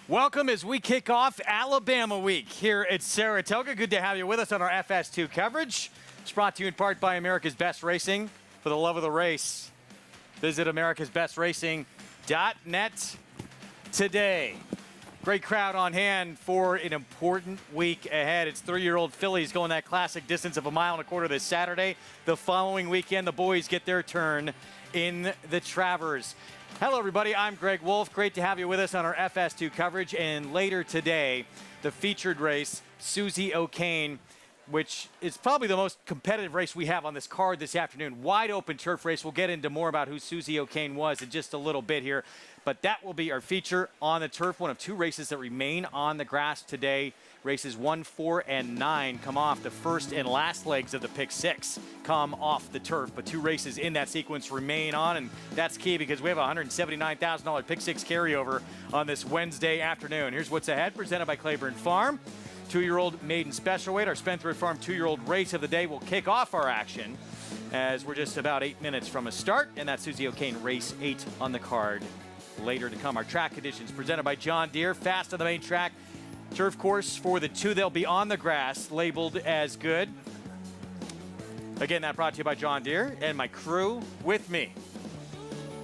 Welcome as we kick off Alabama Week here at Saratoga. Good to have you with us on our FS2 coverage. It's brought to you in part by America's Best Racing. For the love of the race, visit americasbestracing.net today. Great crowd on hand for an important week ahead. It's 3-year-old fillies going that classic distance of 1.25 miles this Saturday. The following weekend, the boys get their turn in the Travers. Hello, everybody. I'm Greg Wolf. Great to have you with us on our FS2 coverage. And later today, the featured race, Susie O'Kane, which is probably the most competitive race we have on this card this afternoon. Wide open turf race. We'll get into more about who Susie O'Kane was in just a little bit here. But that will be our feature on the turf. One of 2 races that remain on the grass today. Races 1, 4, and 9 come off. The first and last legs of the pick 6 come off the turf. But 2 races in that sequence remain on. And that's key because we have a $179,000 pick 6 carryover on this Wednesday afternoon. Here's what's ahead, presented by Claiborne Farm. 2-year-old maiden special weight. Our Spendthrift Farm 2-year-old race of the day will kick off our action as we're just about 8 minutes from a start. And that's Susie O'Kane, race 8 on the card. Later to come, our track conditions presented by John Deere. Fast on the main track. Turf course for the 2. They'll be on the grass, labeled as good. Again, that brought to you by John Deere and my crew with me.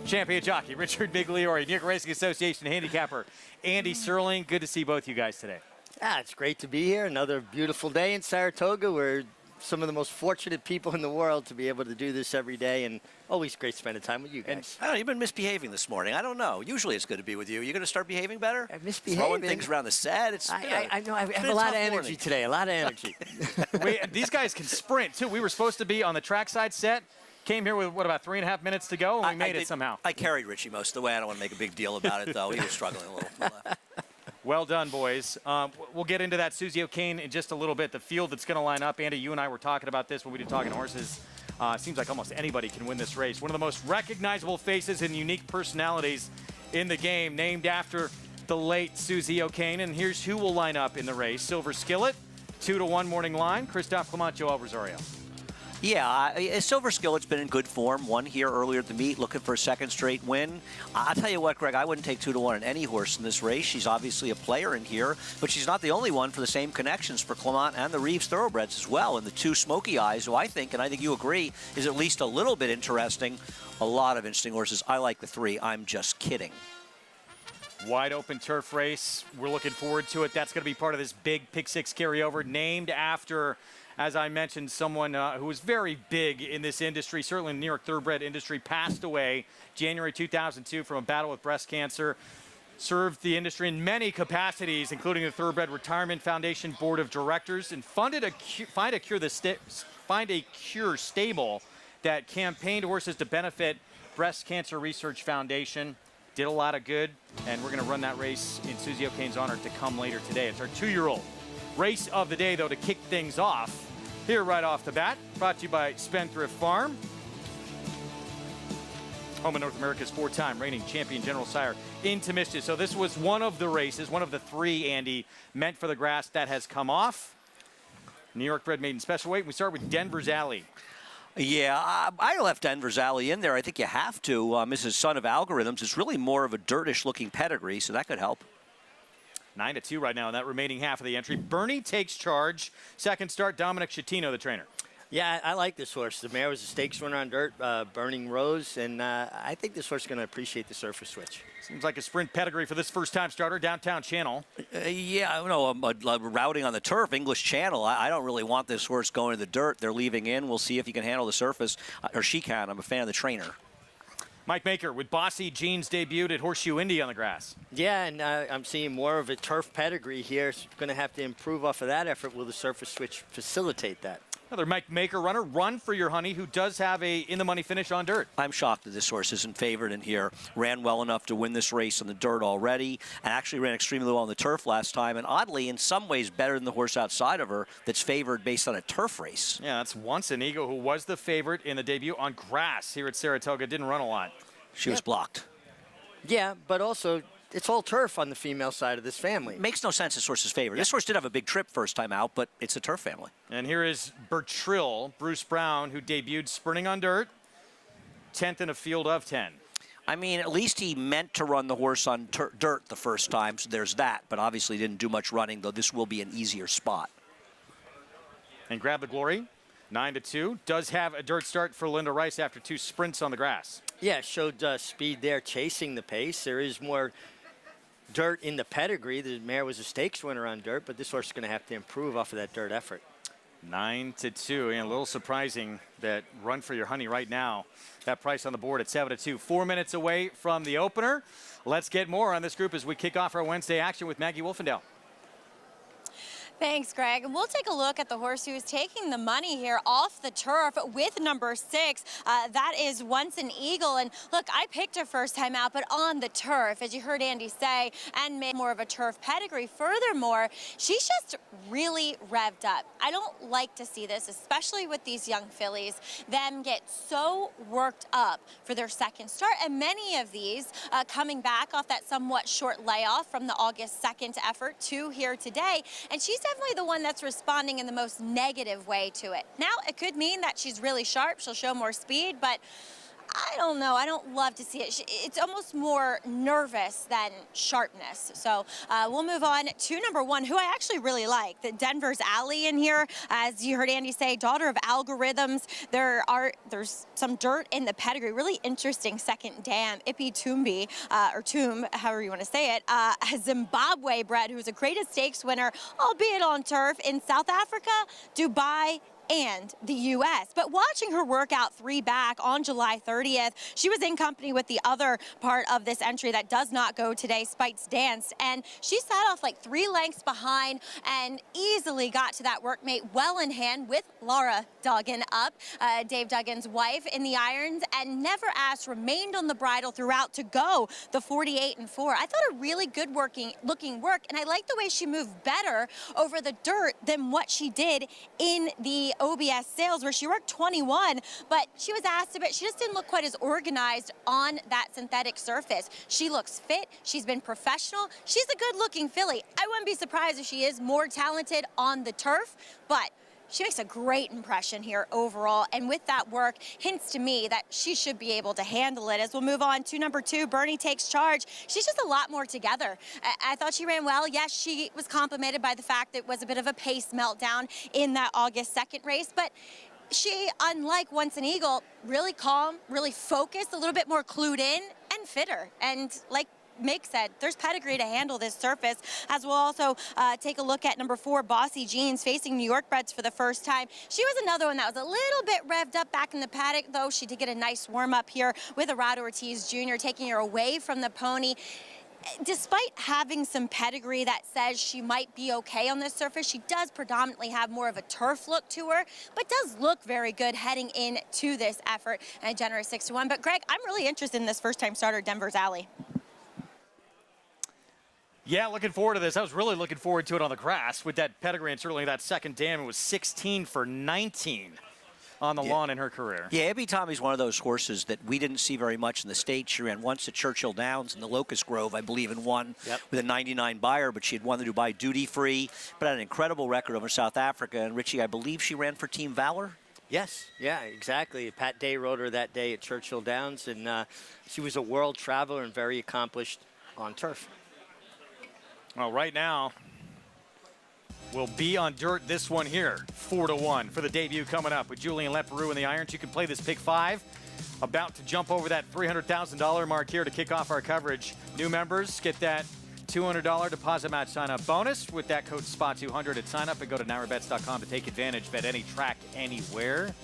Champion jockey Richard Migliori, New York Racing Association handicapper Andy Serling. Good to see both you guys today. Yeah, it's great to be here. Another beautiful day in Saratoga. We're some of the most fortunate people in the world to be able to do this every day, and always great spending time with you guys. I don't know, you've been misbehaving this morning. I don't know. Usually it's good to be with you. You're going to start behaving better? I'm misbehaving. Throwing things around the set. I know. I have a lot of energy today. A lot of energy. These guys can sprint, too. We were supposed to be on the trackside set. Came here with, what, about 3.5 minutes to go, and we made it somehow. I carried Richie most of the way. I don't want to make a big deal about it, though. He was struggling a little. Well done, boys. We'll get into that Susie O'Kane in just a little bit. The field that's going to line up. Andy, you and I were talking about this when we did Talking Horses. Seems like almost anybody can win this race. One of the most recognizable faces and unique personalities in the game, named after the late Susie O'Kane. And here's who will line up in the race. Silver Skillet, 2-1 morning line. Christophe Clement, Joel Rosario. Yeah, Silver Skillet's been in good form. Won here earlier at the meet, looking for a second straight win. I'll tell you what, Greg, I wouldn't take 2-1 on any horse in this race. She's obviously a player in here, but she's not the only one for the same connections for Clement and the Reeves Thoroughbreds as well. And the 2 Smoky Eyes, who I think, and I think you agree, is at least a little bit interesting. A lot of interesting horses. I like the 3. I'm just kidding. Wide open turf race. We're looking forward to it. That's going to be part of this big pick 6 carryover, named after, as I mentioned, someone who was very big in this industry, certainly in the New York thoroughbred industry, passed away January 2002 from a battle with breast cancer. Served the industry in many capacities, including the Thoroughbred Retirement Foundation Board of Directors, and funded Find a Cure stable that campaigned horses to benefit Breast Cancer Research Foundation. Did a lot of good, and we're going to run that race in Susie O'Kane's honor to come later today. It's our 2-year-old race of the day, though, to kick things off. Here right off the bat, brought to you by Spendthrift Farm. Home of North America's 4-time reigning champion General Sire in Temistus. So this was one of the races, one of the 3, Andy, meant for the grass that has come off. New York bred maiden special weight. We start with Denver's Alley. Yeah, I left Denver's Alley in there. I think you have to. Mrs. Son of Algorithms is really more of a dirtish-looking pedigree, so that could help. 9-2 right now in that remaining half of the entry. Bernie takes charge. Second start, Dominic Schettino, the trainer. Yeah, I like this horse. The mare was a stakes winner on dirt, Burning Rose, and I think this horse is going to appreciate the surface switch. Seems like a sprint pedigree for this first-time starter, Downtown Channel. Yeah, routing on the turf, English Channel. I don't really want this horse going to the dirt. They're leaving in. We'll see if he can handle the surface, or she can. I'm a fan of the trainer. Mike Maker with Bossy Jeans debuted at Horseshoe Indy on the grass. Yeah, and I'm seeing more of a turf pedigree here. She's going to have to improve off of that effort. Will the surface switch facilitate that? Another Mike Maker runner. Run for Your Honey, who does have a in-the-money finish on dirt. I'm shocked that this horse isn't favored in here. Ran well enough to win this race on the dirt already, and actually ran extremely well on the turf last time, and oddly, in some ways, better than the horse outside of her that's favored based on a turf race. Yeah, that's Once an Eagle, who was the favorite in the debut on grass here at Saratoga. Didn't run a lot. She was blocked. Yeah, but also it's all turf on the female side of this family. Makes no sense this horse is favored. Yeah. This horse did have a big trip first time out, but it's a turf family. And here is Bertrill, Bruce Brown, who debuted sprinting on dirt, 10th in a field of 10. I mean, at least he meant to run the horse on dirt the first time, so there's that. But obviously didn't do much running, though this will be an easier spot. And Grab the Glory, 9-2. Does have a dirt start for Linda Rice after 2 sprints on the grass. Yeah, showed speed there, chasing the pace. There is more dirt in the pedigree. The mare was a stakes winner on dirt, but this horse is going to have to improve off of that dirt effort. 9-2, and a little surprising that Run for Your Honey right now. That price on the board at 7-2. 4 minutes away from the opener. Let's get more on this group as we kick off our Wednesday action with Maggie Wolfendale. Thanks, Greg. And we'll take a look at the horse who's taking the money here off the turf with number 6. That is Once an Eagle. And look, I picked her first time out, but on the turf, as you heard Andy say, and made more of a turf pedigree. Furthermore, she's just really revved up. I don't like to see this, especially with these young fillies, them get so worked up for their second start. And many of these coming back off that somewhat short layoff from the August 2nd effort to here today. And she's definitely the one that's responding in the most negative way to it. Now, it could mean that she's really sharp. She'll show more speed, but I don't know. I don't love to see it. It's almost more nervous than sharpness. So we'll move on to number 1, who I actually really like. The Denver's Alley in here. As you heard Andy say, daughter of algorithms. There's some dirt in the pedigree. Really interesting second dam. Ippy Toombi, or Toom, however you want to say it. A Zimbabwe bred who's a greatest stakes winner, albeit on turf in South Africa, Dubai, and the U.S. But watching her work out 3 back on July 30th, she was in company with the other part of this entry that does not go today, Spites Dance, and she sat off like 3 lengths behind and easily got to that workmate well in hand with Laura Duggan up, Dave Duggan's wife, in the irons, and never asked, remained on the bridle throughout to go the 48-4. I thought a really good looking work, and I like the way she moved better over the dirt than what she did in the OBS sales, where she worked 21, but she was asked a bit. She just didn't look quite as organized on that synthetic surface. She looks fit. She's been professional. She's a good-looking filly. I wouldn't be surprised if she is more talented on the turf, but she makes a great impression here overall, and with that work, hints to me that she should be able to handle it. As we'll move on to number 2, Bernie Takes Charge. She's just a lot more together. I thought she ran well. Yes, she was complimented by the fact that it was a bit of a pace meltdown in that August 2nd race, but she, unlike Once an Eagle, really calm, really focused, a little bit more clued in, and fitter. And like Mick said, there's pedigree to handle this surface. As we'll also take a look at number 4, Bossy Jeans, facing New York breds for the first time. She was another one that was a little bit revved up back in the paddock, though. She did get a nice warm-up here with Arado Ortiz Jr., taking her away from the pony. Despite having some pedigree that says she might be okay on this surface, she does predominantly have more of a turf look to her, but does look very good heading into this effort, and a generous 6-1. But Greg, I'm really interested in this first-time starter, Denver's Alley. Yeah, looking forward to this. I was really looking forward to it on the grass with that pedigree, and certainly that second dam. It was 16 for 19 on the lawn in her career. Yeah, Abby Tommy's one of those horses that we didn't see very much in the States. She ran once at Churchill Downs in the Locust Grove, I believe, and won with a 99 buyer, but she had won the Dubai Duty Free, but had an incredible record over South Africa. And Richie, I believe she ran for Team Valor? Yes, yeah, exactly. Pat Day rode her that day at Churchill Downs, and she was a world traveler and very accomplished on turf. Well, right now, we'll be on dirt this one here, 4-1 for the debut coming up with Julian Leperoux in the irons. You can play this pick 5. About to jump over that $300,000 mark here to kick off our coverage. New members get that $200 deposit match sign-up bonus with that code SPOT200 at sign-up, and go to NYRABets.com to take advantage. Bet any track, anywhere,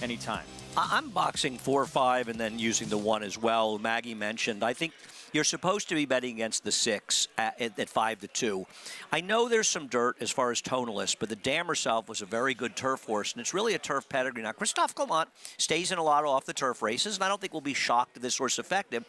anytime. I'm boxing 4 or 5 and then using the 1 as well. Maggie mentioned, I think you're supposed to be betting against the 6 at 5-2. I know there's some dirt as far as tonalist, but the dam herself was a very good turf horse, and it's really a turf pedigree. Now, Christophe Clement stays in a lot of off-the-turf races, and I don't think we'll be shocked if this horse effective.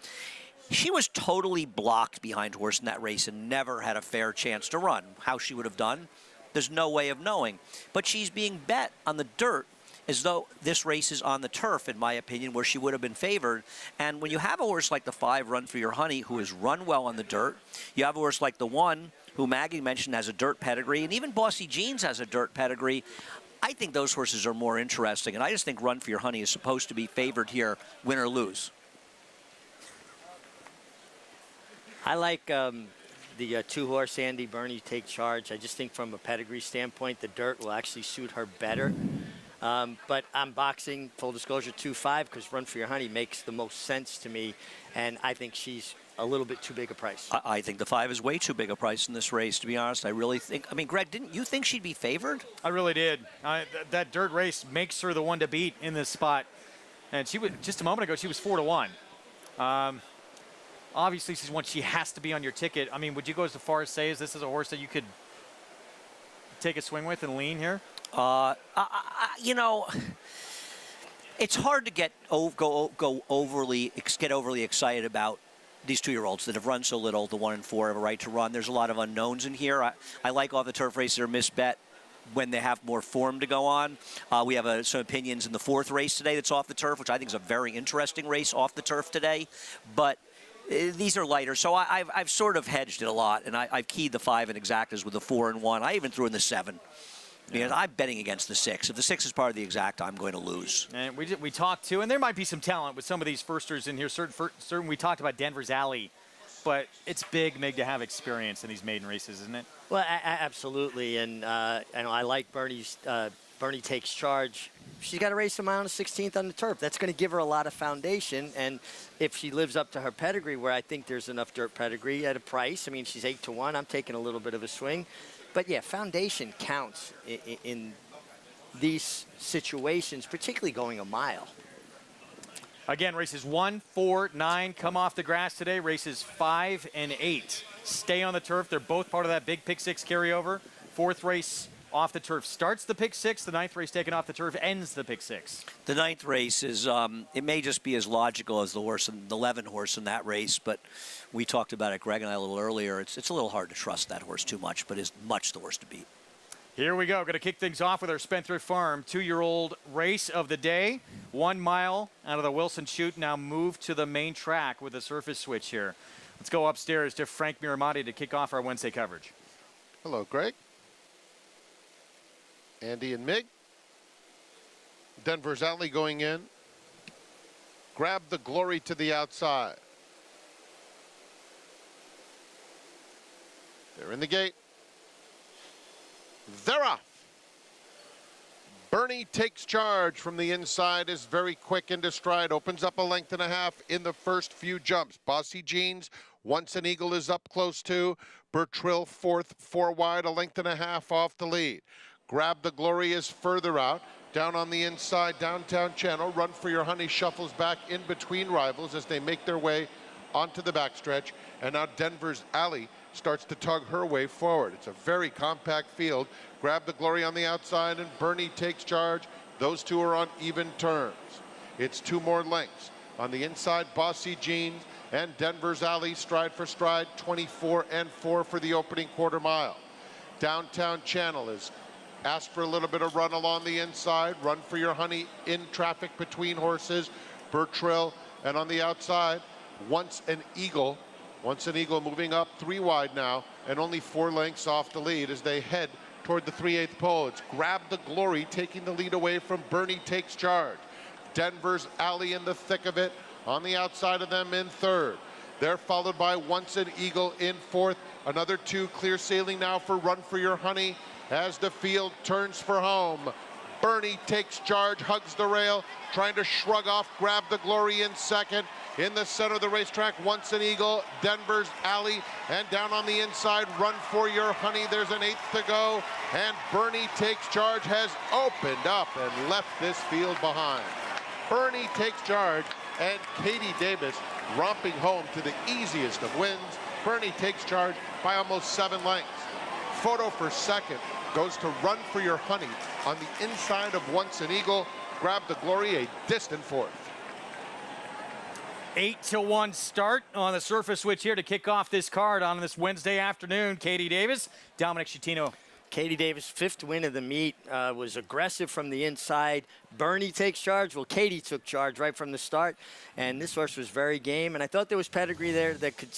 She was totally blocked behind horse in that race and never had a fair chance to run. How she would have done, there's no way of knowing. But she's being bet on the dirt as though this race is on the turf, in my opinion, where she would have been favored. And when you have a horse like the 5, Run for Your Honey, who has run well on the dirt, you have a horse like the 1, who Maggie mentioned has a dirt pedigree, and even Bossy Jeans has a dirt pedigree, I think those horses are more interesting. And I just think Run for Your Honey is supposed to be favored here, win or lose. I like the two-horse Andy Bernie Take Charge. I just think from a pedigree standpoint, the dirt will actually suit her better. But I'm boxing, full disclosure, 2-5 because Run for Your Honey makes the most sense to me, and I think she's a little bit too big a price. I think the 5 is way too big a price in this race, to be honest. I really think, I mean, Greg, didn't you think she'd be favored? I really did. That dirt race makes her the one to beat in this spot. And she was, just a moment ago, she was 4-1. Obviously, she's one she has to be on your ticket. I mean, would you go as far as say, is this is a horse that you could take a swing with and lean here? You know, it's hard to get overly excited about these 2-year-olds that have run so little. The 1 and 4 have a right to run. There's a lot of unknowns in here. I like off the turf races that are misbet when they have more form to go on. We have some opinions in the 4th race today that's off the turf, which I think is a very interesting race off the turf today. But these are lighter, so I've sort of hedged it a lot, and I've keyed the 5 in exactas with the 4 and 1. I even threw in the 7. Because I'm betting against the 6. If the 6 is part of the exact, I'm going to lose. And we talked to, and there might be some talent with some of these firsters in here. Certain we talked about Denver's Alley, but it's big, Mig, to have experience in these maiden races, isn't it? Well, absolutely, and I like Bernie Takes Charge. She's got to race a mile and a 16th on the turf. That's going to give her a lot of foundation, and if she lives up to her pedigree, where I think there's enough dirt pedigree at a price, I mean, she's 8-1. I'm taking a little bit of a swing. But, yeah, foundation counts in these situations, particularly going a mile. Again, races 1, 4, 9 come off the grass today. Races 5 and 8 stay on the turf. They're both part of that big pick 6 carryover. 4th race off the turf starts the pick 6. The 9th race taken off the turf ends the pick 6. The 9th race is, it may just be as logical as the 11 horse in that race, but we talked about it, Greg and I, a little earlier. It's a little hard to trust that horse too much, but is much the horse to beat. Here we go. Going to kick things off with our Spendthrift Farm 2-year-old race of the day. 1 mile out of the Wilson Chute, now moved to the main track with a surface switch here. Let's go upstairs to Frank Miramati to kick off our Wednesday coverage. Hello, Greg. Andy and Mig. Denver's Alley going in. Grab the Glory to the outside. They're in the gate. They're off. Bernie Takes Charge from the inside, is very quick into stride, opens up a length and a half in the first few jumps. Bossy Jeans, Once an Eagle is up close to. Bertrill 4th, 4 wide, a length and a half off the lead. Grab the Glory is further out. Down on the inside, downtown channel. Run for Your Honey shuffles back in between rivals as they make their way onto the backstretch. And now Denver's Alley starts to tug her way forward. It's a very compact field. Grab the Glory on the outside and Bernie Takes Charge. Those two are on even terms. It's 2 more lengths. On the inside, Bossy Jeans and Denver's Alley stride for stride, 24 and 4 for the opening quarter mile. Downtown channel is asked for a little bit of run along the inside. Run for Your Honey in traffic between horses. Bertrill, and on the outside, Once an Eagle. Once an Eagle moving up 3 wide now and only 4 lengths off the lead as they head toward the 3/8 pole. It's Grab the Glory taking the lead away from Bernie Takes Charge. Denver's Alley in the thick of it. On the outside of them in 3rd. They're followed by Once an Eagle in 4th. Another 2 clear sailing now for Run for Your Honey as the field turns for home. Bernie Takes Charge, hugs the rail, trying to shrug off Grab the Glory in 2nd. In the center of the racetrack, Once an Eagle, Denver's Alley, and down on the inside, Run for Your Honey. There's an 8th to go, and Bernie Takes Charge has opened up and left this field behind. Bernie Takes Charge and Katie Davis romping home to the easiest of wins. Bernie Takes Charge by almost 7 lengths. Photo for 2nd goes to Run for Your Honey on the inside of Once an Eagle. Grab the Glory, a distant 4th. 8-1 start on the surface switch here to kick off this card on this Wednesday afternoon. Katie Davis, Dominic Schettino. Katie Davis, 5th win of the meet, was aggressive from the inside. Bernie Takes Charge. Well, Katie took charge right from the start, and this horse was very game. And I thought there was pedigree there that could,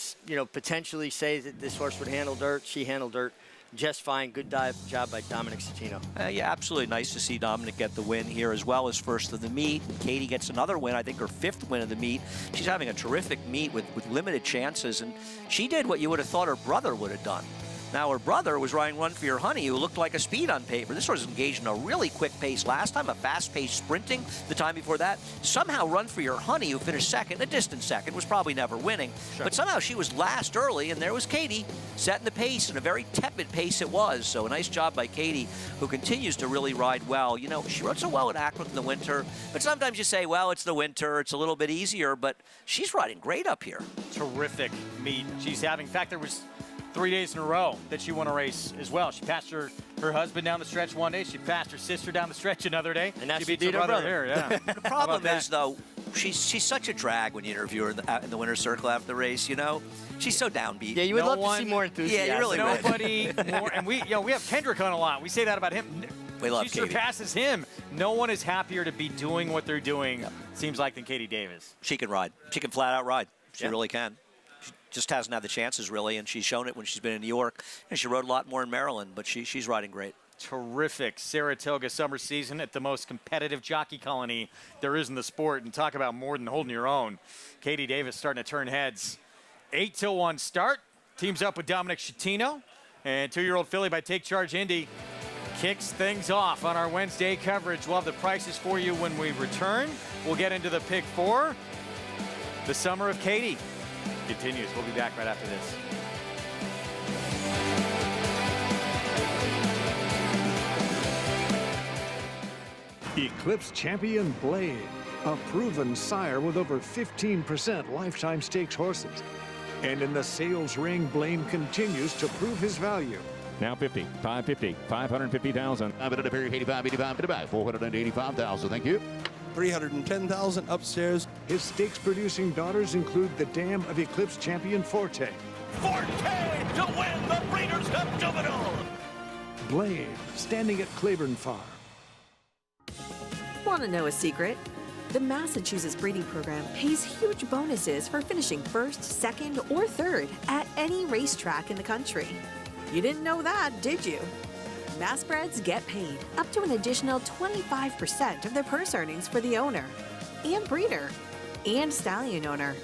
potentially say that this horse would handle dirt. She handled dirt just fine. Good job by Dominic Citino. Yeah, absolutely nice to see Dominic get the win here as well as first of the meet. And Katie gets another win, I think her 5th win of the meet. She's having a terrific meet with limited chances, and she did what you would have thought her brother would have done. Now, her brother was riding Run For Your Honey, who looked like a speed on paper. This was engaged in a really quick pace last time, a fast-paced sprinting the time before that. Somehow Run For Your Honey, who finished second, a distant second, was probably never winning. Sure. But somehow she was last early, and there was Katie setting the pace, and a very tepid pace it was. So a nice job by Katie, who continues to really ride well. You know, she rode so well at Akron in the winter, but sometimes you say, well, it's the winter, it's a little bit easier, but she's riding great up here. Terrific meet she's having. In fact, there was 3 days in a row that she won a race as well. She passed her husband down the stretch one day. She passed her sister down the stretch another day. And now she beat her brother here. Yeah. The problem is, though, she's such a drag when you interview her in the winner's circle after the race, you know? She's so downbeat. Yeah, you would love to see more enthusiasm. Yeah, you really would. Nobody more. And we have Kendrick on a lot. We say that about him. We love She Katie. surpasses him. No one is happier to be doing what they're doing, seems like, than Katie Davis. She can ride. She can flat out ride. She really can. Just hasn't had the chances, really, and she's shown it when she's been in New York. And she rode a lot more in Maryland, but she's riding great. Terrific Saratoga summer season at the most competitive jockey colony there is in the sport. And talk about more than holding your own. Katie Davis starting to turn heads. 8-1 start. Teams up with Dominic Citino. And 2-year-old filly by Take Charge Indy kicks things off on our Wednesday coverage. We'll have the prices for you when we return. We'll get into the pick 4. The summer of Katie continues. We'll be back right after this. Eclipse Champion Blade, a proven sire with over 15% lifetime stakes horses. And in the sales ring, Blaine continues to prove his value. Now 50, 550, 550,000. I'm at a period 85, 85 to the back, 485,000. Thank you. 310,000 upstairs. His stakes-producing daughters include the dam of Eclipse Champion Forte. Forte to win the Breeders' Cup Juvenile. Blade, standing at Claiborne Farm. Want to know a secret? The Massachusetts breeding program pays huge bonuses for finishing first, second, or third at any racetrack in the country. You didn't know that, did you? Massbreds get paid up to an additional 25% of their purse earnings for the owner, and breeder, and stallion owner,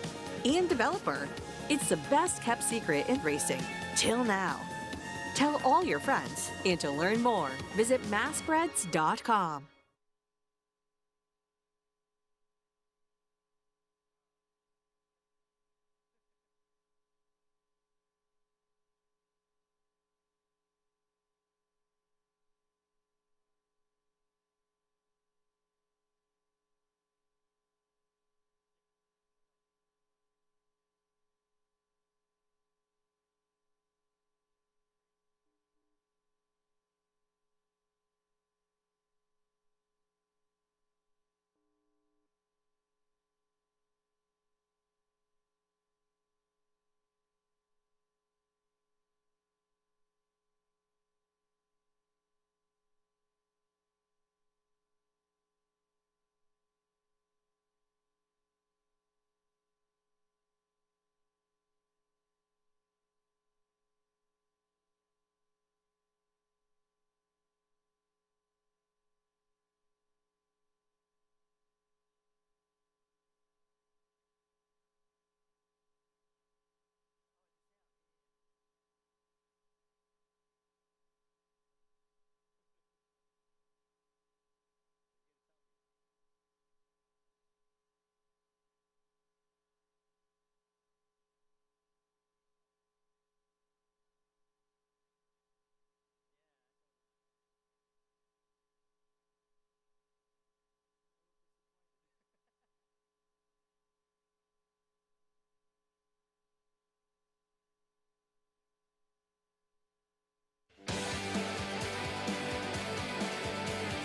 and developer. It's the best kept secret in racing, till now. Tell all your friends, and to learn more, visit massbreds.com.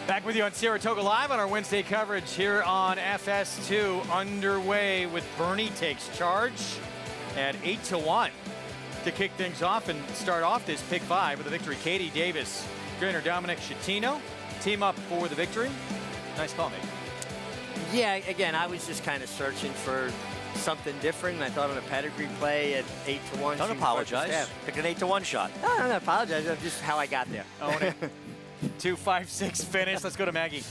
Back with you on Saratoga Live on our Wednesday coverage here on FS2, underway with Bernie Takes Charge at 8-1 to kick things off and start off this pick 5 with a victory. Katie Davis, trainer Dominic Citino, team up for the victory. Nice call, Nate. Yeah, again, I was just kind of searching for something different. I thought on a pedigree play at 8-1. Don't apologize. Pick an 8-1 shot. No, I'm not apologizing. That's just how I got there. Own it. 2-5-6 finish. Let's go to Maggie.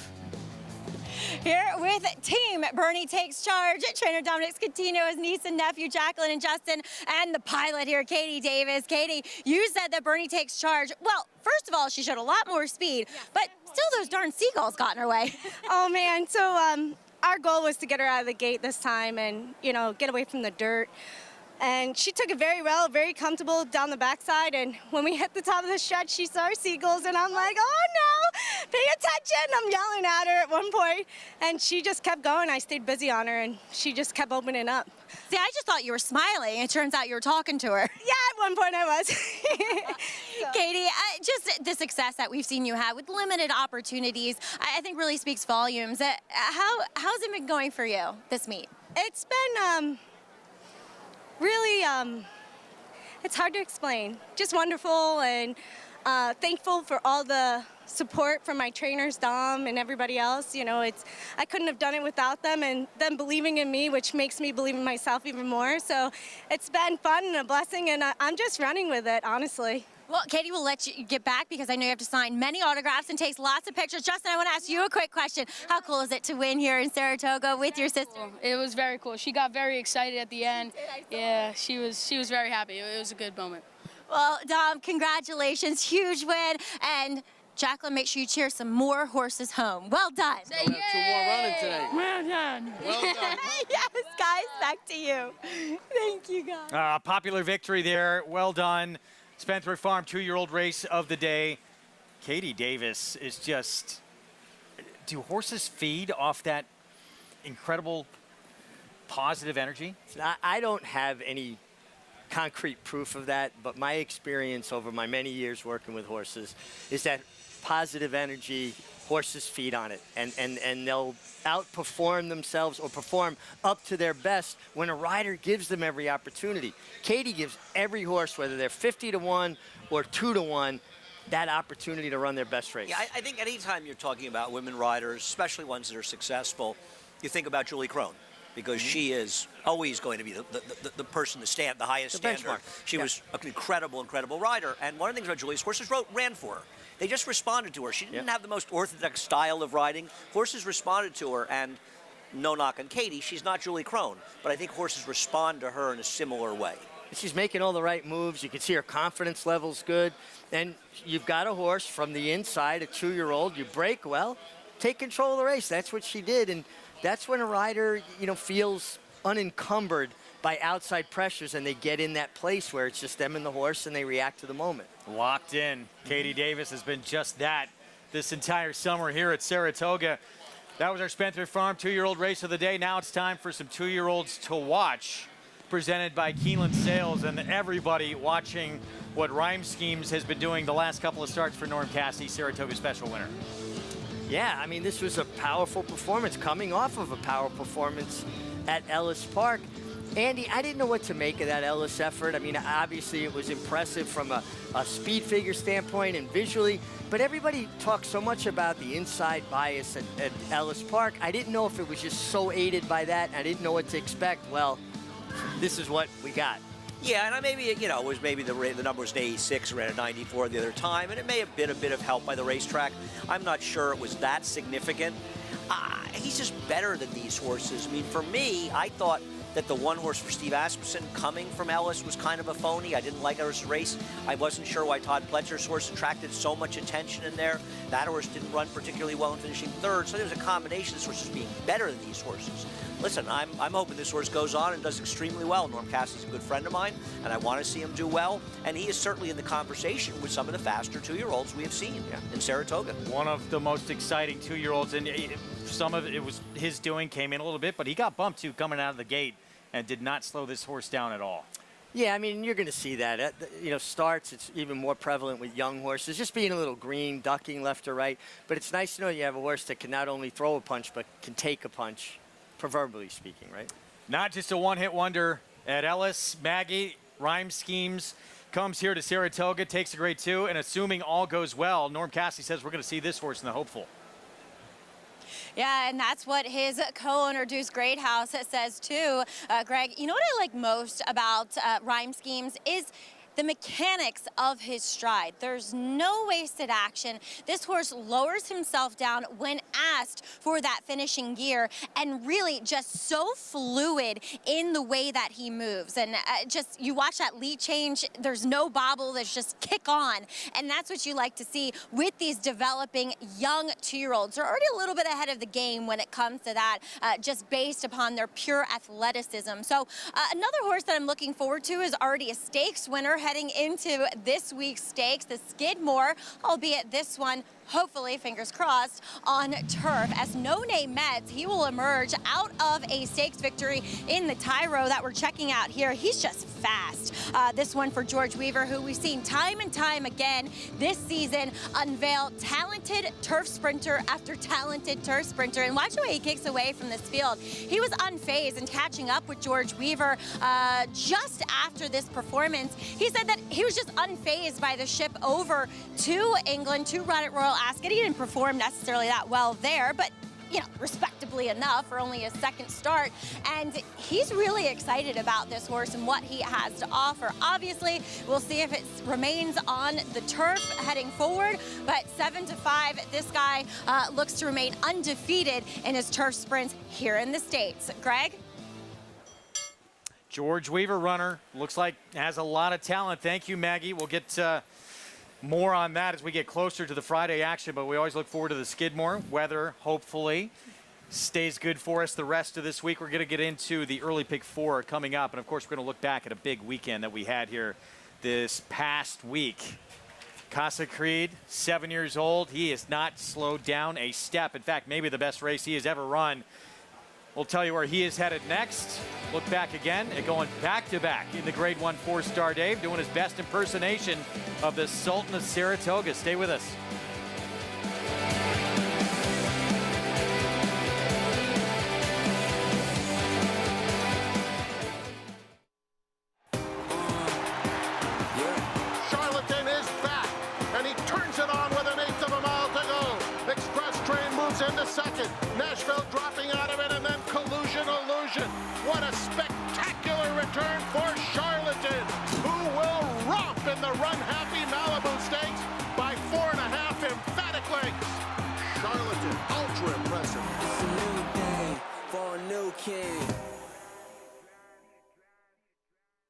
Here with Team Bernie Takes Charge, trainer Dominic Scatino, his niece and nephew Jacqueline and Justin, and the pilot here, Katie Davis. Katie, you said that Bernie Takes Charge. Well, first of all, she showed a lot more speed, but still those darn seagulls got in her way. Oh man, so our goal was to get her out of the gate this time and, you know, get away from the dirt. And she took it very well, very comfortable down the backside. And when we hit the top of the stretch, she saw our seagulls, and I'm like, oh no, pay attention. I'm yelling at her at one point, and she just kept going. I stayed busy on her, and she just kept opening up. See, I just thought you were smiling. It turns out you were talking to her. Yeah, at one point I was. Katie, just the success that we've seen you have with limited opportunities, I think really speaks volumes. How's it been going for you, this meet? It's been really, it's hard to explain. Just wonderful, and thankful for all the support from my trainers, Dom, and everybody else. You know, I couldn't have done it without them, and them believing in me, which makes me believe in myself even more. So it's been fun and a blessing, and I'm just running with it, honestly. Well, Katie will let you get back because I know you have to sign many autographs and takes lots of pictures. Justin, I want to ask you a quick question. How cool is it to win here in Saratoga with your sister? Cool. It was very cool. She got very excited at the end. Yeah, she was very happy. It was a good moment. Well, Dom, congratulations. Huge win. And Jacqueline, make sure you cheer some more horses home. Well done. We'll have 2 more running today. Well done. Well done. Yes, guys, back to you. Thank you, guys. Popular victory there. Well done. Spendthrift Farm 2-year-old race of the day. Katie Davis is just, do horses feed off that incredible positive energy? I don't have any concrete proof of that, but my experience over my many years working with horses is that positive energy, horses feed on it, and they'll outperform themselves or perform up to their best when a rider gives them every opportunity. Katie gives every horse, whether they're 50-1 or 2-1, that opportunity to run their best race. Yeah, I think anytime you're talking about women riders, especially ones that are successful, you think about Julie Crone, because she is always going to be the person to stand the highest standard. Benchmark. She was an incredible rider. And one of the things about Julie's horses ran for her. They just responded to her. She didn't have the most orthodox style of riding. Horses responded to her, and no knock on Katie, she's not Julie Crone, but I think horses respond to her in a similar way. She's making all the right moves. You can see her confidence level's good. And you've got a horse from the inside, a 2-year-old. You break well, take control of the race. That's what she did. And that's when a rider, you know, feels unencumbered by outside pressures, and they get in that place where it's just them and the horse, and they react to the moment. Locked in. Katie Davis has been just that this entire summer here at Saratoga. That was our Spendthrift Farm 2-year-old race of the day. Now it's time for some 2-year-olds to watch, presented by Keeneland Sales, and everybody watching what Rhyme Schemes has been doing the last couple of starts for Norm Cassidy, Saratoga Special winner. Yeah, I mean, this was a powerful performance, coming off of a power performance at Ellis Park. Andy, I didn't know what to make of that Ellis effort. I mean, obviously it was impressive from a speed figure standpoint and visually, but everybody talks so much about the inside bias at Ellis Park. I didn't know if it was just so aided by that. I didn't know what to expect. Well, this is what we got. Yeah, and maybe, you know, it was maybe the number was an 86, ran a 94 the other time, and it may have been a bit of help by the racetrack. I'm not sure it was that significant. He's just better than these horses. I mean, for me, I thought that the one horse for Steve Asmussen coming from Ellis was kind of a phony. I didn't like Ellis' race. I wasn't sure why Todd Pletcher's horse attracted so much attention in there. That horse didn't run particularly well in finishing third, so there was a combination of this horses being better than these horses. Listen, I'm hoping this horse goes on and does extremely well. Norm Cassidy's a good friend of mine, and I want to see him do well, and he is certainly in the conversation with some of the faster 2-year-olds we have seen in Saratoga. One of the most exciting 2-year-olds, and some of it was his doing, came in a little bit, but he got bumped too coming out of the gate and did not slow this horse down at all. Yeah, I mean, you're going to see that. You know, starts, it's even more prevalent with young horses, just being a little green, ducking left or right. But it's nice to know you have a horse that can not only throw a punch, but can take a punch, proverbially speaking, right? Not just a one-hit wonder at Ellis. Maggie, Rhyme Schemes, comes here to Saratoga, takes a grade 2, and assuming all goes well, Norm Cassidy says we're going to see this horse in the hopeful. Yeah, and that's what his co-owner, Deuce Greathouse, says too. Greg, you know what I like most about Rhyme Schemes is the mechanics of his stride. There's no wasted action. This horse lowers himself down when asked for that finishing gear, and really just so fluid in the way that he moves. And just, you watch that lead change, there's no bobble, there's just kick on. And that's what you like to see with these developing young 2-year-olds. They're already a little bit ahead of the game when it comes to that, just based upon their pure athleticism. So another horse that I'm looking forward to is already a stakes winner heading into this week's stakes, the Skidmore, albeit this one, hopefully, fingers crossed, on turf. As No Name Mets, he will emerge out of a stakes victory in the Tyro that we're checking out here. He's just fast. This one for George Weaver, who we've seen time and time again this season unveil talented turf sprinter after talented turf sprinter. And watch the way he kicks away from this field. He was unfazed and catching up with George Weaver just after this performance. He said that he was just unfazed by the ship over to England to run at Royal Ascot. He didn't perform necessarily that well there, but you know, respectably enough for only his second start. And he's really excited about this horse and what he has to offer. Obviously, we'll see if it remains on the turf heading forward, but 7-5, this guy looks to remain undefeated in his turf sprints here in the States. Greg? George Weaver, runner, looks like has a lot of talent. Thank you, Maggie. We'll get more on that as we get closer to the Friday action, but we always look forward to the Skidmore. Weather, hopefully, stays good for us the rest of this week. We're going to get into the early pick 4 coming up, and of course, we're going to look back at a big weekend that we had here this past week. Casa Creed, 7 years old. He has not slowed down a step. In fact, maybe the best race he has ever run. We'll tell you where he is headed next. Look back again at going back-to-back in the Grade 1 4-star Dave, doing his best impersonation of the Sultan of Saratoga. Stay with us. Charlatan is back, and he turns it on with 1/8 of a mile to go. Express Train moves into second. Nashville dropping out of it, and then Collusion Illusion. What a spectacular return for Charlatan, who will romp in the run-happy Malibu Stakes by 4.5 emphatic lengths. Charlatan, ultra impressive. It's a new day for a new king.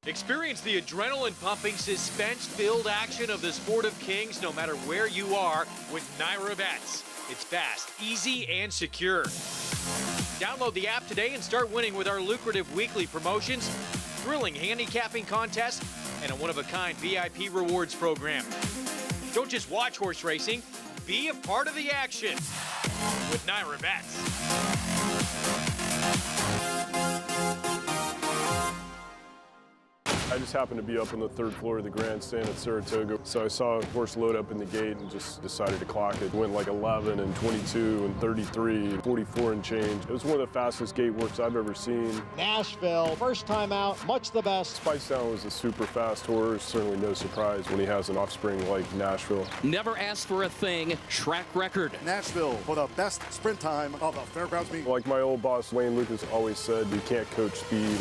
Experience the adrenaline-pumping, suspense-filled action of the Sport of Kings no matter where you are with Naira Bets. It's fast, easy, and secure. Download the app today and start winning with our lucrative weekly promotions, thrilling handicapping contests, and a one-of-a-kind VIP rewards program. Don't just watch horse racing, be a part of the action with Naira Bets. I just happened to be up on the 3rd floor of the grandstand at Saratoga, so I saw a horse load up in the gate and just decided to clock it. Went like 11 and 22 and 33 and 44 and change. It was one of the fastest gate works I've ever seen. Nashville, first time out, much the best. Spice Down was a super fast horse, certainly no surprise when he has an offspring like Nashville. Never asked for a thing, track record. Nashville for the best sprint time of the Fairgrounds meet. Like my old boss Wayne Lucas always said, you can't coach speed.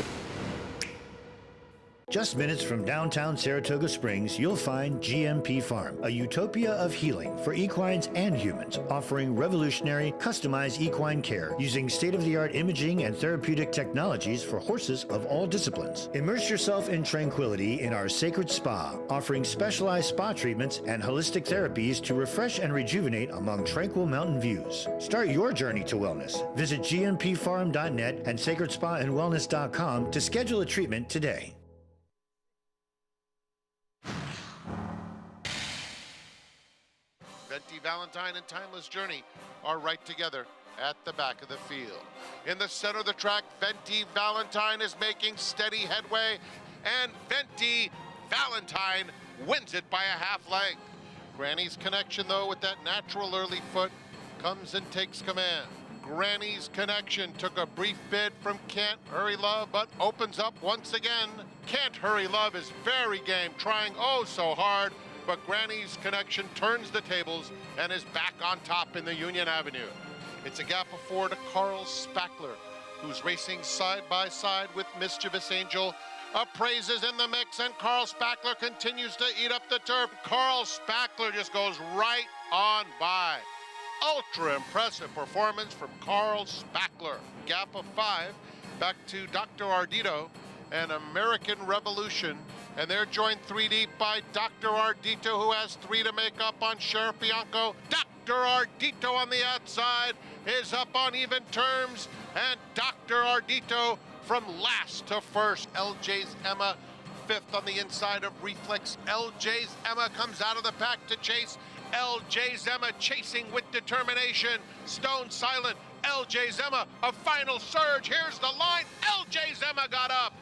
Just minutes from downtown Saratoga Springs, you'll find GMP Farm, a utopia of healing for equines and humans, offering revolutionary, customized equine care using state-of-the-art imaging and therapeutic technologies for horses of all disciplines. Immerse yourself in tranquility in our sacred spa, offering specialized spa treatments and holistic therapies to refresh and rejuvenate among tranquil mountain views. Start your journey to wellness. Visit gmpfarm.net and sacredspaandwellness.com to schedule a treatment today. Venti Valentine and Timeless Journey are right together at the back of the field. In the center of the track, Venti Valentine is making steady headway, and Venti Valentine wins it by a half length. Granny's Connection, though, with that natural early foot, comes and takes command. Granny's Connection took a brief bid from Can't Hurry Love, but opens up once again. Can't Hurry Love is very game, trying oh so hard, but Granny's Connection turns the tables and is back on top in the Union Avenue. It's a gap of 4 to Carl Spackler, who's racing side by side with Mischievous Angel. Appraise is in the mix, and Carl Spackler continues to eat up the turf. Carl Spackler just goes right on by. Ultra impressive performance from Carl Spackler. Gap of 5 back to Dr. Ardito and American Revolution. And they're joined 3 deep by Dr. Ardito, who has 3 to make up on Sheriff Bianco. Dr. Ardito on the outside is up on even terms. And Dr. Ardito from last to first. LJ's Emma 5th on the inside of Reflex. LJ's Emma comes out of the pack to chase. LJ's Emma chasing with determination. Stone silent. LJ's Emma, a final surge. Here's the line. LJ's Emma got up.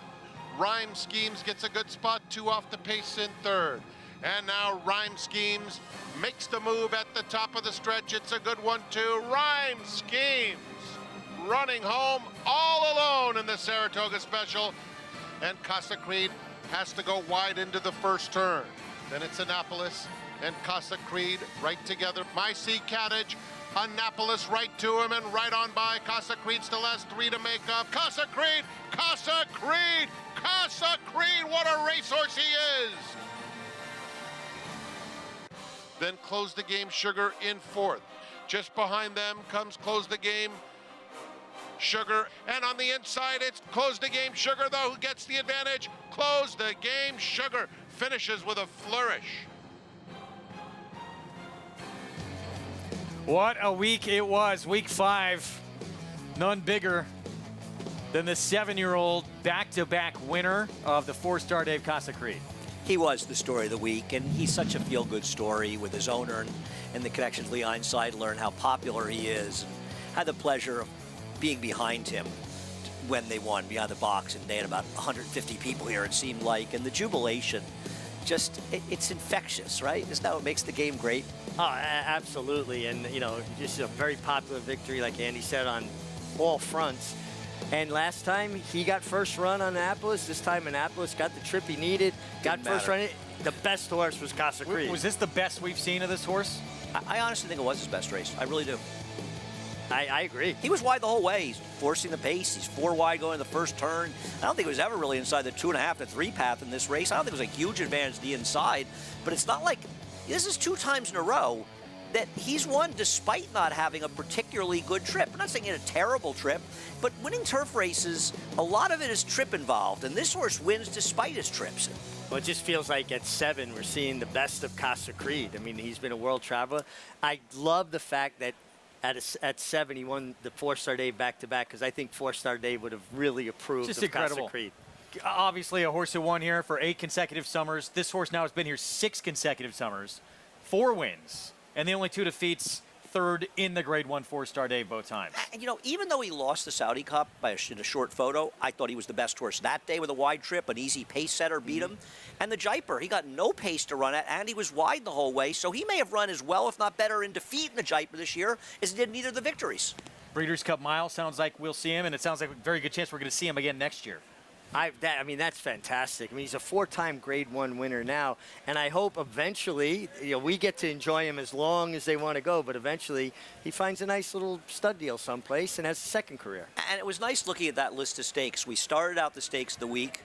Rhyme Schemes gets a good spot, 2 off the pace in 3rd. And now Rhyme Schemes makes the move at the top of the stretch. It's a good one too. Rhyme Schemes running home all alone in the Saratoga Special. And Casa Creed has to go wide into the first turn. Then it's Annapolis and Casa Creed right together. My Sea Cattage, Annapolis right to him and right on by. Casa Creed still has 3 to make up. Casa Creed, Casa Creed, Casa Creed, what a racehorse he is! Then Close the Game Sugar in 4th. Just behind them comes Close the Game Sugar, and on the inside it's Close the Game Sugar though who gets the advantage. Close the Game Sugar finishes with a flourish. What a week it was, week 5. None bigger than the 7-year-old back-to-back winner of the 4-star Dave Casa Creed. He was the story of the week, and he's such a feel-good story with his owner and the connections Leon Seidler and how popular he is. Had the pleasure of being behind him when they won behind the box, and they had about 150 people here, it seemed like, and the jubilation, just, it's infectious, right? Isn't that what makes the game great? Oh, absolutely, and you know, just a very popular victory, like Andy said, on all fronts. And last time he got first run on Annapolis. This time Annapolis got the trip he needed, got first run. The best horse was Casa Creed. Was this the best we've seen of this horse? I honestly think it was his best race. I really do. I agree. He was wide the whole way. He's forcing the pace. He's 4 wide going the first turn. I don't think it was ever really inside the 2.5 to 3 path in this race. I don't think it was a huge advantage to the inside, but it's not like this is 2 times in a row that he's won despite not having a particularly good trip. I'm not saying he had a terrible trip, but winning turf races, a lot of it is trip involved, and this horse wins despite his trips. Well, it just feels like at 7, we're seeing the best of Casa Creed. I mean, he's been a world traveler. I love the fact that at 7, he won the 4-star Dave back-to-back, because I think 4-star Dave would have really approved just of incredible. Casa Creed. Obviously, a horse who won here for 8 consecutive summers. This horse now has been here 6 consecutive summers, 4 wins, and the only 2 defeats, 3rd in the Grade 1 4-star Dave both times. And, you know, even though he lost the Saudi Cup in a short photo, I thought he was the best horse that day with a wide trip. An easy pace setter beat him. And the Jaipur, he got no pace to run at, and he was wide the whole way. So he may have run as well, if not better, in defeat in the Jaipur this year as he did in either of the victories. Breeders' Cup Mile sounds like we'll see him, and it sounds like a very good chance we're going to see him again next year. I mean, that's fantastic. I mean, he's a 4-time Grade 1 winner now, and I hope eventually, you know, we get to enjoy him as long as they want to go, but eventually he finds a nice little stud deal someplace and has a second career. And it was nice looking at that list of stakes. We started out the stakes of the week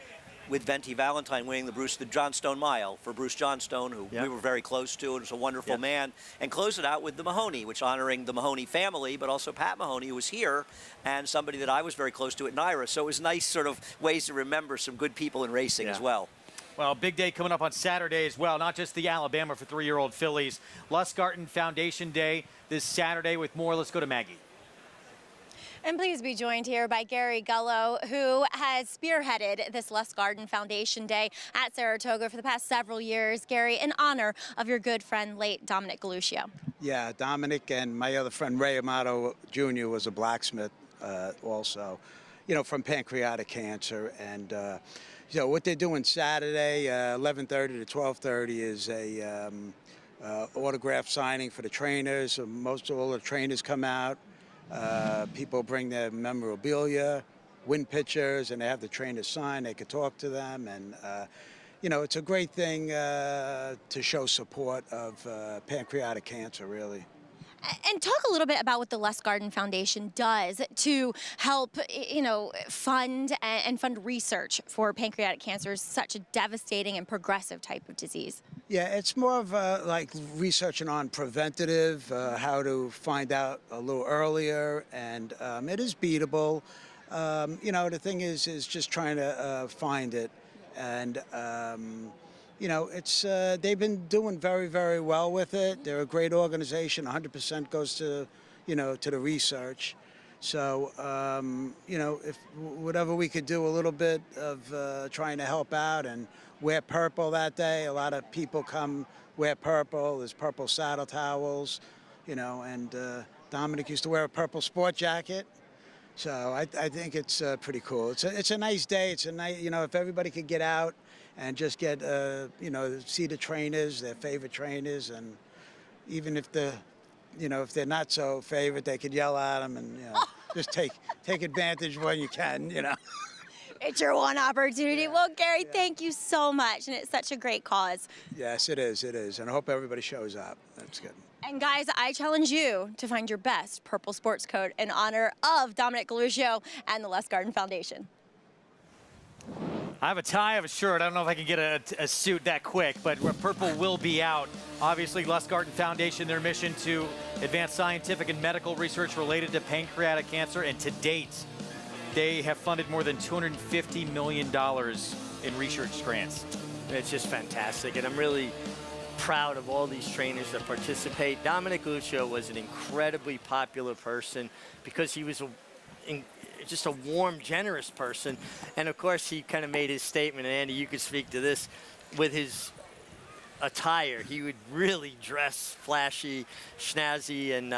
with Venti Valentine winning the Johnstone Mile for Bruce Johnstone, who we were very close to and was a wonderful man, and closed it out with the Mahoney, which honoring the Mahoney family, but also Pat Mahoney, who was here, and somebody that I was very close to at NYRA. So it was nice sort of ways to remember some good people in racing as well. Well, big day coming up on Saturday as well, not just the Alabama for 3-year-old fillies. Lusgarten Foundation Day this Saturday with more. Let's go to Maggie. And please be joined here by Gary Gullo, who has spearheaded this Lusgarten Foundation Day at Saratoga for the past several years. Gary, in honor of your good friend, late Dominic Galuccio. Yeah, Dominic and my other friend, Ray Amato Jr., was a blacksmith also, you know, from pancreatic cancer. And, you know, what they're doing Saturday, 11:30 to 12:30 is a autograph signing for the trainers. Most of all the trainers come out. People bring their memorabilia, win pictures, and they have the trainers sign. They could talk to them, and you know, it's a great thing to show support of pancreatic cancer, really. And talk a little bit about what the Les Garden Foundation does to help, fund and fund research for pancreatic cancer, such a devastating and progressive type of disease. Yeah, it's more of like researching on preventative, how to find out a little earlier, and it is beatable. The thing is just trying to find it, and it's they've been doing very, very well with it. They're a great organization. 100% goes to, to the research. So, if whatever we could do a little bit of trying to help out and wear purple that day. A lot of people come wear purple. There's purple saddle towels, and Dominic used to wear a purple sport jacket. So I think it's pretty cool. It's a nice day. It's a nice, if everybody could get out and just get, see the trainers, their favorite trainers, and even if if they're not so favorite, they could yell at them and just take advantage when you can, It's your one opportunity. Yeah. Well, Gary, thank you so much, and it's such a great cause. Yes, it is, and I hope everybody shows up. That's good. And guys, I challenge you to find your best purple sports coat in honor of Dominic Galuccio and the Les Garden Foundation. I have a tie, I have a shirt. I don't know if I can get a suit that quick, but purple will be out. Obviously, Les Garden Foundation, their mission to advance scientific and medical research related to pancreatic cancer, and to date, they have funded more than $250 million in research grants. It's just fantastic, and I'm really proud of all these trainers that participate. Dominic Galuccio was an incredibly popular person because he was just a warm, generous person. And of course, he kind of made his statement, and Andy, you could speak to this, with his attire. He would really dress flashy, snazzy, and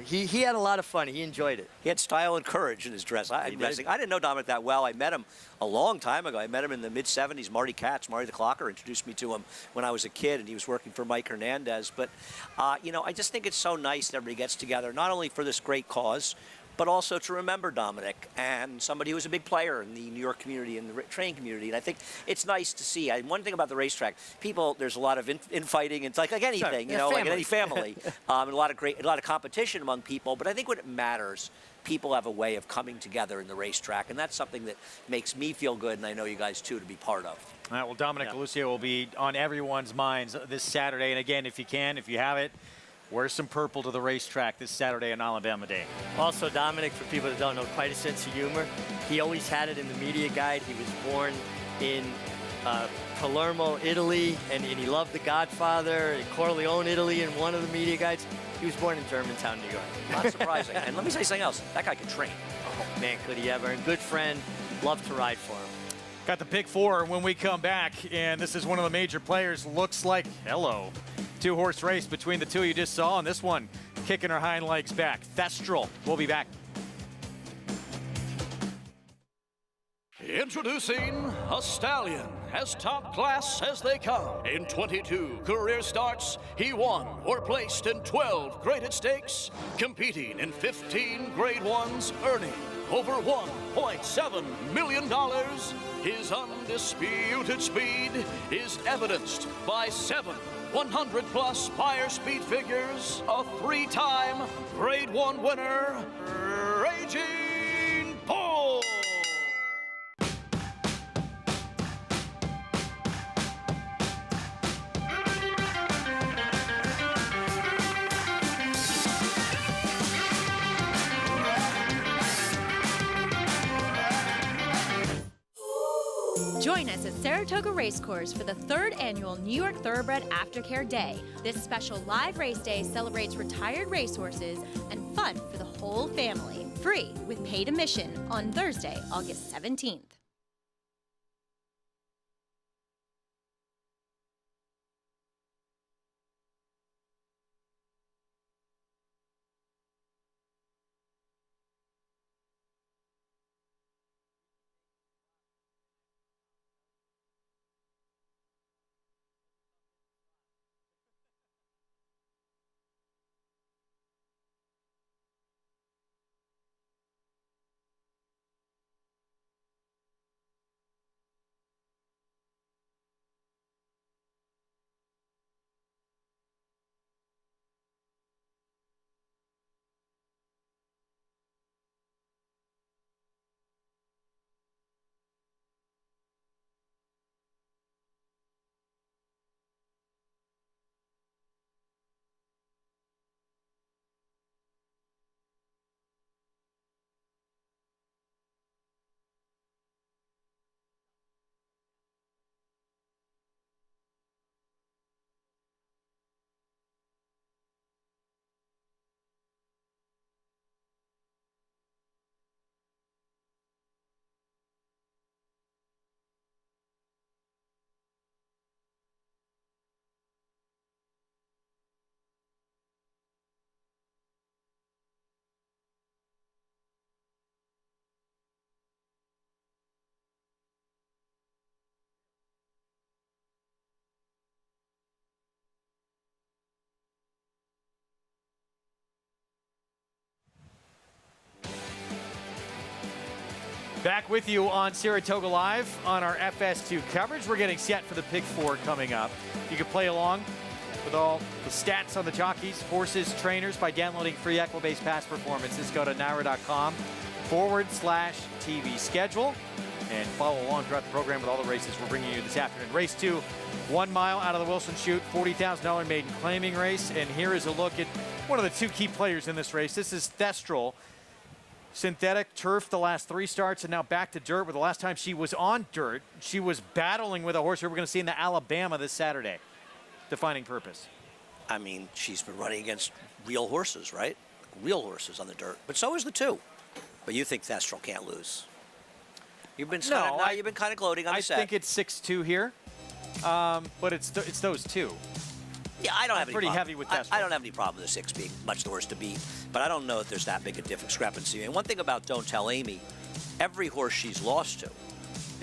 he had a lot of fun. He enjoyed it. He had style and courage in his dress. I didn't know Dominic that well. I met him a long time ago. I met him in the mid-'70s. Marty the Clocker, introduced me to him when I was a kid, and he was working for Mike Hernandez. But, I just think it's so nice that everybody gets together, not only for this great cause, but also to remember Dominic and somebody who was a big player in the New York community and the training community. And I think it's nice to see. One thing about the racetrack, there's a lot of infighting. It's like anything, like in any family. And a lot of competition among people. But I think when it matters, people have a way of coming together in the racetrack. And that's something that makes me feel good, and I know you guys too, to be part of. All right, well, Dominic Galuccio will be on everyone's minds this Saturday. And again, if you have it, wear some purple to the racetrack this Saturday on Alabama Day. Also, Dominic, for people that don't know, quite a sense of humor. He always had it in the media guide. He was born in Palermo, Italy, and he loved The Godfather, Corleone, Italy, in one of the media guides. He was born in Germantown, New York. Not surprising. And let me say something else. That guy could train. Oh, man, could he ever. And good friend, loved to ride for him. Got the pick four when we come back, and this is one of the major players. Looks like, two-horse race between the two you just saw, and this one kicking her hind legs back. Thestral. We'll be back. Introducing a stallion, as top class as they come. In 22 career starts, he won or placed in 12 graded stakes, competing in 15 grade ones, earning over $1.7 million. His undisputed speed is evidenced by 7 100-plus Spire speed figures, a 3-time Grade 1 winner, Raging Bull. Join us at Saratoga Racecourse for the 3rd annual New York Thoroughbred Aftercare Day. This special live race day celebrates retired racehorses and fun for the whole family. Free with paid admission on Thursday, August 17th. Back with you on Saratoga Live on our FS2 coverage. We're getting set for the Pick 4 coming up. You can play along with all the stats on the jockeys, horses, trainers by downloading free Equibase Past Performances. Go to NYRA.com/TV schedule and follow along throughout the program with all the races we're bringing you this afternoon. Race 2, 1 mile out of the Wilson Chute, $40,000 maiden claiming race. And here is a look at one of the 2 key players in this race. This is Thestral. Synthetic turf the last 3 starts and now back to dirt, where the last time she was on dirt, she was battling with a horse we're going to see in the Alabama this Saturday. Defining purpose. I mean, she's been running against real horses, right? Real horses on the dirt. But so is the 2. But you think Thestral can't lose? You've been you've been kind of gloating on the set. I think it's 6-2 here, but it's those 2. Yeah, I don't have any pretty problem. heavy with Thestral. I don't have any problem with the 6 being much the worse to beat, but I don't know if there's that big a discrepancy. And one thing about Don't Tell Amy, every horse she's lost to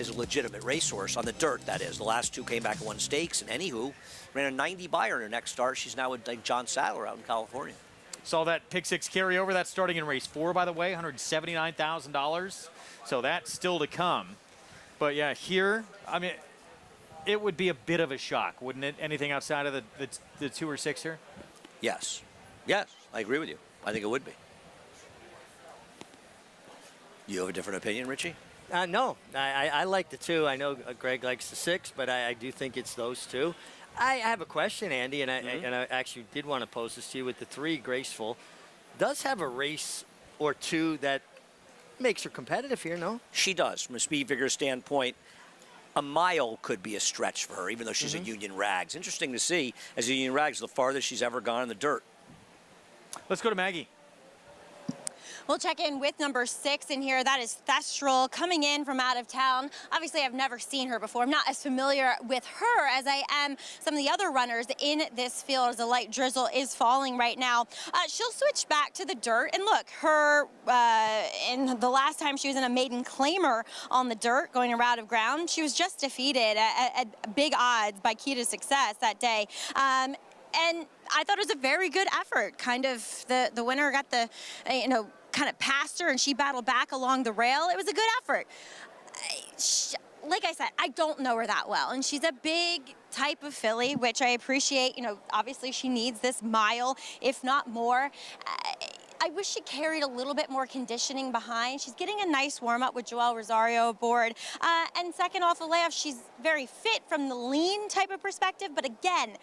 is a legitimate racehorse on the dirt, that is. The last 2 came back and won stakes, and anywho, ran a 90 buyer in her next start. She's now with like John Sadler out in California. Saw that pick 6 carryover. That's starting in race 4, by the way, $179,000. So that's still to come. But yeah, here, I mean, it would be a bit of a shock, wouldn't it? Anything outside of the 2 or 6 here? Yes. Yes, I agree with you. I think it would be. You have a different opinion, Richie? No, I like the 2. I know Greg likes the 6, but I do think it's those 2. I have a question, Andy, and I actually did want to pose this to you with the 3, Graceful. Does have a race or 2 that makes her competitive here, no? She does, from a speed figure standpoint. A mile could be a stretch for her, even though she's a Union Rags. Interesting to see, as a Union Rags, the farthest she's ever gone in the dirt. Let's go to Maggie. We'll check in with number 6 in here. That is Thestral, coming in from out of town. Obviously, I've never seen her before. I'm not as familiar with her as I am some of the other runners in this field, as a light drizzle is falling right now. She'll switch back to the dirt. And look, her, in the last time she was in a maiden claimer on the dirt, going a route of ground, she was just defeated at big odds by Key to Success that day. And I thought it was a very good effort. Kind of the winner got the, kind of past her, and she battled back along the rail. It was a good effort. Like I said, I don't know her that well, and she's a big type of filly, which I appreciate. Obviously she needs this mile, if not more. I wish she carried a little bit more conditioning behind. She's getting a nice warm-up with Joel Rosario aboard. And second off the layoff, she's very fit from the lean type of perspective, but again,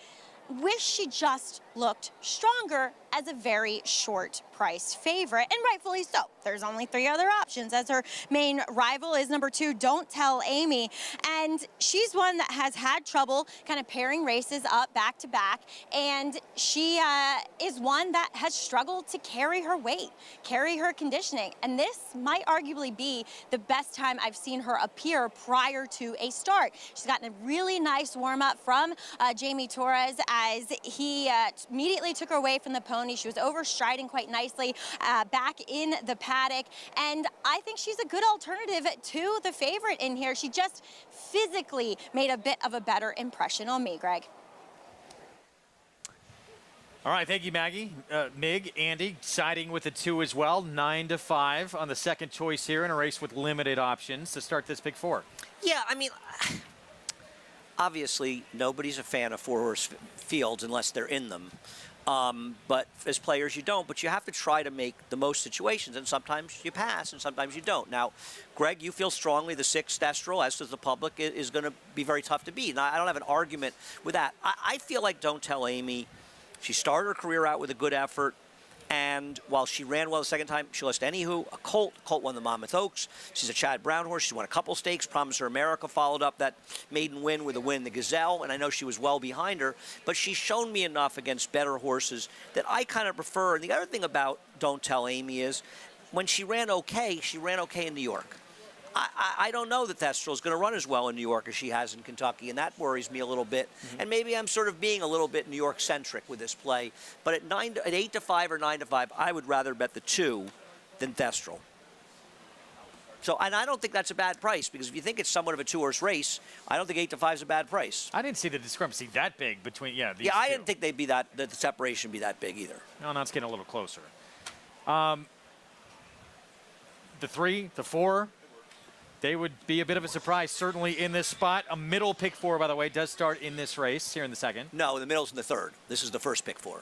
wish she just looked stronger as a very short-priced favorite, and rightfully so. There's only 3 other options, as her main rival is number 2, Don't Tell Amy, and she's one that has had trouble kind of pairing races up back-to-back, and she is one that has struggled to carry her weight, carry her conditioning, and this might arguably be the best time I've seen her appear prior to a start. She's gotten a really nice warm-up from Jamie Torres, as he immediately took her away from the pony. She was overstriding quite nicely back in the paddock, and I think she's a good alternative to the favorite in here. She just physically made a bit of a better impression on me, Greg. All right, thank you, Maggie. Mig, Andy, siding with the 2 as well, 9-5 on the second choice here in a race with limited options to start this Pick 4. Yeah, I mean, obviously nobody's a fan of 4-horse fields unless they're in them. But as players, you don't. But you have to try to make the most situations, and sometimes you pass, and sometimes you don't. Now, Greg, you feel strongly the 6 Thestral, as does the public, is going to be very tough to beat. And I don't have an argument with that. I feel like Don't Tell Amy, she started her career out with a good effort. And while she ran well the second time, she lost to anywho. A Colt. Colt won the Monmouth Oaks. She's a Chad Brown horse. She won a couple stakes. Promise Her America followed up that maiden win with a win, the Gazelle. And I know she was well behind her. But she's shown me enough against better horses that I kind of prefer. And the other thing about Don't Tell Amy is when she ran okay in New York. I don't know that Thestral is going to run as well in New York as she has in Kentucky, and that worries me a little bit. And maybe I'm sort of being a little bit New York-centric with this play. But at 8-5 or 9-5, I would rather bet the 2 than Thestral. So, and I don't think that's a bad price, because if you think it's somewhat of a 2-horse race, I don't think 8-5 is a bad price. I didn't see the discrepancy that big between, these Yeah, I 2. didn't think they'd be that the separation be that big either. No, it's getting a little closer. The 3, the 4. They would be a bit of a surprise, certainly, in this spot. A middle pick 4, by the way, does start in this race here in the second. No, the middle's in the third. This is the first pick 4.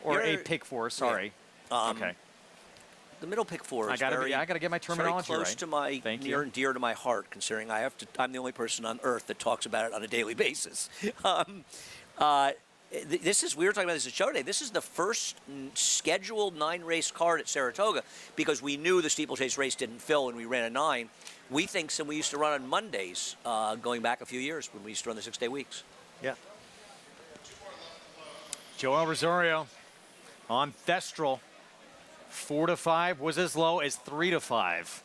Or a pick 4, sorry. Yeah. Okay. The middle pick 4 is I gotta get my terminology very close right. to my near and dear to my heart, considering I'm the only person on earth that talks about it on a daily basis. This is, we were talking about this at show day. This is the first scheduled 9-race card at Saratoga because we knew the steeplechase race didn't fill and we ran a 9. We think some we used to run on Mondays going back a few years when we used to run the 6-day weeks. Yeah. Joel Rosario on Thestral. 4-5 was as low as 3-5.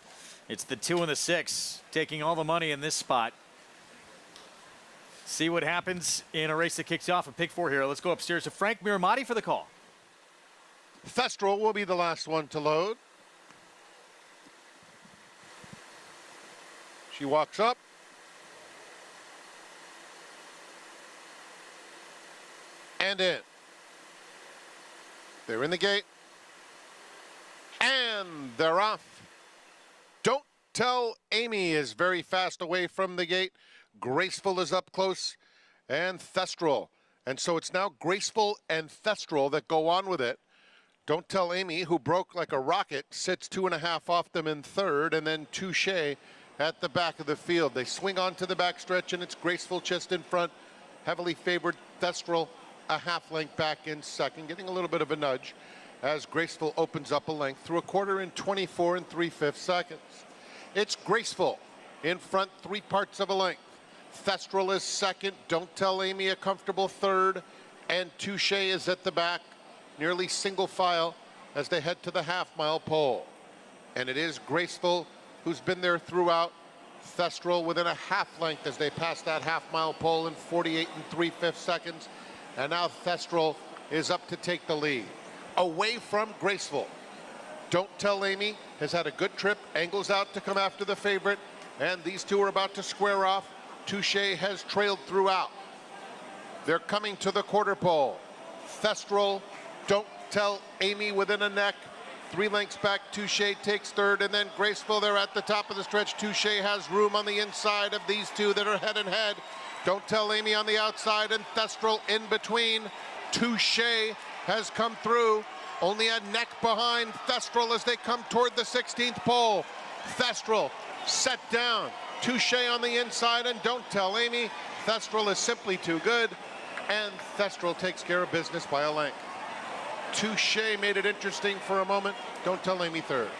It's the 2 and the 6 taking all the money in this spot. See what happens in a race that kicks off a pick 4 here. Let's go upstairs to Frank Miramati for the call. Thestral will be the last one to load. She walks up. And in. They're in the gate. And they're off. Don't Tell Amy is very fast away from the gate. Graceful is up close, and Thestral. And so it's now Graceful and Thestral that go on with it. Don't Tell Amy, who broke like a rocket, sits 2.5 off them in third, and then Touche at the back of the field. They swing onto the backstretch, and it's Graceful just in front. Heavily favored Thestral a half length back in second, getting a little bit of a nudge as Graceful opens up a length through a quarter in 24 3/5 seconds. It's Graceful in front 3 parts of a length. Thestral is second. Don't Tell Amy a comfortable third. And Touche is at the back, nearly single file as they head to the half-mile pole. And it is Graceful who's been there throughout. Thestral within a half length as they pass that half-mile pole in 48 3/5 seconds. And now Thestral is up to take the lead. Away from Graceful. Don't Tell Amy has had a good trip, angles out to come after the favorite, and these two are about to square off. Touche has trailed throughout. They're coming to the quarter pole. Thestral, Don't Tell Amy within a neck. 3 lengths back, Touche takes third, and then Graceful, they're at the top of the stretch. Touche has room on the inside of these two that are head and head. Don't Tell Amy on the outside, and Thestral in between. Touche has come through. Only a neck behind Thestral as they come toward the 16th pole. Thestral set down. Touche on the inside, and Don't Tell Amy. Thestral is simply too good, and Thestral takes care of business by a length. Touche made it interesting for a moment. Don't Tell Amy third.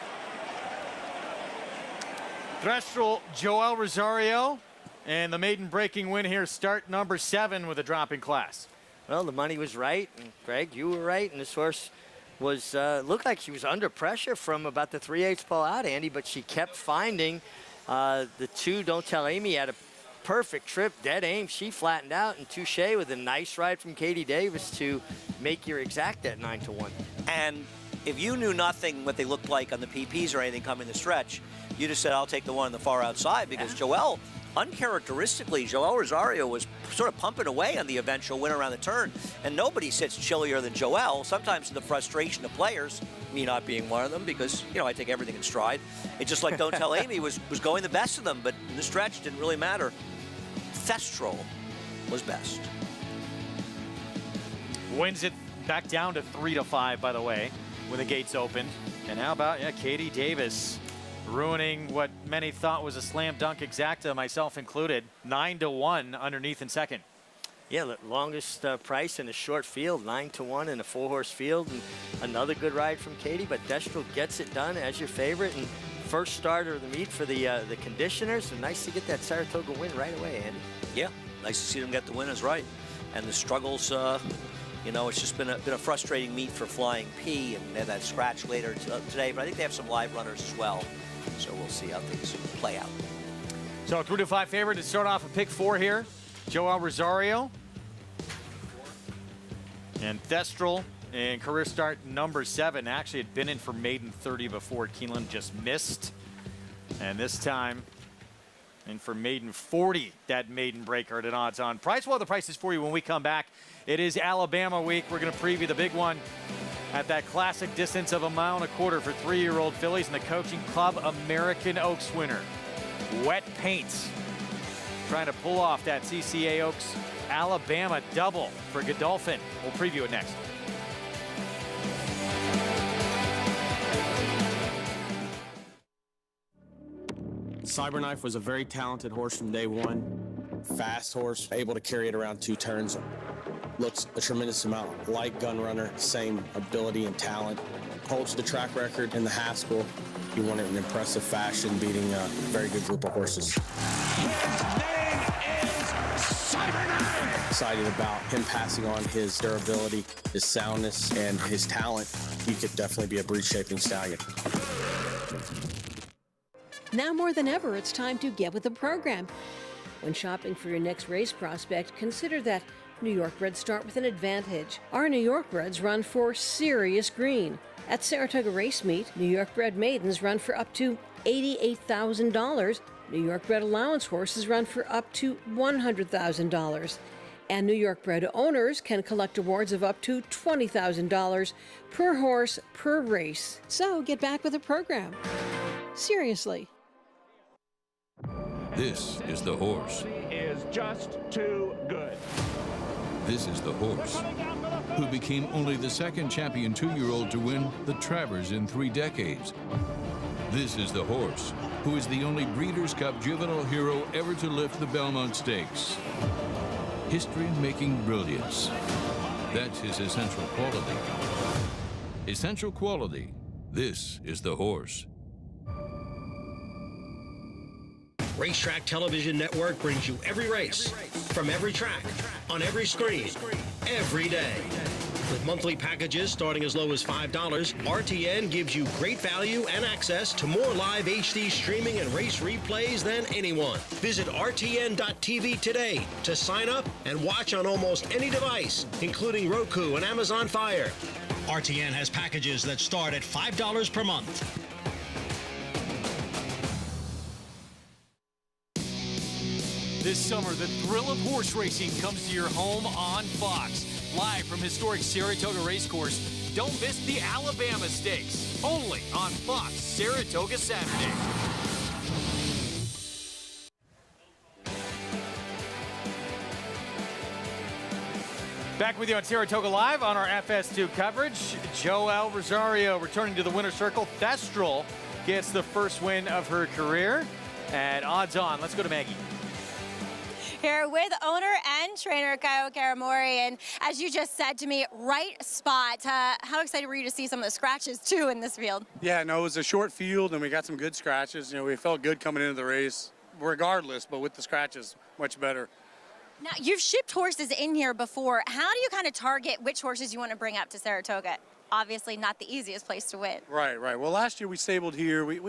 Thestral, Joel Rosario, and the maiden breaking win here, start number 7 with a drop in class. Well, the money was right, and Greg, you were right, and this horse was looked like she was under pressure from about the 3/8 pole out, Andy, but she kept finding the two. Don't Tell Amy had a perfect trip, dead aim. She flattened out, and Touche with a nice ride from Katie Davis to make your exact at 9-1. And if you knew nothing what they looked like on the PPs or anything coming the stretch, you just said, I'll take the one on the far outside, because Joel, uncharacteristically, Joel Rosario was sort of pumping away on the eventual win around the turn, and nobody sits chillier than Joel. Sometimes in the frustration of players, me not being one of them, because, you know, I take everything in stride. It's just like Don't Tell Amy was going the best of them, but in the stretch didn't really matter. Thestral was best. Wins it back down to 3-5, by the way, when the gates opened. And how about, Katie Davis ruining what many thought was a slam dunk exacta, myself included. 9-1 underneath in second. Yeah, the longest price in a short field, 9-1 in a 4-horse field, and another good ride from Katie. But Thestral gets it done as your favorite, and first starter of the meet for the conditioners. And nice to get that Saratoga win right away, Andy. Yeah, nice to see them get the winners right. And the struggles, you know, it's just been a frustrating meet for Flying P, and they had that scratch later today. But I think they have some live runners as well. So we'll see how things play out. So 3-5 favorite to start off a pick 4 here. Joel Rosario and Thestral in career start number 7. Actually had been in for maiden 30 before. Keeneland just missed. And this time in for maiden 40, that maiden breaker at an odds on price. We'll have the prices for you when we come back. It is Alabama week. We're going to preview the big one at that classic distance of 1.25 miles for 3-year-old fillies and the Coaching Club American Oaks winner. wet paint. Trying to pull off that CCA Oaks Alabama double for Godolphin. We'll preview it next. Cyberknife was a very talented horse from day one. Fast horse, able to carry it around 2 turns. Looks a tremendous amount like Gunrunner, same ability and talent. Holds the track record in the Haskell. He won it in impressive fashion, beating a very good group of horses. Excited about him passing on his durability, his soundness, and his talent. He could definitely be a breed-shaping stallion. Now more than ever, it's time to get with the program. When shopping for your next race prospect, consider that New York breds start with an advantage. Our New York breds run for serious green. At Saratoga Race Meet, New York bred maidens run for up to $88,000. New York bred allowance horses run for up to $100,000. And New York bred owners can collect awards of up to $20,000 per horse per race. So get back with the program. Seriously. This is the horse. Is just too good. This is the horse who became only the second champion 2-year-old to win the Travers in 3 decades. This is the horse who is the only Breeders' Cup juvenile hero ever to lift the Belmont Stakes. History-making brilliance. That's his essential quality. Essential quality. This is the horse. Racetrack Television Network brings you every race, from every track, on every screen, every day. With monthly packages starting as low as $5, RTN gives you great value and access to more live HD streaming and race replays than anyone. Visit RTN.tv today to sign up and watch on almost any device, including Roku and Amazon Fire. RTN has packages that start at $5 per month. This summer, the thrill of horse racing comes to your home on Fox. Live from historic Saratoga Racecourse, don't miss the Alabama Stakes. Only on Fox Saratoga Saturday. Back with you on Saratoga Live on our FS2 coverage. Joelle Rosario returning to the winner's circle. Thestral gets the first win of her career. And odds on, let's go to Maggie. Here with owner and trainer Kyle Karamori, and as you just said to me, right spot. How excited were you to see some of the scratches too in this field? Yeah, no, it was a short field and we got some good scratches. You know, we felt good coming into the race regardless, but with the scratches, much better. Now, you've shipped horses in here before. How do you kind of target which horses you want to bring up to Saratoga? Obviously not the easiest place to win. Right. Well, last year we stabled here. We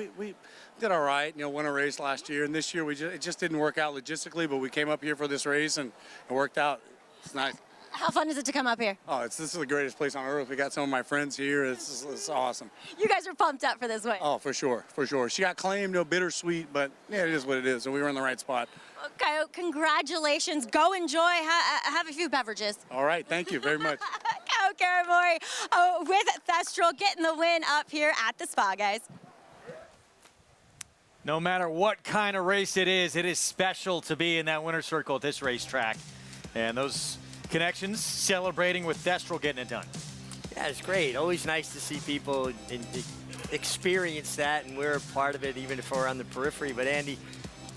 did all right, won a race last year. And this year it just didn't work out logistically, but we came up here for this race and it worked out. It's nice. How fun is it to come up here? Oh, this is the greatest place on earth. We got some of my friends here. It's awesome. You guys are pumped up for this win. Oh, for sure. She got claimed, bittersweet, but yeah, it is what it is. So we were in the right spot. Okay, congratulations. Go enjoy. Have a few beverages. All right, thank you very much. Kyle Karamori with Thestral getting the win up here at the Spa, guys. No matter what kind of race it is special to be in that winner's circle at this racetrack. And those connections celebrating with Thestral getting it done. Yeah, it's great. Always nice to see people experience that, and we're a part of it, even if we're on the periphery. But Andy,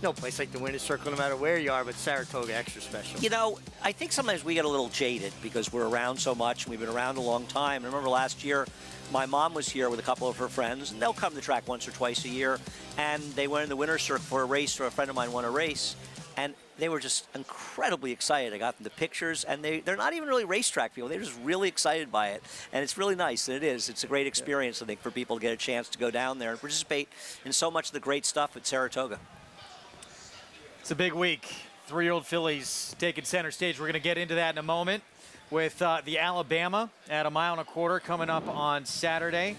no place like the winner's circle, no matter where you are, but Saratoga extra special. You know, I think sometimes we get a little jaded because we're around so much and we've been around a long time. I remember last year, my mom was here with a couple of her friends, and they'll come to the track once or twice a year, and they went in the winner's circle for a race, or a friend of mine won a race, and they were just incredibly excited. I got them the pictures, and they're not even really racetrack people. They're just really excited by it, and it's really nice, and it is. It's a great experience, I think, for people to get a chance to go down there and participate in so much of the great stuff at Saratoga. It's a big week. 3-year-old fillies taking center stage. We're going to get into that in a moment with the Alabama at 1.25 miles coming up on Saturday.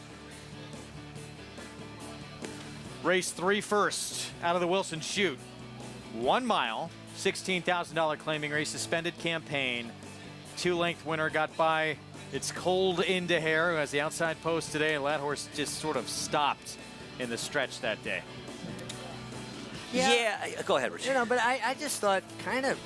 Race 3 first out of the Wilson Chute. 1 mile, $16,000 claiming race, suspended campaign. 2-length winner got by. It's Cold into Hair, who has the outside post today, and that horse just sort of stopped in the stretch that day. Yeah, go ahead, Richard. You know, but I just thought kind of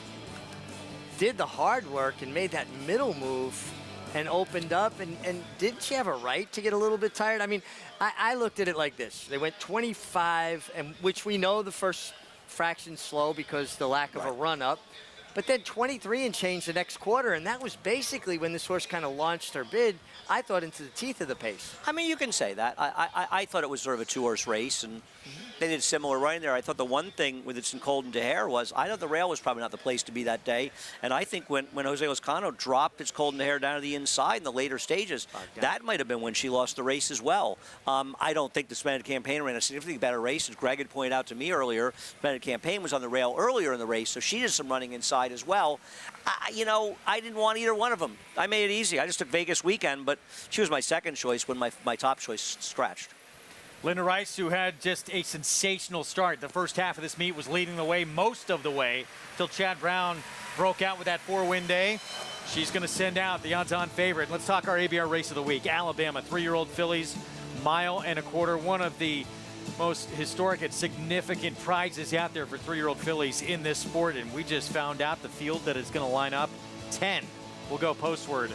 did the hard work and made that middle move and opened up. And didn't she have a right to get a little bit tired? I mean, I looked at it like this. They went 25, and which we know the first fraction slow because the lack of a run-up. But then 23 and change the next quarter, and that was basically when this horse kind of launched her bid, I thought, into the teeth of the pace. I mean, you can say that. I thought it was sort of a two-horse race, and they did similar running there. I thought the one thing with it's in Colton DeHare was, I thought the rail was probably not the place to be that day, and I think when Jose Lozcano dropped his Colton DeHare down to the inside in the later stages, that might have been when she lost the race as well. I don't think the Splendid Campaign ran a significantly better race, as Greg had pointed out to me earlier. Splendid Campaign was on the rail earlier in the race, so she did some running inside as well. You know, I didn't want either one of them. I made it easy. I just took Vegas Weekend, but she was my second choice when my top choice scratched. Linda Rice, who had just a sensational start. The first half of this meet was leading the way most of the way till Chad Brown broke out with that 4-win day. She's going to send out the odds-on favorite. Let's talk our ABR race of the week. Alabama, 3-year-old fillies, 1.25 miles, one of the most historic and significant prizes out there for 3-year-old fillies in this sport. And we just found out the field that is going to line up 10. We'll go postward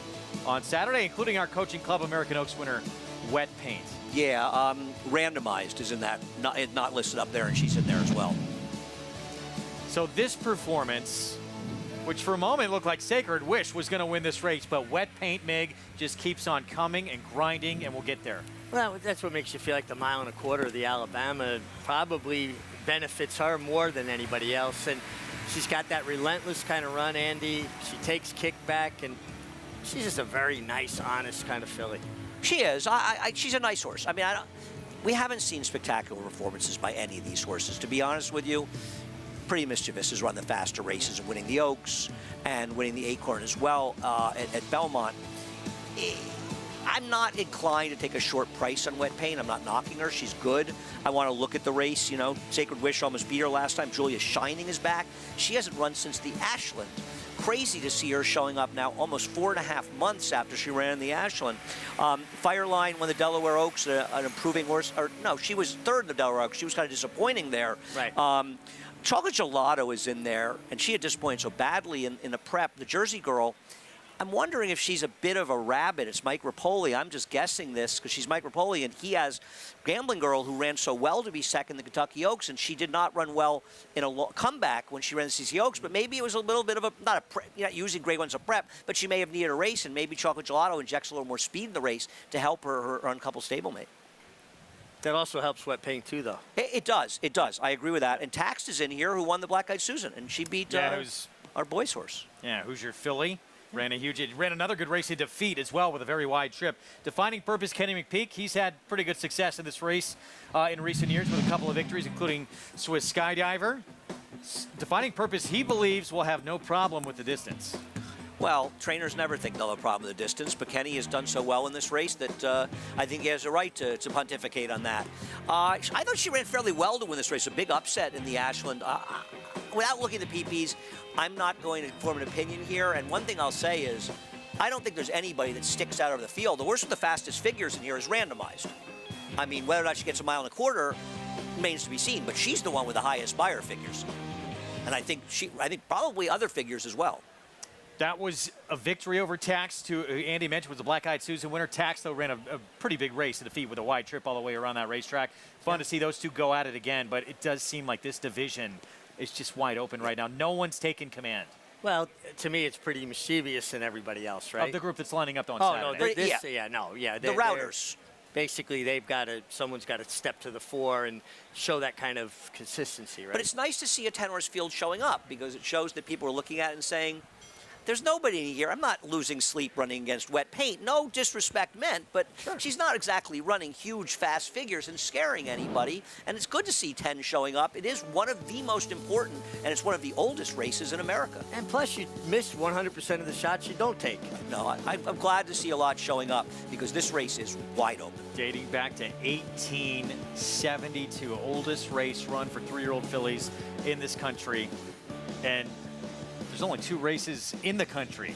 on Saturday, including our Coaching Club American Oaks winner, Wet Paint. Yeah, randomized is in that, not listed up there, and she's in there as well. So this performance, which for a moment looked like Sacred Wish was going to win this race, but Wet Paint Mig just keeps on coming and grinding, and we'll get there. Well, that's what makes you feel like the 1.25 miles of the Alabama probably benefits her more than anybody else. And she's got that relentless kind of run, Andy. She takes kickback, and she's just a very nice, honest kind of filly. She is. She's a nice horse. I mean, we haven't seen spectacular performances by any of these horses. To be honest with you, Pretty Mischievous has run the faster races of winning the Oaks and winning the Acorn as well at Belmont. I'm not inclined to take a short price on Wet Paint. I'm not knocking her. She's good. I want to look at the race. You know, Sacred Wish almost beat her last time. Julia Shining is back. She hasn't run since the Ashland. Crazy to see her showing up now almost 4.5 months after she ran in the Ashland. Fireline won the Delaware Oaks, an improving horse. Or no, she was third in the Delaware Oaks. She was kind of disappointing there. Right. Chocolate Gelato is in there, and she had disappointed so badly in the prep. The Jersey Girl, I'm wondering if she's a bit of a rabbit. It's Mike Rapoli. I'm just guessing this because she's Mike Rapoli, and he has Gambling Girl, who ran so well to be second in the Kentucky Oaks, and she did not run well in a comeback when she ran the CC Oaks, but maybe it was a little bit of a, not using Grade 1's a prep, but she may have needed a race, and maybe Chocolate Gelato injects a little more speed in the race to help her uncoupled stablemate. That also helps Wet Paint, too, though. It does. It does. I agree with that. And Taxed is in here, who won the Black Eyed Susan, and she beat our boys' horse. Yeah, who's your filly? Ran another good race in Defeat as well with a very wide trip. Defining Purpose, Kenny McPeak, he's had pretty good success in this race in recent years with a couple of victories, including Swiss Skydiver. Defining Purpose, he believes, will have no problem with the distance. Well, trainers never think they'll have a problem with the distance, but Kenny has done so well in this race that I think he has a right to pontificate on that. I thought she ran fairly well to win this race, a big upset in the Ashland. Without looking at the PPs, I'm not going to form an opinion here, and one thing I'll say is I don't think there's anybody that sticks out of the field. The horse with the fastest figures in here is randomized. I mean, whether or not she gets 1.25 miles remains to be seen, but she's the one with the highest buyer figures. And I think probably other figures as well. That was a victory over Tax, who Andy mentioned was the Black Eyed Susan winner. Tax, though, ran a pretty big race to defeat with a wide trip all the way around that racetrack. Fun to see those two go at it again, but it does seem like this division is just wide open right now. No one's taken command. Well, to me, it's Pretty Mischievous and everybody else, right? Of the group that's lining up on Saturday. Saturday. The routers. Basically, someone's got to step to the fore and show that kind of consistency, right? But it's nice to see a 10-horse field showing up because it shows that people are looking at it and saying, there's nobody here. I'm not losing sleep running against Wet Paint. No disrespect meant, but she's not exactly running huge, fast figures and scaring anybody. And it's good to see 10 showing up. It is one of the most important, and it's one of the oldest races in America. And plus, you miss 100% of the shots you don't take. No, I'm glad to see a lot showing up because this race is wide open. Dating back to 1872, oldest race run for 3-year-old fillies in this country. And there's only 2 races in the country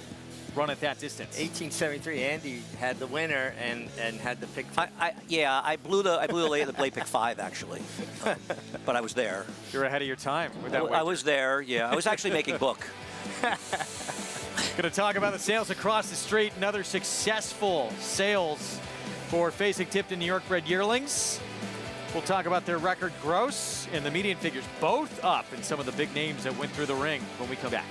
run at that distance. 1873, Andy had the winner and had the pick. I blew the late the play pick 5 actually, but I was there. You're ahead of your time with that. I was there. Yeah, I was actually making book. Going to talk about the sales across the street. Another successful sales for Facing Tipton New York bred yearlings. We'll talk about their record gross and the median figures, both up, and some of the big names that went through the ring when we come back.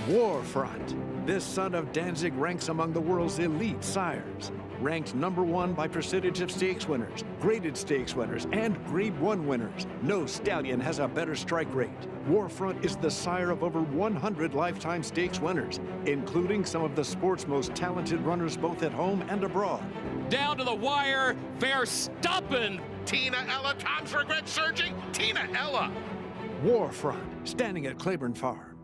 Warfront. This son of Danzig ranks among the world's elite sires. Ranked #1 by percentage of stakes winners, graded stakes winners, and Grade 1 winners. No stallion has a better strike rate. Warfront is the sire of over 100 lifetime stakes winners, including some of the sport's most talented runners both at home and abroad. Down to the wire, Verstappen. Tina Ella, Tom's regret surging. Tina Ella. Warfront, standing at Claiborne Farm.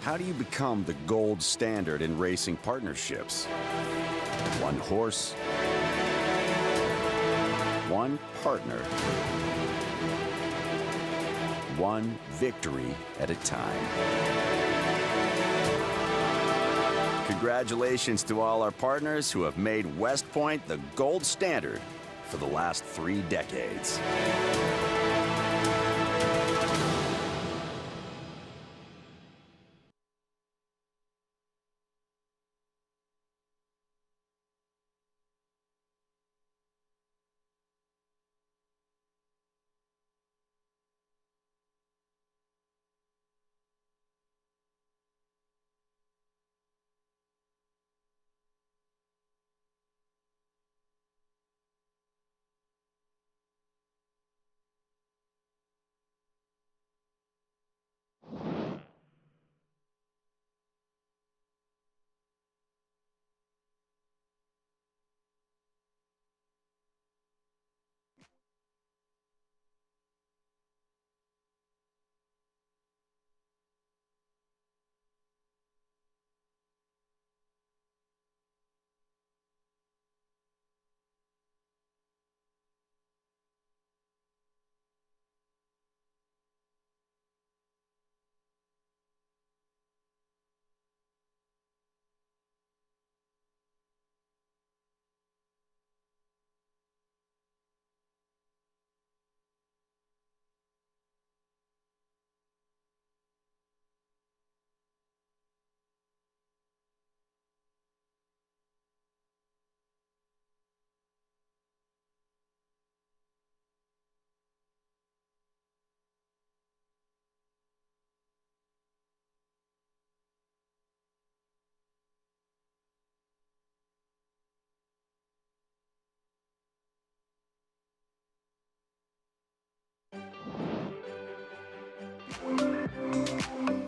How do you become the gold standard in racing partnerships? One horse, one partner, one victory at a time. Congratulations to all our partners who have made West Point the gold standard for the last 3 decades.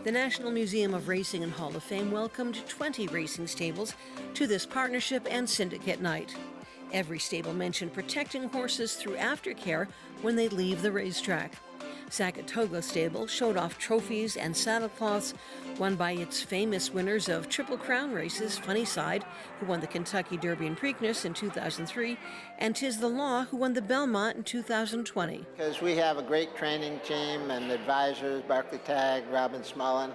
The National Museum of Racing and Hall of Fame welcomed 20 racing stables to this partnership and syndicate night. Every stable mentioned protecting horses through aftercare when they leave the racetrack. Saratoga Stable showed off trophies and saddlecloths won by its famous winners of Triple Crown races, Funny Side, who won the Kentucky Derby and Preakness in 2003, and 'Tis the Law, who won the Belmont in 2020. Because we have a great training team and advisors, Barclay Tagg, Robin Smullen.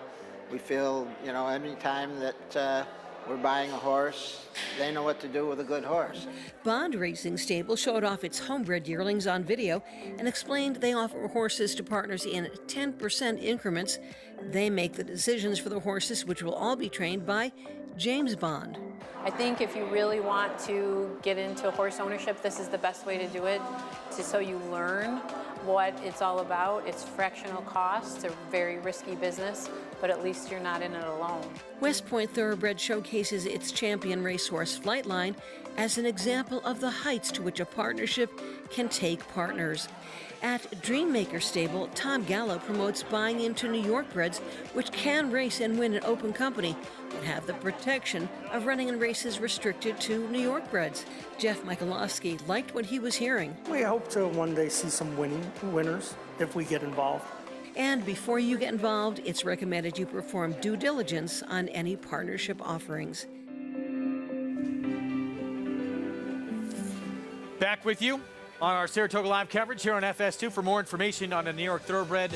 We feel, any time that we're buying a horse, they know what to do with a good horse. Bond Racing Stable showed off its homebred yearlings on video and explained they offer horses to partners in 10% increments. They make the decisions for the horses, which will all be trained by James Bond. I think if you really want to get into horse ownership, this is the best way to do it, so you learn what it's all about. It's fractional costs, a very risky business, but at least you're not in it alone. West Point Thoroughbred showcases its champion racehorse Flightline as an example of the heights to which a partnership can take partners. At Dreammaker Stable, Tom Gallo promotes buying into New York breds, which can race and win an open company, but have the protection of running in races restricted to New York breds. Jeff Michalowski liked what he was hearing. We hope to one day see some winners if we get involved. And before you get involved, it's recommended you perform due diligence on any partnership offerings. Back with you on our Saratoga Live coverage here on FS2. For more information on the New York Thoroughbred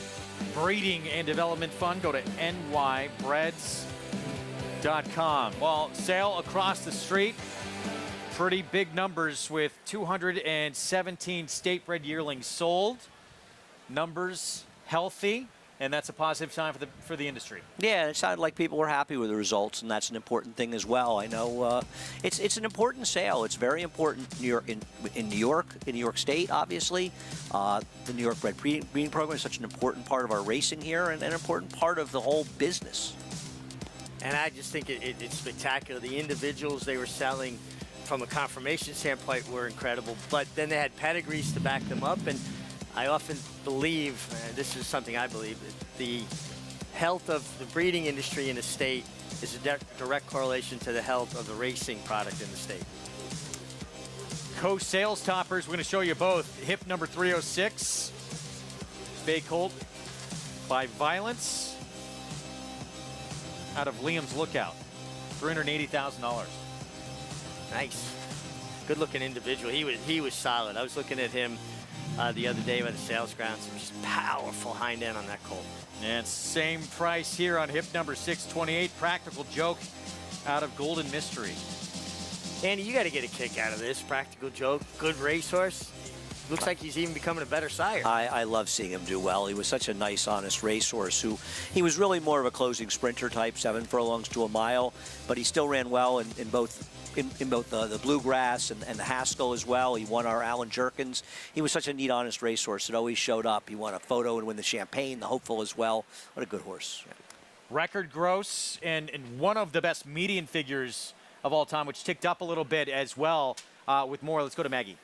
Breeding and Development Fund. Go to nybreds.com. Well, sale across the street. Pretty big numbers with 217 state-bred yearlings sold. Numbers healthy, and that's a positive sign for the industry. Yeah, it sounded like people were happy with the results, and that's an important thing as well. I know it's an important sale. It's very important in New York State, obviously. The New York Bred Breeding Program is such an important part of our racing here and an important part of the whole business. And I just think it's spectacular. The individuals they were selling from a conformation standpoint were incredible, but then they had pedigrees to back them up. And I often believe, and this is something I believe, that the health of the breeding industry in a state is a direct correlation to the health of the racing product in the state. Coast sales toppers, we're going to show you both. Hip number 306, Bay Colt by Violence out of Liam's Lookout, $380,000. Nice. Good looking individual. He was solid. I was looking at him the other day by the sales grounds. Just powerful hind end on that colt. And same price here on hip number 628, Practical Joke out of Golden Mystery. Andy, you got to get a kick out of this. Practical Joke, good racehorse. Looks like he's even becoming a better sire. I love seeing him do well. He was such a nice, honest racehorse he was really more of a closing sprinter type, 7 furlongs to a mile, but he still ran well in both the Bluegrass and the Haskell as well. He won our Alan Jerkins. He was such a neat, honest racehorse. It always showed up. He won a photo and win the Champagne, the Hopeful as well. What a good horse. Record gross and one of the best median figures of all time, which ticked up a little bit as well with more. Let's go to Maggie.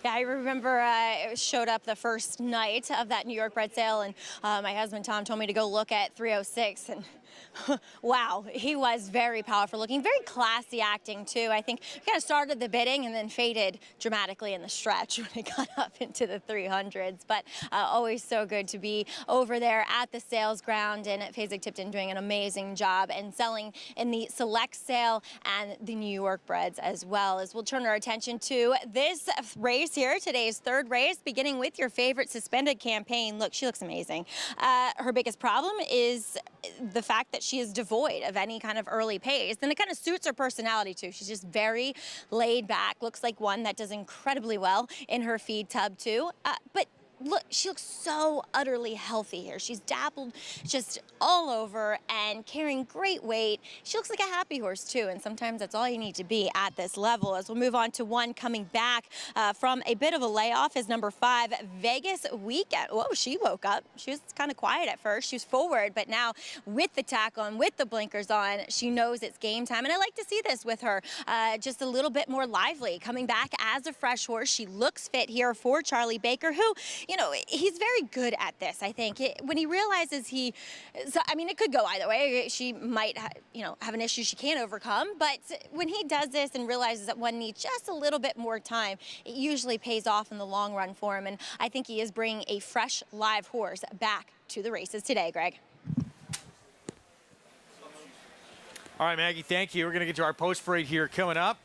Yeah, I remember it showed up the first night of that New York bred sale, and my husband Tom told me to go look at 306, and wow, he was very powerful looking, very classy acting too. I think he kind of started the bidding and then faded dramatically in the stretch when it got up into the 300s. But always so good to be over there at the sales ground, and at Fasig-Tipton doing an amazing job and selling in the select sale and the New York breds as well. As we'll turn our attention to this race here, today's third race, beginning with your favorite suspended campaign. Look, she looks amazing. Her biggest problem is the fact that she is devoid of any kind of early pace, and it kind of suits her personality too. She's just very laid back, looks like one that does incredibly well in her feed tub too. But look, she looks so utterly healthy here. She's dappled just all over and carrying great weight. She looks like a happy horse too, and sometimes that's all you need to be at this level. As we'll move on to one coming back from a bit of a layoff is number 5, Vegas Weekend. Whoa, she woke up. She was kind of quiet at first. She was forward, but now with the tack on, with the blinkers on, she knows it's game time. And I like to see this with her, just a little bit more lively, coming back as a fresh horse. She looks fit here for Charlie Baker, who, you know, he's very good at this, I think. When he realizes I mean, it could go either way. She might, have an issue she can't overcome. But when he does this and realizes that one needs just a little bit more time, it usually pays off in the long run for him. And I think he is bringing a fresh, live horse back to the races today, Greg. All right, Maggie, thank you. We're going to get to our post parade here coming up.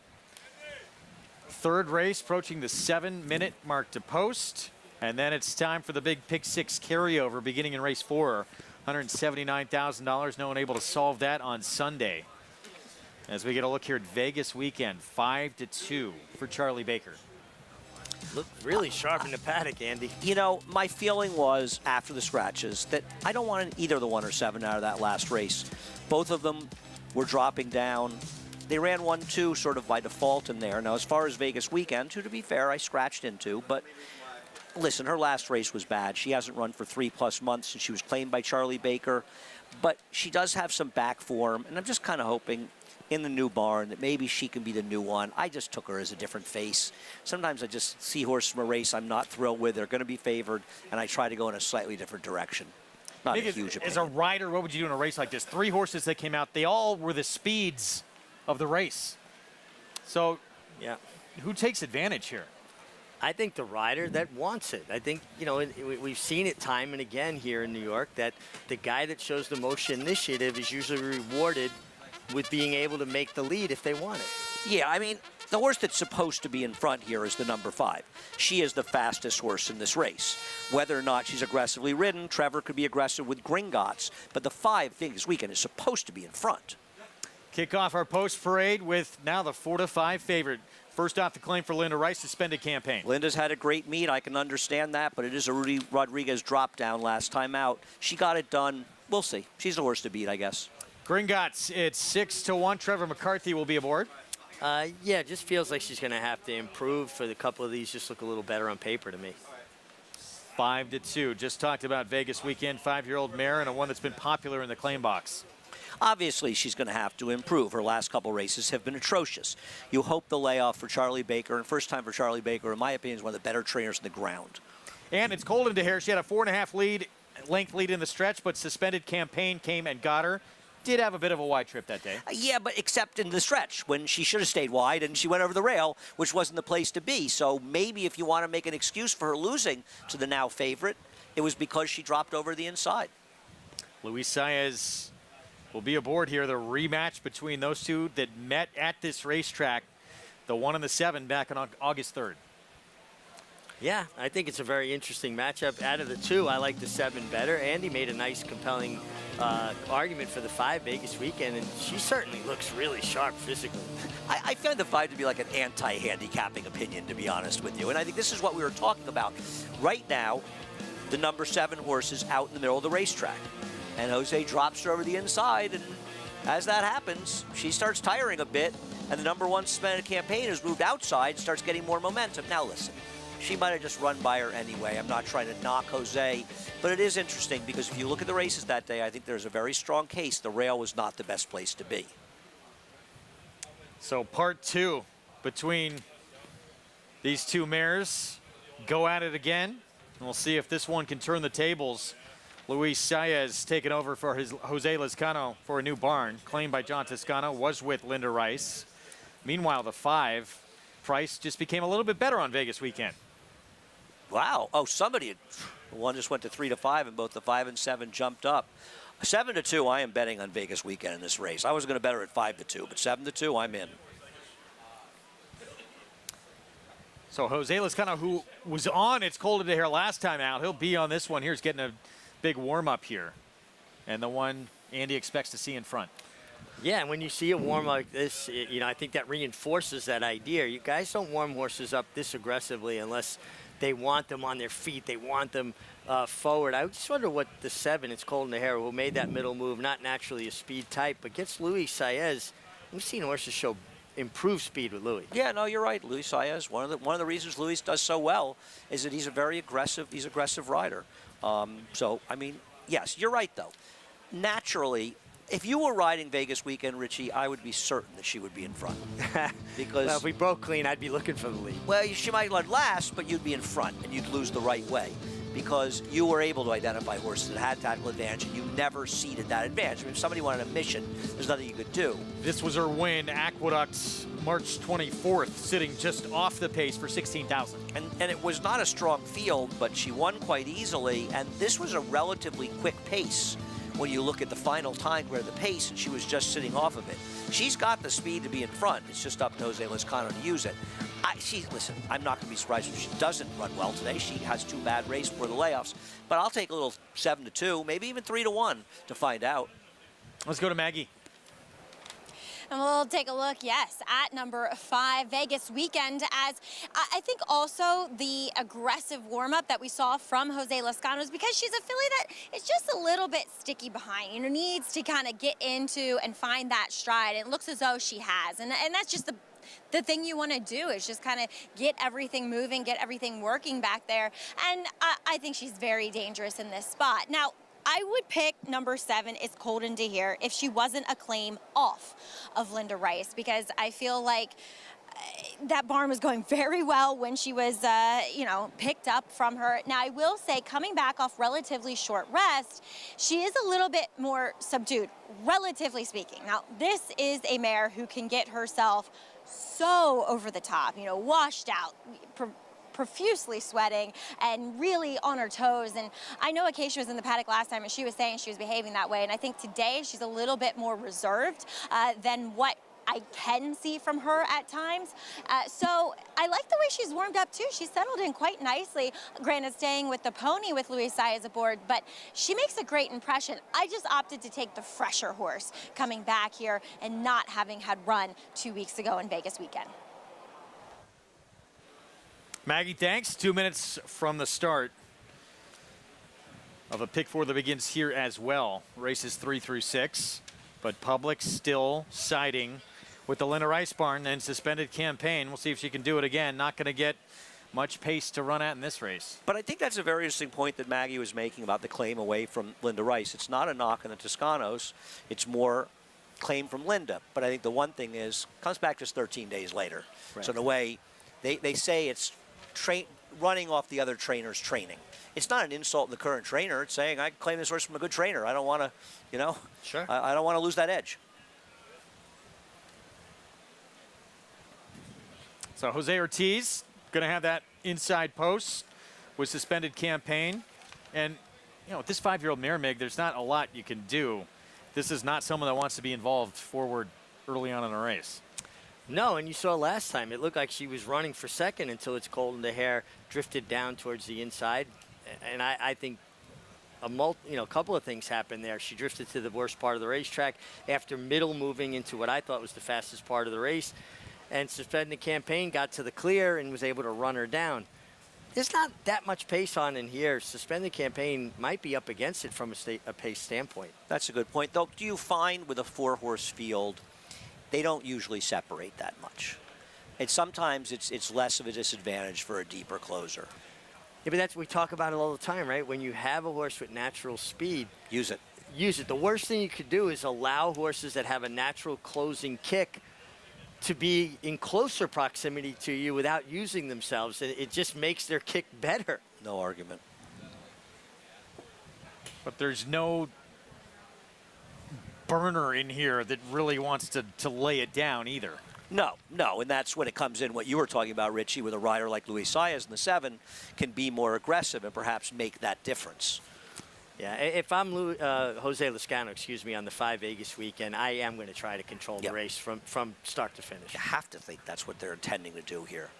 Third race, approaching the 7-minute mark to post. And then it's time for the big pick 6 carryover beginning in race 4. $179,000. No one able to solve that on Sunday. As we get a look here at Vegas Weekend, 5-2 for Charlie Baker. Looked really sharp in the paddock, Andy. You know, my feeling was after the scratches that I don't want either the 1 or 7 out of that last race. Both of them were dropping down. They ran 1-2 sort of by default in there. Now, as far as Vegas Weekend, to be fair, I scratched into, but listen, her last race was bad. She hasn't run for 3+ months since she was claimed by Charlie Baker, but she does have some back form, and I'm just kind of hoping in the new barn that maybe she can be the new one. I just took her as a different face. Sometimes I just see horses from a race I'm not thrilled with. They're going to be favored, and I try to go in a slightly different direction. Not a huge opinion. As a rider, what would you do in a race like this? 3 horses that came out, they all were the speeds of the race. So, yeah, who takes advantage here? I think the rider that wants it. I think, we've seen it time and again here in New York that the guy that shows the most initiative is usually rewarded with being able to make the lead if they want it. Yeah, I mean, the horse that's supposed to be in front here is the number 5. She is the fastest horse in this race. Whether or not she's aggressively ridden, Trevor could be aggressive with Gringotts, but the 5 Vegas weekend is supposed to be in front. Kick off our post parade with now the 4-5 favorite. First off, the claim for Linda Rice, suspended campaign. Linda's had a great meet. I can understand that, but it is a Rudy Rodriguez drop down last time out. She got it done. We'll see. She's the horse to beat, I guess. Gringotts, it's 6-1. Trevor McCarthy will be aboard. Yeah, it just feels like she's going to have to improve for the couple of these. Just look a little better on paper to me. 5-2. Just talked about Vegas weekend, 5-year-old mare and a one that's been popular in the claim box. Obviously, she's going to have to improve. Her last couple races have been atrocious. You hope the layoff for Charlie Baker, and first time for Charlie Baker, in my opinion, is one of the better trainers in the ground. And it's cold into here. She had a 4.5 length lead in the stretch, but suspended campaign came and got her. Did have a bit of a wide trip that day. Yeah, but except in the stretch when she should have stayed wide and she went over the rail, which wasn't the place to be. So maybe if you want to make an excuse for her losing to the now favorite, it was because she dropped over the inside. Luis Saez will be aboard here. The rematch between those two that met at this racetrack, the 1 and the 7 back on August 3rd. Yeah, I think it's a very interesting matchup. Out of the two, I like the 7 better. Andy made a nice, compelling argument for the 5 Vegas weekend, and she certainly looks really sharp physically. I find the 5 to be like an anti-handicapping opinion, to be honest with you. And I think this is what we were talking about. Right now, the number 7 horse is out in the middle of the racetrack. And Jose drops her over the inside, and as that happens, she starts tiring a bit, and the number 1 suspended campaign has moved outside, starts getting more momentum. Now listen, she might have just run by her anyway. I'm not trying to knock Jose, but it is interesting because if you look at the races that day, I think there's a very strong case the rail was not the best place to be. So part 2 between these two mares. Go at it again, and we'll see if this one can turn the tables. Luis Saez taking over for his Jose Lezcano for a new barn. Claimed by John Toscano, was with Linda Rice. Meanwhile, the 5, Price, just became a little bit better on Vegas weekend. Wow. Oh, somebody, one just went to 3-5, and both the 5 and 7 jumped up. 7-2, I am betting on Vegas weekend in this race. I was going to bet her at 5-2, but 7-2, I'm in. So Jose Lezcano, who was on It's Cold Into Here last time out, he'll be on this one here. He's getting a big warm-up here, and the one Andy expects to see in front. Yeah, and when you see a warm like this, you know, I think that reinforces that idea. You guys don't warm horses up this aggressively unless they want them on their feet. They want them forward. I just wonder what the 7, It's Cold in the Hair, who made that middle move, not naturally a speed type, but gets Luis Saez. We've seen horses show improved speed with Luis. Yeah, no, you're right. Luis Saez, one of the reasons Luis does so well is that he's a very aggressive rider. So, I mean, yes, you're right, though. Naturally, if you were riding Vegas weekend, Richie, I would be certain that she would be in front. Because well, if we broke clean, I'd be looking for the lead. Well, she might run last, but you'd be in front, and you'd lose the right way. Because you were able to identify horses that had tactical advantage, and you never ceded that advantage. I mean, if somebody wanted a mission, there's nothing you could do. This was her win, Aqueduct, March 24th, sitting just off the pace for 16,000. And it was not a strong field, but she won quite easily, and this was a relatively quick pace when you look at the final time where the pace, and she was just sitting off of it. She's got the speed to be in front. It's just up to Jose Lezcano to use it. Listen, I'm not going to be surprised if she doesn't run well today. She has 2 bad races before the layoffs. But I'll take a little 7-2, maybe even 3-1 to find out. Let's go to Maggie. And we'll take a look, yes, at number 5, Vegas weekend, as I think also the aggressive warm-up that we saw from Jose Lezcano is because she's a filly that is just a little bit sticky behind, you know, needs to kind of get into and find that stride. It looks as though she has, and that's just the thing you want to do is just kind of get everything moving, get everything working back there. And I think she's very dangerous in this spot. Now, I would pick number 7, It's Cold Into Here, if she wasn't a claim off of Linda Rice, because I feel like that barn was going very well when she was, you know, picked up from her. Now, I will say, coming back off relatively short rest, she is a little bit more subdued, relatively speaking. Now, this is a mare who can get herself so over the top, you know, washed out, profusely sweating and really on her toes. And I know Acacia was in the paddock last time and she was saying she was behaving that way. And I think today she's a little bit more reserved than what I can see from her at times. So I like the way she's warmed up too. She settled in quite nicely. Granted, staying with the pony with Luis Saez aboard, but she makes a great impression. I just opted to take the fresher horse coming back here and not having had run 2 weeks ago in Vegas weekend. Maggie, thanks. 2 minutes from the start of a pick four that begins here as well. Races 3 through 6, but public still siding with the Linda Rice barn and suspended Campaign. We'll see if she can do it again. Not going to get much pace to run at in this race. But I think that's a very interesting point that Maggie was making about the claim away from Linda Rice. It's not a knock on the Toscanos. It's more claim from Linda. But I think the one thing is, comes back just 13 days later. Right. So in a way, they say it's running off the other trainer's training. It's not an insult in the current trainer. It's saying, I claim this horse from a good trainer. I don't want to, you know, sure. I don't want to lose that edge. So Jose Ortiz going to have that inside post with suspended Campaign. And, you know, with this 5-year-old mare, Mig, there's not a lot you can do. This is not someone that wants to be involved forward early on in a race. No, and you saw last time, it looked like she was running for second until it's cold and the hair drifted down towards the inside. And I think a couple of things happened there. She drifted to the worst part of the racetrack after middle moving into what I thought was the fastest part of the race. And suspended Campaign got to the clear and was able to run her down. There's not that much pace on in here. Suspended Campaign might be up against it from a pace standpoint. That's a good point, though. Do you find with a 4-horse field, they don't usually separate that much? And sometimes it's less of a disadvantage for a deeper closer. Yeah, but we talk about it all the time, right? When you have a horse with natural speed, use it. Use it. The worst thing you could do is allow horses that have a natural closing kick to be in closer proximity to you without using themselves. It just makes their kick better. No argument. But there's no burner in here that really wants to lay it down either. No, and that's when it comes in what you were talking about, Richie, with a rider like Luis Saez in the 7 can be more aggressive and perhaps make that difference. Yeah, if I'm Jose Lezcano, on the 5 Vegas weekend, I am going to try to control the race from start to finish. You have to think that's what they're intending to do here.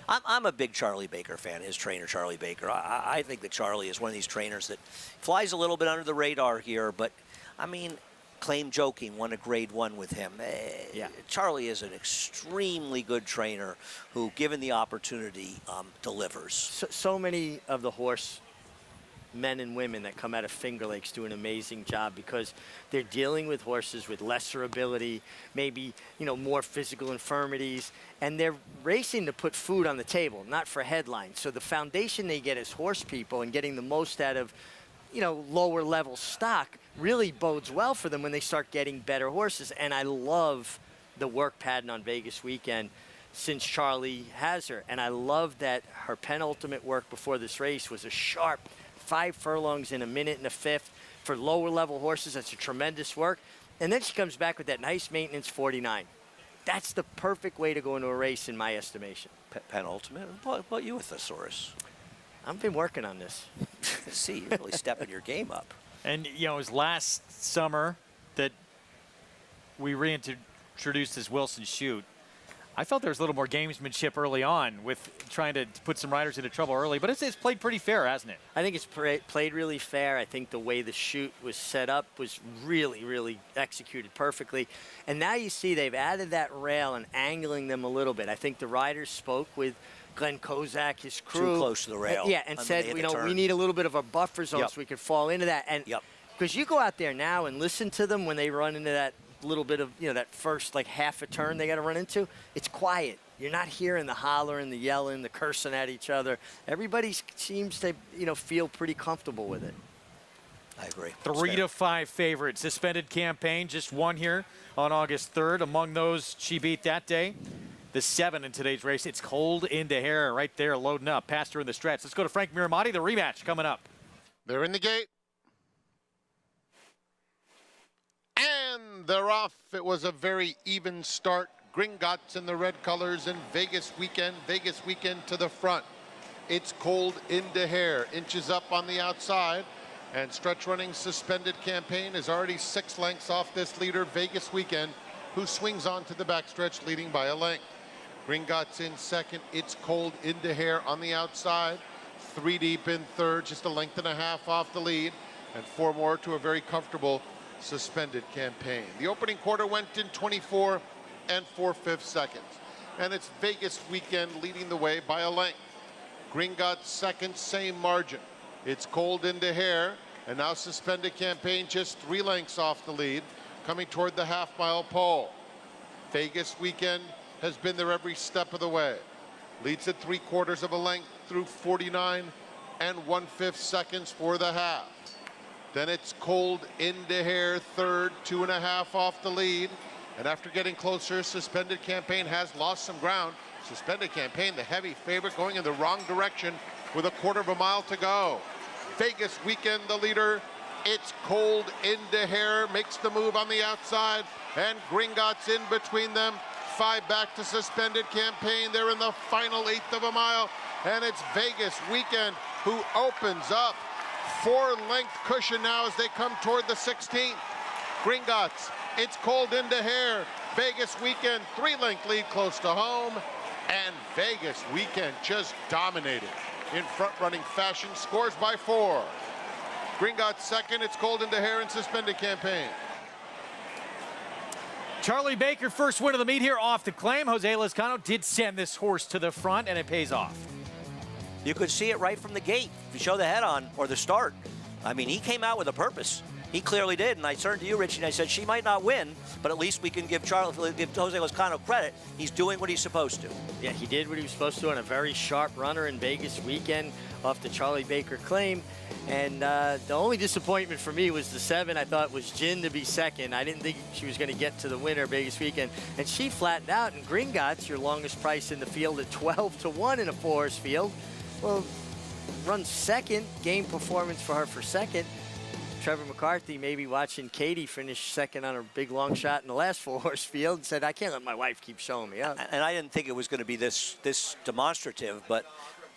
I'm a big Charlie Baker fan, his trainer, Charlie Baker. I think that Charlie is one of these trainers that flies a little bit under the radar here, but, I mean, Claim Joking won a grade 1 with him. Yeah. Charlie is an extremely good trainer who, given the opportunity, delivers. So many of the horse men and women that come out of Finger Lakes do an amazing job because they're dealing with horses with lesser ability, maybe, more physical infirmities, and they're racing to put food on the table, not for headlines. So the foundation they get as horse people and getting the most out of, lower level stock really bodes well for them when they start getting better horses. And I love the work pattern on Vegas weekend since Charlie has her. And I love that her penultimate work before this race was a sharp 5 furlongs in a minute and a fifth. For lower level horses, that's a tremendous work. And then she comes back with that nice maintenance 49. That's the perfect way to go into a race in my estimation. Penultimate? What about you, a thesaurus? I've been working on this. See, you're really stepping your game up. And, it was last summer that we reintroduced this Wilson Shoot. I felt there was a little more gamesmanship early on with trying to put some riders into trouble early, but it's played pretty fair, hasn't it? I think it's played really fair. I think the way the shoot was set up was really, really executed perfectly. And now you see they've added that rail and angling them a little bit. I think the riders spoke with Glenn Kozak, his crew. Too close to the rail. Yeah, and said, we need a little bit of a buffer zone so we could fall into that. And because you go out there now and listen to them when they run into that little bit of, that first half a turn they got to run into, it's quiet. You're not hearing the hollering, the yelling, the cursing at each other. Everybody seems to, feel pretty comfortable with it. I agree. 3 to 5 favorites. Suspended Campaign, just won here on August 3rd. Among those she beat that day, the 7 in today's race. It's cold into hair right there, loading up. Past her in the stretch. Let's go to Frank Miramati, the rematch coming up. They're in the gate. And they're off. It was a very even start. Gringotts in the red colors and Vegas weekend to the front. It's cold into hair, inches up on the outside. And stretch running Suspended Campaign is already 6 lengths off this leader, Vegas weekend. who swings on to the backstretch, leading by a length. Gringotts in second. It's Cold into Hair on the outside. 3 deep in third, just a length and a half off the lead, and 4 more to a very comfortable Suspended Campaign. The opening quarter went in 24 4/5 seconds, and it's Vegas Weekend leading the way by a length. Gringotts second, same margin. It's Cold into Hair, and now Suspended Campaign just 3 lengths off the lead, coming toward the half-mile pole. Vegas Weekend has been there every step of the way. Leads at 3/4 of a length through 49 1/5 seconds for the half. Then it's Cold into Hair third, 2.5 off the lead. And after getting closer, Suspended Campaign has lost some ground. Suspended Campaign, the heavy favorite, going in the wrong direction with 1/4 mile to go. Vegas Weekend, the leader. It's Cold into Hair, makes the move on the outside, and Gringotts in between them. 5 back to Suspended Campaign. They're in the final 1/8 of a mile, and it's Vegas Weekend who opens up. 4-length cushion now as they come toward the 16th. Gringotts, it's Cold into Hair. Vegas Weekend, 3-length lead close to home, and Vegas Weekend just dominated in front-running fashion. Scores by 4. Gringotts second, it's Cold into Hair and Suspended Campaign. Charlie Baker, first win of the meet here off the claim. Jose Lezcano did send this horse to the front, and it pays off. You could see it right from the gate. If you show the head on or the start, I mean, he came out with a purpose. He clearly did, and I turned to you, Richie, and I said, she might not win, but at least we can give Jose Lezcano credit. He's doing what he's supposed to. Yeah, he did what he was supposed to on a very sharp runner in Vegas Weekend off the Charlie Baker claim. And the only disappointment for me was the 7. I thought was Gin to be second. I didn't think she was going to get to the winner Vegas Weekend. And she flattened out, and Gringotts, your longest price in the field at 12-1 in a 4-horse field. Well, runs second, game performance for her for second. Trevor McCarthy maybe watching Katie finish second on a big long shot in the last 4-horse field and said, I can't let my wife keep showing me up. And I didn't think it was going to be this demonstrative, but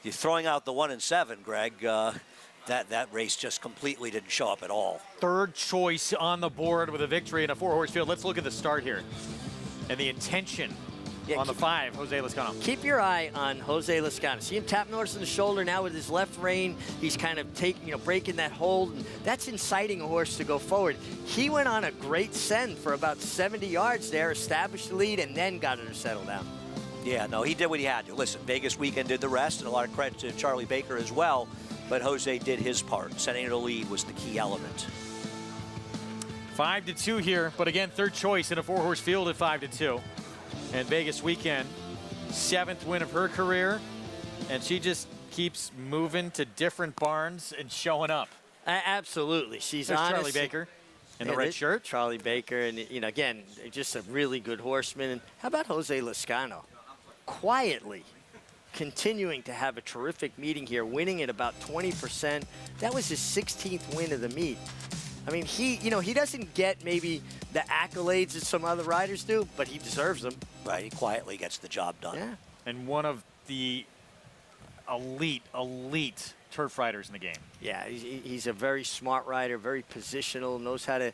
you're throwing out the 1 and 7, Greg. That race just completely didn't show up at all. Third choice on the board with a victory in a 4-horse field. Let's look at the start here and the intention on the 5, Jose Lezcano. Keep your eye on Jose Lezcano. See him tap Norris in the shoulder now with his left rein. He's kind of breaking that hold, and that's inciting a horse to go forward. He went on a great send for about 70 yards there, established the lead, and then got her to settle down. Yeah, no, he did what he had to. Listen, Vegas Weekend did the rest, and a lot of credit to Charlie Baker as well, but Jose did his part. Setting the lead was the key element. 5-2 here, but again, third choice in a 4-horse field at 5-2. And Vegas Weekend, 7th win of her career, and she just keeps moving to different barns and showing up. Absolutely. She's There's honest. Charlie Baker in the red shirt. Charlie Baker, and again, just a really good horseman. And how about Jose Lezcano? Quietly continuing to have a terrific meeting here, winning at about 20%. That was his 16th win of the meet. I mean, he doesn't get maybe the accolades that some other riders do, but he deserves them. Right, he quietly gets the job done. Yeah. And one of the elite turf riders in the game. Yeah, he's a very smart rider, very positional, knows how to,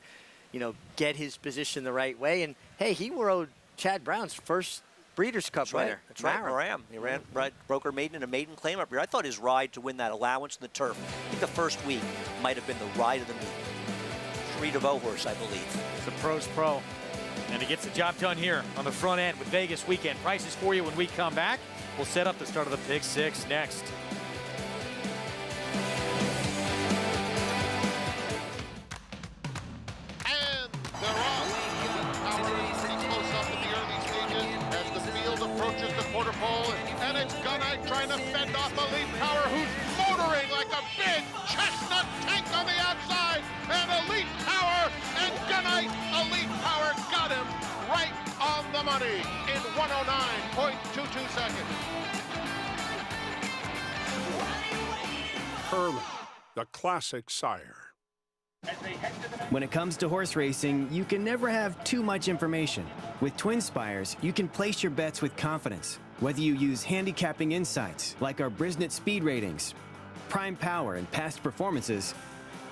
get his position the right way. And, hey, he rode Chad Brown's first Breeders' Cup winner. That's right, Maram. He ran Broker Maiden in a maiden claim up here. I thought his ride to win that allowance in the turf, I think the first week might have been the ride of the meet. Sri DeVoe horse, I believe. It's a pro's pro. And he gets the job done here on the front end with Vegas Weekend. Prices for you when we come back. We'll set up the start of the Pick 6 next. And they're off. Power is pretty close up in the early stages as the field approaches the quarter pole. And it's Gunite trying to fend off Elite Power, who's motoring like a big chestnut tank on the outside. And Elite Power and Gunite, Elite Power got him right on the money in 109.22 seconds. Herman, the classic sire. When it comes to horse racing, you can never have too much information. With TwinSpires, you can place your bets with confidence. Whether you use handicapping insights like our Brisnet speed ratings, prime power, and past performances,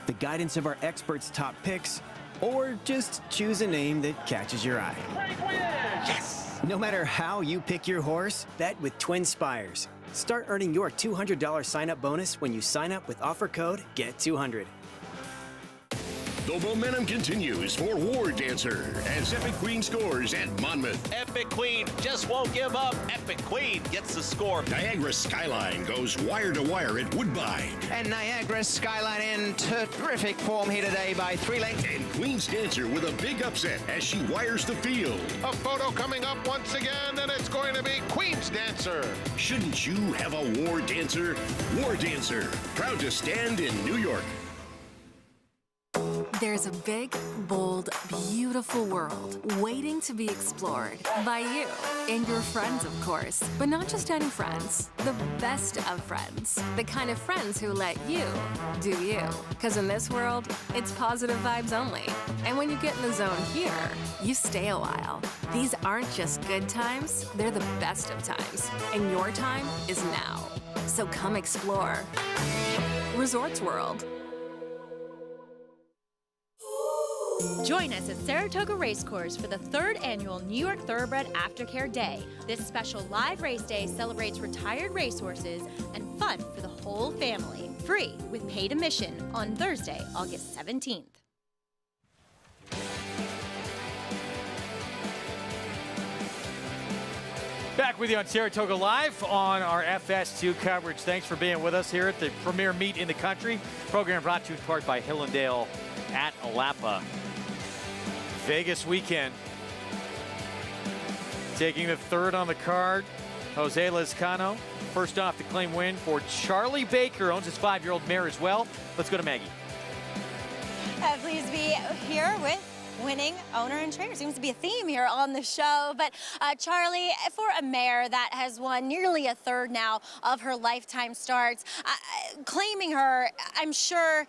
the guidance of our experts' top picks, Or just choose a name that catches your eye. Yes! No matter how you pick your horse, bet with Twin Spires. Start earning your $200 sign-up bonus when you sign up with offer code GET200. The momentum continues for War Dancer as Epic Queen scores at Monmouth. Epic Queen just won't give up. Epic Queen gets the score. Niagara Skyline goes wire to wire at Woodbine. And Niagara Skyline in terrific form here today by 3 lengths. And Queen's Dancer with a big upset as she wires the field. A photo coming up once again, and it's going to be Queen's Dancer. Shouldn't you have a War Dancer? War Dancer, proud to stand in New York. There's a big, bold, beautiful world waiting to be explored by you and your friends, of course. But not just any friends, the best of friends. The kind of friends who let you do you. Because in this world, it's positive vibes only. And when you get in the zone here, you stay a while. These aren't just good times, they're the best of times. And your time is now. So come explore. Resorts World. Join us at Saratoga Racecourse for the 3rd annual New York Thoroughbred Aftercare Day. This special live race day celebrates retired racehorses and fun for the whole family. Free with paid admission on Thursday, August 17th. Back with you on Saratoga Live on our FS2 coverage. Thanks for being with us here at the premier meet in the country. Program brought to you in part by Hillendale at Alapa. Vegas weekend. Taking the 3rd on the card, Jose Lezcano. First off to claim win for Charlie Baker. Owns his 5-year-old mare as well. Let's go to Maggie. Pleased to be here with winning owner and trainer. Seems to be a theme here on the show. But Charlie, for a mare that has won nearly a third now of her lifetime starts, claiming her, I'm sure,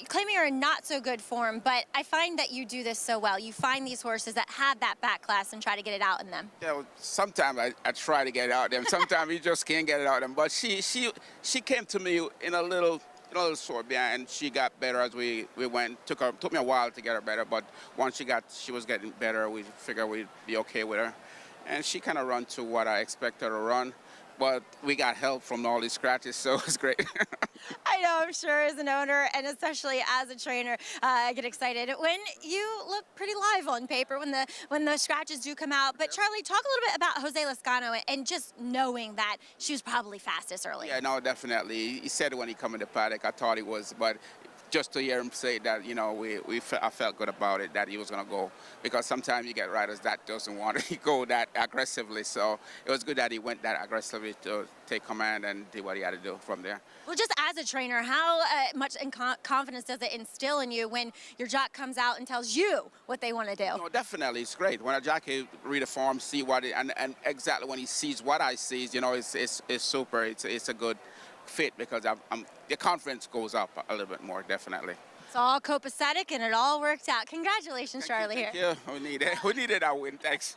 claiming her in not so good form, but I find that you do this so well. You find these horses that have that back class and try to get it out in them. Yeah, well, sometimes I try to get it out of them. Sometimes you just can't get it out of them. But she came to me in a little sore behind, and she got better as we went. Took me a while to get her better, but once she was getting better, we figured we'd be okay with her. And she kind of run to what I expected her to run, but we got help from all these scratches, so it was great. I know, I'm sure as an owner and especially as a trainer, I get excited when you look pretty live on paper when the scratches do come out. But Charlie, talk a little bit about Jose Lezcano and just knowing that she was probably fastest early. Yeah, no, definitely. He said it when he come in the paddock. I thought he was, but just to hear him say that, I felt good about it, that he was going to go. Because sometimes you get riders that doesn't want to go that aggressively. So it was good that he went that aggressively to take command and do what he had to do from there. Well, just as a trainer, how much confidence does it instill in you when your jock comes out and tells you what they want to do? No, definitely. It's great. When a jockey read a form, see what it, and exactly when he sees what I see, it's super. It's a good fit because the confidence goes up a little bit more, definitely. It's all copacetic and it all worked out. Congratulations, Charlie. Thank you. We needed our win. Thanks.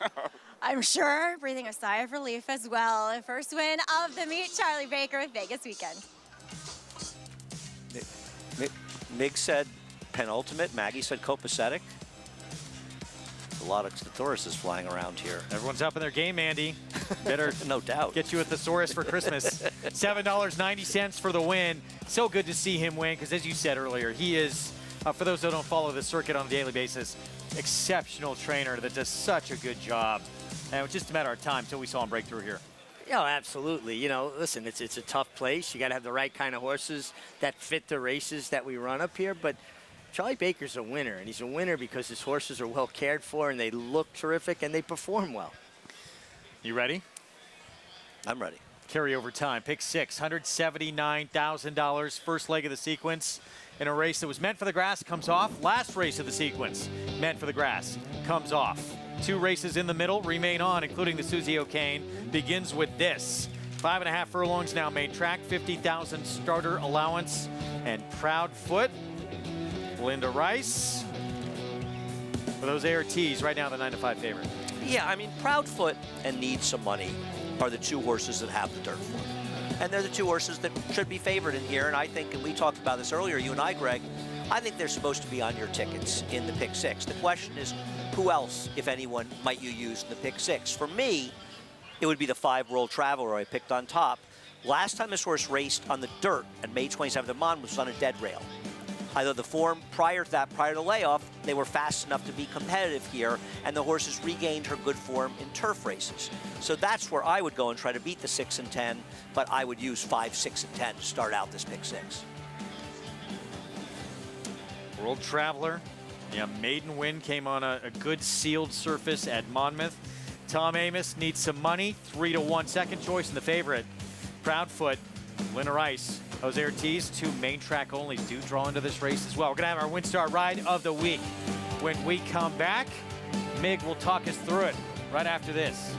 I'm sure breathing a sigh of relief as well. First win of the meet, Charlie Baker with Vegas weekend. Mig said penultimate. Maggie said copacetic. A lot of thesauruses flying around here. Everyone's up in their game, Andy. Better no doubt get you a thesaurus for Christmas. $7.90 for the win. So good to see him win because, as you said earlier, he is, for those that don't follow the circuit on a daily basis, exceptional trainer that does such a good job. And it was just a matter of time until we saw him break through here. Yeah, absolutely. Listen, it's a tough place. You got to have the right kind of horses that fit the races that we run up here. But Charlie Baker's a winner, and he's a winner because his horses are well cared for, and they look terrific, and they perform well. You ready? I'm ready. Carryover time. Pick 6, $179,000. First leg of the sequence in a race that was meant for the grass, comes off. Last race of the sequence, meant for the grass, comes off. 2 races in the middle remain on, including the Susie O'Kane. Begins with this. 5.5 furlongs now main track, 50,000 starter allowance, and Proud Foot. Linda Rice for those ARTs right now, the 9-5 favorite. Yeah, I mean, Proudfoot and Need Some Money are the 2 horses that have the dirt for them. And they're the 2 horses that should be favored in here. And I think, and we talked about this earlier, you and I, Greg, I think they're supposed to be on your tickets in the pick six. The question is, who else, if anyone, might you use in the pick six? For me, it would be the 5 World Traveler I picked on top. Last time this horse raced on the dirt at May 27th at Monmouth was on a dead rail. Either the form prior to that, prior to layoff, they were fast enough to be competitive here, and the horse has regained her good form in turf races. So that's where I would go and try to beat the 6 and 10, but I would use 5, 6, and 10 to start out this pick six. World Traveler, yeah, maiden win, came on a good sealed surface at Monmouth. Tom Amoss needs some money, 3-1 second choice, and the favorite, Proudfoot, Lynn Rice. Jose Ortiz, 2 main track onlys do draw into this race as well. We're going to have our WinStar Ride of the Week. When we come back, Mig will talk us through it right after this.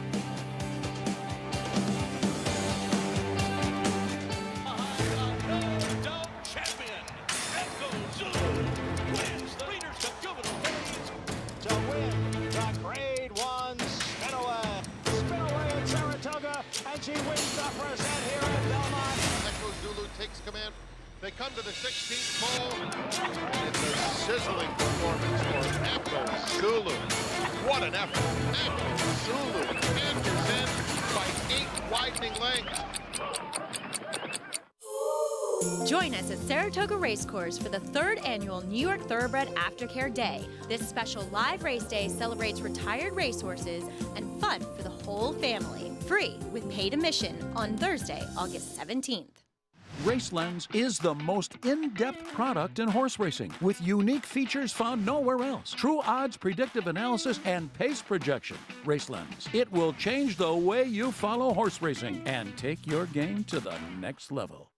To win the Grade 1 Spinaway. Spinaway at Saratoga, and she wins the first set here at Belmont. Echo Zulu takes command. They come to the 16th pole. It's a sizzling performance for Echo Zulu. What an effort. Echo Zulu enters in by 8 widening lengths. Join us at Saratoga Racecourse for the 3rd annual New York Thoroughbred Aftercare Day. This special live race day celebrates retired racehorses and fun for the whole family. Free with paid admission on Thursday, August 17th. RaceLens is the most in-depth product in horse racing with unique features found nowhere else. True odds, predictive analysis, and pace projection. RaceLens. It will change the way you follow horse racing and take your game to the next level.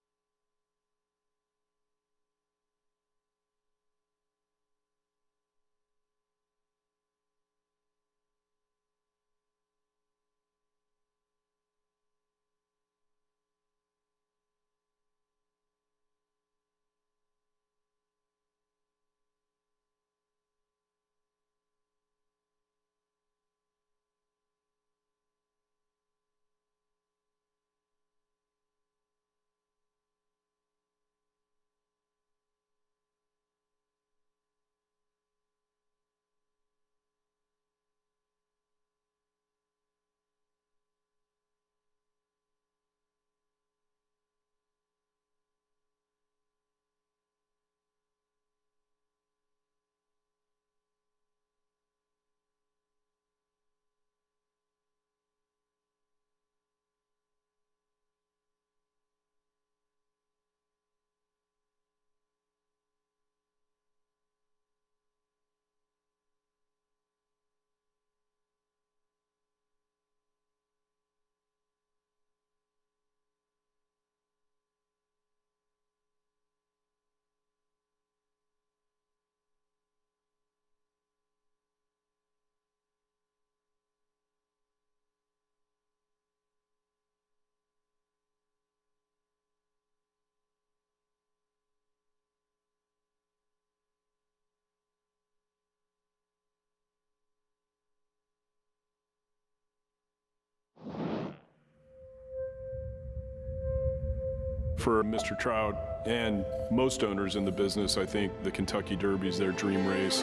For Mr. Trout and most owners in the business, I think the Kentucky Derby is their dream race.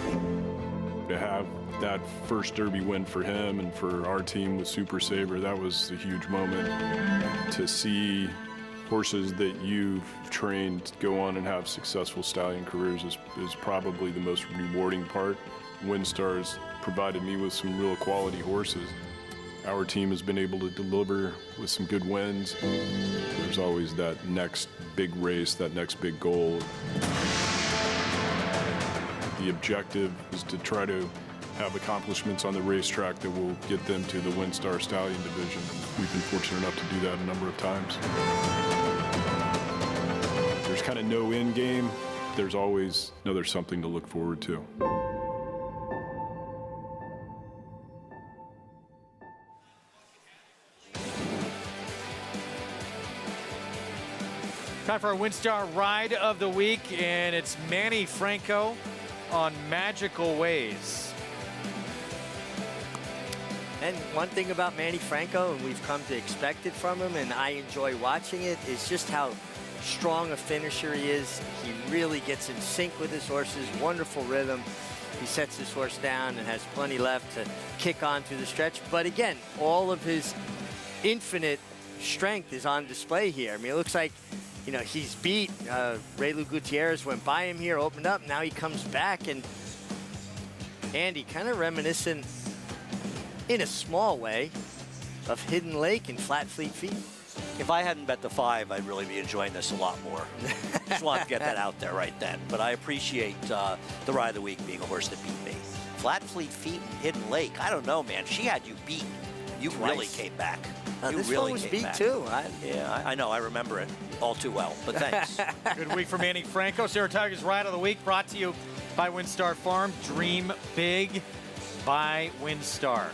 To have that first Derby win for him and for our team with Super Sabre, that was a huge moment. To see horses that you've trained go on and have successful stallion careers is probably the most rewarding part. WinStar's provided me with some real quality horses. Our team has been able to deliver with some good wins. There's always that next big race, that next big goal. The objective is to try to have accomplishments on the racetrack that will get them to the WinStar Stallion division. We've been fortunate enough to do that a number of times. There's kind of no end game. There's always another something to look forward to. Time for our WinStar Ride of the Week, and it's Manny Franco on Magical Ways. And one thing about Manny Franco, and we've come to expect it from him, and I enjoy watching it, is just how strong a finisher he is. He really gets in sync with his horses, wonderful rhythm. He sets his horse down and has plenty left to kick on through the stretch. But again, all of his infinite strength is on display here. I mean, it looks like, you know, he's beat. Raylu Gutierrez went by him here, opened up. Now he comes back, and Andy kind of reminiscent in a small way of Hidden Lake and Flat Fleet Feet. If I hadn't bet the 5, I'd really be enjoying this a lot more. Just wanted to get that out there right then. But I appreciate the Ride of the Week being a horse that beat me. Flat Fleet Feet and Hidden Lake, I don't know, man. She had you beat. You really came back. You this really one was came beat back. too. Yeah, I know. I remember it all too well. But thanks. Good week for Manny Franco. Saratoga's Ride of the Week brought to you by WinStar Farm. Dream big by WinStar.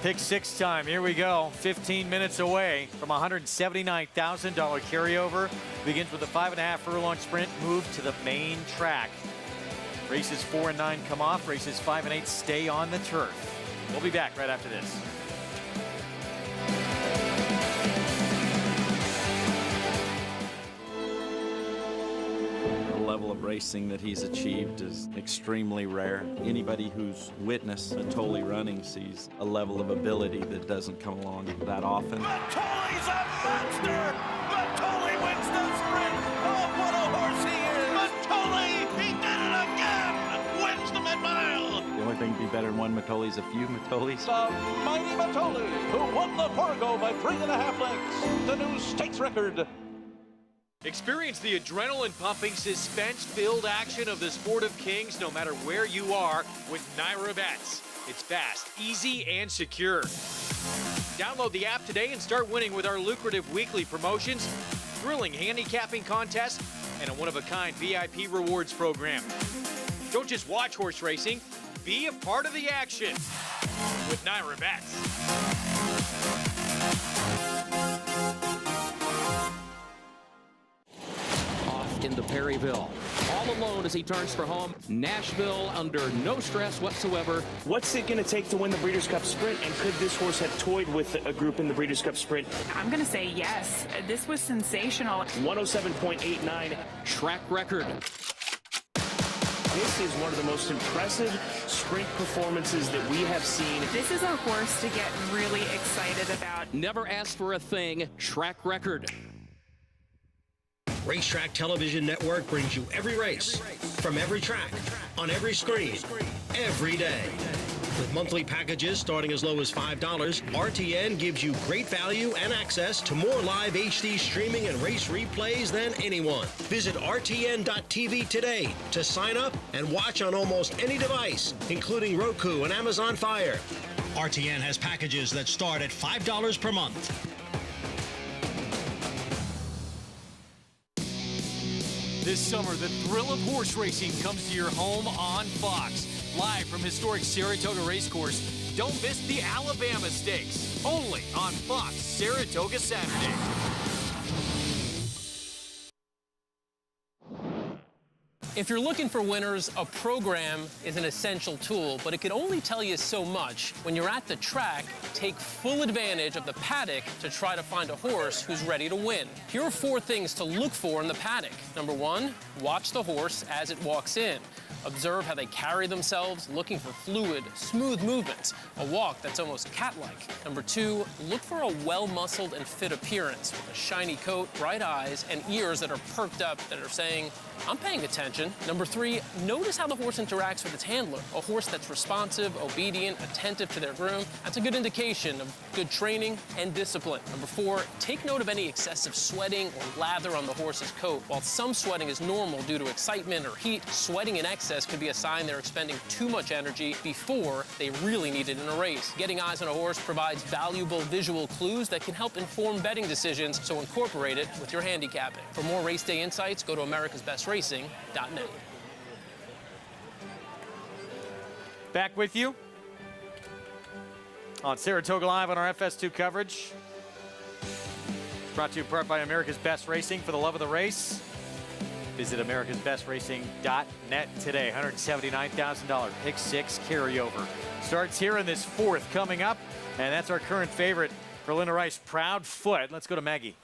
Pick 6 time. Here we go. 15 minutes away from $179,000 carryover. Begins with a 5.5 furlong sprint move to the main track. Races 4 and 9 come off. Races 5 and 8 stay on the turf. We'll be back right after this. The level of racing that he's achieved is extremely rare. Anybody who's witnessed Matoli running sees a level of ability that doesn't come along that often. Matoli's a monster! Matoli wins the sprint! Oh, what a horse he is! Matoli, he did it again! Wins the mid-mile! The only thing to be better than one Matoli's a few Matolis. The mighty Matoli, who won the Fargo by 3.5 lengths, the new stakes record. Experience the adrenaline-pumping, suspense-filled action of the Sport of Kings no matter where you are with Naira Bets. It's fast, easy, and secure. Download the app today and start winning with our lucrative weekly promotions, thrilling handicapping contests, and a one-of-a-kind VIP rewards program. Don't just watch horse racing, be a part of the action with Naira Bets. Into Perryville, all alone as he turns for home. Nashville under no stress whatsoever. What's it going to take to win the Breeders' Cup Sprint, and could this horse have toyed with a group in the Breeders' Cup Sprint? I'm going to say yes. This was sensational. 107.89 track record. This is one of the most impressive sprint performances that we have seen. This is a horse to get really excited about. Never asked for a thing, track record. Racetrack Television Network brings you every race, from every track, on every screen, every day. With monthly packages starting as low as $5, RTN gives you great value and access to more live HD streaming and race replays than anyone. Visit RTN.tv today to sign up and watch on almost any device, including Roku and Amazon Fire. RTN has packages that start at $5 per month. This summer, the thrill of horse racing comes to your home on Fox. Live from historic Saratoga Racecourse, don't miss the Alabama Stakes. Only on Fox Saratoga Saturday. If you're looking for winners, a program is an essential tool, but it can only tell you so much. When you're at the track, take full advantage of the paddock to try to find a horse who's ready to win. Here are 4 things to look for in the paddock. Number 1, watch the horse as it walks in. Observe how they carry themselves, looking for fluid, smooth movements, a walk that's almost cat-like. Number 2, look for a well-muscled and fit appearance with a shiny coat, bright eyes, and ears that are perked up that are saying, I'm paying attention. Number 3, notice how the horse interacts with its handler. A horse that's responsive, obedient, attentive to their groom, that's a good indication of good training and discipline. Number 4, take note of any excessive sweating or lather on the horse's coat. While some sweating is normal due to excitement or heat, sweating in excess could be a sign they're expending too much energy before they really need it in a race. Getting eyes on a horse provides valuable visual clues that can help inform betting decisions, so incorporate it with your handicapping. For more race day insights, go to americasbestracing.net. Back with you on Saratoga Live on our FS2 coverage. Brought to you in part by America's Best Racing. For the love of the race, visit americasbestracing.net today. $179,000 pick 6 carryover. Starts here in this 4th coming up, and that's our current favorite for Linda Rice, Proud Foot. Let's go to Maggie.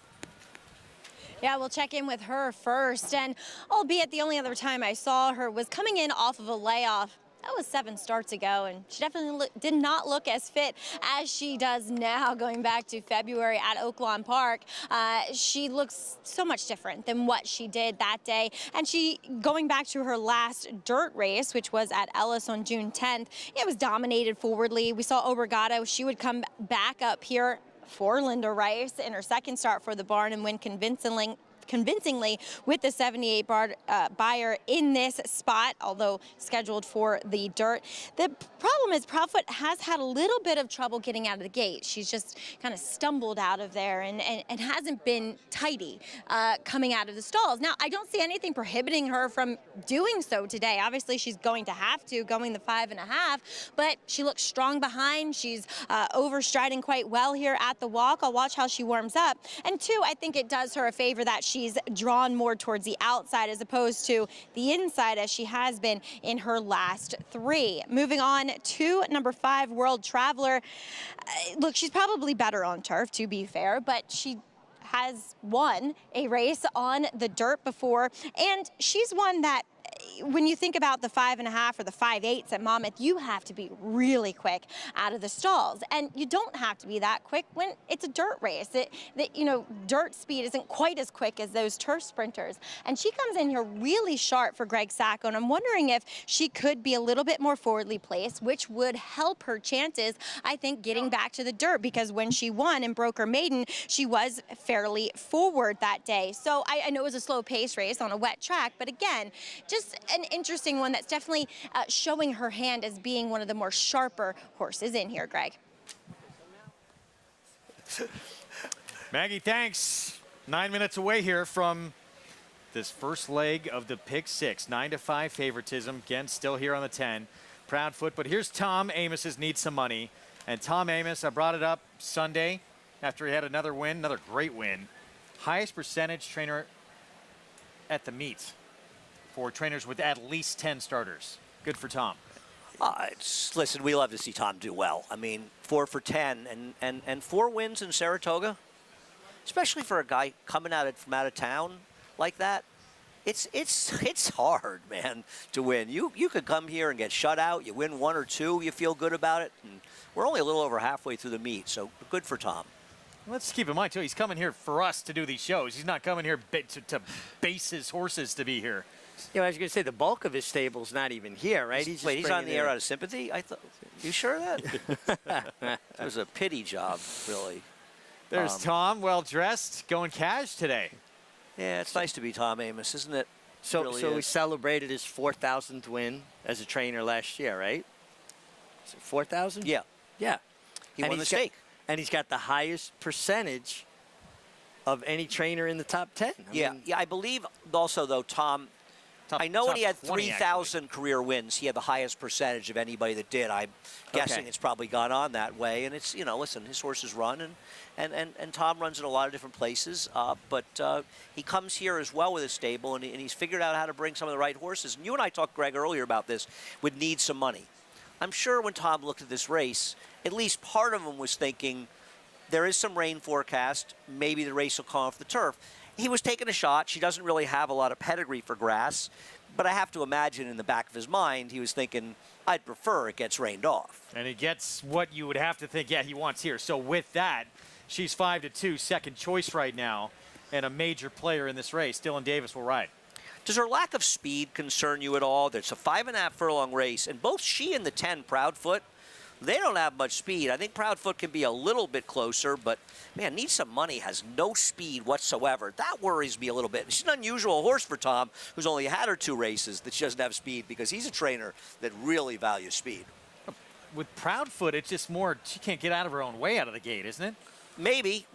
Yeah, we'll check in with her first. And albeit the only other time I saw her was coming in off of a layoff. That was 7 starts ago, and she definitely did not look as fit as she does now, going back to February at Oaklawn Park. She looks so much different than what she did that day. And she, going back to her last dirt race, which was at Ellis on June 10th, it was dominated forwardly. We saw Obregato. She would come back up here for Linda Rice in her second start for the barn and win convincingly with the 78 buyer in this spot, although scheduled for the dirt. The problem is Proudfoot has had a little bit of trouble getting out of the gate. She's just kind of stumbled out of there and hasn't been tidy coming out of the stalls. Now, I don't see anything prohibiting her from doing so today. Obviously, she's going to have to, going the 5.5, but she looks strong behind. She's overstriding quite well here at the walk. I'll watch how she warms up. And 2, I think it does her a favor that she's drawn more towards the outside as opposed to the inside as she has been in her last 3. Moving on to number 5, World Traveler. Look, she's probably better on turf, to be fair, but she has won a race on the dirt before, and she's one that when you think about the 5.5 or the 5/8 at Monmouth, you have to be really quick out of the stalls, and you don't have to be that quick when it's a dirt race. Dirt speed isn't quite as quick as those turf sprinters, and she comes in here really sharp for Greg Sacco, and I'm wondering if she could be a little bit more forwardly placed, which would help her chances, I think, getting back to the dirt, because when she won and broke her maiden, she was fairly forward that day. So I know it was a slow pace race on a wet track, but again, just an interesting one that's definitely showing her hand as being one of the more sharper horses in here, Greg. Maggie, thanks. 9 minutes away here from this first leg of the Pick 6. 9-5 favoritism. Again, still here on the 10. Proudfoot, but here's Tom Amos's Need Some Money. And Tom Amos, I brought it up Sunday after he had another win, another great win. Highest percentage trainer at the meet for trainers with at least 10 starters. Good for Tom. Listen, we love to see Tom do well. I mean, 4 for 10 and 4 wins in Saratoga, especially for a guy coming from out of town like that. It's hard, man, to win. You could come here and get shut out. You win 1 or 2, you feel good about it. And we're only a little over halfway through the meet, so good for Tom. Let's keep in mind, too, he's coming here for us to do these shows. He's not coming here to base his horses to be here. I was going to say the bulk of his stable's not even here, right? He's on the air out of sympathy? I thought. You sure of that? It was a pity job, really. There's Tom, well dressed, going cash today. Yeah, it's nice to be Tom Amos, isn't it? So really we celebrated his 4,000th win as a trainer last year, right? Is it 4,000? Yeah. Yeah. He won the stake. And he's got the highest percentage of any trainer in the top 10. Yeah, I believe also, though, Tom, I know when he had 3,000 career wins, he had the highest percentage of anybody that did. I'm guessing it's probably gone on that way. And it's, listen, his horses run, and Tom runs in a lot of different places. But he comes here as well with his stable, and he's figured out how to bring some of the right horses. And you and I talked, Greg, earlier about this, would need some money. I'm sure when Tom looked at this race, at least part of him was thinking, there is some rain forecast. Maybe the race will come off the turf. He was taking a shot. She doesn't really have a lot of pedigree for grass, but I have to imagine in the back of his mind, he was thinking, I'd prefer it gets rained off. And he gets what you would have to think, he wants here. So with that, she's 5-2, second choice right now, and a major player in this race. Dylan Davis will ride. Does her lack of speed concern you at all? There's a 5.5 furlong race, and both she and the 10 Proudfoot, they don't have much speed. I think Proudfoot can be a little bit closer, but, man, Need Some Money has no speed whatsoever. That worries me a little bit. She's an unusual horse for Tom, who's only had her 2 races that she doesn't have speed, because he's a trainer that really values speed. With Proudfoot, it's just more, she can't get out of her own way out of the gate, isn't it? Maybe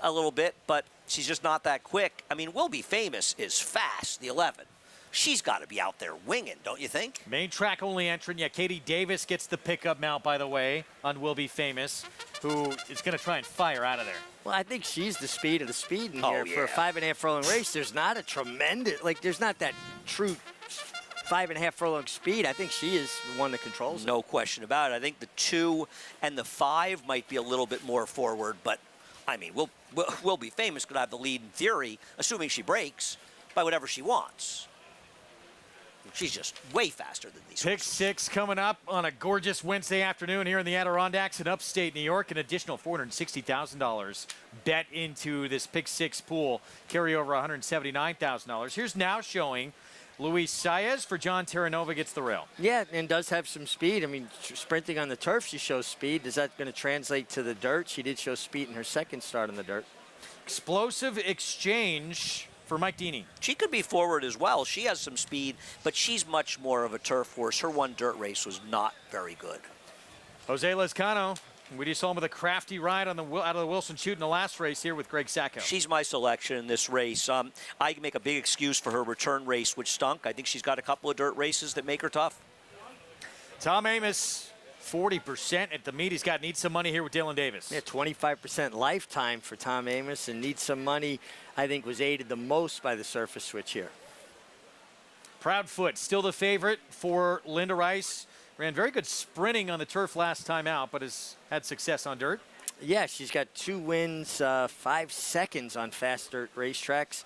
a little bit, but she's just not that quick. I mean, Will Be Famous is fast, the 11. She's got to be out there winging, don't you think? Main track only entrant. Yeah, Katie Davis gets the pickup mount, by the way, on Will Be Famous, who is going to try and fire out of there. Well, I think she's the speed of the speed in here. For a 5.5 furlong race, there's not a tremendous, there's not that true 5.5 furlong speed. I think she is the one that controls it. No question about it. I think the 2 and the 5 might be a little bit more forward, but I mean, we'll be famous, could have the lead in theory, assuming she breaks, by whatever she wants. She's just way faster than these Pick horses. 6 coming up on a gorgeous Wednesday afternoon here in the Adirondacks in upstate New York. An additional $460,000 bet into this Pick 6 pool. Carry over $179,000. Here's now showing Luis Saez for John Terranova gets the rail. Yeah, and does have some speed. I mean, sprinting on the turf, she shows speed. Is that going to translate to the dirt? She did show speed in her second start on the dirt. Explosive exchange for Mike Deeney. She could be forward as well. She has some speed, but she's much more of a turf horse. Her one dirt race was not very good. Jose Lezcano, we just saw him with a crafty ride on the out of the Wilson Chute in the last race here with Greg Sacco. She's my selection in this race. I can make a big excuse for her return race, which stunk. I think she's got a couple of dirt races that make her tough. Tom Amoss, 40% at the meet. He's got Need Some Money here with Dylan Davis. Yeah, 25% lifetime for Tom Amoss, and Need Some Money, I think, was aided the most by the surface switch here. Proudfoot, still the favorite for Linda Rice. Ran very good sprinting on the turf last time out, but has had success on dirt. Yeah, she's got 2 wins, 5 seconds on fast dirt racetracks.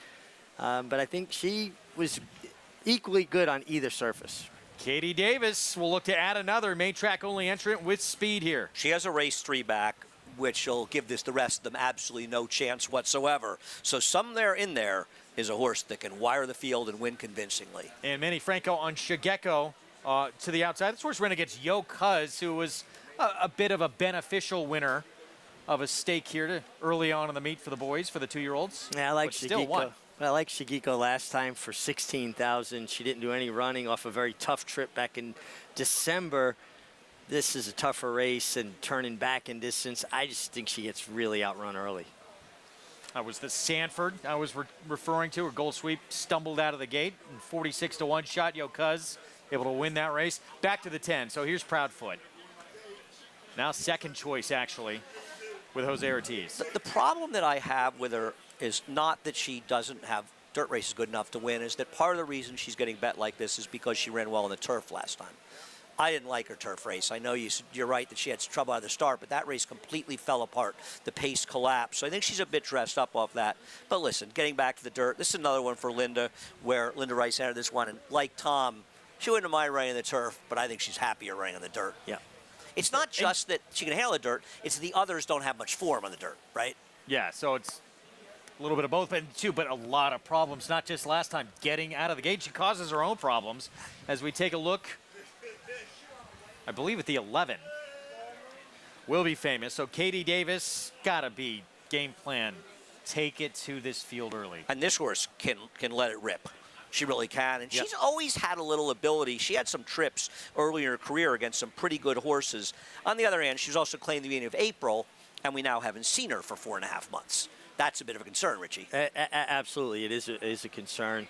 But I think she was equally good on either surface. Katie Davis will look to add another main track only entrant with speed here. She has a race 3 back, which will give the rest of them absolutely no chance whatsoever. So somewhere in there is a horse that can wire the field and win convincingly. And Manny Franco on Shigeko to the outside. This horse ran against Yo Cuz, who was a bit of a beneficial winner of a stake here early on in the meet for the boys, for the 2-year-olds. Yeah, I like Shigeko. Still won. I like Shigeko last time for 16,000. She didn't do any running off a very tough trip back in December. This is a tougher race, and turning back in distance, I just think she gets really outrun early. That was the Sanford I was referring to. Her goal sweep stumbled out of the gate. 46-1 shot. Yo Cuz able to win that race. Back to the 10. So here's Proudfoot. Now second choice, actually, with Jose Ortiz. The problem that I have with her is not that she doesn't have dirt races good enough to win, is that part of the reason she's getting bet like this is because she ran well on the turf last time. I didn't like her turf race. I know you're right that she had trouble at the start, but that race completely fell apart. The pace collapsed. So I think she's a bit dressed up off that. But listen, getting back to the dirt, this is another one for Linda, where Linda Rice entered this one. And like Tom, she wouldn't mind running the turf, but I think she's happier running on the dirt. Yeah. It's not just that she can handle the dirt, it's the others don't have much form on the dirt, right? Yeah, so it's a little bit of both, but a lot of problems, not just last time, getting out of the gate. She causes her own problems. As we take a look, I believe at the 11, will be famous. So Katie Davis, gotta be game plan. Take it to this field early. And this horse can let it rip. She really can. And she's always had a little ability. She had some trips early in her career against some pretty good horses. On the other hand, she's also claimed the beginning of April, and we now haven't seen her for 4.5 months. That's a bit of a concern, Richie. Absolutely, it is a concern.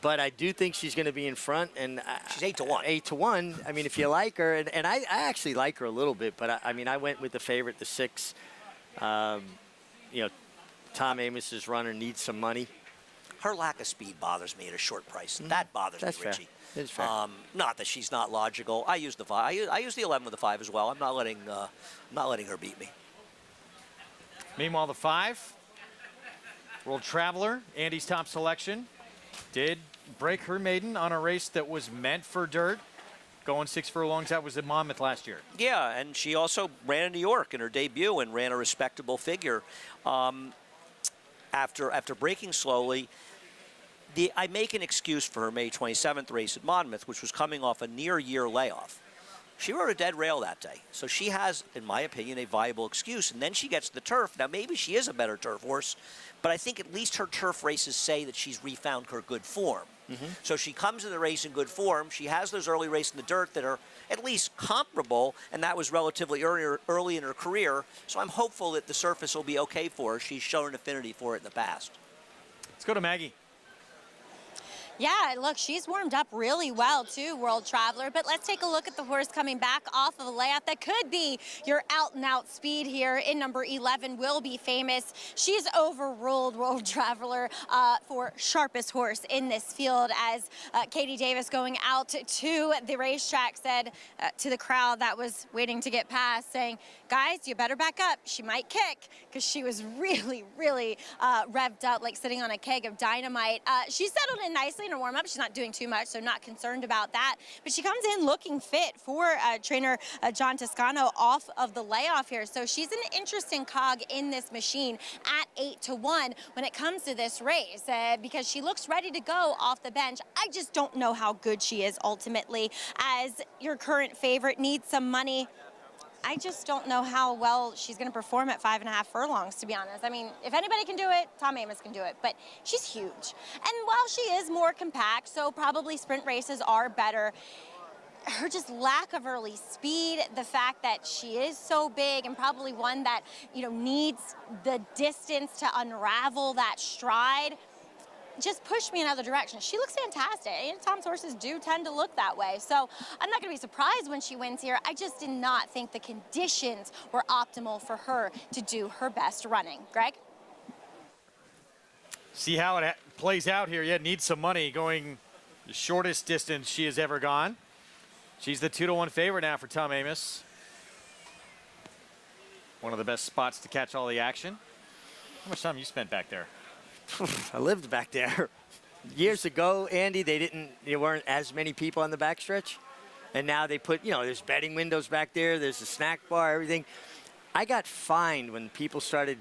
But I do think she's going to be in front, and she's 8-1. 8-1. I mean, if you like her, and I actually like her a little bit, but I mean, I went with the favorite, the 6. Tom Amos's runner needs some money. Her lack of speed bothers me at a short price. That bothers me, Richie. That's fair. Not that she's not logical. I use the 5. I use the 11 with the 5 as well. I'm not letting her beat me. Meanwhile, the 5, World Traveler, Andy's top selection, did break her maiden on a race that was meant for dirt. Going 6 furlongs, that was at Monmouth last year. Yeah, and she also ran in New York in her debut and ran a respectable figure. After breaking slowly, I make an excuse for her May 27th race at Monmouth, which was coming off a near-year layoff. She rode a dead rail that day, so she has, in my opinion, a viable excuse. And then she gets the turf. Now, maybe she is a better turf horse, but I think at least her turf races say that she's refound her good form. So she comes to the race in good form. She has those early races in the dirt that are at least comparable, and that was relatively early in her career. So I'm hopeful that the surface will be okay for her. She's shown an affinity for it in the past. Let's go to Maggie. Yeah, look, she's warmed up really well too, World Traveler. But let's take a look at the horse coming back off of a layoff. That could be your out-and-out speed here in number 11, Will Be Famous. She's overruled World Traveler for sharpest horse in this field, as Katie Davis going out to the racetrack said to the crowd that was waiting to get past, saying, guys, you better back up. She might kick, because she was really, really revved up, like sitting on a keg of dynamite. She settled in nicely in her warm-up. She's not doing too much, so not concerned about that. But she comes in looking fit for trainer John Toscano off of the layoff here. So she's an interesting cog in this machine at 8-1 when it comes to this race, because she looks ready to go off the bench. I just don't know how good she is ultimately, as your current favorite needs some money. I just don't know how well she's going to perform at 5.5 furlongs, to be honest. I mean, if anybody can do it, Tom Amoss can do it, but she's huge. And while she is more compact, so probably sprint races are better, her just lack of early speed, the fact that she is so big and probably one that, you know, needs the distance to unravel that stride, just pushed me another direction. She looks fantastic. And Tom's horses do tend to look that way. So I'm not going to be surprised when she wins here. I just did not think the conditions were optimal for her to do her best running. Greg? See how it plays out here. Yeah, needs some money, going the shortest distance she has ever gone. She's the 2-1 favorite now for Tom Amoss. One of the best spots to catch all the action. How much time you spent back there? I lived back there. Years ago, Andy, there weren't as many people on the backstretch. And now they put, you know, there's betting windows back there, there's a snack bar, everything. I got fined when people started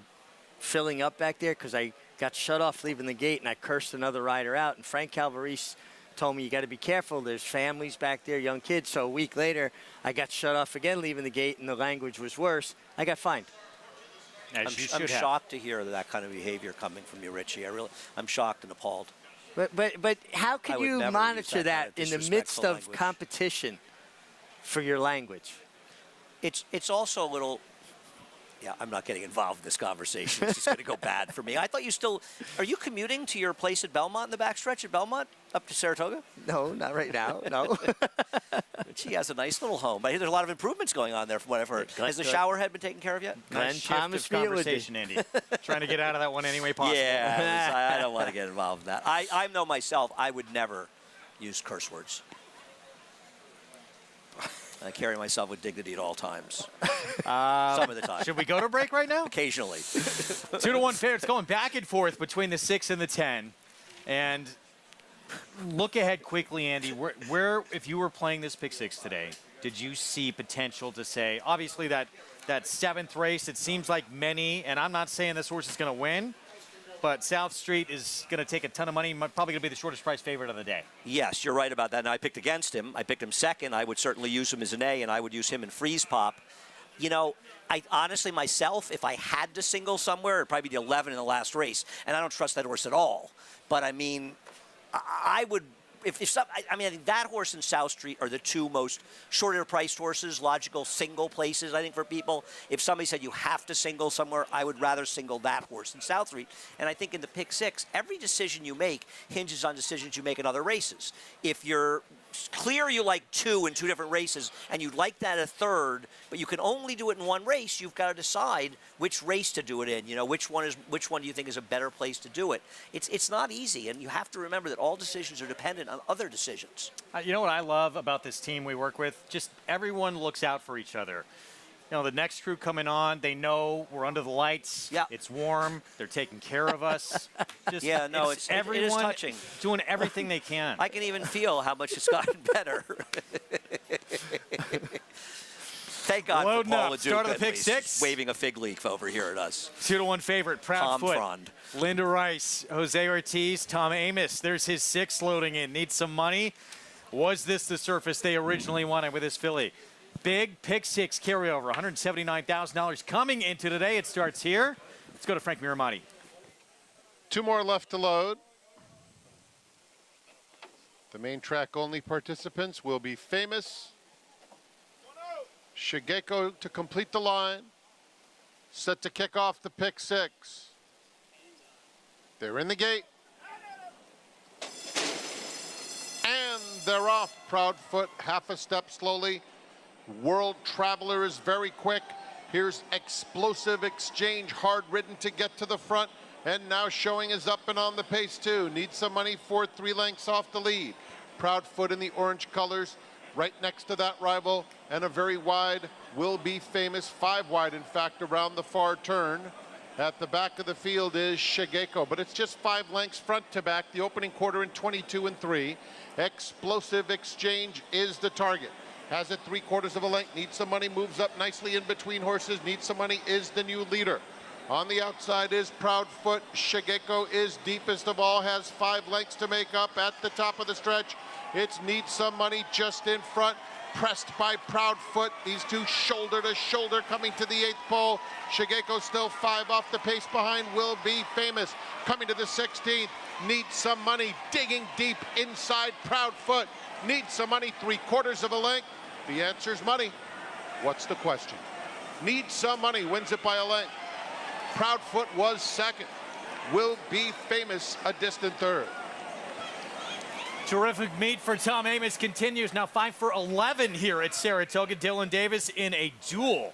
filling up back there because I got shut off leaving the gate and I cursed another rider out. And Frank Calvarese told me, you got to be careful. There's families back there, young kids. So a week later, I got shut off again leaving the gate and the language was worse. I got fined. I'm shocked to hear that kind of behavior coming from you, Richie. I'm shocked and appalled. But how can you monitor that in the midst of competition for your language? It's also a little. Yeah, I'm not getting involved in this conversation. It's just going to go bad for me. I thought are you commuting to your place at Belmont in the backstretch at Belmont up to Saratoga? No, not right now, no. She has a nice little home. I hear there's a lot of improvements going on there from what I've heard. Has the shower head been taken care of yet? Nice Thomas conversation, Andy. Trying to get out of that one any way possible. Yeah, I don't want to get involved in that. I know myself, I would never use curse words. I carry myself with dignity at all times. Some of the time. Should we go to break right now? Occasionally. 2-1 favorites going back and forth between the 6 and the 10. And look ahead quickly, Andy. Where, if you were playing this pick 6 today, did you see potential to say, obviously that 7th race, it seems like many, and I'm not saying this horse is going to win, but South Street is going to take a ton of money, probably going to be the shortest price favorite of the day. Yes, you're right about that. Now, I picked against him. I picked him second. I would certainly use him as an A, and I would use him in freeze pop. You know, I honestly, myself, if I had to single somewhere, it'd probably be the 11 in the last race. And I don't trust that horse at all. But, I mean, I would... I think that horse and South Street are the two most shorter priced horses, logical single places, I think, for people. If somebody said you have to single somewhere, I would rather single that horse than South Street. And I think in the pick 6, every decision you make hinges on decisions you make in other races. If you're clear you like 2 in 2 different races, and you'd like that a third, but you can only do it in one race, you've got to decide which race to do it in. You know, which one do you think is a better place to do it? It's not easy, and you have to remember that all decisions are dependent on other decisions. You know what I love about this team we work with? Just everyone looks out for each other. You know, the next crew coming on, they know we're under the lights. Yeah. It's warm. They're taking care of us. Just, yeah, no, it is everyone touching. Doing everything they can. I can even feel how much it's gotten better. Thank God Loading for Paula up. Start of the pick Duke, 6. waving a fig leaf over here at us. 2-1 favorite, Proud Foot. Frond. Linda Rice, Jose Ortiz, Tom Amoss. There's his 6 loading in. Needs some money. Was this the surface they originally wanted with this filly? Big pick 6 carryover, $179,000 coming into today. It starts here. Let's go to Frank Miramati. 2 more left to load. The main track only participants will be Famous, Shigeko to complete the line, set to kick off the pick 6. They're in the gate. they're off. Proudfoot half a step slowly. World Traveler is very quick. Here's Explosive Exchange, hard ridden to get to the front, and now Showing is up and on the pace too. Needs some money for 3 lengths off the lead. Proudfoot in the orange colors, right next to that rival, and a very wide Will Be Famous, 5 wide in fact around the far turn. At the back of the field is Shigeko, but it's just 5 lengths front to back. The opening quarter in 22 and 3. Explosive Exchange is the target. Has it 3/4 of a length, needs some money, moves up nicely in between horses, needs some money, is the new leader. On the outside is Proudfoot. Shigeko is deepest of all, has 5 lengths to make up at the top of the stretch. It's Needs Some Money just in front, pressed by Proudfoot. These two shoulder to shoulder coming to the 8th pole. Shigeko still 5 off the pace behind Will Be Famous. Coming to the 16th, Needs Some Money, digging deep inside Proudfoot. Needs Some Money, 3/4 of a length. The answer's money. What's the question? Needs Some Money wins it by a length. Proudfoot was second. Will Be Famous a distant third. Terrific meet for Tom Amoss continues. Now 5 for 11 here at Saratoga. Dylan Davis in a duel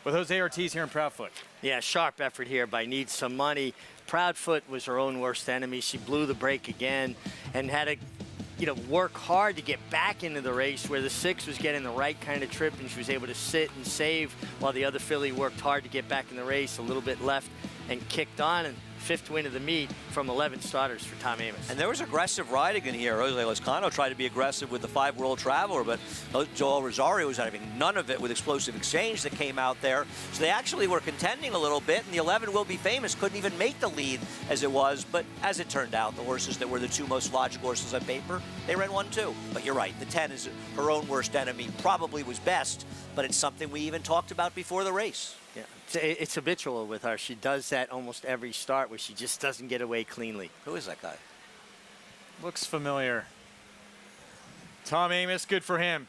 with Jose Ortiz here in Proudfoot. Yeah, sharp effort here by Needs Some Money. Proudfoot was her own worst enemy. She blew the brake again and had to, work hard to get back into the race where the 6 was getting the right kind of trip, and she was able to sit and save while the other filly worked hard to get back in the race. A little bit left and kicked on, and 5th win of the meet from 11 starters for Tom Amoss. And there was aggressive riding in here. Jose Lezcano tried to be aggressive with the 5 World Traveler, but Joel Rosario was having none of it with Explosive Exchange that came out there. So they actually were contending a little bit, and the 11 Will Be Famous couldn't even make the lead as it was. But as it turned out, the horses that were the 2 most logical horses on paper, they ran 1-2. But you're right, the 10 is her own worst enemy. Probably was best, but it's something we even talked about before the race. Yeah, it's habitual with her. She does that almost every start where she just doesn't get away cleanly. Who is that guy? Looks familiar. Tom Amoss, good for him.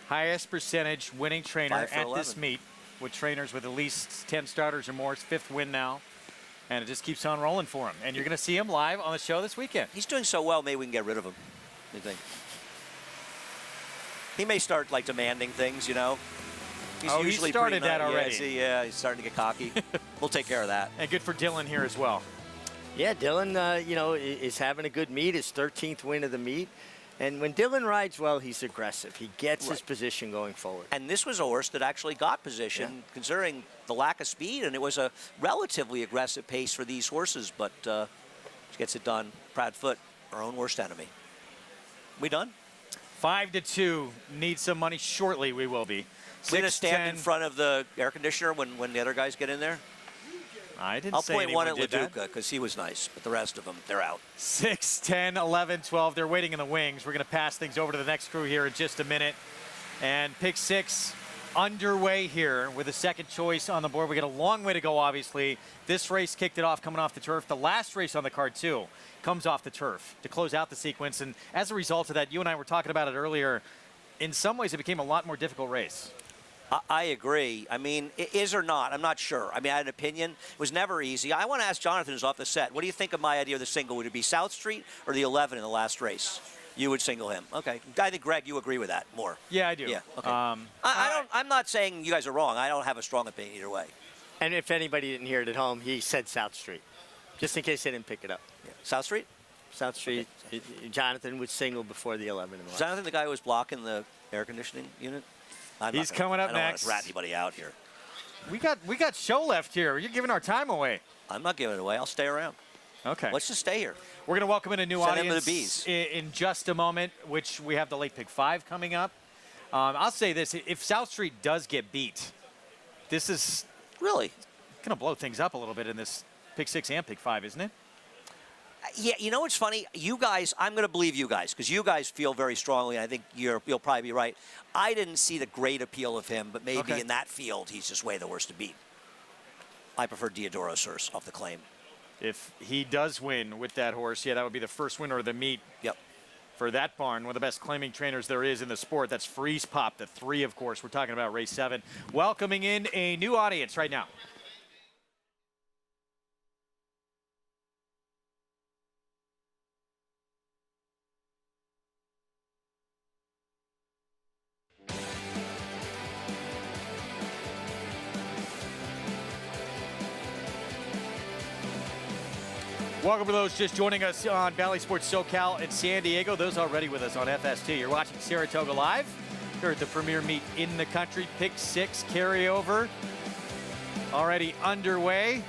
Highest percentage winning trainer at this meet with trainers with at least 10 starters or more. It's 5th win now. And it just keeps on rolling for him. And you're going to see him live on the show this weekend. He's doing so well, maybe we can get rid of him. What do you think? He may start, demanding things, He's usually he started pretty that already. Yeah, he's starting to get cocky. We'll take care of that. And good for Dylan here as well. Yeah, Dylan, is having a good meet. His 13th win of the meet. And when Dylan rides well, he's aggressive. He gets his position going forward. And this was a horse that actually got position, considering the lack of speed, and it was a relatively aggressive pace for these horses, but she gets it done. Proudfoot, her own worst enemy. We done? 5-2. Need Some Money shortly. We will be. We're going to stand in front of the air conditioner when the other guys get in there? I didn't I'll say point one at anyone did that. LaDuca because he was nice, but the rest of them, they're out. 6, 10, 11, 12. They're waiting in the wings. We're going to pass things over to the next crew here in just a minute. And pick 6 underway here with a second choice on the board. We got a long way to go, obviously. This race kicked it off coming off the turf. The last race on the card, too, comes off the turf to close out the sequence. And as a result of that, you and I were talking about it earlier, in some ways it became a lot more difficult race. I agree. I mean, is or not, I'm not sure. I mean, I had an opinion. It was never easy. I want to ask Jonathan, who's off the set, what do you think of my idea of the single? Would it be South Street or the 11 in the last race? You would single him. Okay. I think, Greg, you agree with that more. Yeah, I do. Yeah, okay. I'm not saying you guys are wrong. I don't have a strong opinion either way. And if anybody didn't hear it at home, he said South Street, just in case they didn't pick it up. Yeah. South Street? South Street. Okay. Jonathan would single before the 11 in the last. Is Jonathan the guy who was blocking the air conditioning unit? He's coming up next. I don't want to rat anybody out here. We got show left here. You're giving our time away. I'm not giving it away. I'll stay around. Okay. Let's just stay here. We're going to welcome in a new Send audience them to the bees. In just a moment, which we have the late pick 5 coming up. I'll say this. If South Street does get beat, this is really going to blow things up a little bit in this pick 6 and pick 5, isn't it? Yeah, you know what's funny? You guys, I'm going to believe you guys because you guys feel very strongly. I think you'll probably be right. I didn't see the great appeal of him, but maybe in that field, he's just way the worst to beat. I prefer Diodorus off the claim. If he does win with that horse, yeah, that would be the first winner of the meet. Yep. For that barn, one of the best claiming trainers there is in the sport. That's Freeze Pop, the 3, of course. We're talking about race 7. Welcoming in a new audience right now. Welcome to those just joining us on Valley Sports SoCal and San Diego. Those already with us on FS2. You're watching Saratoga Live. Here at the premier meet in the country. Pick 6 carryover already underway.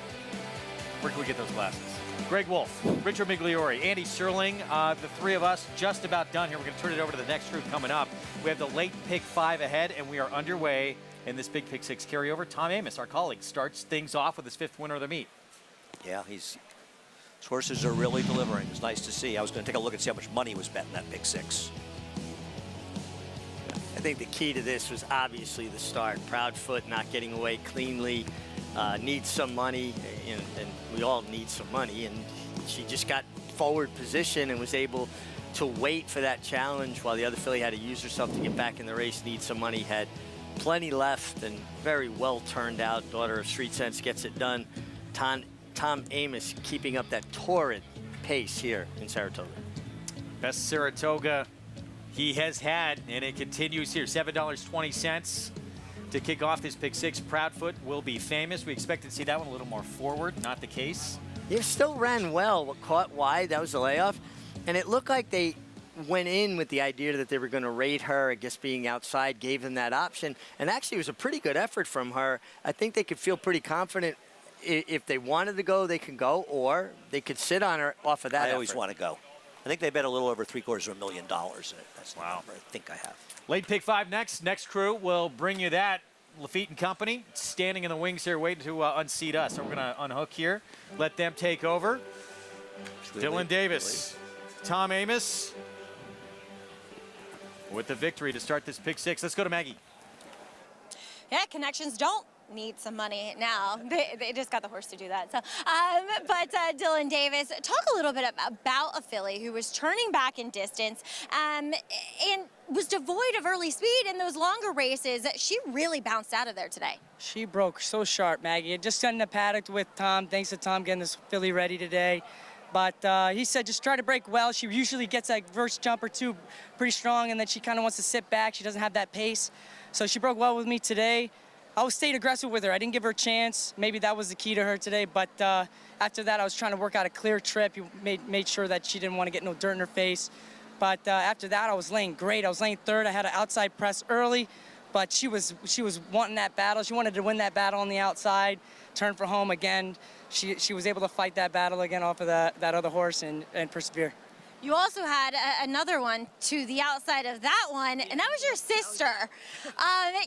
Where can we get those glasses? Greg Wolf, Richard Migliori, Andy Serling, the three of us just about done here. We're going to turn it over to the next group coming up. We have the late pick 5 ahead, and we are underway in this big pick 6 carryover. Tom Amos, our colleague, starts things off with his 5th winner of the meet. Yeah, his horses are really delivering. It's nice to see. I was going to take a look and see how much money was bet in that pick 6. I think the key to this was obviously the start. Proudfoot not getting away cleanly, needs some money, and we all need some money. And she just got forward position and was able to wait for that challenge while the other filly had to use herself to get back in the race, need some money, had plenty left, and very well turned out. Daughter of Street Sense gets it done. Tom Amos keeping up that torrid pace here in Saratoga. Best Saratoga he has had, and it continues here. $7.20 to kick off this pick 6. Proudfoot will be famous. We expected to see that one a little more forward. Not the case. It still ran well, but caught wide. That was the layoff. And it looked like they went in with the idea that they were going to rate her. I guess being outside gave them that option. And actually, it was a pretty good effort from her. I think they could feel pretty confident. If they wanted to go, they can go, or they could sit on her off of that. I always want to go. I think they bet a little over $750,000 in it. That's the number I think I have. Late pick 5 next. Next crew will bring you that. Lafitte and company standing in the wings here waiting to unseat us. So we're going to unhook here, let them take over. Dylan Davis, Tom Amos with the victory to start this pick 6. Let's go to Maggie. Yeah, connections don't need some money now. They just got the horse to do that. So, but Dylan Davis, talk a little bit about a filly who was turning back in distance and was devoid of early speed in those longer races. She really bounced out of there today. She broke so sharp, Maggie. Just got in the paddock with Tom. Thanks to Tom getting this filly ready today. But he said just try to break well. She usually gets that first jump or two pretty strong, and then she kind of wants to sit back. She doesn't have that pace. So she broke well with me today. I stayed aggressive with her. I didn't give her a chance. Maybe that was the key to her today. But after that, I was trying to work out a clear trip. You made sure that she didn't want to get no dirt in her face. But after that, I was laying great. I was laying third. I had an outside press early, but she was wanting that battle. She wanted to win that battle on the outside, turn for home again. She was able to fight that battle again off of that other horse and persevere. You also had another one to the outside of that one, and that was your sister,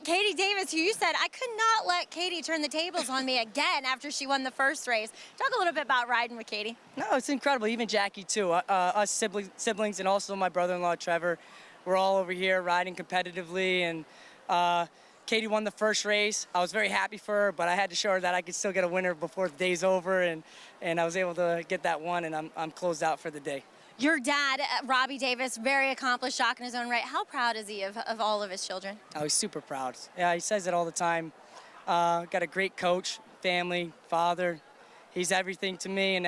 Katie Davis, who you said, I could not let Katie turn the tables on me again after she won the first race. Talk a little bit about riding with Katie. No, it's incredible. Even Jackie, too. Us siblings and also my brother-in-law, Trevor, we're all over here riding competitively, and Katie won the first race. I was very happy for her, but I had to show her that I could still get a winner before the day's over, and I was able to get that one, and I'm closed out for the day. Your dad, Robbie Davis, very accomplished jock in his own right. How proud is he of all of his children? Oh, he's super proud. Yeah, he says it all the time. Got a great coach, family, father. He's everything to me and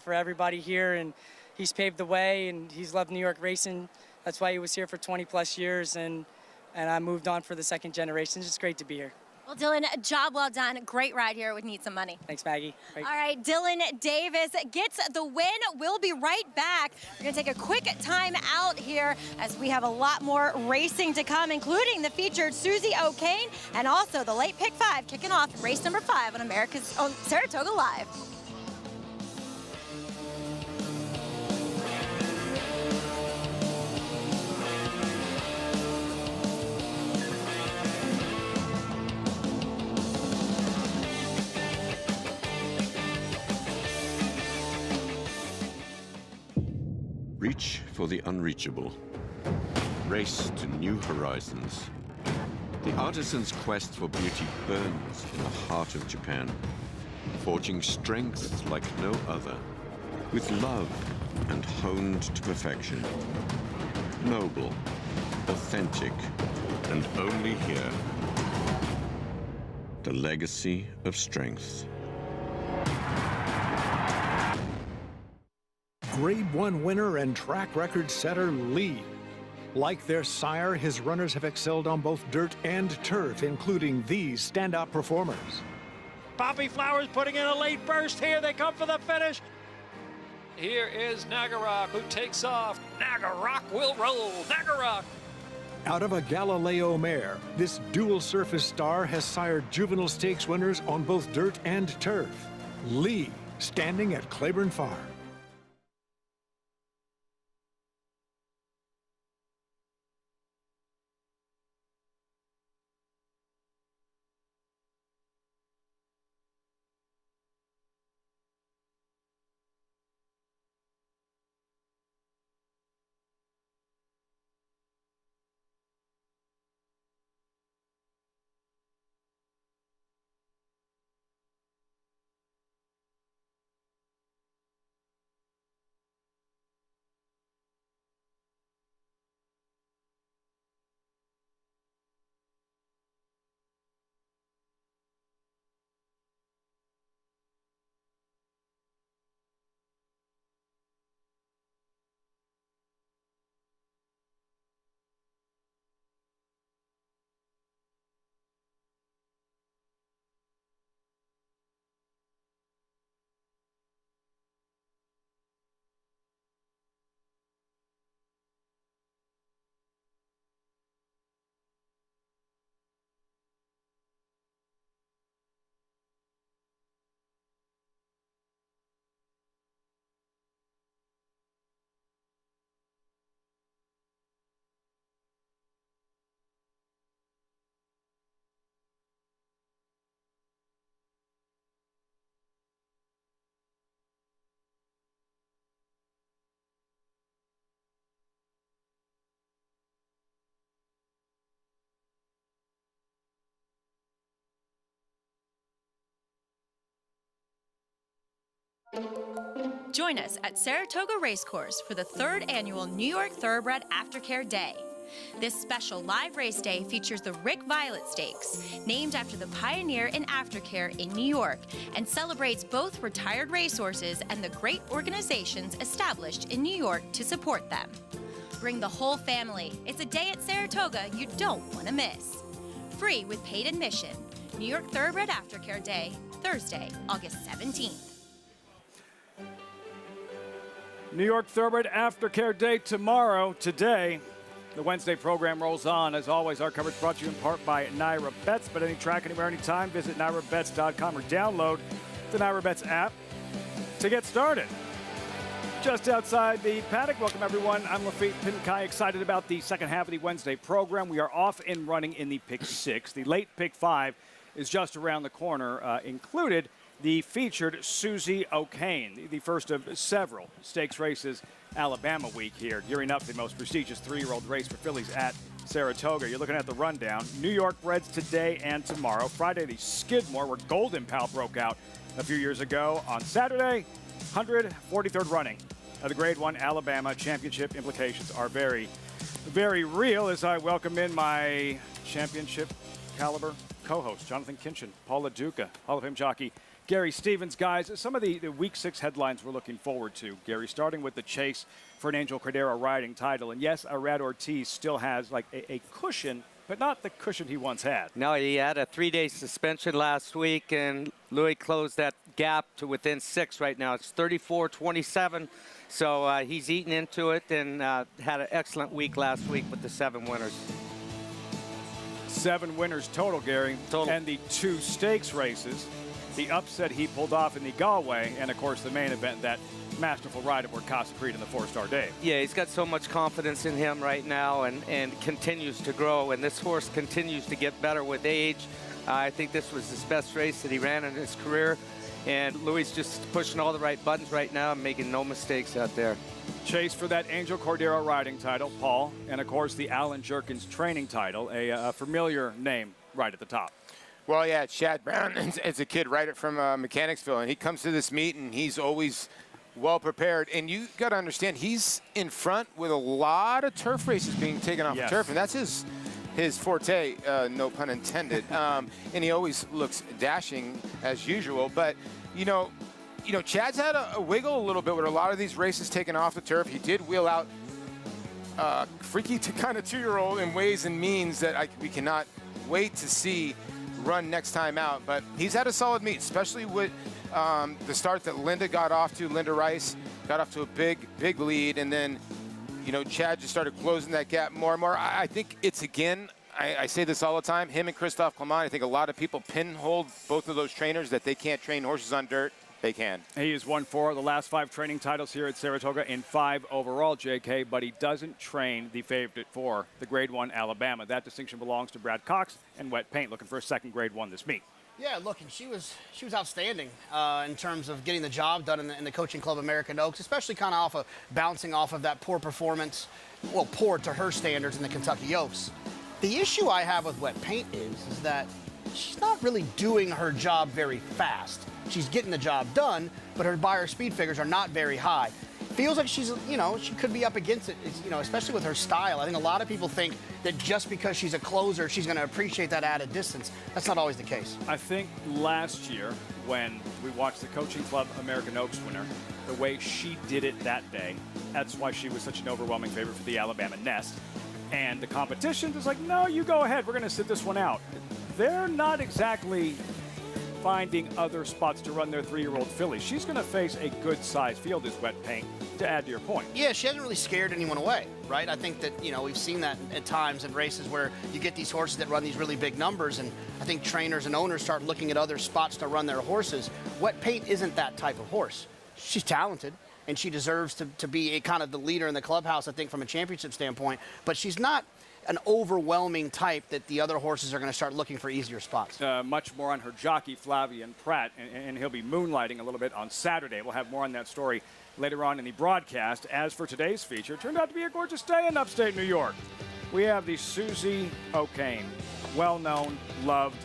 for everybody here, and he's paved the way, and he's loved New York racing. That's why he was here for 20-plus years, and I moved on for the second generation. It's just great to be here. Well, Dylan, job well done. Great ride here with Need Some Money. Thanks, Maggie. Great. All right, Dylan Davis gets the win. We'll be right back. We're going to take a quick time out here as we have a lot more racing to come, including the featured Susie O'Kane and also the late pick 5 kicking off race number 5 on Saratoga Live. Reach for the unreachable. Race to new horizons. The artisan's quest for beauty burns in the heart of Japan, forging strength like no other, with love and honed to perfection. Noble, authentic, and only here. The legacy of strength. Grade 1 winner and track record setter Lee. Like their sire, his runners have excelled on both dirt and turf, including these standout performers. Poppy Flowers putting in a late burst here. They come for the finish. Here is Nagarok, who takes off. Nagarok will roll. Nagarok. Out of a Galileo mare, this dual-surface star has sired juvenile stakes winners on both dirt and turf. Lee, standing at Claiborne Farm. Join us at Saratoga Racecourse for the 3rd annual New York Thoroughbred Aftercare Day. This special live race day features the Rick Violet Stakes, named after the pioneer in aftercare in New York, and celebrates both retired racehorses and the great organizations established in New York to support them. Bring the whole family. It's a day at Saratoga you don't want to miss. Free with paid admission. New York Thoroughbred Aftercare Day, Thursday, August 17th. New York Thoroughbred Aftercare Day tomorrow. Today, the Wednesday program rolls on. As always, our coverage brought to you in part by Naira Bets. But any track, anywhere, anytime, visit NairaBets.com or download the Naira Bets app to get started. Just outside the paddock, welcome everyone. I'm Lafitte Pinkai, excited about the second half of the Wednesday program. We are off and running in the pick 6. The late pick 5 is just around the corner, included the featured Susie O'Kane, the first of several stakes races Alabama week here, gearing up to the most prestigious 3-year-old race for fillies at Saratoga. You're looking at the rundown. New York breds today and tomorrow. Friday, the Skidmore, where Golden Pal broke out a few years ago. On Saturday, 143rd running of the Grade 1 Alabama Championship. Implications are very, very real as I welcome in my championship caliber co-host, Jonathan Kinchin, Paula Duca, Hall of Fame jockey Gary Stevens. Guys, some of the Week 6 headlines we're looking forward to, Gary, starting with the chase for an Angel Cordero riding title. And yes, Arad Ortiz still has like a cushion, but not the cushion he once had. No, he had a 3-day suspension last week, and Louis closed that gap to within 6 right now. It's 34-27, so he's eaten into it and had an excellent week last week with the 7 winners. 7 winners total, Gary. Total. And the 2 stakes races. The upset he pulled off in the Galway, and of course the main event, that masterful ride aboard Casa Creed in the 4-star Dave. Yeah, he's got so much confidence in him right now and continues to grow, and this horse continues to get better with age. I think this was his best race that he ran in his career, and Louis just pushing all the right buttons right now and making no mistakes out there. Chase for that Angel Cordero riding title, Paul, and of course the Alan Jerkins training title, a familiar name right at the top. Well, yeah, Chad Brown is a kid right from Mechanicsville, and he comes to this meet, and he's always well prepared. And you got to understand, he's in front with a lot of turf races being taken off of turf, and that's his forte, no pun intended. And he always looks dashing as usual. But you know, Chad's had a wiggle a little bit with a lot of these races taken off the turf. He did wheel out freaky to kind of 2-year-old in ways and means that we cannot wait to see run next time out. But he's had a solid meet, especially with the start that Linda got off to, Linda Rice. got off to a big lead, and then, you know, Chad just started closing that gap more and more. I think it's, again, I say this all the time, him and Christophe Clement, I think a lot of people pinhold both of those trainers that they can't train horses on dirt. They can. He has won 4 of the last 5 training titles here at Saratoga in 5 overall, JK, but he doesn't train the favorite for the Grade 1 Alabama. That distinction belongs to Brad Cox and Wet Paint, looking for a second Grade 1 this meet. Yeah, look, and she was outstanding in terms of getting the job done in the coaching club American Oaks, especially kind of bouncing off of that poor performance, well, poor to her standards in the Kentucky Oaks. The issue I have with Wet Paint is that she's not really doing her job very fast. She's getting the job done, but her buyer speed figures are not very high. Feels like she's, you know, she could be up against it, you know, especially with her style. I think a lot of people think that just because she's a closer, she's going to appreciate that added distance. That's not always the case. I think last year, when we watched the Coaching Club American Oaks winner, the way she did it that day, that's why she was such an overwhelming favorite for the Alabama Nest. And the competition is like, no, you go ahead. We're going to sit this one out. They're not exactly finding other spots to run their 3-year-old filly. She's going to face a good-sized field as Wet Paint, to add to your point. Yeah, she hasn't really scared anyone away, right? I think that, you know, we've seen that at times in races where you get these horses that run these really big numbers, and I think trainers and owners start looking at other spots to run their horses. Wet Paint isn't that type of horse. She's talented, and she deserves to be a kind of the leader in the clubhouse, I think, from a championship standpoint, but she's not an overwhelming type that the other horses are going to start looking for easier spots. Much more on her jockey, Flavian Pratt, and he'll be moonlighting a little bit on Saturday. We'll have more on that story later on in the broadcast. As for today's feature, it turned out to be a gorgeous day in upstate New York. We have the Susie O'Kane, well-known, loved,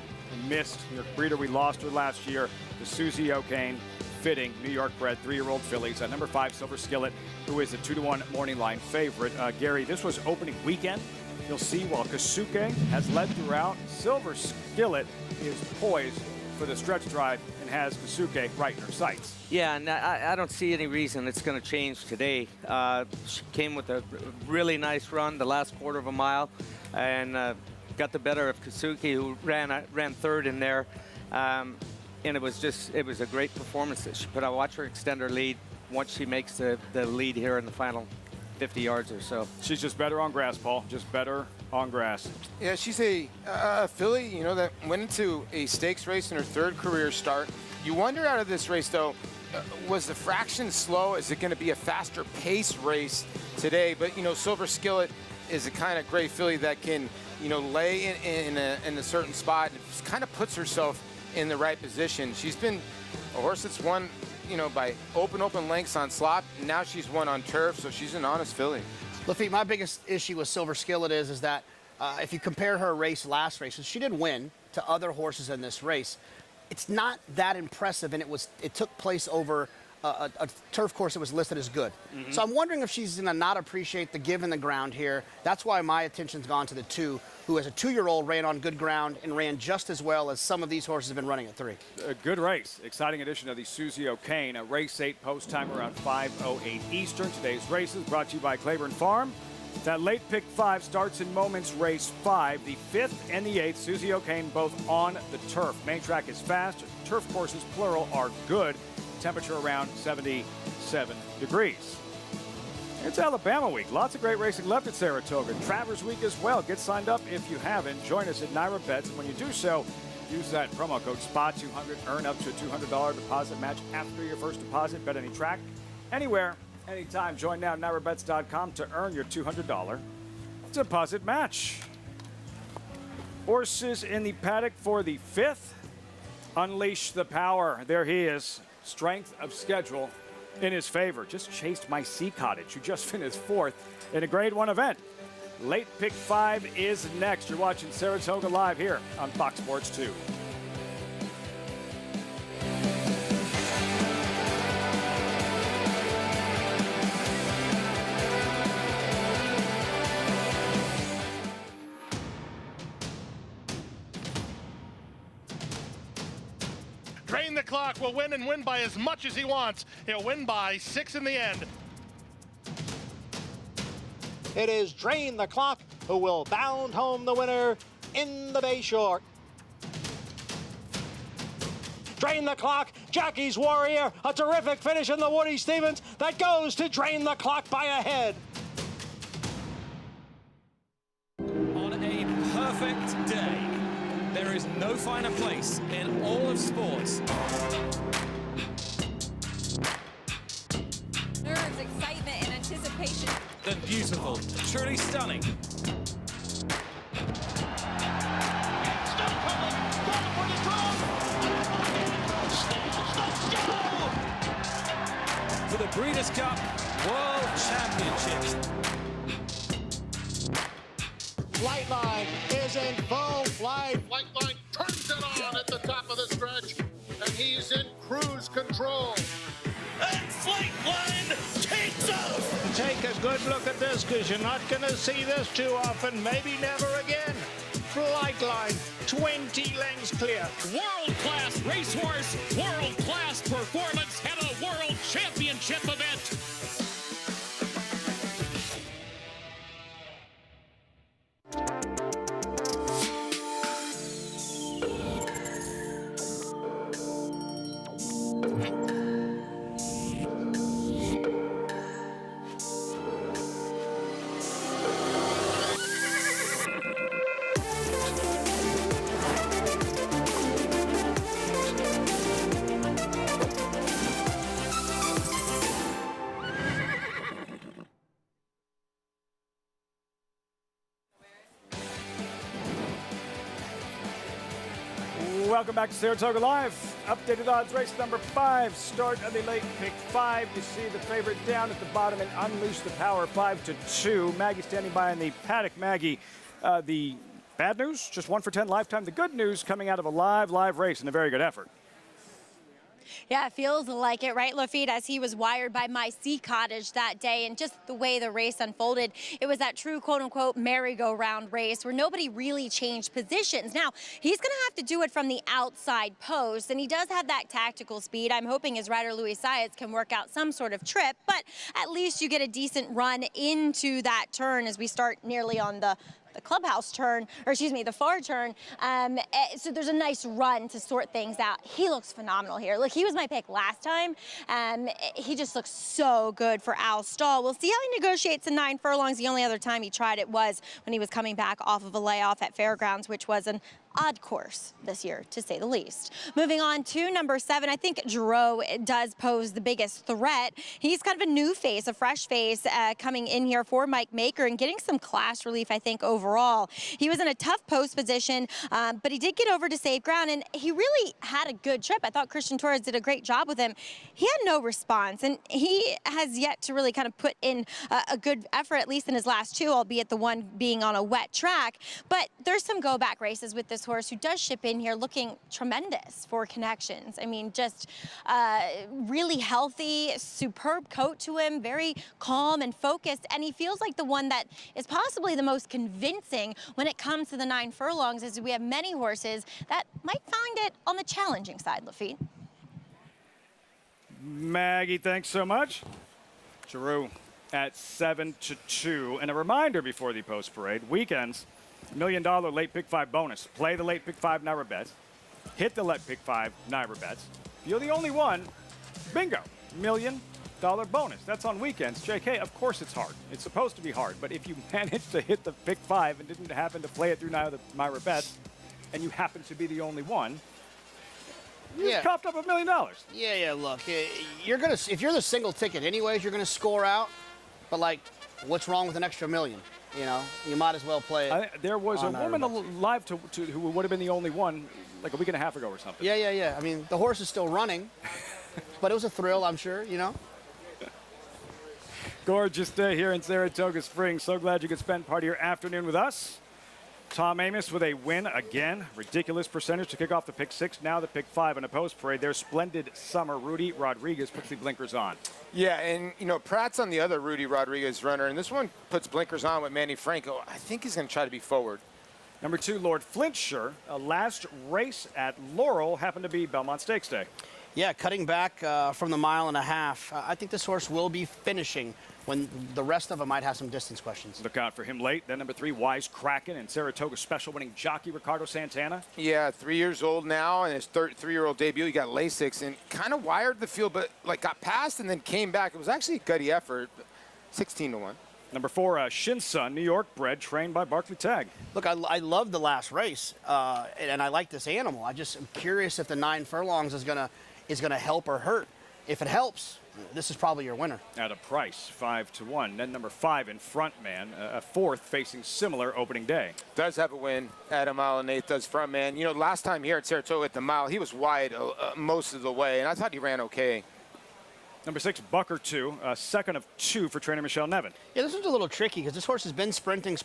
missed New York breeder. We lost her last year. The Susie O'Kane, fitting New York-bred 3-year-old fillies. Number 5, Silver Skillet, who is a 2-to-1 morning line favorite. Gary, this was opening weekend. You'll see while Kasuke has led throughout, Silver Skillet is poised for the stretch drive and has Kasuke right in her sights. Yeah, and I don't see any reason it's going to change today. She came with a really nice run the last quarter of a mile and got the better of Kasuke, who ran third in there. And it was a great performance that she put out. Watch her extend her lead once she makes the lead here in the final 50 yards or so. She's just better on grass, Paul. Just better on grass. Yeah, she's a filly, you know, that went into a stakes race in her 3rd career start. You wonder out of this race, though, was the fraction slow? Is it going to be a faster pace race today? But, you know, Silver Skillet is a kind of great filly that can, you know, lay in a certain spot and just kind of puts herself in the right position. She's been a horse that's won, you know, by open lengths on slot. And now she's won on turf, so she's an honest filly. Lafitte, my biggest issue with Silver Skillet is that if you compare her last race, she did win to other horses in this race. It's not that impressive, and it took place over a turf course that was listed as good. Mm-hmm. So I'm wondering if she's going to not appreciate the give in the ground here. That's why my attention's gone to the 2, who as a 2-year-old ran on good ground and ran just as well as some of these horses have been running at 3. A good race. Exciting edition of the Susie O'Kane. A race 8 post time around 5:08 Eastern. Today's races brought to you by Claiborne Farm. That late pick 5 starts in moments. Race 5, the 5th and the 8th. Susie O'Kane both on the turf. Main track is fast. Turf courses, plural, are good. Temperature around 77 degrees. It's Alabama week. Lots of great racing left at Saratoga. Travers week as well. Get signed up if you haven't. Join us at Naira Bets. And when you do so, use that promo code SPA200. Earn up to a $200 deposit match after your first deposit. Bet any track, anywhere, anytime. Join now at NairaBets.com to earn your $200 deposit match. Horses in the paddock for the 5th. Unleash the power. There he is. Strength of schedule in his favor. Just chased My Sea Cottage, who just finished 4th in a Grade 1 event. Late pick 5 is next. You're watching Saratoga Live here on Fox Sports 2. Drain the clock will win and win by as much as he wants. He'll win by 6 in the end. It is Drain the Clock who will bound home the winner in the Bay Short. Drain the Clock, Jackie's Warrior, a terrific finish in the Woody Stevens that goes to Drain the Clock by a head. On a perfect day, there is no finer place in all of sports. Nerves, excitement, and anticipation. Than beautiful, truly stunning. For the Breeders' Cup World Championships. Flightline is in full flight. Flightline turns it on at the top of the stretch, and he's in cruise control. And Flightline takes off. Take a good look at this, because you're not going to see this too often, maybe never again. Flightline, 20 lengths clear. World-class racehorse, world-class performance at a world championship event. Welcome back to Saratoga Live. Updated odds race number 5. Start of the late pick 5. You see the favorite down at the bottom and Unleash the Power 5-2. Maggie standing by in the paddock. Maggie, the bad news, just 1 for 10 lifetime. The good news coming out of a live race and a very good effort. Yeah, it feels like it, right, Lafitte? As he was wired by my sea cottage that day, and just the way the race unfolded, it was that true quote-unquote merry-go-round race where nobody really changed positions. Now, he's going to have to do it from the outside post, and he does have that tactical speed. I'm hoping his rider, Luis Saez, can work out some sort of trip, but at least you get a decent run into that turn as we start nearly on the clubhouse turn, or excuse me, the far turn. So there's a nice run to sort things out. He looks phenomenal here. Look, he was my pick last time. He just looks so good for Al Stall. We'll see how he negotiates in 9 furlongs. The only other time he tried it was when he was coming back off of a layoff at Fairgrounds, which was an odd course this year, to say the least. Moving on to number 7, I think Giroux does pose the biggest threat. He's kind of a new face, a fresh face coming in here for Mike Maker and getting some class relief, I think, overall. He was in a tough post position, but he did get over to save ground, and he really had a good trip. I thought Christian Torres did a great job with him. He had no response, and he has yet to really kind of put in a good effort, at least in his last 2, albeit the one being on a wet track. But there's some go-back races with this horse who does ship in here looking tremendous for connections. I mean, just really healthy, superb coat to him, very calm and focused, and he feels like the one that is possibly the most convincing when it comes to the 9 furlongs, as we have many horses that might find it on the challenging side, Lafitte. Maggie, thanks so much. Giroux at 7-2. And a reminder before the post parade, weekends, $1 million late pick 5 bonus. Play the late pick 5 Naira bets. Hit the late pick 5 Naira bets. If you're the only one, bingo, $1 million bonus. That's on weekends. JK, of course it's hard. It's supposed to be hard. But if you manage to hit the pick 5 and didn't happen to play it through Naira bets, and you happen to be the only one, you just coughed up $1 million. Yeah, look, you're gonna, if you're the single ticket anyways, you're gonna score out. But like, what's wrong with an extra $1 million? You know, you might as well play it. There was a woman alive who would have been the only one like a week and a half ago or something. Yeah. I mean, the horse is still running, but it was a thrill, I'm sure, you know. Gorgeous day here in Saratoga Springs. So glad you could spend part of your afternoon with us. Tom Amos with a win again. Ridiculous percentage to kick off the pick 6. Now the pick 5 in a post parade. Their splendid summer. Rudy Rodriguez puts the blinkers on. Yeah, and, you know, Pratt's on the other Rudy Rodriguez runner, and this one puts blinkers on with Manny Franco. I think he's going to try to be forward. Number 2, Lord Flintshire. Last race at Laurel happened to be Belmont Stakes Day. Yeah, cutting back from the 1.5 miles. I think this horse will be finishing when the rest of them might have some distance questions. Look out for him late. Then number 3, Wise Kraken, and Saratoga special winning jockey Ricardo Santana. Yeah, 3 years old now, and his 3-year-old debut. He got Lasix and kind of wired the field, but like got past and then came back. It was actually a gutty effort. 16-1. Number 4, Shinsun, New York bred, trained by Barclay Tagg. Look, I love the last race, and I like this animal. I just am curious if the 9 furlongs is gonna help or hurt. If it helps, this is probably your winner. At a price, 5-1. Then number 5 in Frontman, a 4th facing similar opening day. Does have a win at 1.8 miles, does Frontman. You know, last time here at Saratoga at the mile, he was wide most of the way, and I thought he ran okay. Number 6, Bucker 2, 2nd of 2 for trainer Michelle Nevin. Yeah, this one's a little tricky because this horse has been sprinting.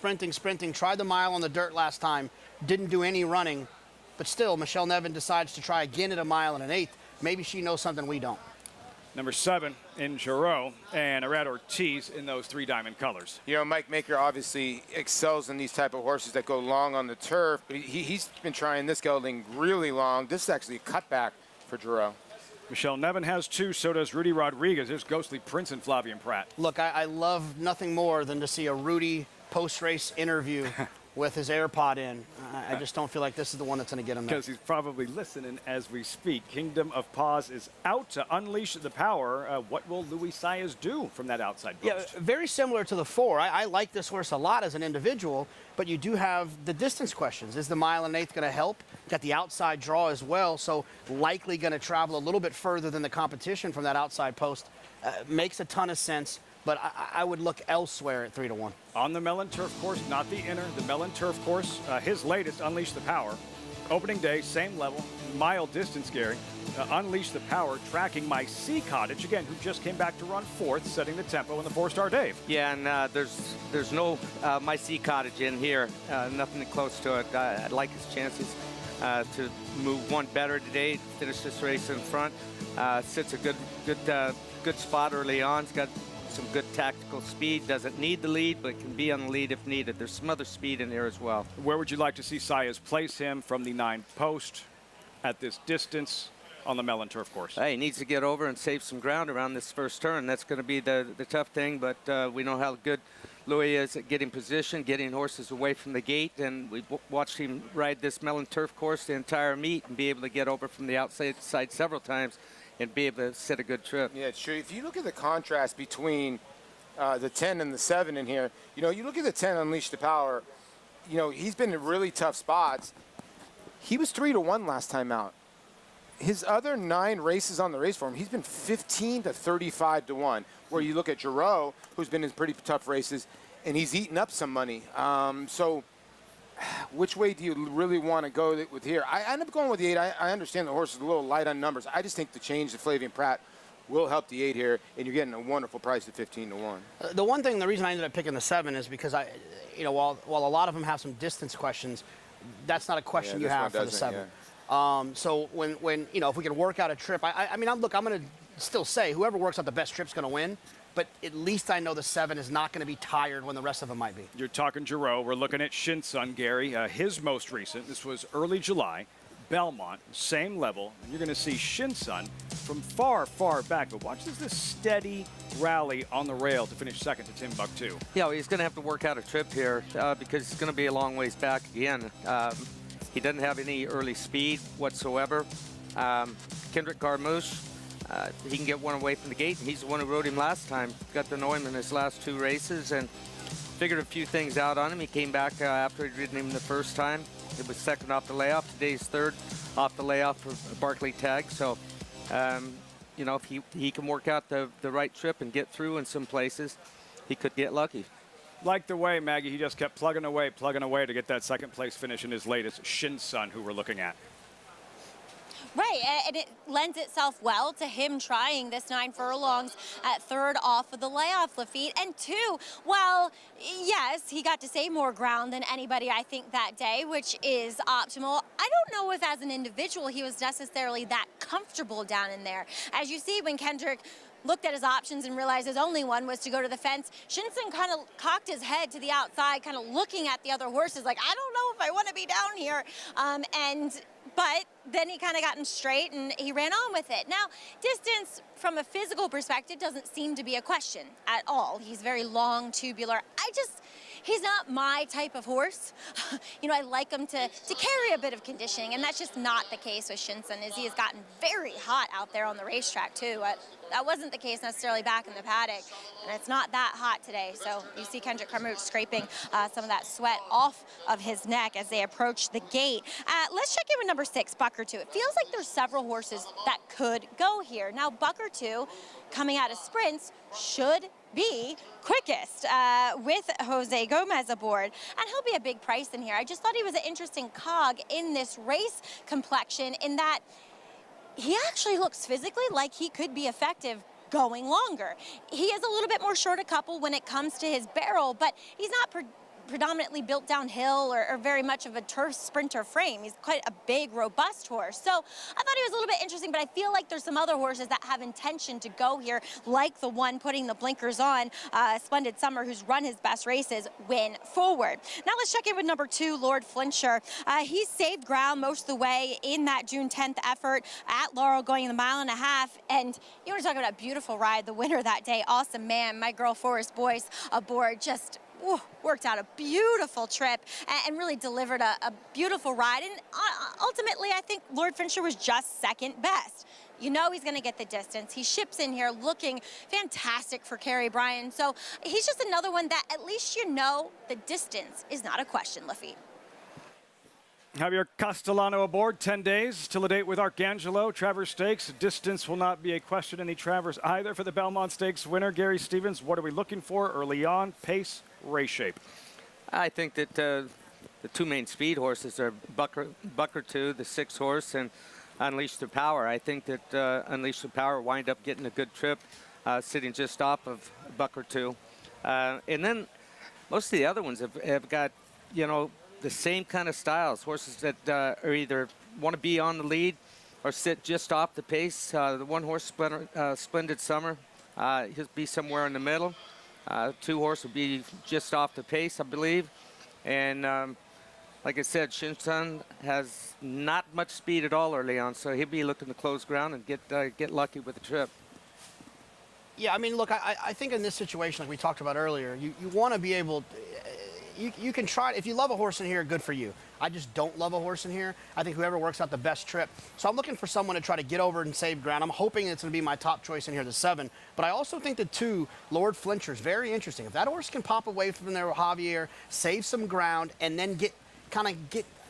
Tried the mile on the dirt last time, didn't do any running, but still, Michelle Nevin decides to try again at 1 1/8. Maybe she knows something we don't. Number 7 in Giroux, and Arad Ortiz in those 3 diamond colors. You know, Mike Maker obviously excels in these type of horses that go long on the turf, but he's been trying this gelding really long. This is actually a cutback for Giroux. Michelle Nevin has 2, so does Rudy Rodriguez. There's Ghostly Prince and Flavian Pratt. Look, I love nothing more than to see a Rudy post-race interview with his AirPod in. I just don't feel like this is the one that's going to get him there. Because he's probably listening as we speak. Kingdom of Paws is out to unleash the power. What will Luis Saez do from that outside post? Yeah, very similar to the 4. I like this horse a lot as an individual, but you do have the distance questions. Is the 1 1/8 going to help? Got the outside draw as well, so likely going to travel a little bit further than the competition from that outside post. Makes a ton of sense, but I would look elsewhere at 3-1. On the Mellon Turf course, not the inner, the Mellon Turf course, his latest, Unleash the Power. Opening day, same level, mile distance, Gary. Unleash the Power, tracking My Sea Cottage, again, who just came back to run 4th, setting the tempo in the 4-star Dave. Yeah, and there's no My Sea Cottage in here, nothing close to it. I like his chances to move one better today, finish this race in front. Sits a good spot early on. He's got some good tactical speed. Doesn't need the lead, but can be on the lead if needed. There's some other speed in there as well. Where would you like to see Saez place him from the 9 post at this distance on the Mellon Turf course? Hey, he needs to get over and save some ground around this first turn. That's going to be the tough thing, but we know how good Louis is at getting position, getting horses away from the gate, and we watched him ride this Mellon Turf course the entire meet and be able to get over from the outside side several times and be able to set a good trip. Yeah, it's true. If you look at the contrast between the 10 and the 7 in here, you know, you look at the 10, Unleash the Power, you know, he's been in really tough spots. He was 3-1 last time out. His other 9 races on the race form, he's been 15 to 35-1. Where you look at Giroux, who's been in pretty tough races, and he's eaten up some money. So which way do you really want to go with here? I end up going with the 8. I understand the horse is a little light on numbers. I just think the change to Flavian Pratt will help the 8 here, and you're getting a wonderful price at 15-1. The reason I ended up picking the 7 is because while a lot of them have some distance questions, that's not a question you have for the 7. Yeah. So when if we can work out a trip, I'm going to still say whoever works out the best trip's going to win. But at least I know the 7 is not going to be tired when the rest of them might be. You're talking Giroux. We're looking at Shinsun, Gary. His most recent, this was early July. Belmont, same level. And you're going to see Shinsun from far, far back. But watch this steady rally on the rail to finish 2nd to Timbuktu. Yeah, well, he's going to have to work out a trip here because it's going to be a long ways back again. He doesn't have any early speed whatsoever. Kendrick Garmouche, he can get one away from the gate. He's the one who rode him last time. Got to know him in his last 2 races and figured a few things out on him. He came back after he'd ridden him the first time. It was 2nd off the layoff. Today's 3rd off the layoff for Barclay Tagg. So, if he can work out the right trip and get through in some places, he could get lucky. Like the way, Maggie, he just kept plugging away to get that 2nd place finish in his latest Shinsun, who we're looking at. Right, and it lends itself well to him trying this 9 furlongs at 3rd off of the layoff, Lafitte. And 2, well, yes, he got to save more ground than anybody, I think, that day, which is optimal. I don't know if as an individual he was necessarily that comfortable down in there. As you see, when Kendrick looked at his options and realized his only one was to go to the fence, Shinsun kind of cocked his head to the outside, kind of looking at the other horses like, I don't know if I want to be down here. And but then he kind of got him straight and he ran on with it. Now, distance from a physical perspective doesn't seem to be a question at all. He's very long, tubular. He's not my type of horse. You know, I like him to carry a bit of conditioning, and that's just not the case with Shinsun, as he has gotten very hot out there on the racetrack, too. That wasn't the case necessarily back in the paddock, and it's not that hot today. So you see Kendrick Carmouche scraping some of that sweat off of his neck as they approach the gate. Let's check in with number 6, Bucker 2. It feels like there's several horses that could go here. Now, Bucker 2, coming out of sprints, should be quickest with Jose Gomez aboard, and he'll be a big price in here. I just thought he was an interesting cog in this race complexion in that he actually looks physically like he could be effective going longer. He is a little bit more short a couple when it comes to his barrel, but he's not predominantly built downhill or very much of a turf sprinter frame. He's quite a big, robust horse. So I thought he was a little bit interesting, but I feel like there's some other horses that have intention to go here, like the one putting the blinkers on, Splendid Summer, who's run his best races, Win Forward. Now let's check in with number 2, Lord Flincher. He saved ground most of the way in that June 10th effort at Laurel, going the 1.5 miles. And you were talking about a beautiful ride, the winner that day, Awesome Man, my girl Forrest Boyce aboard, just worked out a beautiful trip and really delivered a beautiful ride. And ultimately, I think Lord Fincher was just second best. You know he's going to get the distance. He ships in here looking fantastic for Kerry Bryan. So he's just another one that at least you know the distance is not a question, Lafitte. Javier Castellano aboard, 10 days till a date with Arcangelo. Travers Stakes, distance will not be a question in the Travers either for the Belmont Stakes winner, Gary Stevens. What are we looking for early on? Pace, race shape. I think that the two main speed horses are Bucker 2, the 6 horse, and Unleash the Power. I think that Unleash the Power wind up getting a good trip, sitting just off of Bucker 2. And then most of the other ones have got, you know, the same kind of styles, horses that are either want to be on the lead or sit just off the pace. The one horse, Splendid Summer, he'll be somewhere in the middle. 2 horse will be just off the pace, I believe. And like I said, Shinsun has not much speed at all early on, so he'll be looking to close ground and get lucky with the trip. Yeah, I mean, look, I think in this situation, like we talked about earlier, you want to be able you can try. If you love a horse in here, good for you. I just don't love a horse in here. I think whoever works out the best trip. So I'm looking for someone to try to get over and save ground. I'm hoping it's going to be my top choice in here, the 7. But I also think the 2, Lord Flincher, is very interesting. If that horse can pop away from there with Javier, save some ground, and then get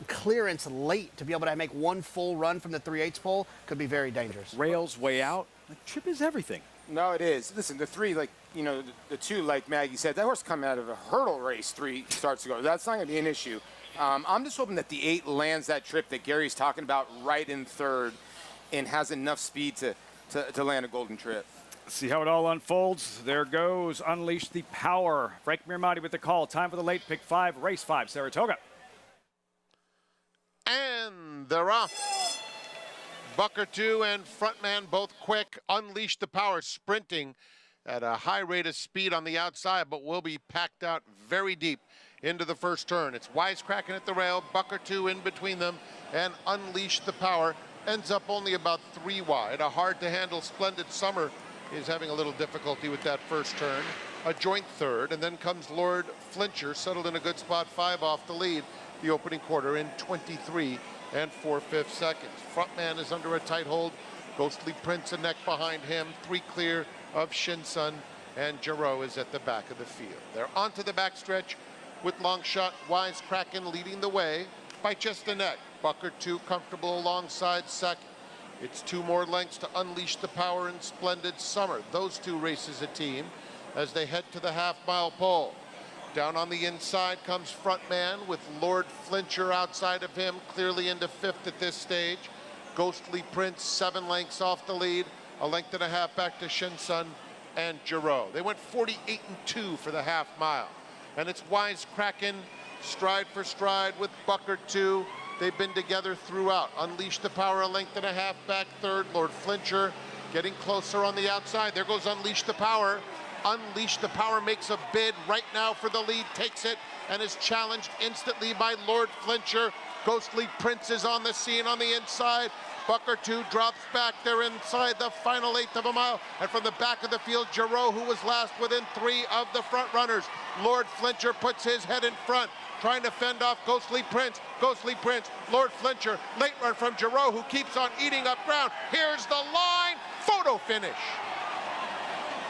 clearance late to be able to make one full run from the 3/8 pole, could be very dangerous. Rails way out. The trip is everything. No, it is. Listen, the 3, like, you know, the 2, like Maggie said, that horse coming out of a hurdle race 3 starts to go. That's not going to be an issue. I'm just hoping that the 8 lands that trip that Gary's talking about right in 3rd and has enough speed to land a golden trip. See how it all unfolds. There goes Unleash the Power. Frank Mirmati with the call. Time for the late pick 5, race 5, Saratoga. And they're off. Bucker 2 and Frontman both quick. Unleash the Power sprinting at a high rate of speed on the outside, but will be packed out very deep into the first turn. It's Wisecracking at the rail, Bucker 2 in between them, and Unleash the Power ends up only about 3 wide. A hard-to-handle Splendid Summer is having a little difficulty with that first turn. A joint 3rd, and then comes Lord Flincher, settled in a good spot, 5 off the lead, the opening quarter in 23 and 4/5 seconds. Frontman is under a tight hold. Ghostly Prince a neck behind him, 3 clear of Shinsun, and Giroux is at the back of the field. They're onto the backstretch with Longshot Wisecracking leading the way by just a neck. Bucker 2 comfortable alongside second. It's 2 more lengths to Unleash the Power and Splendid Summer. Those 2 races a team as they head to the half-mile pole. Down on the inside comes Frontman with Lord Flincher outside of him, clearly into 5th at this stage. Ghostly Prince 7 lengths off the lead, a length and a half back to Shinsun and Giroux. They went 48 and 2 for the half mile. And it's Wisecracking stride for stride with Bucker 2. They've been together throughout. Unleash the Power a length and a half back 3rd. Lord Flincher getting closer on the outside. There goes Unleash the Power. Unleash the Power makes a bid right now for the lead, takes it, and is challenged instantly by Lord Flincher, Ghostly Prince is on the scene on the inside. Bucker 2 drops back. They're inside the final eighth of a mile. And from the back of the field, Giroux, who was last, within 3 of the front runners. Lord Flincher puts his head in front, trying to fend off Ghostly Prince. Ghostly Prince, Lord Flincher, late run from Giroux, who keeps on eating up ground. Here's the line, photo finish.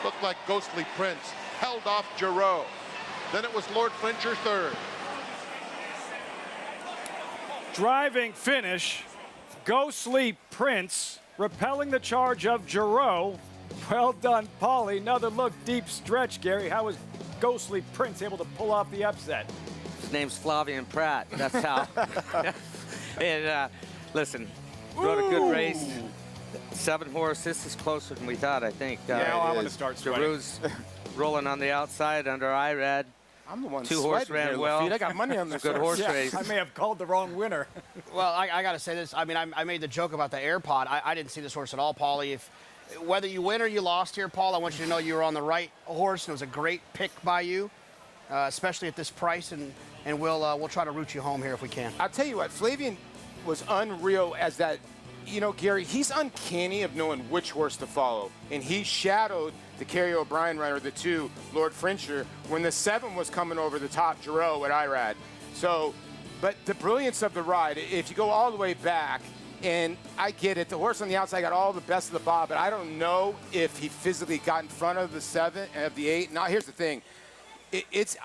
Looked like Ghostly Prince held off Giroux. Then it was Lord Flincher third. Driving finish. Ghostly Prince repelling the charge of Giroux. Well done, Paulie. Another look, deep stretch, Gary. How was Ghostly Prince able to pull off the upset? His name's Flavian Pratt. That's how. And listen, rode a good race. 7 horse. This is closer than we thought, I think. Yeah, I'm going to start sweating. Giroux's rolling on the outside under IRAD. I'm the one 2 horse ran here, well. Lafitte. I got money on this. Good horse race. I may have called the wrong winner. Well, I got to say this. I mean, I made the joke about the AirPod. I didn't see this horse at all, Paulie. Whether you win or you lost here, Paul, I want you to know you were on the right horse, and it was a great pick by you, especially at this price, and we'll try to root you home here if we can. I'll tell you what, Flavian was unreal as that. You know, Gary, he's uncanny of knowing which horse to follow. And he shadowed the Kerry O'Brien runner, the 2, Lord Flincher, when the 7 was coming over the top, Giroux at IRAD. So, but the brilliance of the ride, if you go all the way back, and I get it, the horse on the outside got all the best of the bob, but I don't know if he physically got in front of the 7 and of the 8. Now, here's the thing.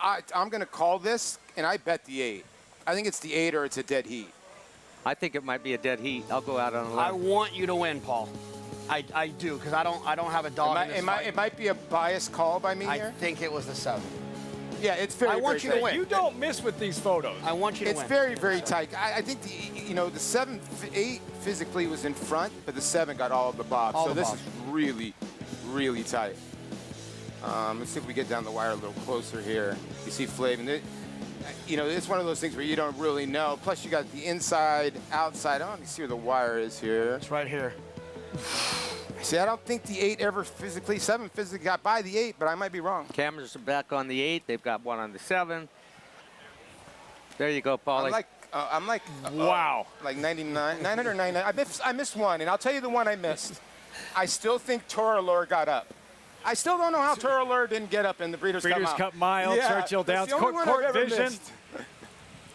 I'm going to call this, and I bet the 8. I think it's the 8 or it's a dead heat. I think it might be a dead heat. I'll go out on a limb. I want you to win, Paul. I do, because I don't have a dog in this fight. It might be a biased call by me here. I think it was the 7. Yeah, it's very. I want you to win. You don't miss with these photos. I want you to win. It's very, very tight. I think the 7, 8 physically was in front, but the 7 got all of the bob. So this is really, really tight. Let's see if we get down the wire a little closer here. You see Flavian. It's one of those things where you don't really know. Plus, you got the inside, outside. Oh, you see where the wire is here. It's right here. See, I don't think the 8 ever 7 physically got by the 8, but I might be wrong. Cameras are back on the 8. They've got one on the 7. There you go, Paulie. I'm like wow. Like 99, 999. I missed one, and I'll tell you the one I missed. I still think Toralure got up. I still don't know how Toralure didn't get up in the Breeders' Cup Mile, yeah, Churchill Downs, Court Vision. Missed.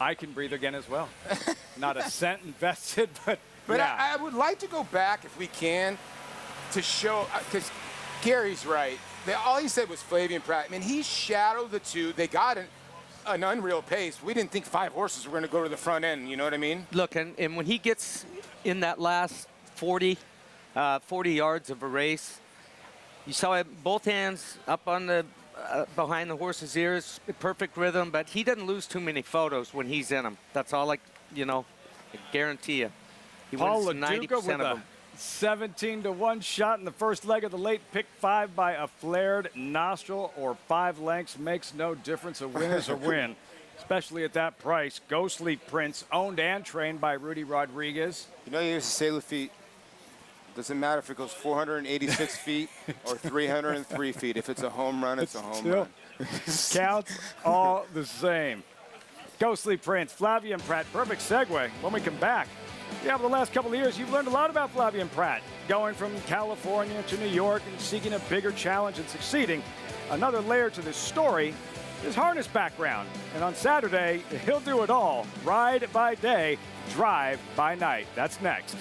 I can breathe again as well. Not a cent invested, but yeah. I would like to go back, if we can, to show, because Gary's right. All he said was Flavian Pratt. I mean, he shadowed the 2. They got an unreal pace. We didn't think 5 horses were going to go to the front end, you know what I mean? Look, and when he gets in that last 40 yards of a race, you saw it, both hands up on the behind the horse's ears, perfect rhythm, but he doesn't lose too many photos when he's in them. That's all I guarantee you. He Paul wins 90% of them. 17-1 shot in the first leg of the late pick 5 by a flared nostril, or 5 lengths makes no difference. A win is a win, especially at that price. Ghostly Prince, owned and trained by Rudy Rodriguez. You know, you used to say, Lafitte, doesn't matter if it goes 486 feet or 303 feet. If it's a home run, it's a home run. Counts all the same. Ghostly Prince, Flavian Pratt, perfect segue when we come back. Yeah, over the last couple of years, you've learned a lot about Flavian Pratt, going from California to New York and seeking a bigger challenge and succeeding. Another layer to this story, his harness background. And on Saturday, he'll do it all. Ride by day, drive by night. That's next.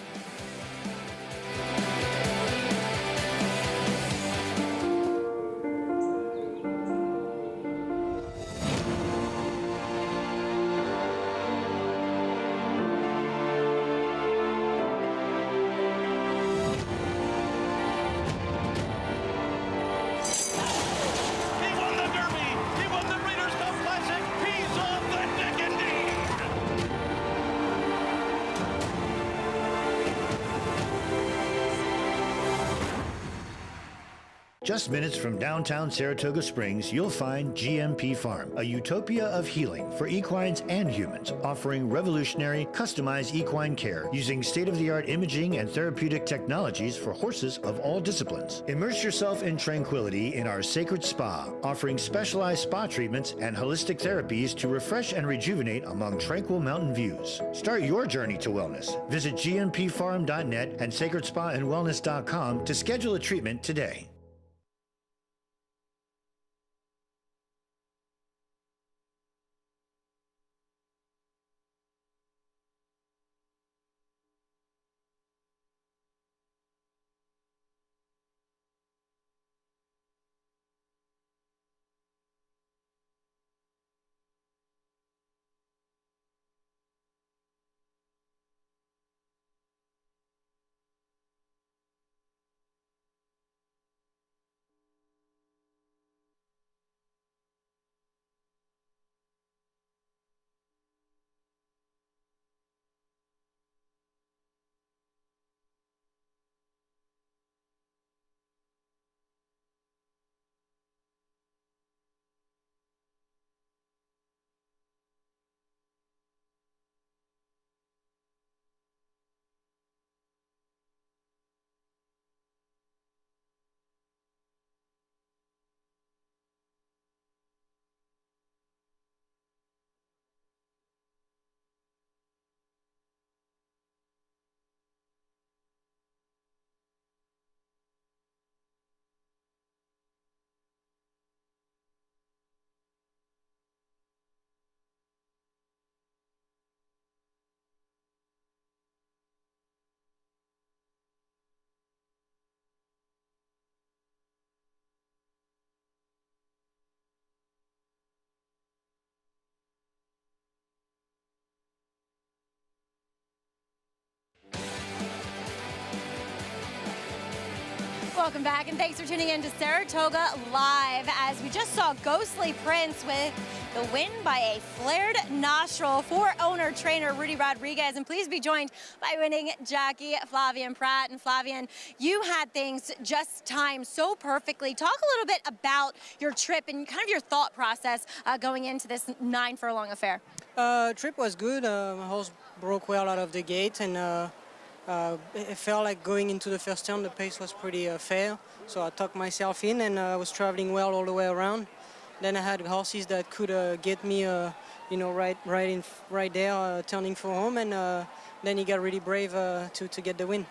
Just minutes from downtown Saratoga Springs, you'll find GMP Farm, a utopia of healing for equines and humans, offering revolutionary, customized equine care using state-of-the-art imaging and therapeutic technologies for horses of all disciplines. Immerse yourself in tranquility in our sacred spa, offering specialized spa treatments and holistic therapies to refresh and rejuvenate among tranquil mountain views. Start your journey to wellness. Visit gmpfarm.net and sacredspaandwellness.com to schedule a treatment today. Welcome back, and thanks for tuning in to Saratoga Live as we just saw Ghostly Prince with the win by a flared nostril for owner-trainer Rudy Rodriguez. And please be joined by winning jockey Flavien Prat. And Flavien, you had things just timed so perfectly. Talk a little bit about your trip and kind of your thought process going into this 9-furlong affair. Trip was good. My horse broke well out of the gate, and it felt like going into the first turn, the pace was pretty fair. So I tucked myself in, and I was traveling well all the way around. Then I had horses that could get me, you know, right there, turning for home, and then he got really brave to get the win.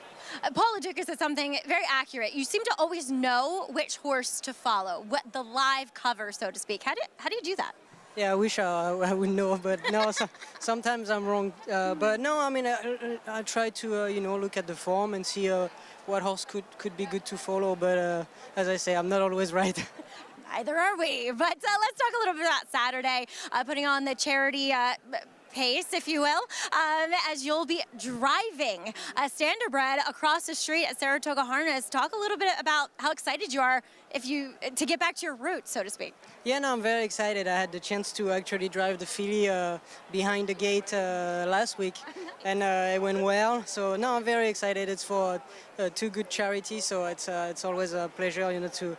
Paul LaDuca said something very accurate. You seem to always know which horse to follow, what the live cover, so to speak. How do you do that? Yeah, I wish I would know, but no, sometimes I'm wrong. But no, I mean, I try to, you know, look at the form and see what horse could be good to follow. But as I say, I'm not always right. Neither are we. But let's talk a little bit about Saturday, putting on the charity pace, if you will, as you'll be driving a standardbred across the street at Saratoga Harness. Talk a little bit about how excited you are to get back to your roots, so to speak. Yeah, no, I'm very excited. I had the chance to actually drive the filly behind the gate last week, and it went well. So no, I'm very excited. It's for two good charities, so it's always a pleasure, you know, to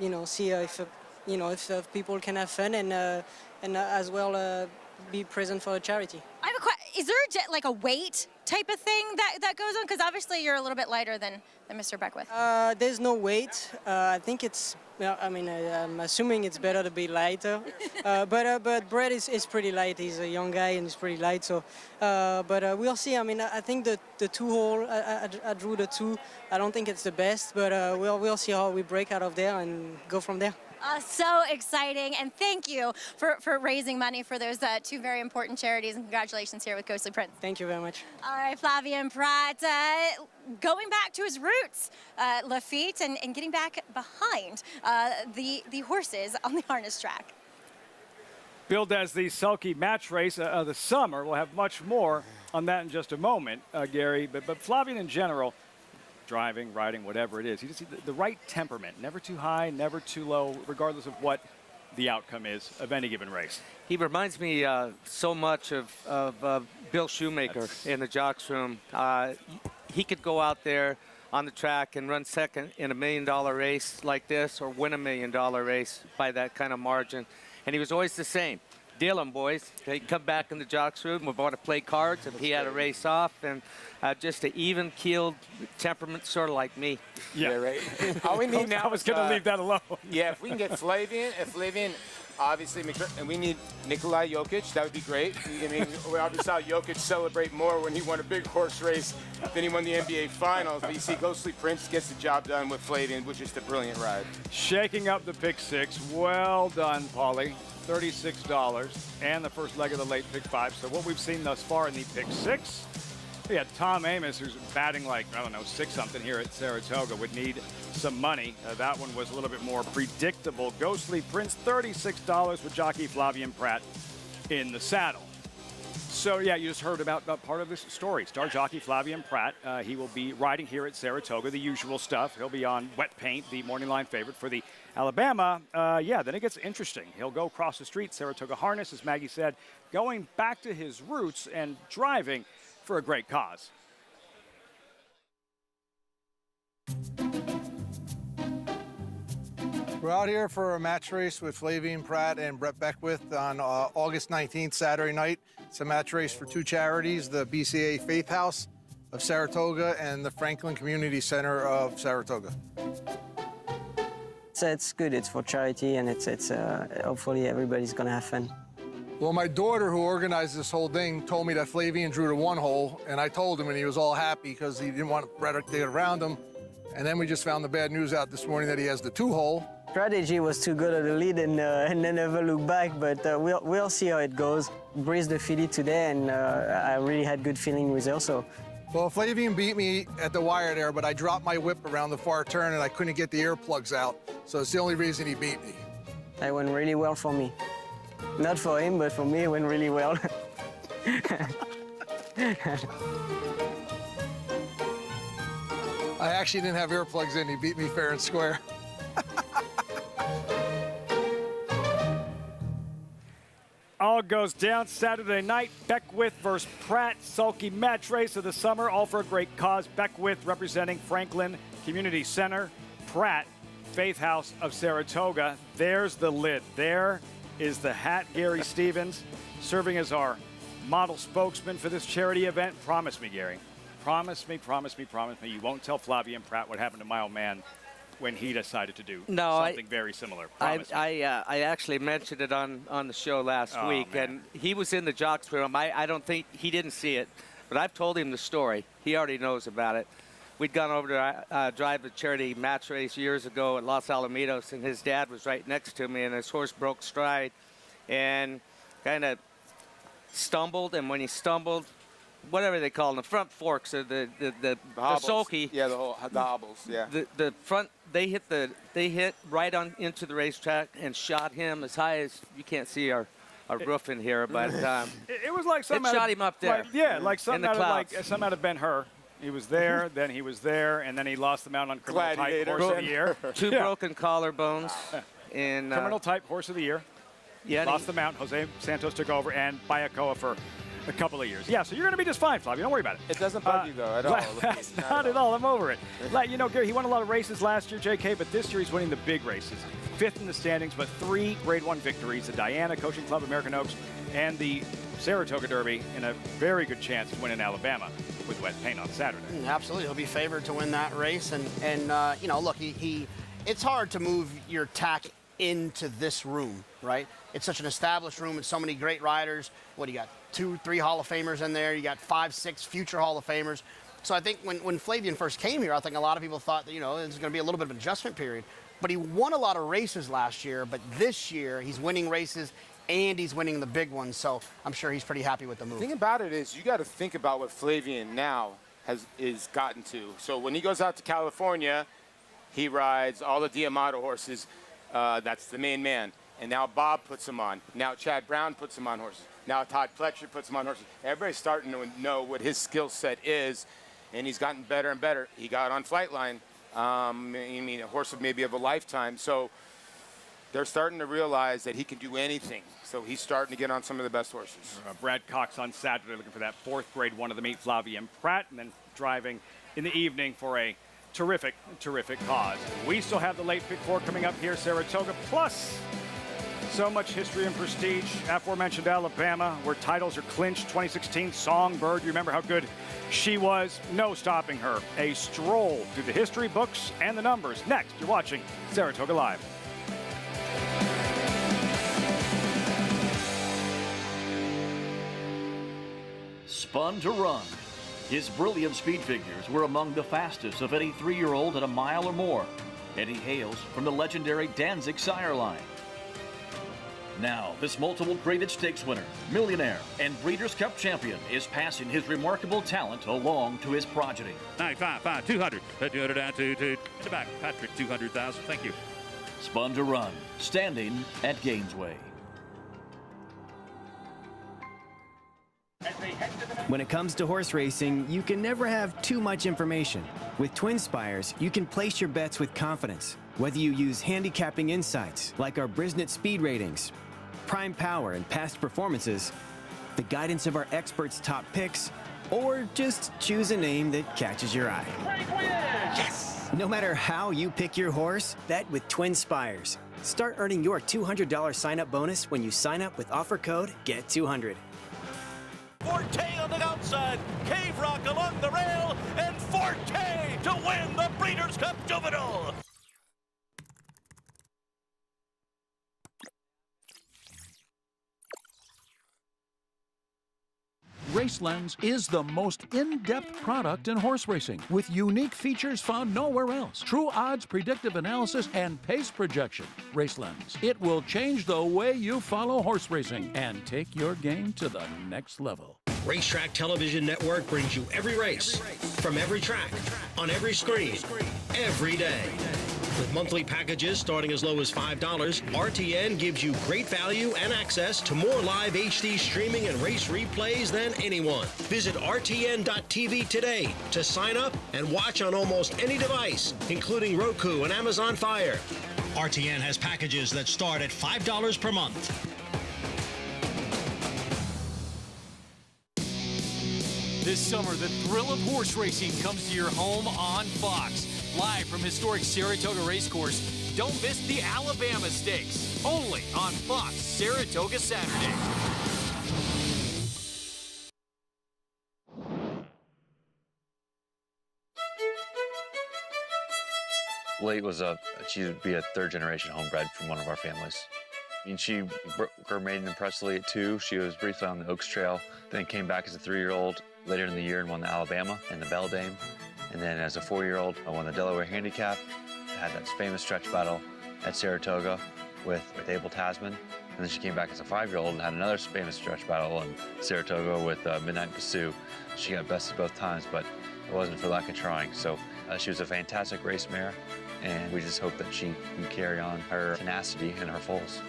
you know, see if you know, if people can have fun and as well be present for a charity. I have a question. Is there like a weight type of thing that goes on? Because obviously you're a little bit lighter than Mr. Beckwith. There's no weight. I think it's, I mean, I'm assuming it's better to be lighter. But Brett is pretty light. He's a young guy and he's pretty light. So, but we'll see. I mean, I think the 2-hole, I drew the 2. I don't think it's the best, but we'll see how we break out of there and go from there. So exciting, and thank you for raising money for those two very important charities, and congratulations here with Ghostly Prince. Thank you very much. All right, Flavien Prat, going back to his roots, Lafitte, and getting back behind the horses on the harness track. Billed as the sulky match race of the summer. We'll have much more on that in just a moment, Gary. But Flavien in general, driving, riding, whatever it is, he just the right temperament, never too high, never too low, regardless of what the outcome is of any given race. He reminds me so much of Bill Shoemaker in the jocks room. He could go out there on the track and run second in $1 million race like this or win $1 million race by that kind of margin. And he was always the same. Deal him, boys. They come back in the jocks room. We're about to play cards if he had a race off. And just an even-keeled temperament, sort of like me. Yeah, right. All we need now I was going to leave that alone. Yeah, if we can get Flavien, obviously, and we need Nikolai Jokic, that would be great. I mean, we obviously saw Jokic celebrate more when he won a big horse race than he won the NBA Finals. But you see, Ghostly Prince gets the job done with Flavien, which is a brilliant ride. Shaking up the pick six. Well done, Paulie. $36 and the first leg of the late pick five. So what we've seen thus far in the pick six, we had Tom Amos, who's batting like, I don't know, 6-something here at Saratoga, would need some money. That one was a little bit more predictable. Ghostly Prince, $36 with jockey Flavien Prat in the saddle. So, yeah, you just heard about part of this story. Star jockey Flavien Prat, he will be riding here at Saratoga, the usual stuff. He'll be on Wet Paint, the morning line favorite for the Alabama. Yeah, then it gets interesting. He'll go across the street, Saratoga Harness, as Maggie said, going back to his roots and driving for a great cause. We're out here for a match race with Flavien Prat and Brett Beckwith on August 19th, Saturday night. It's a match race for two charities, the BCA Faith House of Saratoga and the Franklin Community Center of Saratoga. So it's good. It's for charity, and it's hopefully everybody's gonna have fun. Well, my daughter, who organized this whole thing, told me that Flavien drew the one hole, and I told him, and he was all happy because he didn't want Brett to get around him. And then we just found the bad news out this morning that he has the two hole. Strategy was to go to the lead and then never look back, but we'll see how it goes. Breezed the filly today, and I really had good feeling with her. So. Well, Flavien beat me at the wire there, but I dropped my whip around the far turn and I couldn't get the earplugs out. So it's the only reason he beat me. That went really well for me. Not for him, but for me, it went really well. I actually didn't have earplugs in. He beat me fair and square. All goes down Saturday night. Beckwith versus Pratt, sulky match race of the summer, all for a great cause. Beckwith representing Franklin Community Center. Pratt, Faith House of Saratoga. There's the lid. There is the hat. Gary Stevens serving as our model spokesman for this charity event. Promise me, Gary. Promise me, promise me, promise me. You won't tell Flavien Prat what happened to my old man when he decided to do something very similar. I actually mentioned it on the show last week, man. and he was in the jocks room. I don't think he didn't see it, but I've told him the story. He already knows about it. We'd gone over to drive a charity match race years ago at Los Alamitos, and his dad was right next to me, and his horse broke stride and kind of stumbled, and when he stumbled, whatever they call them, the front forks or the sulky. Yeah, the hobbles. Yeah. The front, they hit right on into the racetrack and shot him as high as you can't see our roof in here, but it was like something shot him up there. Like something out of Ben-Hur. He was there, then he was there, and then he lost the mount on Criminal Type Horse of the Year. Two broken collarbones. In Criminal Type Horse of the Year. Yeah. Lost the mount. Jose Santos took over, and Bayacoa for a couple of years. Yeah, so you're going to be just fine, Flavio. Don't worry about it. It doesn't bug you, though, at all. Not at all. I'm over it. Like, you know, Gary, he won a lot of races last year, JK, but this year he's winning the big races. 5th in the standings, but 3 Grade 1 victories, the Diana Coaching Club American Oaks and the Saratoga Derby, and a very good chance to win in Alabama with Wet Paint on Saturday. Absolutely. He'll be favored to win that race. And you know, look, it's hard to move your tack into this room, right? It's such an established room and so many great riders. What do you got? 2, 3 Hall of Famers in there. You got 5, 6 future Hall of Famers. So I think when Flavien first came here, I think a lot of people thought that, you know, there's going to be a little bit of an adjustment period. But he won a lot of races last year, but this year he's winning races and he's winning the big ones. So I'm sure he's pretty happy with the move. The thing about it is you got to think about what Flavien now is gotten to. So when he goes out to California, he rides all the Diamato horses. That's the main man. And now Bob puts him on. Now Chad Brown puts him on horses. Now Todd Pletcher puts him on horses. Everybody's starting to know what his skill set is, and he's gotten better and better. He got on Flightline. I mean, a horse of maybe of a lifetime. So they're starting to realize that he can do anything. So he's starting to get on some of the best horses. Brad Cox on Saturday looking for that 4th Grade 1 of the meet, Flavien Prat, and then driving in the evening for a terrific, terrific cause. We still have the late pick 4 coming up here, Saratoga, plus so much history and prestige. Aforementioned Alabama, where titles are clinched. 2016 Songbird, you remember how good she was? No stopping her. A stroll through the history books and the numbers. Next, you're watching Saratoga Live. Spun to Run. His brilliant speed figures were among the fastest of any 3-year-old at a mile or more, and he hails from the legendary Danzig sire line. Now, this multiple graded stakes winner, millionaire, and Breeders' Cup champion is passing his remarkable talent along to his progeny. 95, 5, 200, 200 down, 2, in the back, Patrick, 200,000, thank you. Spun to Run, standing at Gainesway. When it comes to horse racing, you can never have too much information. With Twin Spires, you can place your bets with confidence. Whether you use handicapping insights, like our Brisnet speed ratings, prime power and past performances, the guidance of our experts' top picks, or just choose a name that catches your eye. Yes! No matter how you pick your horse, bet with Twin Spires. Start earning your $200 sign-up bonus when you sign up with offer code GET200. Forte on the outside, Cave Rock along the rail, and Forte to win the Breeders' Cup Juvenile. RaceLens is the most in-depth product in horse racing, with unique features found nowhere else. True odds, predictive analysis, and pace projection. RaceLens. It will change the way you follow horse racing and take your game to the next level. Racetrack Television Network brings you every race, from every track, on every screen, every day. With monthly packages starting as low as $5, RTN gives you great value and access to more live HD streaming and race replays than anyone. Visit RTN.tv today to sign up and watch on almost any device, including Roku and Amazon Fire. RTN has packages that start at $5 per month. This summer, the thrill of horse racing comes to your home on Fox. Live from historic Saratoga Racecourse, don't miss the Alabama Stakes. Only on Fox, Saratoga Saturday. Late was she would be a third-generation homebred from one of our families. I mean, she broke her maiden impressively at 2. She was briefly on the Oaks Trail, then came back as a 3-year-old later in the year and won the Alabama and the Belle Dame. And then as a 4-year-old, I won the Delaware Handicap, had that famous stretch battle at Saratoga with Abel Tasman. And then she came back as a 5-year-old and had another famous stretch battle in Saratoga with Midnight Pursuit. She got bested both times, but it wasn't for lack of trying. So she was a fantastic race mare, and we just hope that she can carry on her tenacity in her foals.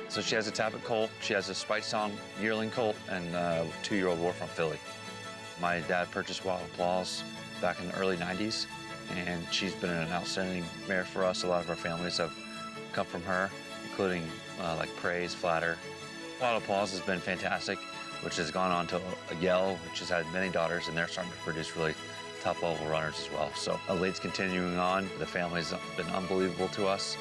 So she has a Tappet colt, she has a Spice Song yearling colt, and a 2-year-old Warfront filly. My dad purchased Wild Applause back in the early 90s, and she's been an outstanding mare for us. A lot of our families have come from her, including like Praise, Flatter. Wild Applause has been fantastic, which has gone on to a Yell, which has had many daughters, and they're starting to produce really top-level runners as well. So Late's continuing on. The family's been unbelievable to us.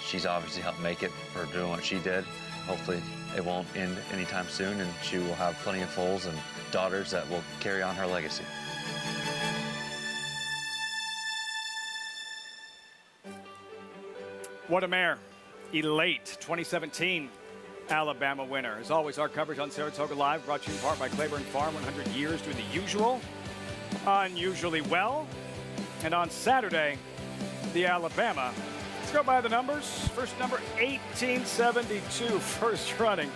She's obviously helped make it for doing what she did. Hopefully it won't end anytime soon, and she will have plenty of foals and daughters that will carry on her legacy. What a mare. Elate, 2017 Alabama winner. As always, our coverage on Saratoga Live brought to you in part by Claiborne Farm, 100 years doing the usual, unusually well. And on Saturday, the Alabama. Let's go by the numbers. First number, 1872, first running.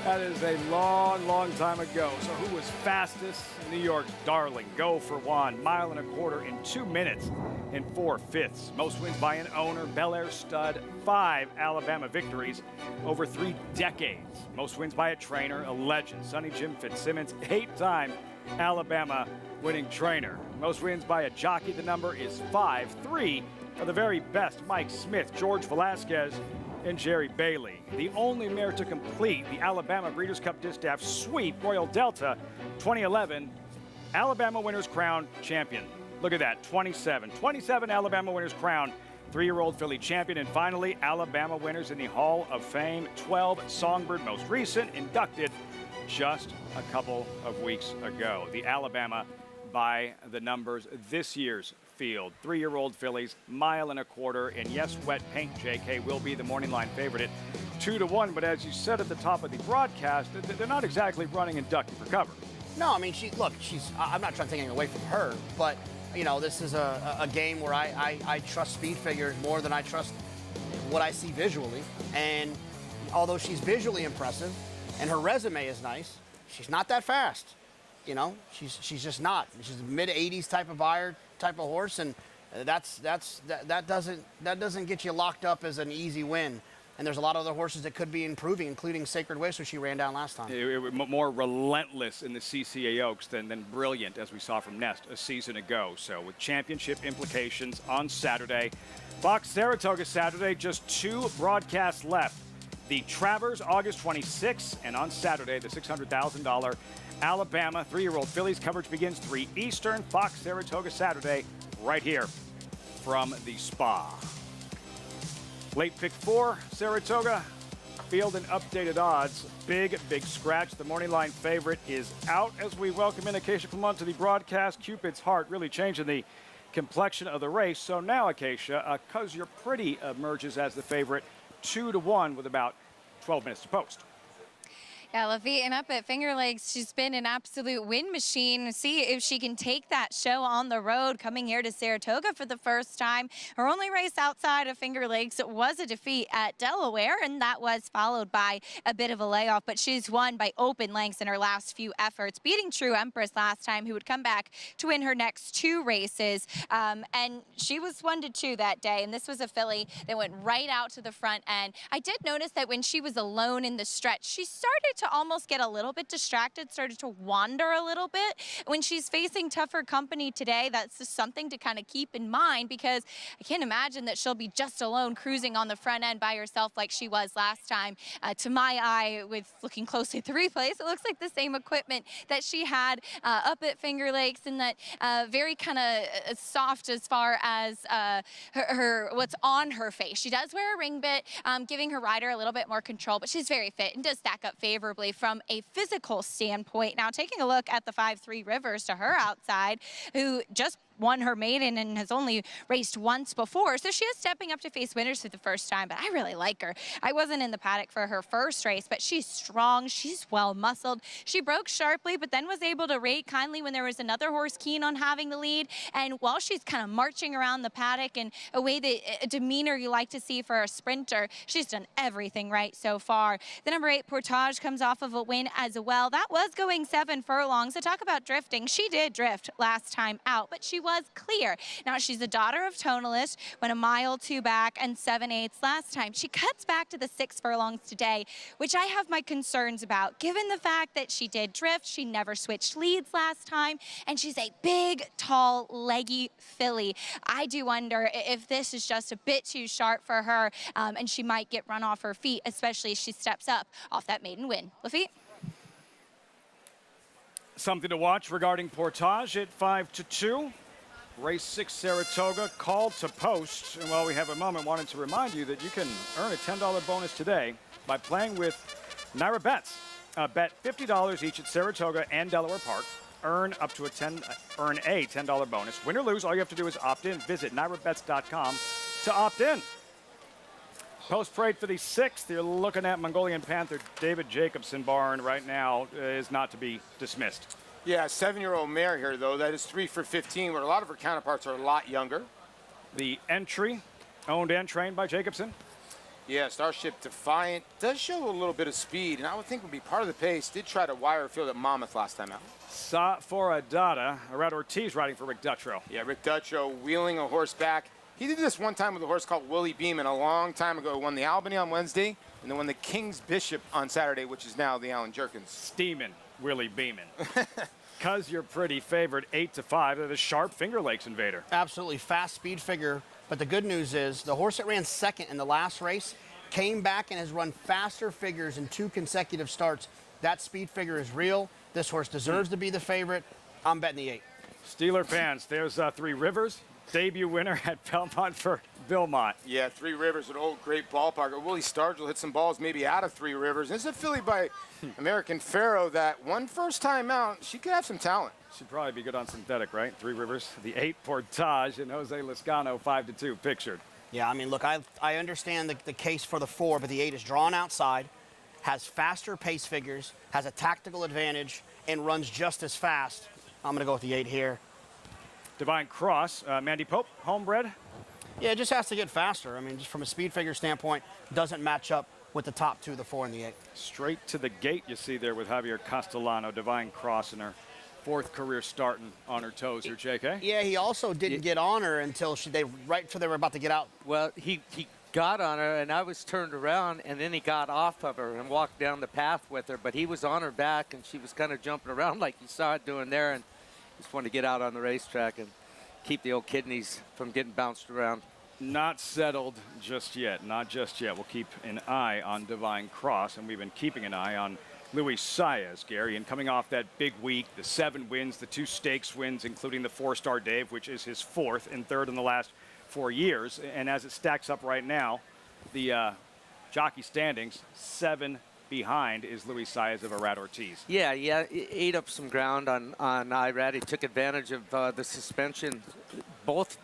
That is a long, long time ago. So who was fastest? New York's darling, Go for One, 1.25 miles in 2 minutes in 4/5. Most wins by an owner, Bel Air stud, 5 Alabama victories over 3 decades. Most wins by a trainer, a legend, Sonny Jim Fitzsimmons, 8-time Alabama winning trainer. Most wins by a jockey, the number is 5. 3 are the very best, Mike Smith, George Velasquez, and Jerry Bailey. The only mare to complete the Alabama Breeders' Cup Distaff sweep, Royal Delta, 2011, Alabama winners crowned champion. Look at that, 27. 27 Alabama winners crowned 3-year-old filly champion. And finally, Alabama winners in the Hall of Fame. 12 Songbird, most recent, inducted just a couple of weeks ago. The Alabama by the numbers this year's field. 3-year-old fillies, 1.25 miles. And yes, Wet Paint JK will be the morning line favorite at 2-1. But as you said at the top of the broadcast, they're not exactly running and ducking for cover. No, I mean, I'm not trying to take anything away from her, but, you know, this is a game where I trust speed figures more than I trust what I see visually. And although she's visually impressive and her resume is nice, she's not that fast. You know, she's just not. She's a mid-80s type of horse, and that doesn't get you locked up as an easy win. And there's a lot of other horses that could be improving, including Sacred Wish, which she ran down last time. It was more relentless in the CCA Oaks than brilliant, as we saw from Nest a season ago. So with championship implications on Saturday. Fox Saratoga Saturday, just 2 broadcasts left. The Travers, August 26th, and on Saturday, the $600,000 Alabama 3-year-old fillies. Coverage begins 3 Eastern. Fox Saratoga Saturday, right here from the Spa. Late pick 4, Saratoga. Field and updated odds. Big scratch. The morning line favorite is out as we welcome in Acacia Clement to the broadcast. Cupid's Heart really changing the complexion of the race. So now, Acacia, Cuz You're Pretty emerges as the favorite, 2-1 with about 12 minutes to post. Yeah, Lafitte, and up at Finger Lakes, she's been an absolute win machine. See if she can take that show on the road, coming here to Saratoga for the first time. Her only race outside of Finger Lakes was a defeat at Delaware, and that was followed by a bit of a layoff. But she's won by open lengths in her last few efforts, beating True Empress last time, who would come back to win her next 2 races. And she was 1-2 that day, and this was a filly that went right out to the front end. I did notice that when she was alone in the stretch, she started to almost get a little bit distracted, started to wander a little bit. When she's facing tougher company today, that's just something to kind of keep in mind, because I can't imagine that she'll be just alone cruising on the front end by herself like she was last time. To my eye, with looking closely at the replays, it looks like the same equipment that she had up at Finger Lakes, and that very kind of soft as far as her what's on her face. She does wear a ring bit, giving her rider a little bit more control, but she's very fit and does stack up favorably from a physical standpoint. Now, taking a look at the 5-3 Rivers to her outside, who just won her maiden and has only raced once before, so she is stepping up to face winners for the first time. But I really like her. I wasn't in the paddock for her first race, but she's strong, she's well muscled. She broke sharply, but then was able to rate kindly when there was another horse keen on having the lead. And while she's kind of marching around the paddock in a way that a demeanor you like to see for a sprinter, she's done everything right so far. The number 8 Portage comes off of a win as well. That was going 7 furlongs. So talk about drifting. She did drift last time out, but she was clear. Now, she's a daughter of Tonalist, went 1 mile 2 back and 7/8 last time. She cuts back to the 6 furlongs today, which I have my concerns about, given the fact that she did drift, she never switched leads last time, and she's a big, tall, leggy filly. I do wonder if this is just a bit too sharp for her, and she might get run off her feet, especially as she steps up off that maiden win. Lafitte? Something to watch regarding Portage at 5-2. Race 6 Saratoga, called to post. And while we have a moment, wanted to remind you that you can earn a $10 bonus today by playing with Naira Bets. Bet $50 each at Saratoga and Delaware Park. Earn a $10 bonus. Win or lose, all you have to do is opt in. Visit NairaBets.com to opt in. Post parade for the 6th. You're looking at Mongolian Panther David Jacobson barn right now, is not to be dismissed. Yeah, 7-year-old mare here, though. That is 3 for 15, where a lot of her counterparts are a lot younger. The entry, owned and trained by Jacobson. Yeah, Starship Defiant does show a little bit of speed, and I would think would be part of the pace. Did try to wire field at Monmouth last time out. Sa Foradada, Arad Ortiz riding for Rick Dutrow. Yeah, Rick Dutrow wheeling a horse back. He did this one time with a horse called Willie Beeman a long time ago. Won the Albany on Wednesday, and then won the King's Bishop on Saturday, which is now the Alan Jerkins. Steamin' Willie Beeman. Cuz You're Pretty favored 8-5. They're the sharp Finger Lakes invader. Absolutely fast speed figure. But the good news is the horse that ran second in the last race came back and has run faster figures in 2 consecutive starts. That speed figure is real. This horse deserves to be the favorite. I'm betting the 8. Steeler fans, there's Three Rivers, debut winner at Belmont for Vilmont. Yeah, Three Rivers, an old great ballpark. Willie Stargell hit some balls maybe out of Three Rivers. This is a filly by American Pharoah that one first time out, she could have some talent. Should probably be good on synthetic, right? Three Rivers, the 8 Portage, and Jose Lascano 5-2 pictured. Yeah, I mean, look, I understand the case for the 4, but the 8 is drawn outside, has faster pace figures, has a tactical advantage, and runs just as fast. I'm going to go with the 8 here. Divine Cross, Mandy Pope, homebred. Yeah, it just has to get faster. I mean, just from a speed figure standpoint, doesn't match up with the top 2, the 4 and the 8. Straight to the gate you see there with Javier Castellano, Divine Cross in her 4th career starting on her toes here, JK. Yeah, he also didn't get on her until right until they were about to get out. Well, he got on her, and I was turned around, and then he got off of her and walked down the path with her. But he was on her back, and she was kind of jumping around like you saw it doing there, and just wanted to get out on the racetrack and keep the old kidneys from getting bounced around. Not settled just yet, not just yet. We'll keep an eye on Divine Cross, and we've been keeping an eye on Luis Saez, Gary, and coming off that big week, the 7 wins, the 2 stakes wins, including the 4-star Dave, which is his 4th and 3rd in the last 4 years. And as it stacks up right now, the jockey standings, 7 behind is Luis Saez of Irad Ortiz. Yeah, he ate up some ground on Irad. He took advantage of the suspension. Both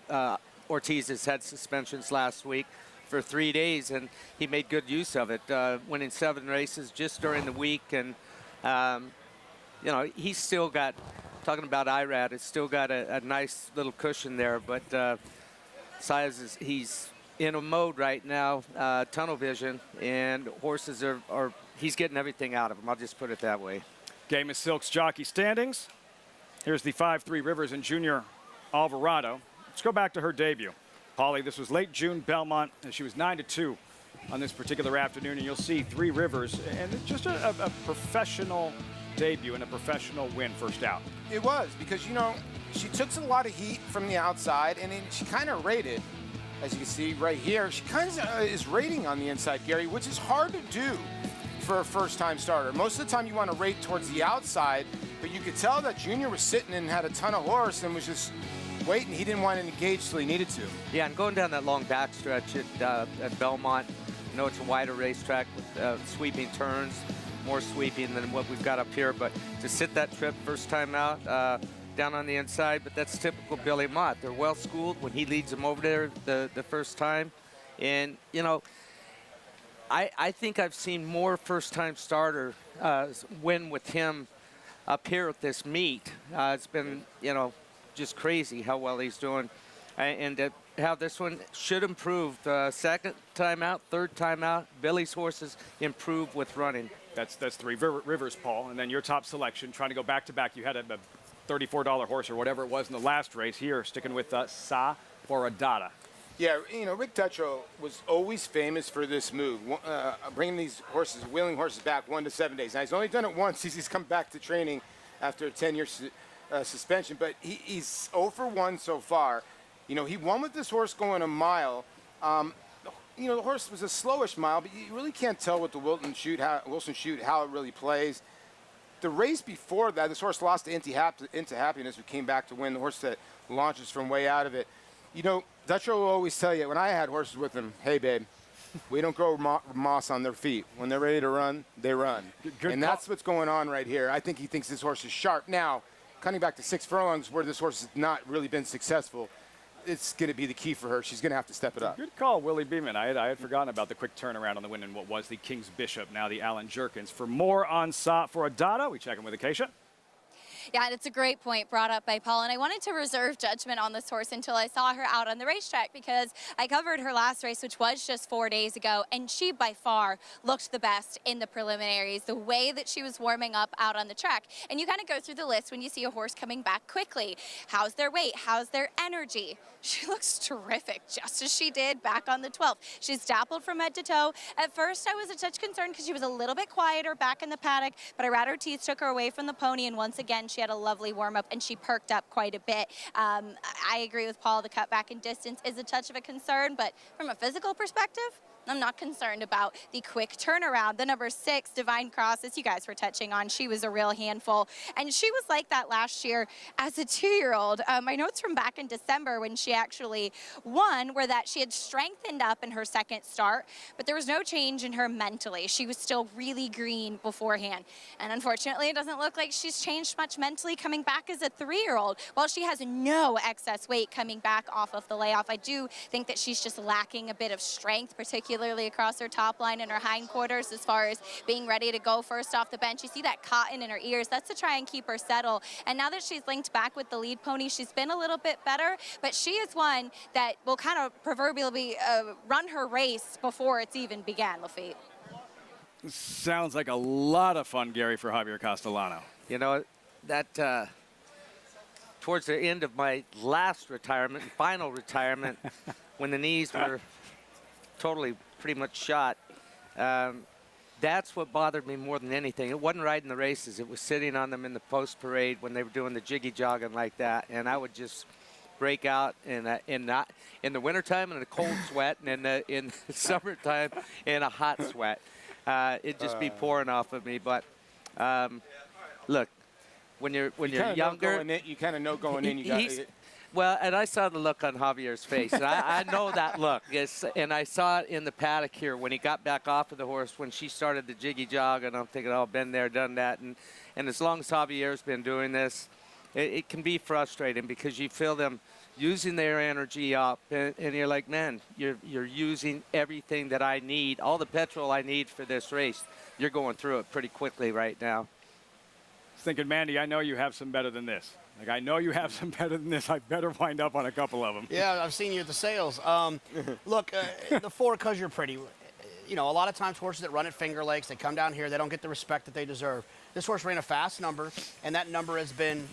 Ortiz's had suspensions last week for 3 days, and he made good use of it, winning 7 races just during the week. And, you know, he's still got, talking about Irad, it's still got a nice little cushion there, but Saez he's in a mode right now, tunnel vision, and horses are he's getting everything out of them. I'll just put it that way. Game of Silk's jockey standings. Here's the 5-3 Rivers and Junior Alvarado. Let's go back to her debut. Polly, this was late June, Belmont, and she was 9-2 on this particular afternoon, and you'll see 3 Rivers, and just a professional debut and a professional win first out. It was, because, you know, she took a lot of heat from the outside, and then she kind of rated, as you can see right here, she kind of is rating on the inside, Gary, which is hard to do for a first-time starter. Most of the time you want to rate towards the outside, but you could tell that Junior was sitting and had a ton of horse and was just waiting. He didn't want to engage till he needed to. Yeah, and going down that long backstretch at Belmont, you know, it's a wider racetrack with sweeping turns, more sweeping than what we've got up here, but to sit that trip first time out, down on the inside, but that's typical Billy Mott. They're well schooled when he leads them over there the first time. And, you know, I think I've seen more first-time starter win with him up here at this meet. It's been, you know, just crazy how well he's doing. And to have this one should improve. Second time out, third time out, Billy's horses improve with running. That's 3 Rivers, Paul. And then your top selection, trying to go back-to-back. You had a $34 horse or whatever it was in the last race. Here, sticking with Sa Foradada. Yeah, you know, Rick Tetrow was always famous for this move, bringing these horses, wheeling horses back 1 to 7 days. Now, he's only done it once. He's come back to training after a 10-year suspension, but he's 0 for 1 so far. You know, he won with this horse going a mile. You know, the horse was a slowish mile, but you really can't tell with the Wilson Chute how it really plays. The race before that, this horse lost to Into Happiness, who came back to win. The horse that launches from way out of it. You know, Dutcher will always tell you, when I had horses with him, hey, babe, we don't grow moss on their feet. When they're ready to run, they run. And that's what's going on right here. I think he thinks this horse is sharp. Now, coming back to 6 furlongs where this horse has not really been successful, it's going to be the key for her. She's going to have to step it up. Good call, Willie Beeman. I had forgotten about the quick turnaround on the win in what was the King's Bishop, now the Alan Jerkins. For more on Sa Foradada, we check in with Acacia. Yeah, and it's a great point brought up by Paul, and I wanted to reserve judgment on this horse until I saw her out on the racetrack, because I covered her last race, which was just 4 days ago, and she by far looked the best in the preliminaries, the way that she was warming up out on the track. And you kind of go through the list when you see a horse coming back quickly. How's their weight? How's their energy? She looks terrific, just as she did back on the 12th. She's dappled from head to toe. At first, I was a touch concerned because she was a little bit quieter back in the paddock, but Irad Ortiz took her away from the pony, and once again, she had a lovely warm-up, and she perked up quite a bit. I agree with Paul, the cutback in distance is a touch of a concern, but from a physical perspective, I'm not concerned about the quick turnaround. The number 6, Divine Cross, as you guys were touching on, she was a real handful. And she was like that last year as a 2-year-old. My notes from back in December when she actually won were that she had strengthened up in her second start, but there was no change in her mentally. She was still really green beforehand. And unfortunately, it doesn't look like she's changed much mentally coming back as a 3-year-old. While she has no excess weight coming back off of the layoff, I do think that she's just lacking a bit of strength, particularly across her top line and her hindquarters as far as being ready to go first off the bench. You see that cotton in her ears. That's to try and keep her settled. And now that she's linked back with the lead pony, she's been a little bit better, but she is one that will kind of proverbially run her race before it's even began, Lafitte. Sounds like a lot of fun, Gary, for Javier Castellano. You know, that towards the end of my last retirement, final retirement, when the knees were totally pretty much shot, that's what bothered me more than anything. It wasn't riding the races. It was sitting on them in the post parade when they were doing the jiggy jogging like that, and I would just break out in the wintertime in a cold sweat, and in the summertime in a hot sweat. It'd just be pouring off of me. But look, when you're younger, you kind of know going in. You got it. Well, and I saw the look on Javier's face, and I know that look. And I saw it in the paddock here when he got back off of the horse, when she started the jiggy jog, and I'm thinking, oh, been there, done that. And as long as Javier's been doing this, it can be frustrating because you feel them using their energy up, and you're like, man, you're using everything that I need, all the petrol I need for this race. You're going through it pretty quickly right now. Thinking, Mandy, I know you have some better than this. Like, I know you have some better than this. I better wind up on a couple of them. Yeah, I've seen you at the sales. Look, the 4, Cause You're Pretty. You know, a lot of times horses that run at Finger Lakes, they come down here, they don't get the respect that they deserve. This horse ran a fast number, and that number has been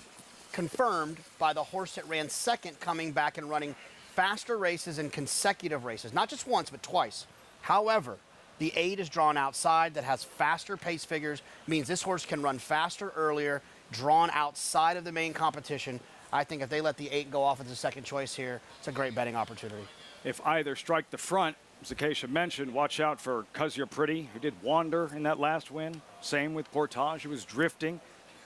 confirmed by the horse that ran second, coming back and running faster races in consecutive races. Not just once, but twice. However, the 8 is drawn outside that has faster pace figures, means this horse can run faster earlier, drawn outside of the main competition. I think if they let the 8 go off as a second choice here, it's a great betting opportunity. If either strike the front, as Acacia mentioned, watch out for Cause You're Pretty, who did wander in that last win. Same with Portage, who was drifting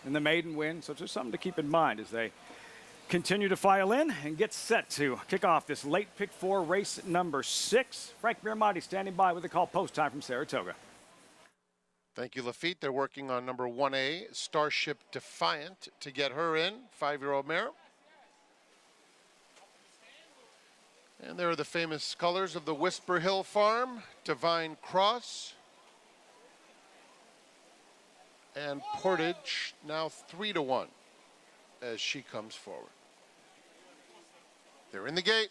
in the maiden win. So just something to keep in mind as they continue to file in and get set to kick off this late pick 4 race number 6. Frank Miramonte standing by with a call post time from Saratoga. Thank you, Lafitte. They're working on number 1A, Starship Defiant, to get her in, 5-year-old mare. And there are the famous colors of the Whisper Hill Farm, Divine Cross. And Portage now 3-1 as she comes forward. They're in the gate.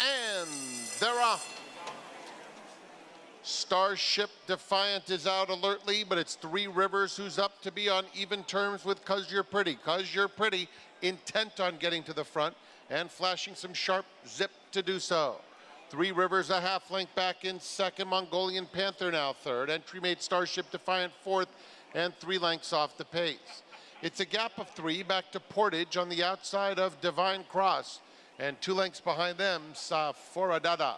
And they're off. Starship Defiant is out alertly, but it's 3 Rivers who's up to be on even terms with Cause You're Pretty. Cause You're Pretty intent on getting to the front and flashing some sharp zip to do so. 3 Rivers a half length back in second. Mongolian Panther now third. Entry mate Starship Defiant fourth, and 3 lengths off the pace. It's a gap of 3 back to Portage on the outside of Divine Cross, and 2 lengths behind them, Saforadada.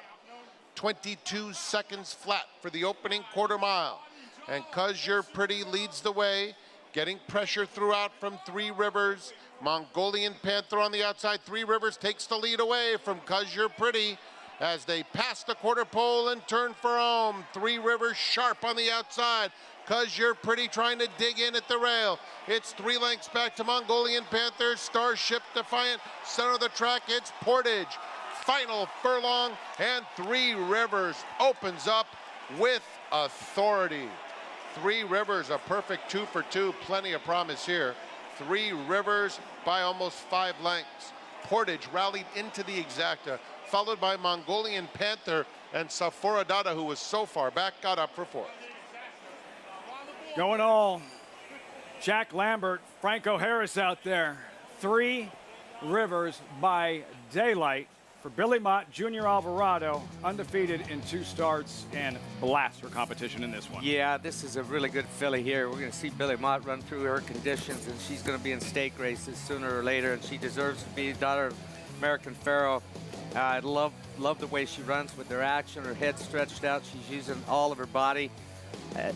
22 seconds flat for the opening quarter mile. And Cause You're Pretty leads the way, getting pressure throughout from 3 Rivers. Mongolian Panther on the outside. 3 Rivers takes the lead away from Cause You're Pretty as they pass the quarter pole and turn for home. 3 Rivers sharp on the outside. Cause You're Pretty trying to dig in at the rail. It's 3 lengths back to Mongolian Panther. Starship Defiant, center of the track, it's Portage. Final furlong, and 3 Rivers opens up with authority. 3 Rivers, a perfect 2 for 2, plenty of promise here. 3 Rivers by almost 5 lengths. Portage rallied into the exacta, followed by Mongolian Panther, and Saforadada, who was so far back, got up for 4th. Going all Jack Lambert, Franco Harris out there. 3 Rivers by daylight for Billy Mott, Junior Alvarado, undefeated in 2 starts and blast her competition in this one. Yeah, this is a really good filly here. We're going to see Billy Mott run through her conditions, and she's going to be in stake races sooner or later, and she deserves to be daughter of American Pharoah. I love the way she runs with her action, her head stretched out. She's using all of her body,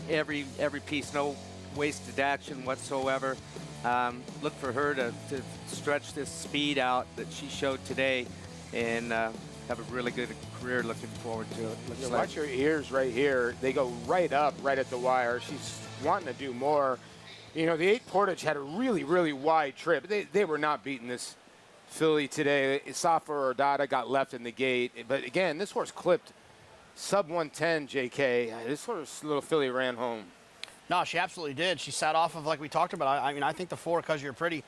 every piece, no wasted action whatsoever. Look for her to stretch this speed out that she showed today and have a really good career. Looking forward to it. Watch her ears right here. They go right up, right at the wire. She's wanting to do more. You know, the 8 Portage had a really, really wide trip. They were not beating this filly today. Safa or Dada got left in the gate. But again, this horse clipped sub 110, JK. This little filly ran home. No, she absolutely did. She sat off of, like we talked about. I mean, I think the 4, Because You're Pretty,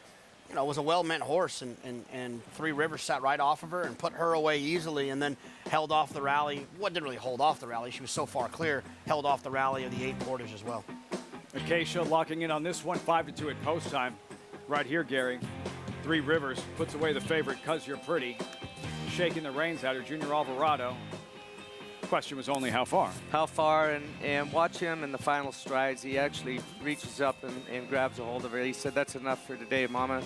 you know, was a well-meant horse, and 3 Rivers sat right off of her and put her away easily, and then held off the rally. Well, didn't really hold off the rally. She was so far clear, held off the rally of the 8 Portage as well. Acacia locking in on this one, 5-2 at post time. Right here, Gary. 3 Rivers puts away the favorite, Because You're Pretty. Shaking the reins at her, Junior Alvarado. Question was only how far. How far, and watch him in the final strides. He actually reaches up and grabs a hold of her. He said, "That's enough for today, Mama.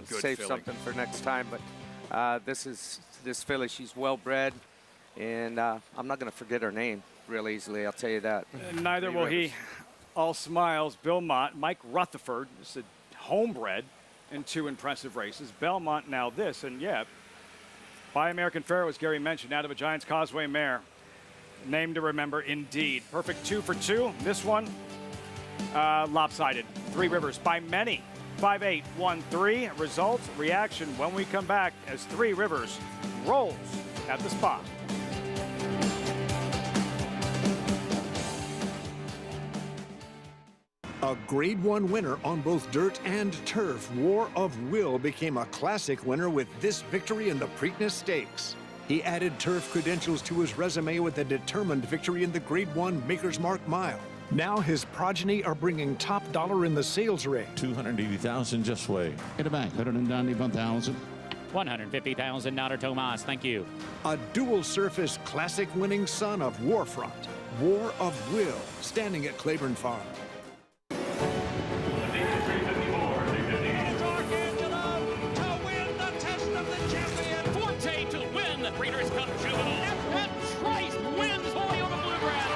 Save something for next time." But this filly, she's well bred, and I'm not going to forget her name real easily. I'll tell you that. Neither will he. All smiles. Bill Mott, Mike Rutherford, just a homebred in 2 impressive races. Belmont now this, and yeah, by American Pharoah, as Gary mentioned, out of a Giants Causeway mare. Name to remember, indeed. Perfect 2 for 2. This one, lopsided. 3 Rivers by many. 5-8, 1-3. Results, reaction when we come back as 3 Rivers rolls at the spot. A Grade 1 winner on both dirt and turf, War of Will became a classic winner with this victory in the Preakness Stakes. He added turf credentials to his resume with a determined victory in the Grade 1 Maker's Mark Mile. Now his progeny are bringing top dollar in the sales rate. 280,000 just way. In the back, 191,000. 150,000, Nader Tomas, thank you. A dual surface classic winning son of Warfront, War of Will, standing at Claiborne Farm. Breeders' Cup Juvenile. And Trice wins fully over Bluegrass.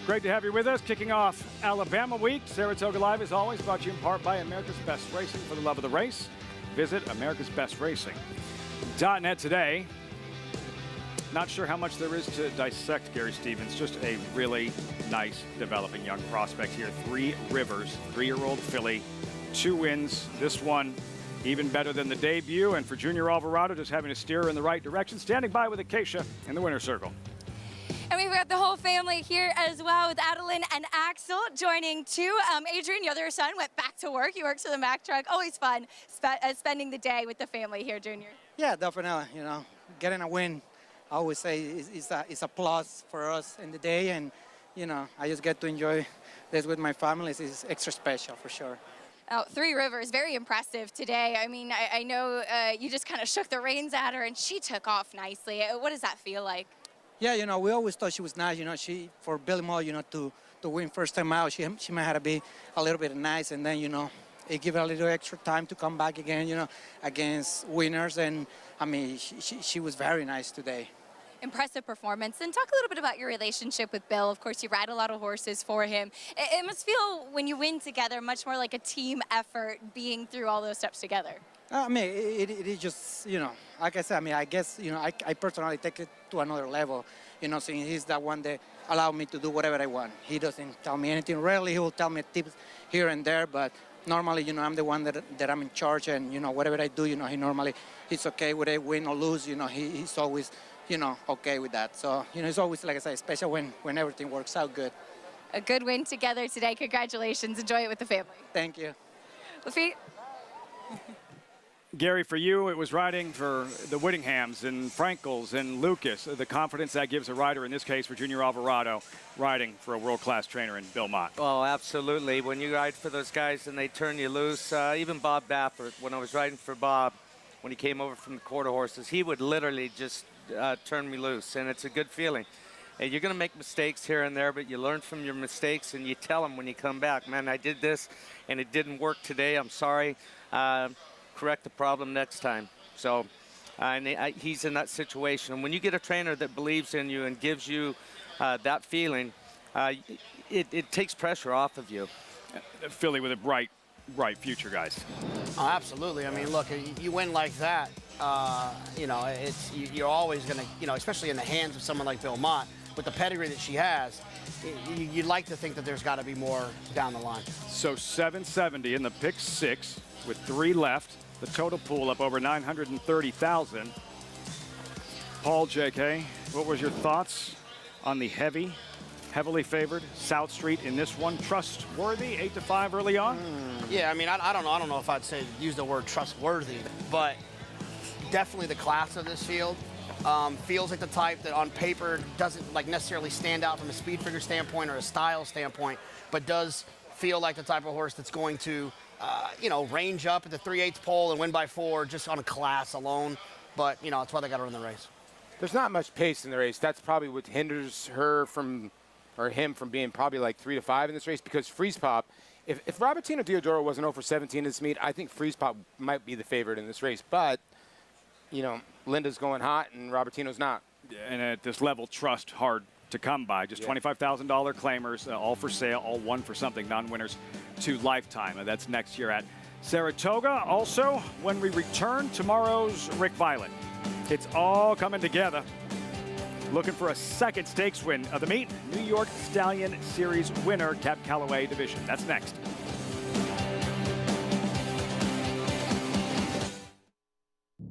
Great to have you with us. Kicking off Alabama Week. Saratoga Live, as always, brought to you in part by America's Best Racing. For the love of the race, visit americasbestracing.net today. Not sure how much there is to dissect Gary Stevens. Just a really nice developing young prospect here. 3 Rivers, 3-year-old filly, 2 wins. This one even better than the debut. And for Junior Alvarado, just having to steer her in the right direction. Standing by with Acacia in the winner's circle. And we've got the whole family here as well, with Adeline and Axel joining too. Adrian, your other son, went back to work. He works for the Mack truck. Always fun spending the day with the family here, Junior. Yeah, definitely. You know, getting a win, I always say, is a plus for us in the day. And, you know, I just get to enjoy this with my family. It's extra special for sure. Oh, 3 Rivers, very impressive today. I mean, I know you just kind of shook the reins at her, and she took off nicely. What does that feel like? Yeah, you know, we always thought she was nice. You know, for Billy Moore, you know, to win first time out, she might have to be a little bit nice, and then, you know, it give her a little extra time to come back again, you know, against winners. And I mean, she was very nice today. Impressive performance. And talk a little bit about your relationship with Bill. Of course, you ride a lot of horses for him. It must feel, when you win together, much more like a team effort, being through all those steps together. I mean, it is just, you know, like I said, I mean, I guess, you know, I personally take it to another level, you know, since he's the one that allowed me to do whatever I want. He doesn't tell me anything. Rarely he will tell me tips here and there, but normally, you know, I'm the one that I'm in charge, and, you know, whatever I do, you know, he's okay with it, win or lose, you know, he's always, you know, okay with that. So, you know, it's always, like I say, special when everything works out good. A good win together today. Congratulations. Enjoy it with the family. Thank you. Lafitte? Gary, for you, it was riding for the Whittinghams and Frankels and Lucas. The confidence that gives a rider, in this case for Junior Alvarado, riding for a world-class trainer in Bill Mott. Oh, absolutely. When you ride for those guys and they turn you loose, even Bob Baffert, when I was riding for Bob, when he came over from the quarter horses, he would literally just turn me loose, and it's a good feeling. And you're going to make mistakes here and there, but you learn from your mistakes, and you tell them when you come back, man, I did this, and it didn't work today. I'm sorry. Correct the problem next time. So he's in that situation. And when you get a trainer that believes in you and gives you that feeling, it takes pressure off of you. Philly with a bright future, guys. Oh, absolutely. I mean, look, you win like that, you know, you're always going to, you know, especially in the hands of someone like Bill Mott, with the pedigree that she has, you'd like to think that there's got to be more down the line. So 770 in the pick 6 with 3 left. The total pool up over 930,000. Paul, JK, what was your thoughts on the heavily favored South Street in this one? Trustworthy, 8-5 early on? Yeah, I mean, I don't know if I'd use the word trustworthy, but definitely the class of this field feels like the type that on paper doesn't like necessarily stand out from a speed figure standpoint or a style standpoint, but does feel like the type of horse that's going to you know, range up at the 3/8 pole and win by 4 just on a class alone. But, you know, that's why they got to run the race. There's not much pace in the race. That's probably what hinders her from, or him from being probably like 3-5 in this race, because Freeze Pop, if Robertino Diodoro wasn't 0 for 17 in this meet, I think Freeze Pop might be the favorite in this race. But, you know, Linda's going hot and Robertino's not. And at this level, trust hard to come by. Just $25,000 claimers, all for sale, all one for something, non-winners to lifetime. And that's next year at Saratoga. Also, when we return, tomorrow's Rick Violet. It's all coming together. Looking for a second stakes win of the meet. New York Stallion Series winner, Cap Calloway Division. That's next.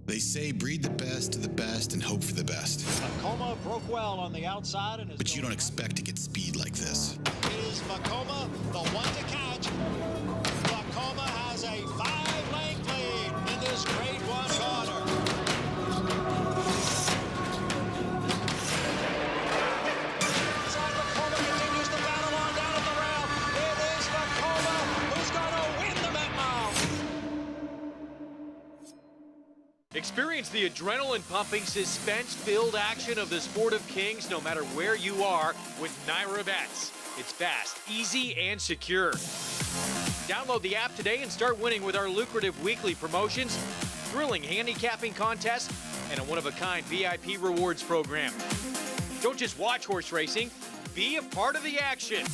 They say breed the best of the best and hope for the best. Vacoma broke well on the outside. But you don't expect to get speed like this. It is Vacoma, the one to catch. Vacoma has a 5-length lead in this grade 1 quarter. Vacoma continues to battle on down at the rail. It is Vacoma who's going to win the Met Mile. Experience the adrenaline-pumping, suspense-filled action of the Sport of Kings no matter where you are with Naira Bets. It's fast, easy, and secure. Download the app today and start winning with our lucrative weekly promotions, thrilling handicapping contests, and a one-of-a-kind VIP rewards program. Don't just watch horse racing, be a part of the action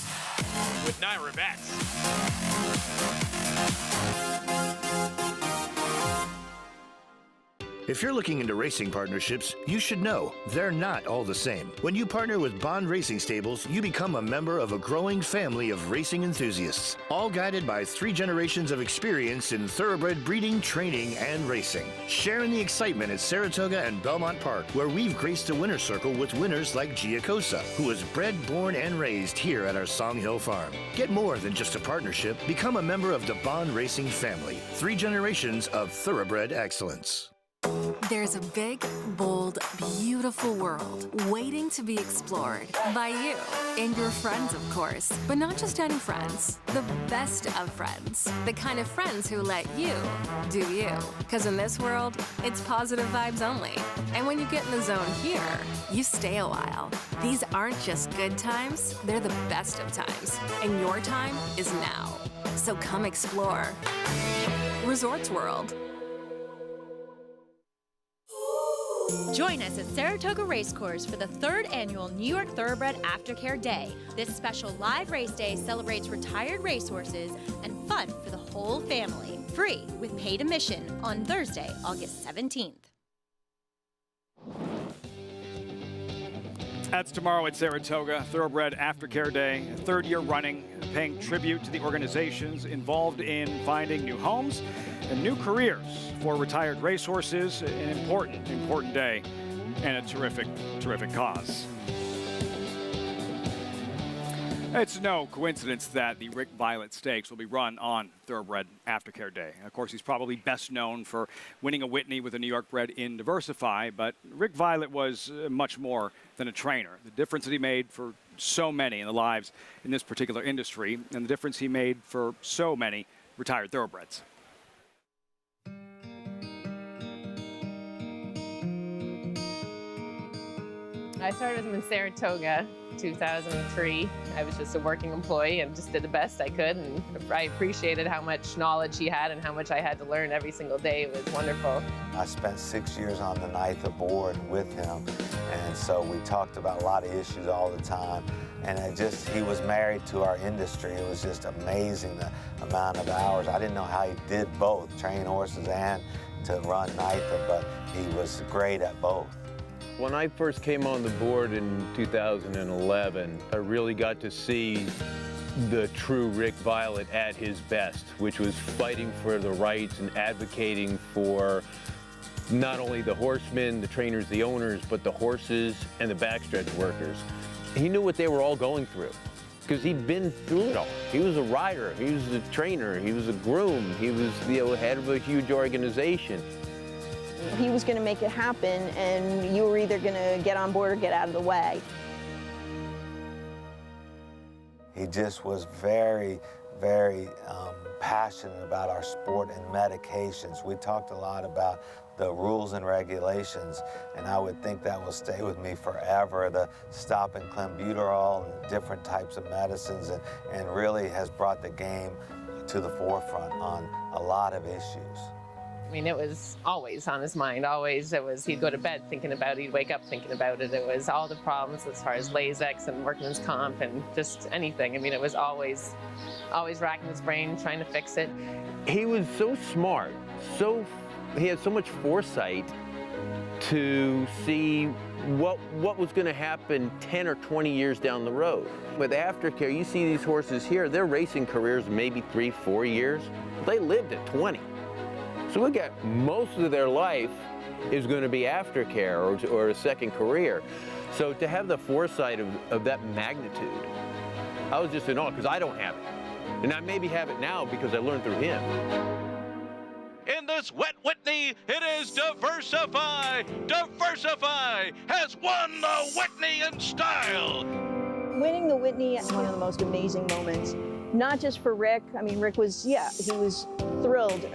with Naira Bets. If you're looking into racing partnerships, you should know they're not all the same. When you partner with Bond Racing Stables, you become a member of a growing family of racing enthusiasts, all guided by 3 generations of experience in thoroughbred breeding, training, and racing. Share in the excitement at Saratoga and Belmont Park, where we've graced the winner's circle with winners like Giacosa, who was bred, born, and raised here at our Song Hill farm. Get more than just a partnership. Become a member of the Bond Racing family. 3 generations of thoroughbred excellence. There's a big, bold, beautiful world waiting to be explored by you and your friends, of course. But not just any friends, the best of friends. The kind of friends who let you do you. Because in this world, it's positive vibes only. And when you get in the zone here, you stay a while. These aren't just good times, they're the best of times. And your time is now. So come explore. Resorts World. Join us at Saratoga Racecourse for the 3rd annual New York Thoroughbred Aftercare Day. This special live race day celebrates retired racehorses and fun for the whole family. Free with paid admission on Thursday, August 17th. That's tomorrow at Saratoga, Thoroughbred Aftercare Day, 3rd year running, paying tribute to the organizations involved in finding new homes and new careers for retired racehorses. An important day and a terrific cause. It's no coincidence that the Rick Violet Stakes will be run on Thoroughbred Aftercare Day. Of course, he's probably best known for winning a Whitney with a New York bred in Diversify, but Rick Violet was much more than a trainer. The difference that he made for so many in the lives in this particular industry, and the difference he made for so many retired thoroughbreds. I started with him in Saratoga, 2003. I was just a working employee and just did the best I could, and I appreciated how much knowledge he had and how much I had to learn every single day. It was wonderful. I spent 6 years on the ninth aboard with him, and so we talked about a lot of issues all the time. And he was married to our industry. It was just amazing the amount of hours. I didn't know how he did both, train horses and to run NYTHA, but he was great at both. When I first came on the board in 2011, I really got to see the true Rick Violet at his best, which was fighting for the rights and advocating for not only the horsemen, the trainers, the owners, but the horses and the backstretch workers. He knew what they were all going through because he'd been through it all. He was a rider, he was a trainer, he was a groom, he was the head of a huge organization. He was going to make it happen, and you were either going to get on board or get out of the way. He just was very, very passionate about our sport and medications. We talked a lot about the rules and regulations, and I would think that will stay with me forever, the stopping clenbuterol and different types of medicines, and really has brought the game to the forefront on a lot of issues. I mean, it was always on his mind, always. It was, he'd go to bed thinking about it, he'd wake up thinking about it. It was all the problems as far as LASIX and workman's comp and just anything. I mean, it was always racking his brain, trying to fix it. He was so smart, he had so much foresight to see what was going to happen 10 or 20 years down the road. With aftercare, you see these horses here, their racing careers maybe 3-4 years. They lived at 20. So we got most of their life is going to be aftercare or a second career. So to have the foresight of that magnitude, I was just in awe because I don't have it. And I maybe have it now because I learned through him. In this wet Whitney, it is Diversify. Diversify has won the Whitney in style. Winning the Whitney is one of the most amazing moments, not just for Rick. I mean, Rick was, he was thrilled,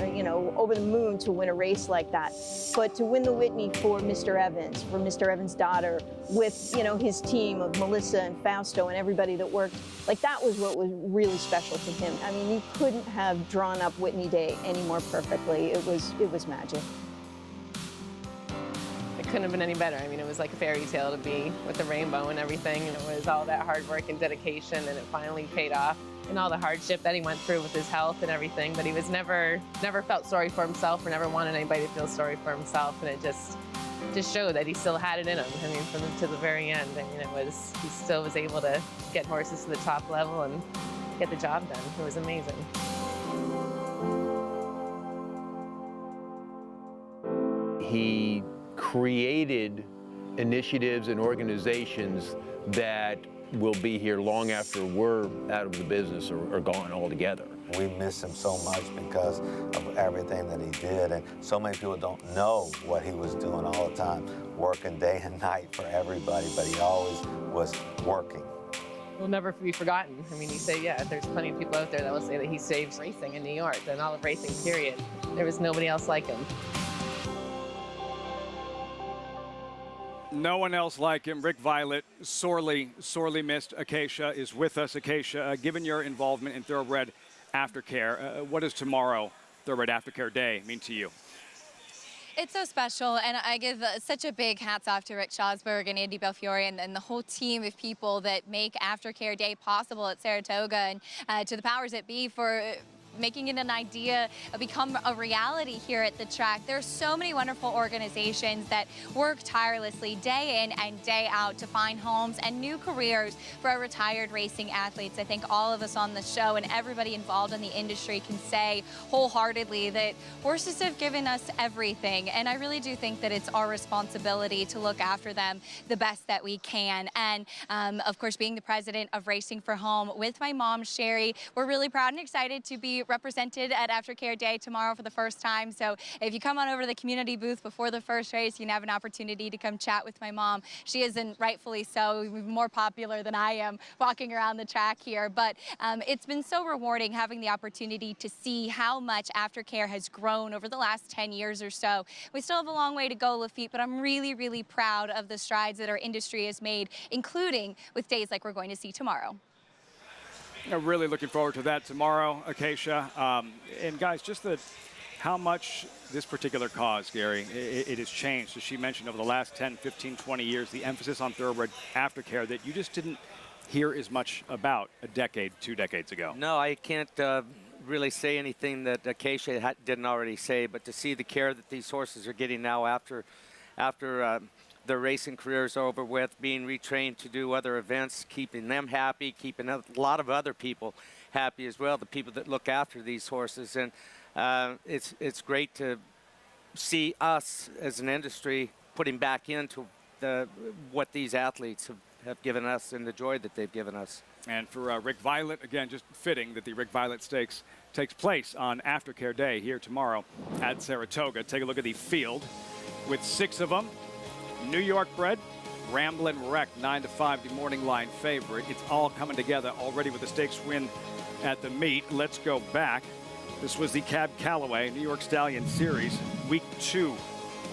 over the moon to win a race like that. But to win the Whitney for Mr. Evans, for Mr. Evans' daughter, with, his team of Melissa and Fausto and everybody that worked, like that was what was really special to him. I mean, you couldn't have drawn up Whitney Day any more perfectly. It was magic. I couldn't have been any better. I mean, it was like a fairy tale to be with the rainbow and everything. And it was all that hard work and dedication, and it finally paid off. And all the hardship that he went through with his health and everything, but he was never felt sorry for himself or never wanted anybody to feel sorry for himself. And it just showed that he still had it in him. I mean, to the very end. I mean, he still was able to get horses to the top level and get the job done. It was amazing. He created initiatives and organizations that will be here long after we're out of the business or gone altogether. We miss him so much because of everything that he did, and so many people don't know what he was doing all the time, working day and night for everybody, but he always was working. Will never be forgotten. I mean, you say, yeah, there's plenty of people out there that will say that he saved racing in New York and all of racing, period. There was nobody else like him. No one else like him. Rick Violet, sorely missed. Acacia is with us. Acacia, given your involvement in Thoroughbred Aftercare, what does tomorrow, Thoroughbred Aftercare Day, mean to you? It's so special, and I give such a big hats off to Rick Schosberg and Andy Belfiore and the whole team of people that make Aftercare Day possible at Saratoga, and to the powers that be for making it an idea, become a reality here at the track. There's so many wonderful organizations that work tirelessly day in and day out to find homes and new careers for our retired racing athletes. I think all of us on the show and everybody involved in the industry can say wholeheartedly that horses have given us everything, and I really do think that it's our responsibility to look after them the best that we can. And of course, being the president of Racing for Home with my mom, Sherry, we're really proud and excited to be represented at Aftercare Day tomorrow for the first time. So if you come on over to the community booth before the first race, you can have an opportunity to come chat with my mom. She isn't, rightfully so, more popular than I am walking around the track here. But it's been so rewarding having the opportunity to see how much Aftercare has grown over the last 10 years or so. We still have a long way to go, Lafitte, but I'm really, really proud of the strides that our industry has made, including with days like we're going to see tomorrow. Really looking forward to that tomorrow, Acacia. And guys, just how much this particular cause, Gary, it has changed. As she mentioned, over the last 10, 15, 20 years, the emphasis on Thoroughbred Aftercare that you just didn't hear as much about a decade, 2 decades ago. No, I can't really say anything that Acacia didn't already say, but to see the care that these horses are getting now after their racing careers over with, being retrained to do other events, keeping them happy, keeping a lot of other people happy as well, the people that look after these horses. And it's great to see us as an industry putting back into what these athletes have given us and the joy that they've given us. And for Rick Violet, again, just fitting that the Rick Violet Stakes takes place on Aftercare Day here tomorrow at Saratoga. Take a look at the field with 6 of them. New York bred, Ramblin' Wreck, 9-5, the morning line favorite. It's all coming together already with the stakes win at the meet. Let's go back. This was the Cab Calloway New York Stallion Series, week 2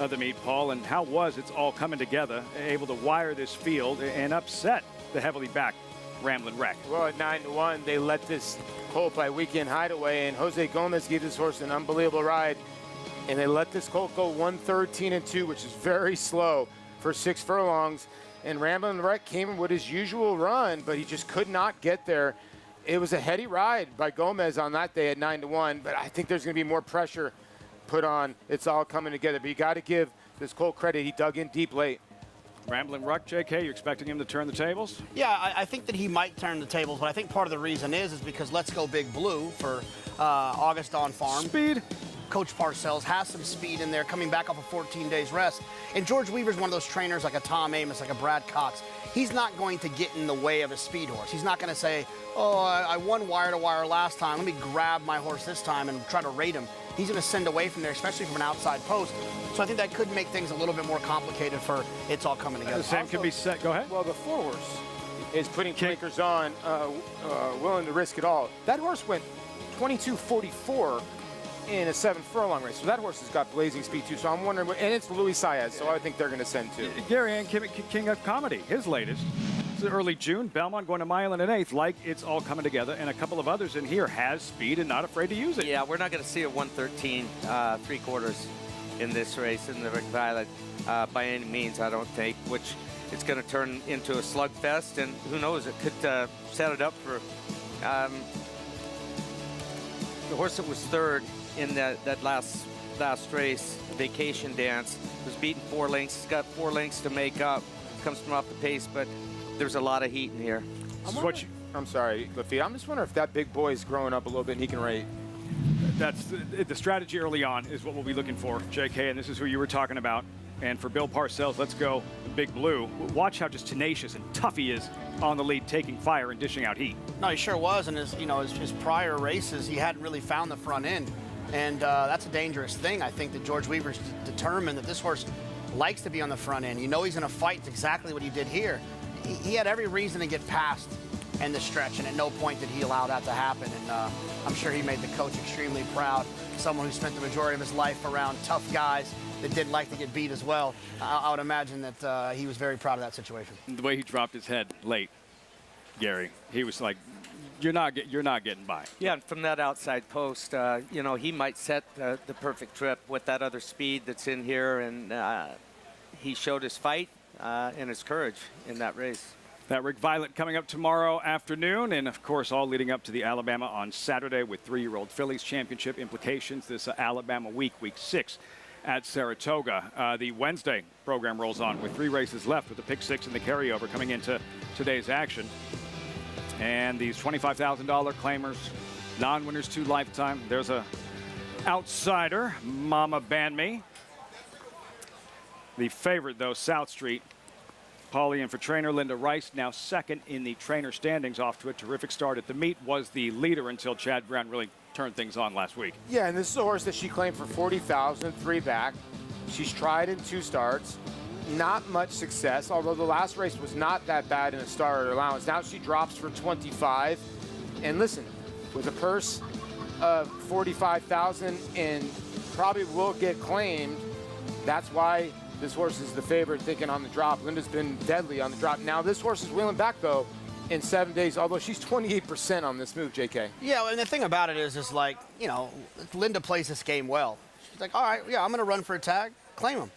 of the meet, Paul. And how was It's All Coming Together able to wire this field and upset the heavily backed Ramblin' Wreck? Well, at 9-1, they let this colt by Weekend Hideaway, and Jose Gomez gave this horse an unbelievable ride. And they let this colt go 1:13-2, which is very slow for 6 furlongs. And Ramblin' Wreck came with his usual run, but he just could not get there. It was a heady ride by Gomez on that day at 9-1, but I think there's going to be more pressure put on It's All Coming Together. But you got to give this colt credit. He dug in deep late. Ramblin' Wreck, JK, you expecting him to turn the tables? Yeah, I think that he might turn the tables, but I think part of the reason is because Let's Go Big Blue for August on Farm. Speed. Coach Parcells has some speed in there, coming back off of 14 days rest. And George Weaver's one of those trainers like a Tom Amos, like a Brad Cox. He's not going to get in the way of a speed horse. He's not going to say, oh, I won wire to wire last time. Let me grab my horse this time and try to rate him. He's going to send away from there, especially from an outside post. So I think that could make things a little bit more complicated for It's All Coming Together. The same could be said. Go ahead. Well, the 4 horse is putting blinkers on, willing to risk it all. That horse went 22:44 in a 7 furlong race. So that horse has got blazing speed too. So I'm wondering, and it's Luis Saez, so I think they're going to send 2. Gary and King of Comedy, his latest. This is early June. Belmont going a mile and an eighth, like It's All Coming Together, and a couple of others in here has speed and not afraid to use it. Yeah, we're not going to see a 113 3/4 in this race in the Rick Violet by any means, I don't think, which it's going to turn into a slugfest, and who knows, it could set it up for the horse that was third in that last race, Vacation Dance, was beaten 4 lengths. He's got 4 lengths to make up. Comes from off the pace, but there's a lot of heat in here. I'm sorry, Lafitte. I'm just wondering if that big boy is growing up a little bit and he can rate. That's the strategy early on is what we'll be looking for, JK, and this is who you were talking about. And for Bill Parcells, let's go Big Blue. Watch how just tenacious and tough he is on the lead, taking fire and dishing out heat. No, he sure was. And his prior races, he hadn't really found the front end. And that's a dangerous thing. I think that George Weaver's determined that this horse likes to be on the front end. You know he's going to fight. It's exactly what he did here. He had every reason to get past and the stretch, and at no point did he allow that to happen. And I'm sure he made the coach extremely proud. Someone who spent the majority of his life around tough guys that didn't like to get beat as well. I would imagine that he was very proud of that situation. The way he dropped his head late, Gary, he was like, you're not getting by. Yeah, and from that outside post, you know, he might set the perfect trip with that other speed that's in here, and he showed his fight and his courage in that race. That Rick Violet coming up tomorrow afternoon, and of course all leading up to the Alabama on Saturday with 3-year-old fillies championship implications. This Alabama week 6 at Saratoga. The Wednesday program rolls on with 3 races left with the pick 6 and the carryover coming into today's action. And these $25,000 claimers, non-winners to lifetime. There's a outsider, Mama Ban Me. The favorite, though, South Street. Paulie in for trainer Linda Rice, now second in the trainer standings, off to a terrific start at the meet, was the leader until Chad Brown really turned things on last week. Yeah, and this is a horse that she claimed for $40,000, 3 back. She's tried in 2 starts. Not much success, although the last race was not that bad in a starter allowance. Now she drops for 25. And listen, with a purse of $45,000 and probably will get claimed, that's why this horse is the favorite, thinking on the drop. Linda's been deadly on the drop. Now this horse is wheeling back, though, in 7 days, although she's 28% on this move, JK. Yeah, and the thing about it is like, you know, Linda plays this game well. She's like, all right, yeah, I'm going to run for a tag, claim him.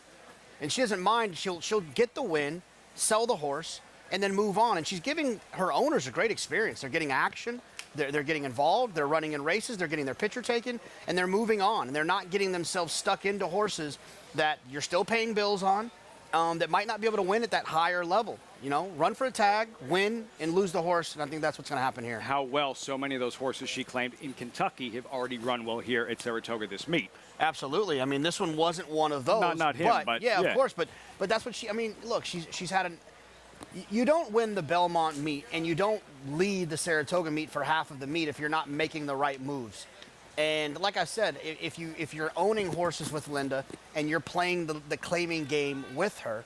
And she doesn't mind. She'll get the win, sell the horse, and then move on. And she's giving her owners a great experience. They're getting action. They're getting involved. They're running in races. They're getting their picture taken, and they're moving on. And they're not getting themselves stuck into horses that you're still paying bills on, that might not be able to win at that higher level. You know, run for a tag, win, and lose the horse, and I think that's what's going to happen here. How well so many of those horses she claimed in Kentucky have already run well here at Saratoga this meet. Absolutely. I mean, this one wasn't one of those. Not him, but yeah, of course. But that's what she. I mean, look, she's had an. You don't win the Belmont meet, and you don't lead the Saratoga meet for half of the meet if you're not making the right moves. And like I said, if you're owning horses with Linda and you're playing the claiming game with her,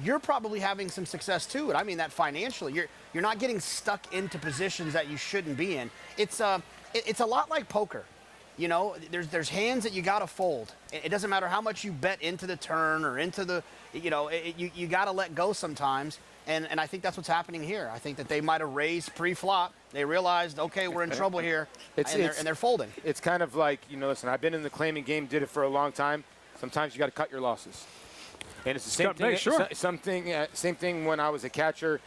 you're probably having some success too. And I mean that financially. You're not getting stuck into positions that you shouldn't be in. It's a lot like poker. You know, there's hands that you got to fold. It doesn't matter how much you bet into the turn or into the, you know, you got to let go sometimes. And I think that's what's happening here. I think that they might have raised pre-flop. They realized, okay, we're in trouble here, and they're folding. It's kind of like, you know, listen, I've been in the claiming game, did it for a long time. Sometimes you got to cut your losses. And it's the same thing. Sure. Same thing when I was a catcher.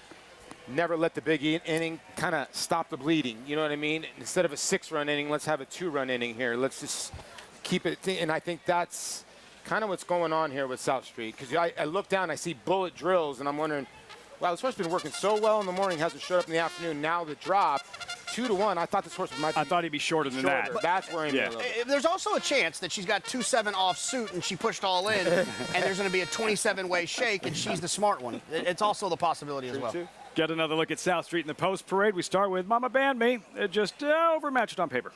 Never let the big inning kind of stop the bleeding. You know what I mean? Instead of a 6-run inning, let's have a 2-run inning here. Let's just keep it. And I think that's kind of what's going on here with South Street. Because I look down, I see bullet drills, and I'm wondering, wow, this horse has been working so well in the morning, hasn't showed up in the afternoon. Now the drop, 2-1. I thought this horse might be I thought he'd be shorter than that. That's where I'm There's also a chance that she's got 2-7 off suit and she pushed all in, and there's going to be a 27-way shake, and she's the smart one. It's also the possibility as well. Get another look at South Street in the post parade. We start with Mama Ban Me. Just overmatched on paper.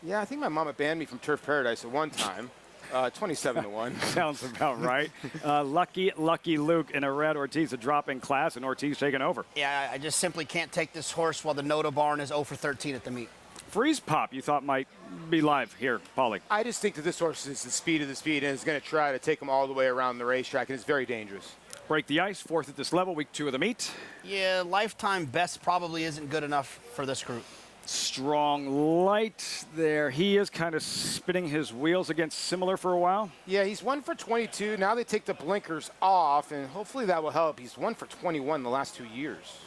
Yeah, I think my mama banned me from Turf Paradise at one time. 27-1. Sounds about right. Lucky Luke in a red. Ortiz a drop in class, and Ortiz taking over. Yeah, I just simply can't take this horse while the Noda barn is 0 for 13 at the meet. Freeze Pop, you thought might be live here, Paulie. I just think that this horse is the speed of the speed and is going to try to take him all the way around the racetrack, and it's very dangerous. Break the ice, 4th at this level, week 2 of the meet. Yeah, lifetime best probably isn't good enough for this group. Strong light there. He is kind of spinning his wheels against similar for a while. Yeah, he's 1 for 22. Now they take the blinkers off, and hopefully that will help. He's 1 for 21 the last 2 years.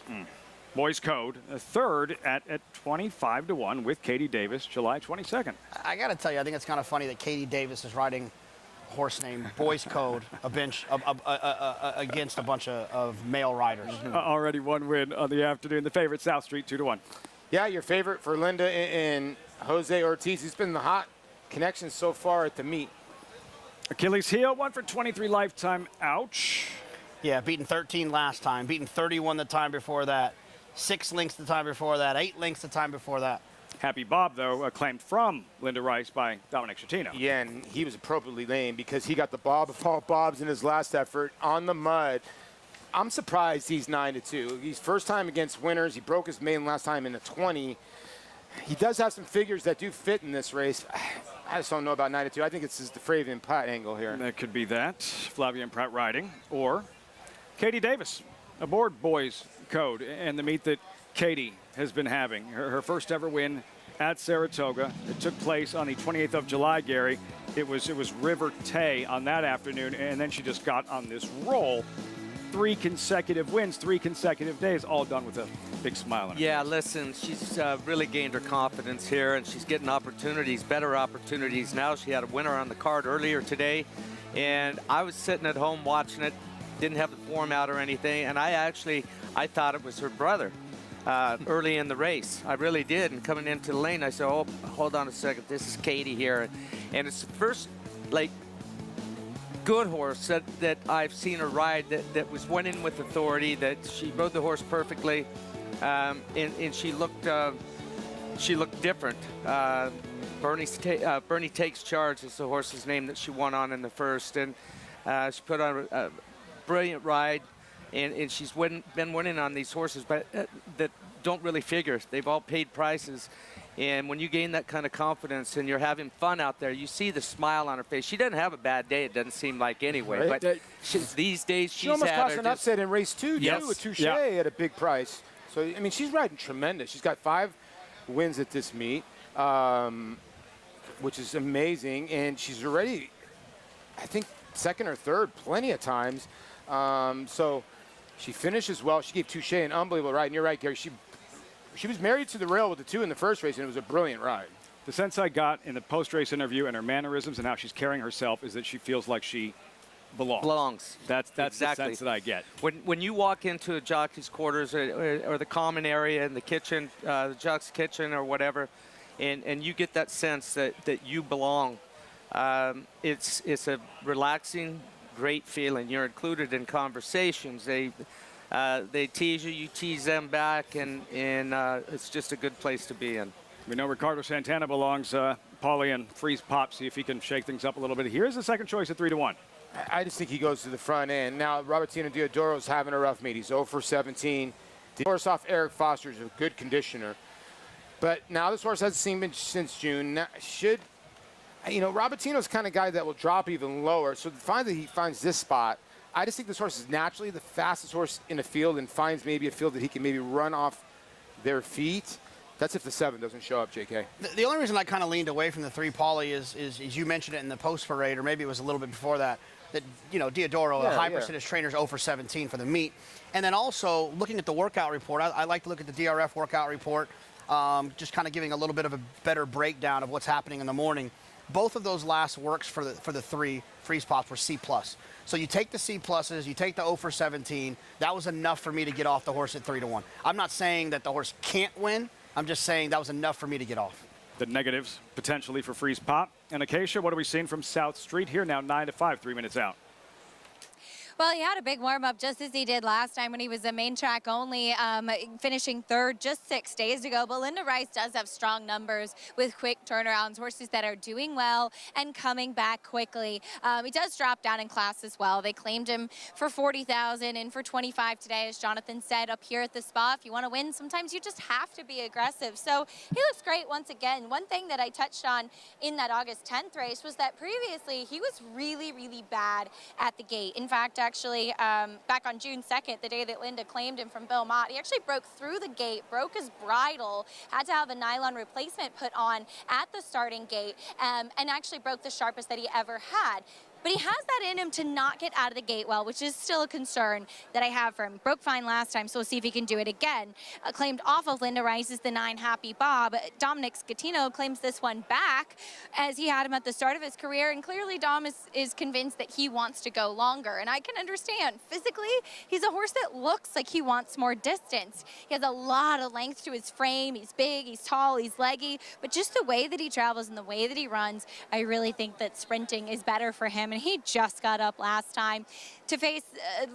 Boys Code, a third at 25-1 with Katie Davis, July 22nd. I got to tell you, I think it's kind of funny that Katie Davis is riding a horse named Boys Code against a bunch of male riders. Already one win on the afternoon. The favorite, South Street, 2-1. Yeah, your favorite for Linda and Jose Ortiz. He's been the hot connection so far at the meet. Achilles heel, 1 for 23 lifetime. Ouch. Yeah, beaten 13 last time, beaten 31 the time before that, 6 links the time before that, 8 links the time before that. Happy Bob, though, claimed from Linda Rice by Dominic Schettino. Yeah, and he was appropriately lame because he got the Bob of all Bobs in his last effort on the mud. I'm surprised he's 9-2. He's first time against winners. He broke his maiden last time in the 20. He does have some figures that do fit in this race. I just don't know about 9-2. I think it's the Flavian Pratt angle here. That could be that. Flavian Pratt riding. Or Katie Davis aboard Boys Code and the meet that Katie has been having. Her first ever win at Saratoga. It took place on the 28th of July, Gary. It was River Tay on that afternoon, and then she just got on this roll. 3 consecutive wins, 3 consecutive days, all done with a big smile on her Yeah, face. listen, she's really gained her confidence here, and she's getting opportunities, better opportunities now. She had a winner on the card earlier today, and I was sitting at home watching it, didn't have the form out or anything, and I thought it was her brother early in the race. I really did, and coming into the lane, I said, oh, hold on a second, this is Katie here. And it's the first, good horse that I've seen her ride that was winning with authority, that she rode the horse perfectly, and she looked different. Bernie Takes Charge is the horse's name that she won on in the first, and she put on a brilliant ride, and she's been winning on these horses, but that don't really figure. They've all paid prices. And when you gain that kind of confidence and you're having fun out there, you see the smile on her face. She doesn't have a bad day, it doesn't seem like anyway. Right. But these days she almost cost an upset in race 2, yes. too, with Touche at a big price. So, I mean, she's riding tremendous. She's got 5 wins at this meet, which is amazing. And she's already, I think, 2nd or 3rd plenty of times. So she finishes well. She gave Touche an unbelievable ride. And you're right, Gary. She was married to the rail with the 2 in the first race, and it was a brilliant ride. The sense I got in the post-race interview and her mannerisms and how she's carrying herself is that she feels like she belongs. That's exactly the sense that I get. When you walk into a jockey's quarters or the common area in the kitchen, the jockey's kitchen or whatever, and you get that sense that you belong, it's a relaxing, great feeling. You're included in conversations. They tease you tease them back, and it's just a good place to be in. We know Ricardo Santana belongs. Paulie and Freeze Pop, see if he can shake things up a little bit. Here's the second choice at 3-1. I just think he goes to the front end. Now, Robertino Diodoro's having a rough meet. He's 0 for 17. The horse off Eric Foster is a good conditioner. But now this horse hasn't seen him since June. Now, Robertino's the kind of guy that will drop even lower. So the fact that he finds this spot, I just think this horse is naturally the fastest horse in the field and finds maybe a field that he can maybe run off their feet. That's if the 7 doesn't show up, JK. The only reason I kind of leaned away from the 3 Paulie is you mentioned it in the post parade, or maybe it was a little bit before that Diodoro, a high percentage trainer, is 0 for 17 for the meet. And then also looking at the workout report, I like to look at the DRF workout report, just kind of giving a little bit of a better breakdown of what's happening in the morning. Both of those last works for the 3 freeze pops were C+. So you take the C+, you take the 0 for 17. That was enough for me to get off the horse at 3-1. I'm not saying that the horse can't win. I'm just saying that was enough for me to get off. The negatives potentially for Freeze Pop. And Acacia, what are we seeing from South Street here now? 9-5, 3 minutes out. Well, he had a big warm-up just as he did last time when he was a main track only, finishing 3rd just 6 days ago. But Linda Rice does have strong numbers with quick turnarounds, horses that are doing well and coming back quickly. He does drop down in class as well. They claimed him for 40,000 and for 25 today, as Jonathan said, up here at the spa. If you want to win, sometimes you just have to be aggressive. So he looks great once again. One thing that I touched on in that August 10th race was that previously he was really, really bad at the gate. In fact, actually back on June 2nd, the day that Linda claimed him from Bill Mott. He actually broke through the gate, broke his bridle, had to have a nylon replacement put on at the starting gate, and actually broke the sharpest that he ever had. But he has that in him to not get out of the gate well, which is still a concern that I have for him. Broke fine last time, so we'll see if he can do it again. Claimed off of Linda Rice is the 9 Happy Bob. Dominic Scatino claims this one back as he had him at the start of his career, and clearly Dom is convinced that he wants to go longer. And I can understand. Physically, he's a horse that looks like he wants more distance. He has a lot of length to his frame. He's big, he's tall, he's leggy, but just the way that he travels and the way that he runs, I really think that sprinting is better for him. And he just got up last time. To face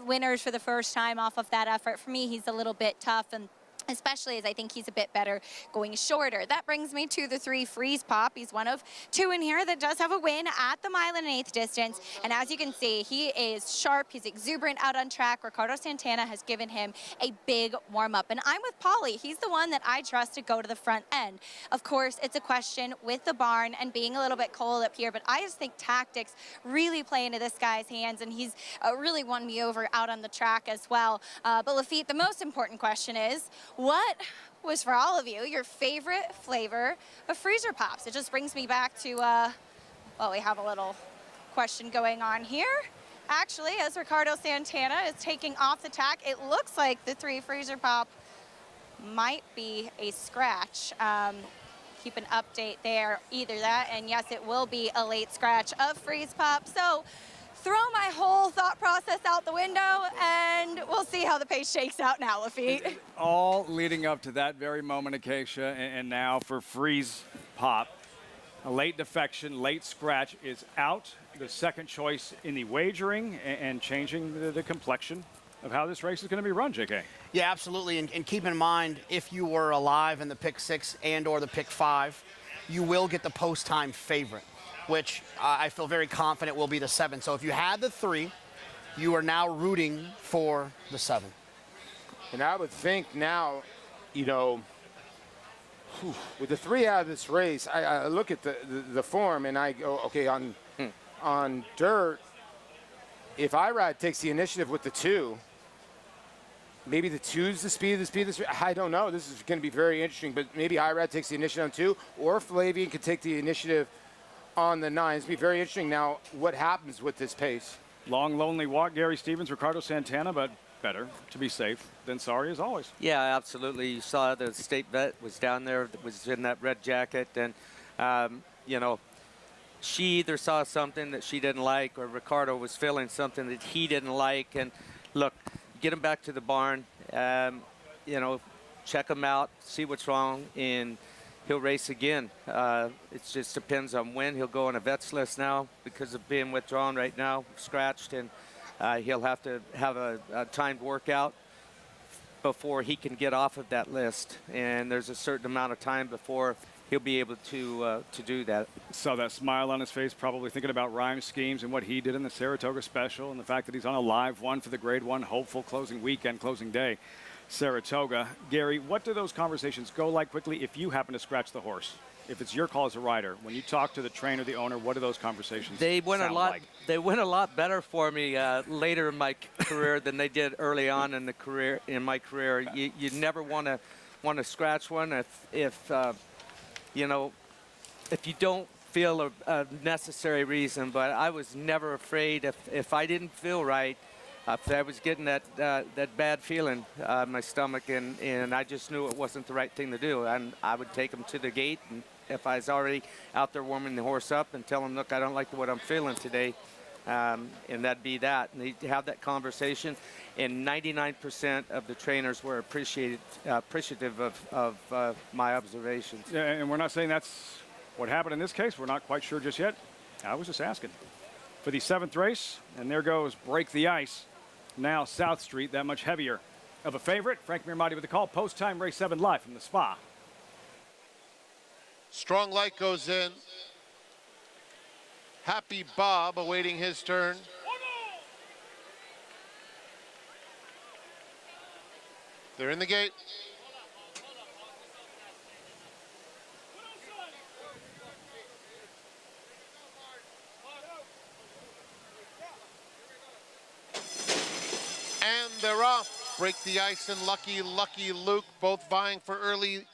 winners for the first time off of that effort, for me, he's a little bit tough, and especially as I think he's a bit better going shorter. That brings me to the 3 Freeze Pop. He's one of 2 in here that does have a win at the 1.125 distance. And as you can see, he is sharp. He's exuberant out on track. Ricardo Santana has given him a big warm-up. And I'm with Polly. He's the one that I trust to go to the front end. Of course, it's a question with the barn and being a little bit cold up here, but I just think tactics really play into this guy's hands, and he's really won me over out on the track as well. But Lafitte, the most important question is, what was, for all of you, your favorite flavor of Freezer Pops? It just brings me back to, well, we have a little question going on here. Actually, as Ricardo Santana is taking off the tack, it looks like the 3 Freezer Pop might be a scratch. Keep an update there, either that, and yes, it will be a late scratch of Freeze Pop. So throw my whole thought process out the window, and we'll see how the pace shakes out now, Lafitte. All leading up to that very moment, Acacia, and now for Freeze Pop. A late defection, late scratch is out. The second choice in the wagering and changing the complexion of how this race is going to be run, JK. Yeah, absolutely. And keep in mind, if you were alive in the pick 6 and or the pick 5, you will get the post-time favorite, which I feel very confident will be the 7. So if you had the 3, you are now rooting for the 7. And I would think now, you know, with the 3 out of this race, I look at the form and I go, okay, on dirt, if Irad takes the initiative with the 2, maybe the 2's the speed of the speed. I don't know. This is going to be very interesting, but maybe Irad takes the initiative on 2, or Flavian could take the initiative on the 9. It's going to be very interesting now what happens with this pace. Long, lonely walk, Gary Stevens, Ricardo Santana, but better to be safe than sorry as always. Yeah, absolutely. You saw the state vet was down there, was in that red jacket, and, you know, she either saw something that she didn't like or Ricardo was feeling something that he didn't like. And look, get him back to the barn, you know, check him out, see what's wrong, and he'll race again. It just depends on when. He'll go on a vet's list now because of being withdrawn right now, scratched, and he'll have to have a timed workout before he can get off of that list. And there's a certain amount of time before he'll be able to do that. Saw that smile on his face, probably thinking about rhyme schemes and what he did in the Saratoga Special and the fact that he's on a live one for the Grade 1 hopeful closing weekend, closing day, Saratoga. Gary, what do those conversations go like quickly if you happen to scratch the horse? If it's your call as a rider, when you talk to the trainer, the owner, what do those conversations They went sound a lot. like? They went a lot better for me later in my career than they did early on in the career. In my career, you never want to scratch one if you know, if you don't feel a necessary reason. But I was never afraid if I didn't feel right. If I was getting that bad feeling in my stomach, and I just knew it wasn't the right thing to do, and I would take them to the gate, and if I was already out there warming the horse up, and tell him, look, I don't like what I'm feeling today, and that'd be that. And they'd have that conversation, and 99% of the trainers were appreciative of my observations. Yeah, and we're not saying that's what happened in this case. We're not quite sure just yet. I was just asking. For the 7th race, and there goes Break the Ice. Now South Street, that much heavier of a favorite. Frank Mirmati with the call. Post-time race 7 live from the Spa. Strong light goes in. Happy Bob awaiting his turn. They're in the gate. And they're off. Break the Ice and Lucky Luke, both vying for early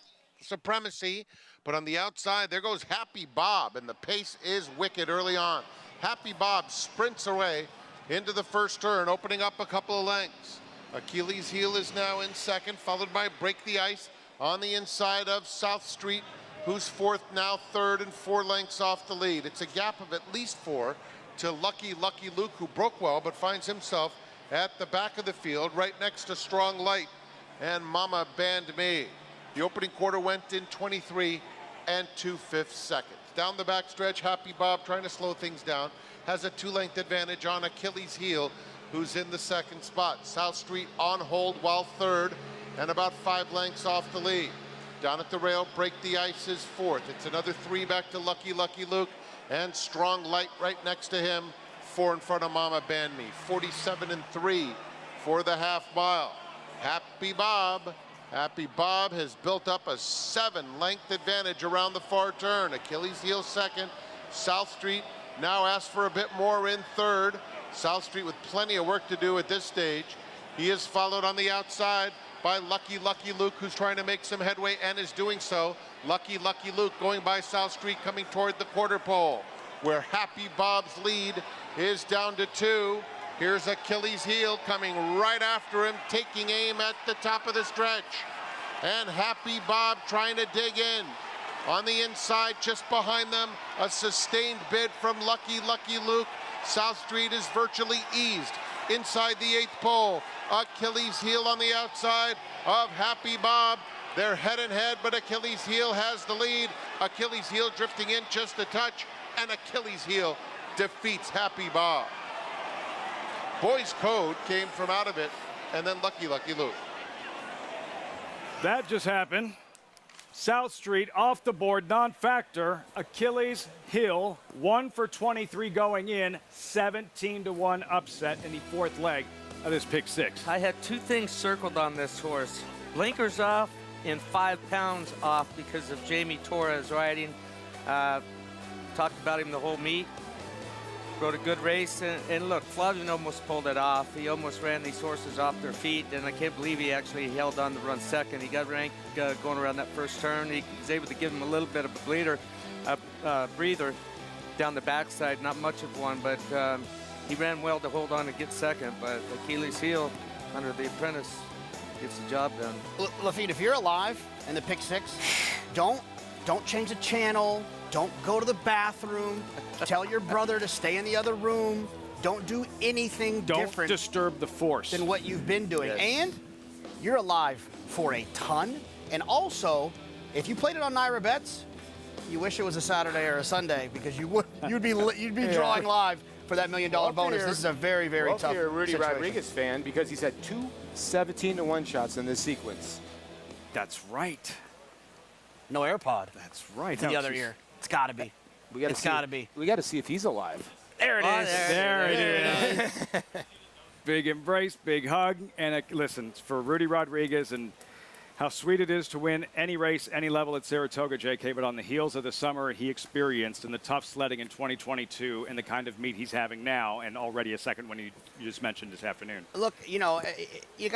supremacy. But on the outside, there goes Happy Bob, and the pace is wicked early on. Happy Bob sprints away into the first turn, opening up a couple of lengths. Achilles Heel is now in second, followed by Break the Ice on the inside of South Street, who's fourth, now third, and 4 lengths off the lead. It's a gap of at least 4 to Lucky Luke, who broke well, but finds himself at the back of the field, right next to Strong Light and Mama Band Me. The opening quarter went in 23 and 2/5 seconds. Down the backstretch, Happy Bob, trying to slow things down, has a 2-length advantage on Achilles Heel, who's in the second spot. South Street on hold while third, and about 5 lengths off the lead. Down at the rail, Break the Ice is fourth. It's another 3 back to Lucky Luke, and Strong Light right next to him, 4 in front of Mama Band Me. 47 and 3 for the half mile. Happy Bob has built up a 7-length advantage around the far turn. Achilles Heel second. South Street now asks for a bit more in third. South Street with plenty of work to do at this stage. He is followed on the outside by Lucky Luke, who's trying to make some headway and is doing so. Lucky Luke going by South Street, coming toward the quarter pole, where Happy Bob's lead is down to 2. Here's Achilles Heel coming right after him, taking aim at the top of the stretch. And Happy Bob trying to dig in. On the inside, just behind them, a sustained bid from Lucky Luke. South Street is virtually eased inside the 8th pole. Achilles Heel on the outside of Happy Bob. They're head and head, but Achilles Heel has the lead. Achilles Heel drifting in just a touch, and Achilles Heel defeats Happy Bob. Boys Code came from out of it, and then Lucky Luke. That just happened. South Street off the board, non-factor. Achilles Heel, 1 for 23 going in, 17-1 upset in the 4th leg of this pick 6. I had 2 things circled on this horse. Blinkers off and 5 pounds off because of Jamie Torres riding. Talked about him the whole meet. Rode a good race, and look, Flavien almost pulled it off. He almost ran these horses off their feet, and I can't believe he actually held on to run second. He got ranked going around that first turn. He was able to give him a little bit of a breather down the backside, not much of one, but he ran well to hold on and get second. But Achilles Heel, under the apprentice, gets the job done. Lafitte, if you're alive in the pick 6, don't change the channel. Don't go to the bathroom. Tell your brother to stay in the other room. Don't do anything different. Don't disturb the force. Than what you've been doing. Yes. And you're alive for a ton. And also, if you played it on Naira Bets, you wish it was a Saturday or a Sunday because you'd be drawing live for that $1 million bonus. This is a very, very tough you're a Rudy situation. Rodriguez fan because he's had 2 17-1 shots in this sequence. That's right. No AirPod. That's right. To the other ear. It's got to be. It's got to be. We got to see if he's alive. There it is. There it is. Big embrace, big hug, and listen, for Rudy Rodriguez and how sweet it is to win any race, any level at Saratoga, JK, but on the heels of the summer he experienced and the tough sledding in 2022 and the kind of meet he's having now, and already a second one you just mentioned this afternoon. Look, you got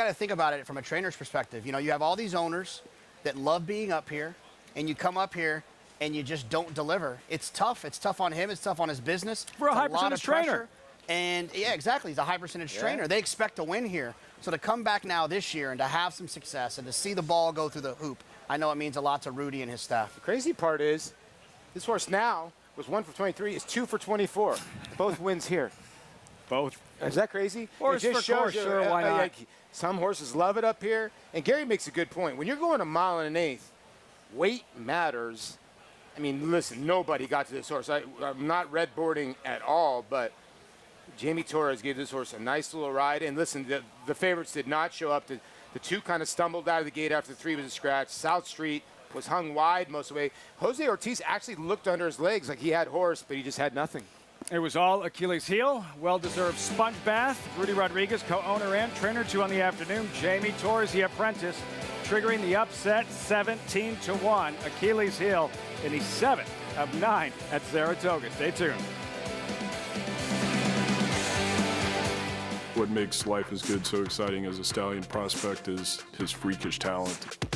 to think about it from a trainer's perspective. You have all these owners that love being up here, and you come up here and you just don't deliver. It's tough. It's tough on him. It's tough on his business. For a high percentage trainer. And yeah, exactly. He's a high percentage trainer. They expect to win here. So to come back now this year and to have some success and to see the ball go through the hoop, I know it means a lot to Rudy and his staff. The crazy part is this horse now was 1 for 23, is 2 for 24. Both wins here. Both. Is that crazy? Horse it just for course, shows you, sure, why not? Like, some horses love it up here. And Gary makes a good point. When you're going 1 1/8 miles, weight matters. I mean, listen, nobody got to this horse. I'm not red boarding at all, but Jamie Torres gave this horse a nice little ride. And listen, the favorites did not show up. The 2 kind of stumbled out of the gate after the 3 was a scratch. South Street was hung wide most of the way. Jose Ortiz actually looked under his legs like he had horse, but he just had nothing. It was all Achilles Heel. Well-deserved sponge bath. Rudy Rodriguez, co-owner and trainer, 2 on the afternoon. Jamie Torres, the apprentice, triggering the upset 17-1. Achilles Heel in the 7th of 9 at Saratoga. Stay tuned. What makes Life is Good so exciting as a stallion prospect is his freakish talent.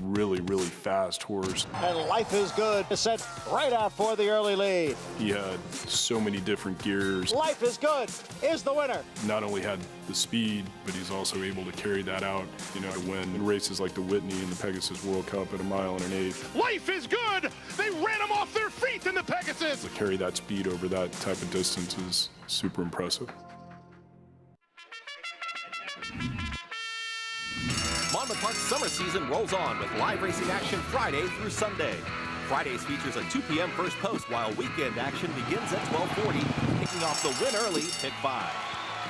Really, really fast horse. And Life is Good is set right out for the early lead. He had so many different gears. Life is Good is the winner. Not only had the speed, but he's also able to carry that out, you know, to win races like the Whitney and the Pegasus World Cup at 1 1/8 miles. Life is Good! They ran him off their feet in the Pegasus! To carry that speed over that type of distance is super impressive. Monmouth Park's summer season rolls on with live racing action Friday through Sunday. Fridays features a 2 p.m. first post, while weekend action begins at 12:40, kicking off the Win Early Pick 5.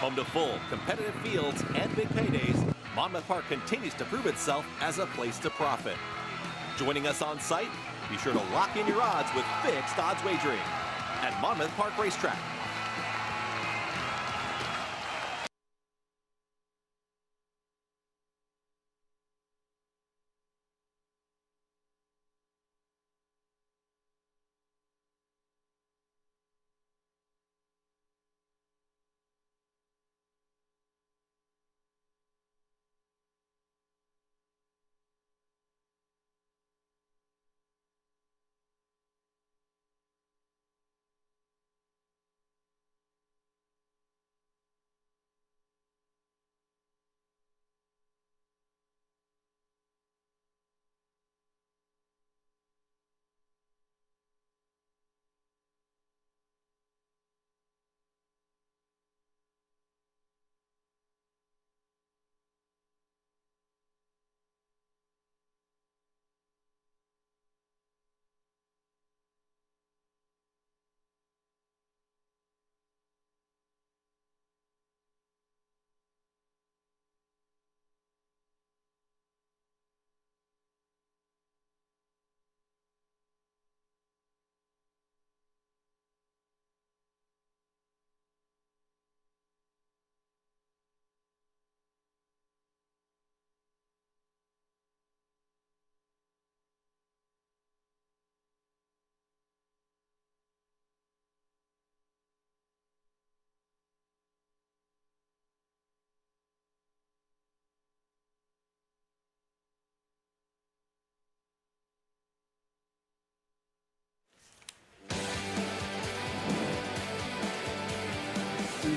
Home to full, competitive fields and big paydays, Monmouth Park continues to prove itself as a place to profit. Joining us on site, be sure to lock in your odds with fixed odds wagering at Monmouth Park Racetrack.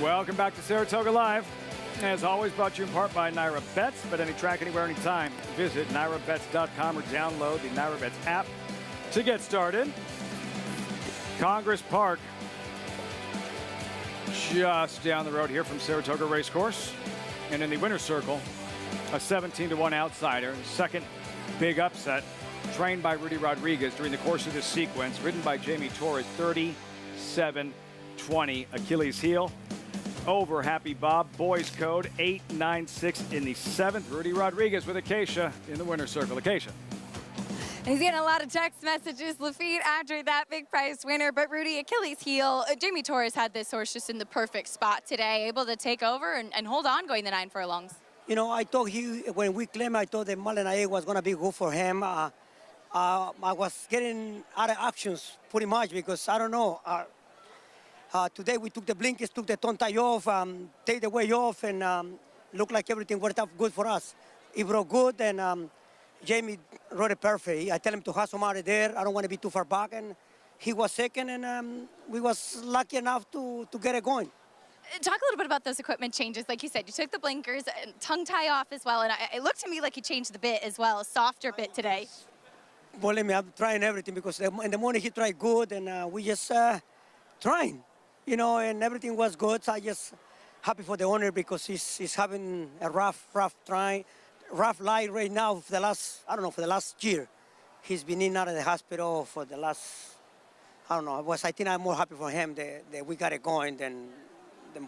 Welcome back to Saratoga Live. As always, brought to you in part by Naira Bets. Bet any track, anywhere, anytime. Visit NairaBets.com or download the Naira Bets app to get started. Congress Park, just down the road here from Saratoga Racecourse. And in the winner's circle, a 17-1 outsider. Second big upset, trained by Rudy Rodriguez during the course of this sequence. Ridden by Jamie Torres, 37-20. Achilles heel over Happy Bob. Boys code 896 in the 7th. Rudy Rodriguez with Acacia in the winner's circle. Acacia. He's getting a lot of text messages, Lafitte, after that big prize winner. But Rudy, Achilles heel. Jamie Torres had this horse just in the perfect spot today, able to take over and hold on going the 9 furlongs. You know, I thought when we claimed, I thought the Malinae was going to be good for him. I was getting out of options pretty much because, I don't know, today we took the blinkers, took the tongue tie off, take the way off, and looked like everything worked out good for us. He rode good, and Jamie rode it perfect. I tell him to hustle him out of there. I don't want to be too far back, and he was second, and we was lucky enough to get it going. Talk a little bit about those equipment changes. Like you said, you took the blinkers and tongue tie off as well, and it looked to me like you changed the bit as well, a softer bit today. Believe me, I'm trying everything because in the morning he tried good, and we just trying. You know, and everything was good. So I just happy for the owner because he's having a rough life right now for the last, I don't know, for the last year. He's been in and out of the hospital for the last, I don't know. I think I'm more happy for him that we got it going than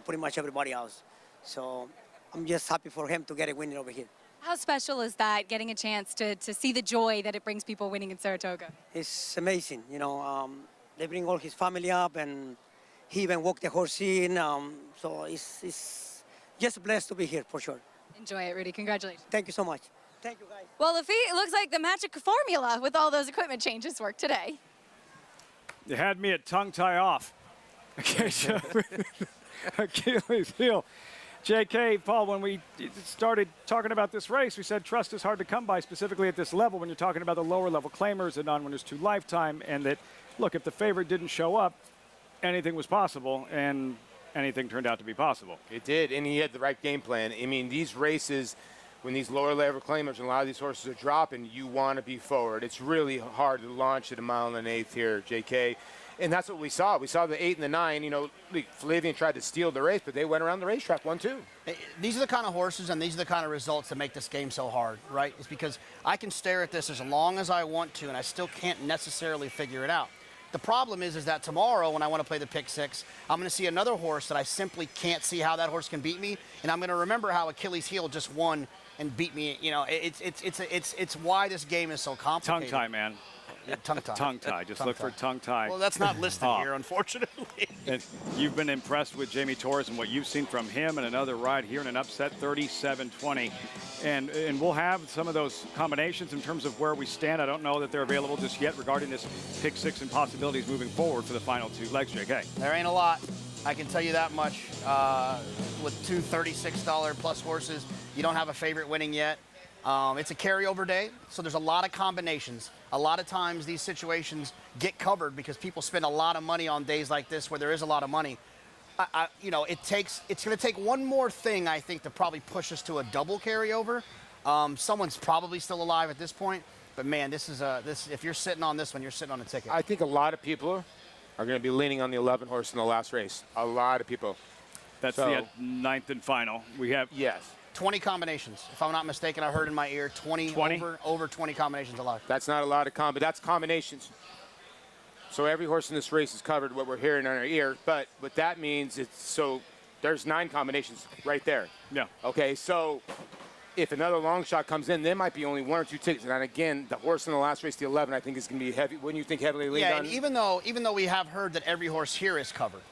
pretty much everybody else. So I'm just happy for him to get it winning over here. How special is that, getting a chance to see the joy that it brings people winning in Saratoga? It's amazing. You know, they bring all his family up, and he even walked the horse in, so it's just blessed to be here, for sure. Enjoy it, Rudy. Congratulations. Thank you so much. Thank you, guys. Well, Lafitte, it looks like the magic formula with all those equipment changes worked today. You had me at tongue tie off. Acacia, Achilles heel. JK, Paul, when we started talking about this race, we said trust is hard to come by, specifically at this level when you're talking about the lower level claimers and non-winners to lifetime, and that, look, if the favorite didn't show up, anything was possible, and anything turned out to be possible. It did, and he had the right game plan. I mean, these races, when these lower level claimers and a lot of these horses are dropping, you want to be forward. It's really hard to launch at 1 1/8 here, JK. And that's what we saw. We saw the 8 and the 9. You know, Flavian tried to steal the race, but they went around the racetrack 1-2. These are the kind of horses and these are the kind of results that make this game so hard, right? It's because I can stare at this as long as I want to, and I still can't necessarily figure it out. The problem is that tomorrow, when I want to play the pick six, I'm going to see another horse that I simply can't see how that horse can beat me, and I'm going to remember how Achilles Heel just won and beat me. You know, it's why this game is so complicated. Tongue tie, man. Yeah, tongue tie. Tongue tie. Just look for tongue tie. Well, that's not listed here, unfortunately. And you've been impressed with Jamie Torres and what you've seen from him and another ride here in an upset 37-20. And we'll have some of those combinations in terms of where we stand. I don't know that they're available just yet regarding this pick six and possibilities moving forward for the final 2 legs, JK. There ain't a lot. I can tell you that much. With 2 $36 plus horses, you don't have a favorite winning yet. It's a carryover day, so there's a lot of combinations. A lot of times these situations get covered because people spend a lot of money on days like this where there is a lot of money. You know, it's going to take one more thing, I think, to probably push us to a double carryover. Someone's probably still alive at this point, but man, this is if you're sitting on this one, you're sitting on a ticket. I think a lot of people are going to be leaning on the 11 horse in the last race. A lot of people. That's the 9th and final. We have 20 combinations. If I'm not mistaken, I heard in my ear 20? Over 20 combinations alive. That's not a lot of that's combinations. So every horse in this race is covered what we're hearing on our ear. But what that means there's 9 combinations right there. Yeah. Okay, so if another long shot comes in, there might be only 1 or 2 tickets. And again, the horse in the last race, the 11, I think is going to be heavy. Wouldn't you think heavily leaned on? And even though we have heard that every horse here is covered,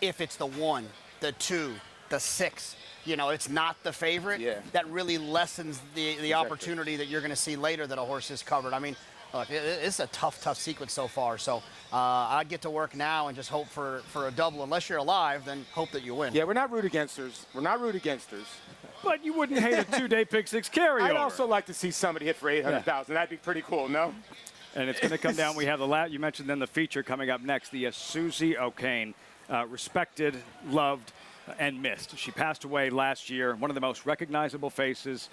if it's the 1, the 2, the 6, you know, it's not the favorite, that really lessens the opportunity that you're going to see later that a horse is covered. I mean, look, it's a tough sequence so far. So I'd get to work now and just hope for a double. Unless you're alive, then hope that you win. Yeah, we're not root againsters. We're not root againsters. But you wouldn't hate a 2-day pick six carryover. I'd also like to see somebody hit for 800,000. That'd be pretty cool, no? And it's going to come down. We have you mentioned then the feature coming up next, the Susie O'Kane, respected, loved, and missed. She passed away last year, one of the most recognizable faces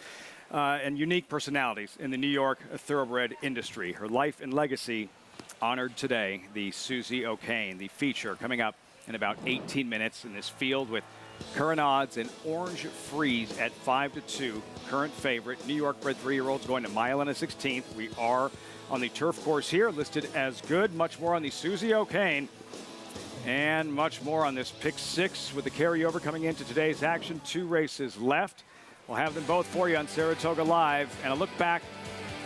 and unique personalities in the New York thoroughbred industry. Her life and legacy honored today, the Susie O'Kane, the feature coming up in about 18 minutes in this field with current odds and Orange Freeze at 5-2. Current favorite, New York bred 3-year-olds going to mile and a 16th. We are on the turf course here, listed as good. Much more on the Susie O'Kane. And much more on this pick six with the carryover coming into today's action. 2 races left. We'll have them both for you on Saratoga Live. And a look back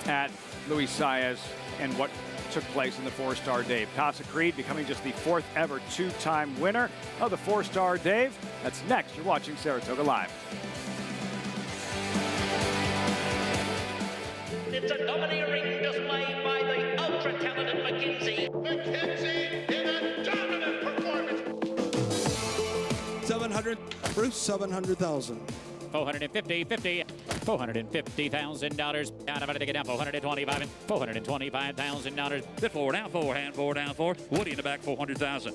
at Luis Saez and what took place in the 4-star Dave. Casa Creed becoming just the 4th ever 2-time winner of the 4-star Dave. That's next. You're watching Saratoga Live. It's a domineering display by the ultra-talented McKenzie. McKenzie in a dominant performance. 700, Bruce, 700,000. 450, 50, $450,000. Down about to take it down, 425 and $425,000. Good four down, forehand, 4 down, 4. Woody in the back, 400,000.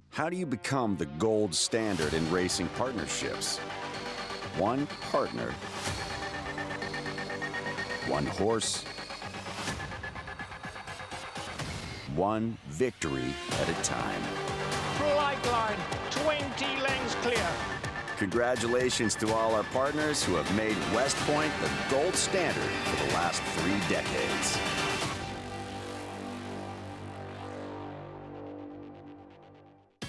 How do you become the gold standard in racing partnerships? One partner, one horse, one victory at a time. Flight line, 20 lengths clear. Congratulations to all our partners who have made West Point the gold standard for the last 3 decades.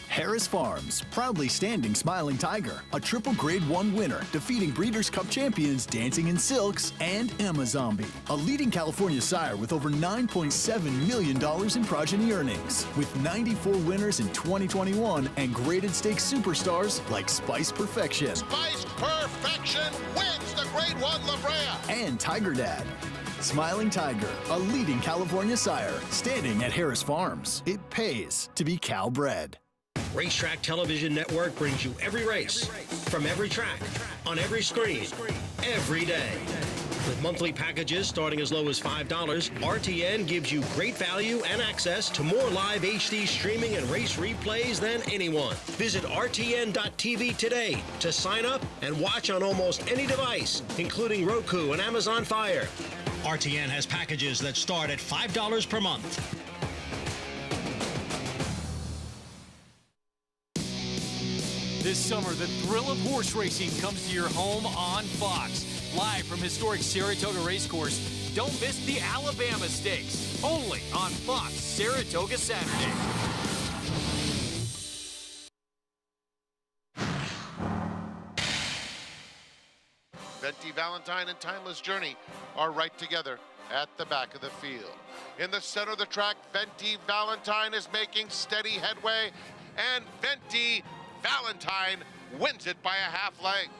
Harris Farms, proudly standing Smiling Tiger, a triple Grade 1 winner, defeating Breeders' Cup champions Dancing in Silks and Emma Zombie, a leading California sire with over $9.7 million in progeny earnings, with 94 winners in 2021 and graded stakes superstars like Spice Perfection. Spice Perfection wins the Grade 1 La Brea. And Tiger Dad. Smiling Tiger, a leading California sire, standing at Harris Farms. It pays to be cow-bred. Racetrack Television Network brings you every race, from every track, on every screen, every day. With monthly packages starting as low as $5, RTN gives you great value and access to more live HD streaming and race replays than anyone. Visit RTN.tv today to sign up and watch on almost any device, including Roku and Amazon Fire. RTN has packages that start at $5 per month. This summer, the thrill of horse racing comes to your home on Fox. Live from historic Saratoga Racecourse, don't miss the Alabama Stakes. Only on Fox Saratoga Saturday. Venti Valentine and Timeless Journey are right together at the back of the field. In the center of the track, Venti Valentine is making steady headway, and Venti Valentine wins it by a half length.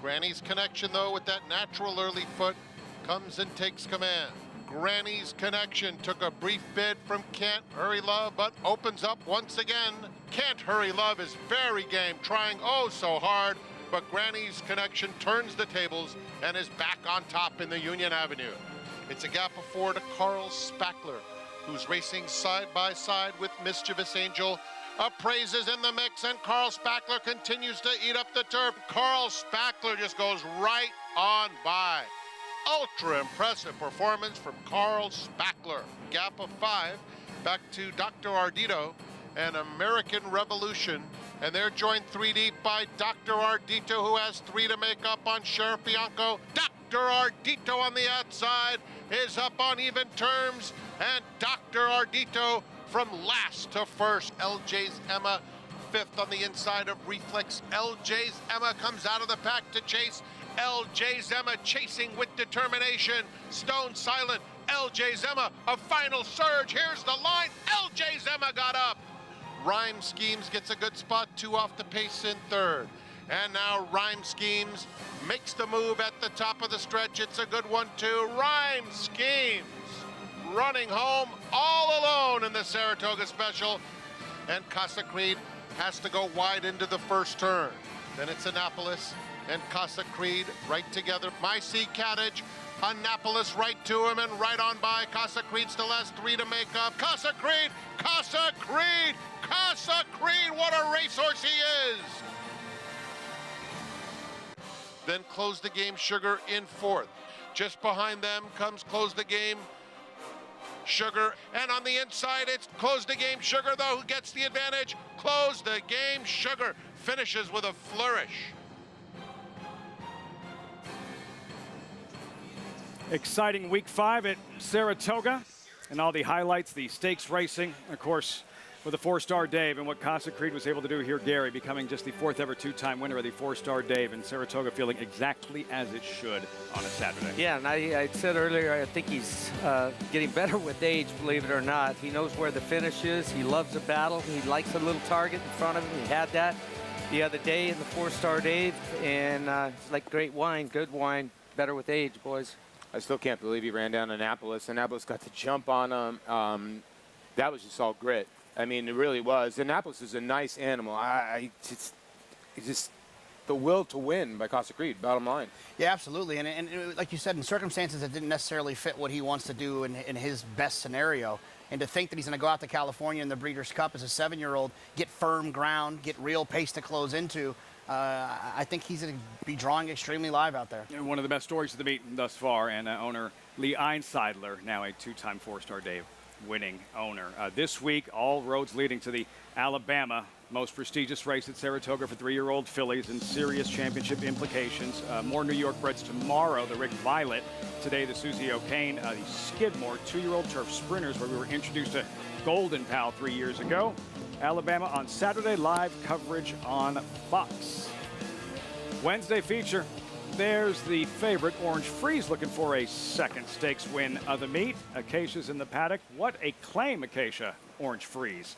Granny's Connection, though, with that natural early foot, comes and takes command. Granny's Connection took a brief bid from Can't Hurry Love, but opens up once again. Can't Hurry Love is very game, trying oh so hard, but Granny's Connection turns the tables and is back on top in the Union Avenue. It's a gap of 4 to Carl Spackler, who's racing side by side with Mischievous Angel. Appraise is in the mix, and Carl Spackler continues to eat up the turf. Carl Spackler just goes right on by. Ultra impressive performance from Carl Spackler. Gap of 5, back to Dr. Ardito and American Revolution. And they're joined 3 deep by Dr. Ardito, who has 3 to make up on Sheriff Bianco. Dr. Ardito on the outside is up on even terms, and Dr. Ardito from last to first. LJ's Emma 5th on the inside of Reflex. LJ's Emma comes out of the pack to chase. LJ's Emma chasing with determination. Stone Silent. LJ's Emma, a final surge. Here's the line. LJ's Emma got up. Rhyme Schemes gets a good spot, 2 off the pace in 3rd. And now Rhyme Schemes makes the move at the top of the stretch. It's a good one too. Rhyme Schemes running home all alone in the Saratoga Special, and Casa Creed has to go wide into the first turn. Then it's Annapolis and Casa Creed right together. My Sea Cottage, Annapolis right to him and right on by. Casa Creed still has 3 to make up. Casa Creed, Casa Creed, Casa Creed, what a racehorse he is! Then Close the Game Sugar in 4th. Just behind them comes Close the Game Sugar, and on the inside it's Close the Game Sugar, though, who gets the advantage. Close the Game Sugar finishes with a flourish. Exciting week 5 at Saratoga, and all the highlights, the stakes racing, of course, with the 4-star Dave, and what Casa Creed was able to do here, Gary, becoming just the 4th ever 2-time winner of the 4-star Dave, and Saratoga feeling exactly as it should on a Saturday. Yeah, and I said earlier, I think he's getting better with age, believe it or not. He knows where the finish is. He loves a battle. He likes a little target in front of him. He had that the other day in the 4-star Dave, and it's like great wine, good wine, better with age, boys. I still can't believe he ran down Annapolis. Annapolis got to jump on him. That was just all grit. I mean, it really was. Annapolis is a nice animal. It's just the will to win by Casa Creed, bottom line. Yeah, absolutely. And like you said, in circumstances that didn't necessarily fit what he wants to do in his best scenario. And to think that he's going to go out to California in the Breeders' Cup as a 7-year-old, get firm ground, get real pace to close into, I think he's going to be drawing extremely live out there. And one of the best stories of the meet thus far, and owner Lee Einseidler, now a 2-time 4-star Dave winning owner. This week, all roads leading to the Alabama, most prestigious race at Saratoga for 3-year-old fillies and serious championship implications. More New York breds tomorrow, the Rick Violet. Today, the Susie O'Kane, the Skidmore 2-year-old turf sprinters, where we were introduced to Golden Pal 3 years ago. Alabama on Saturday, live coverage on Fox. Wednesday feature, there's the favorite, Orange Freeze, looking for a second stakes win of the meet. Acacia's in the paddock. What a claim, Acacia, Orange Freeze.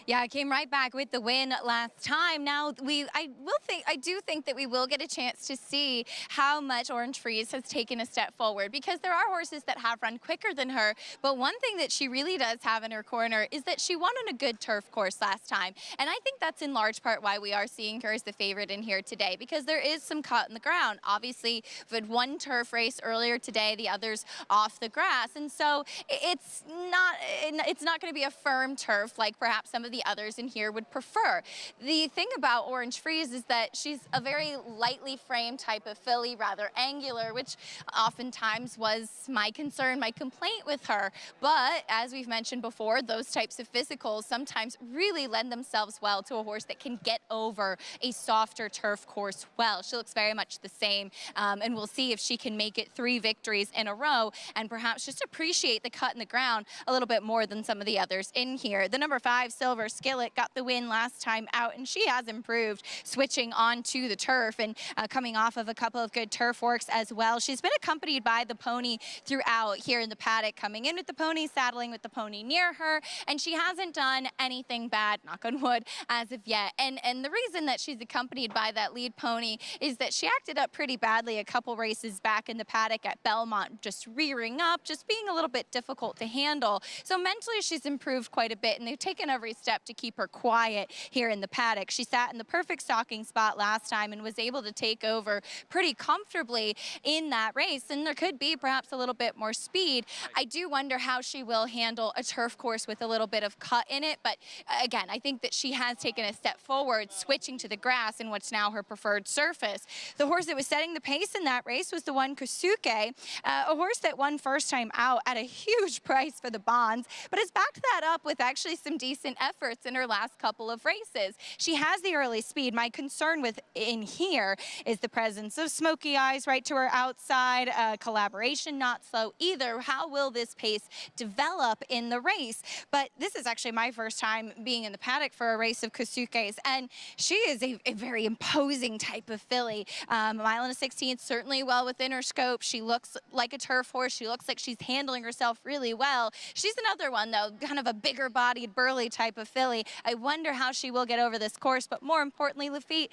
Yeah, I came right back with the win last time. Now, I do think that we will get a chance to see how much Orange Freeze has taken a step forward, because there are horses that have run quicker than her. But one thing that she really does have in her corner is that she won on a good turf course last time. And I think that's in large part why we are seeing her as the favorite in here today, because there is some cut in the ground. Obviously, we've had one turf race earlier today, the others off the grass. And so it's not going to be a firm turf like perhaps some of the others in here would prefer. The thing about Orange Freeze is that she's a very lightly framed type of filly, rather angular, which oftentimes was my concern, my complaint with her. But as we've mentioned before, those types of physicals sometimes really lend themselves well to a horse that can get over a softer turf course well. She looks very much the same, and we'll see if she can make it 3 victories in a row and perhaps just appreciate the cut in the ground a little bit more than some of the others in here. The number 5, Silver Skillet, got the win last time out, and she has improved switching onto the turf and coming off of a couple of good turf works as well. She's been accompanied by the pony throughout here in the paddock, coming in with the pony, saddling with the pony near her, and she hasn't done anything bad, knock on wood, as of yet. And the reason that she's accompanied by that lead pony is that she acted up pretty badly a couple races back in the paddock at Belmont, just rearing up, just being a little bit difficult to handle. So mentally she's improved quite a bit, and they've taken every step to keep her quiet here in the paddock. She sat in the perfect stalking spot last time and was able to take over pretty comfortably in that race, and there could be perhaps a little bit more speed. I do wonder how she will handle a turf course with a little bit of cut in it, but again, I think that she has taken a step forward, switching to the grass in what's now her preferred surface. The horse that was setting the pace in that race was the one Kosuke, a horse that won first time out at a huge price for the bonds, but has backed that up with actually some decent efforts in her last couple of races. She has the early speed. My concern with in here is the presence of smoky eyes right to her outside, collaboration not slow either. How will this pace develop in the race? But this is actually my first time being in the paddock for a race of Kosuke's, and she is a very imposing type of filly. A mile and a 16th, certainly well within her scope. She looks like a turf horse. She looks like she's handling herself really well. She's another one, though, kind of a bigger bodied, burly type of filly. I wonder how she will get over this course, but more importantly, Lafitte,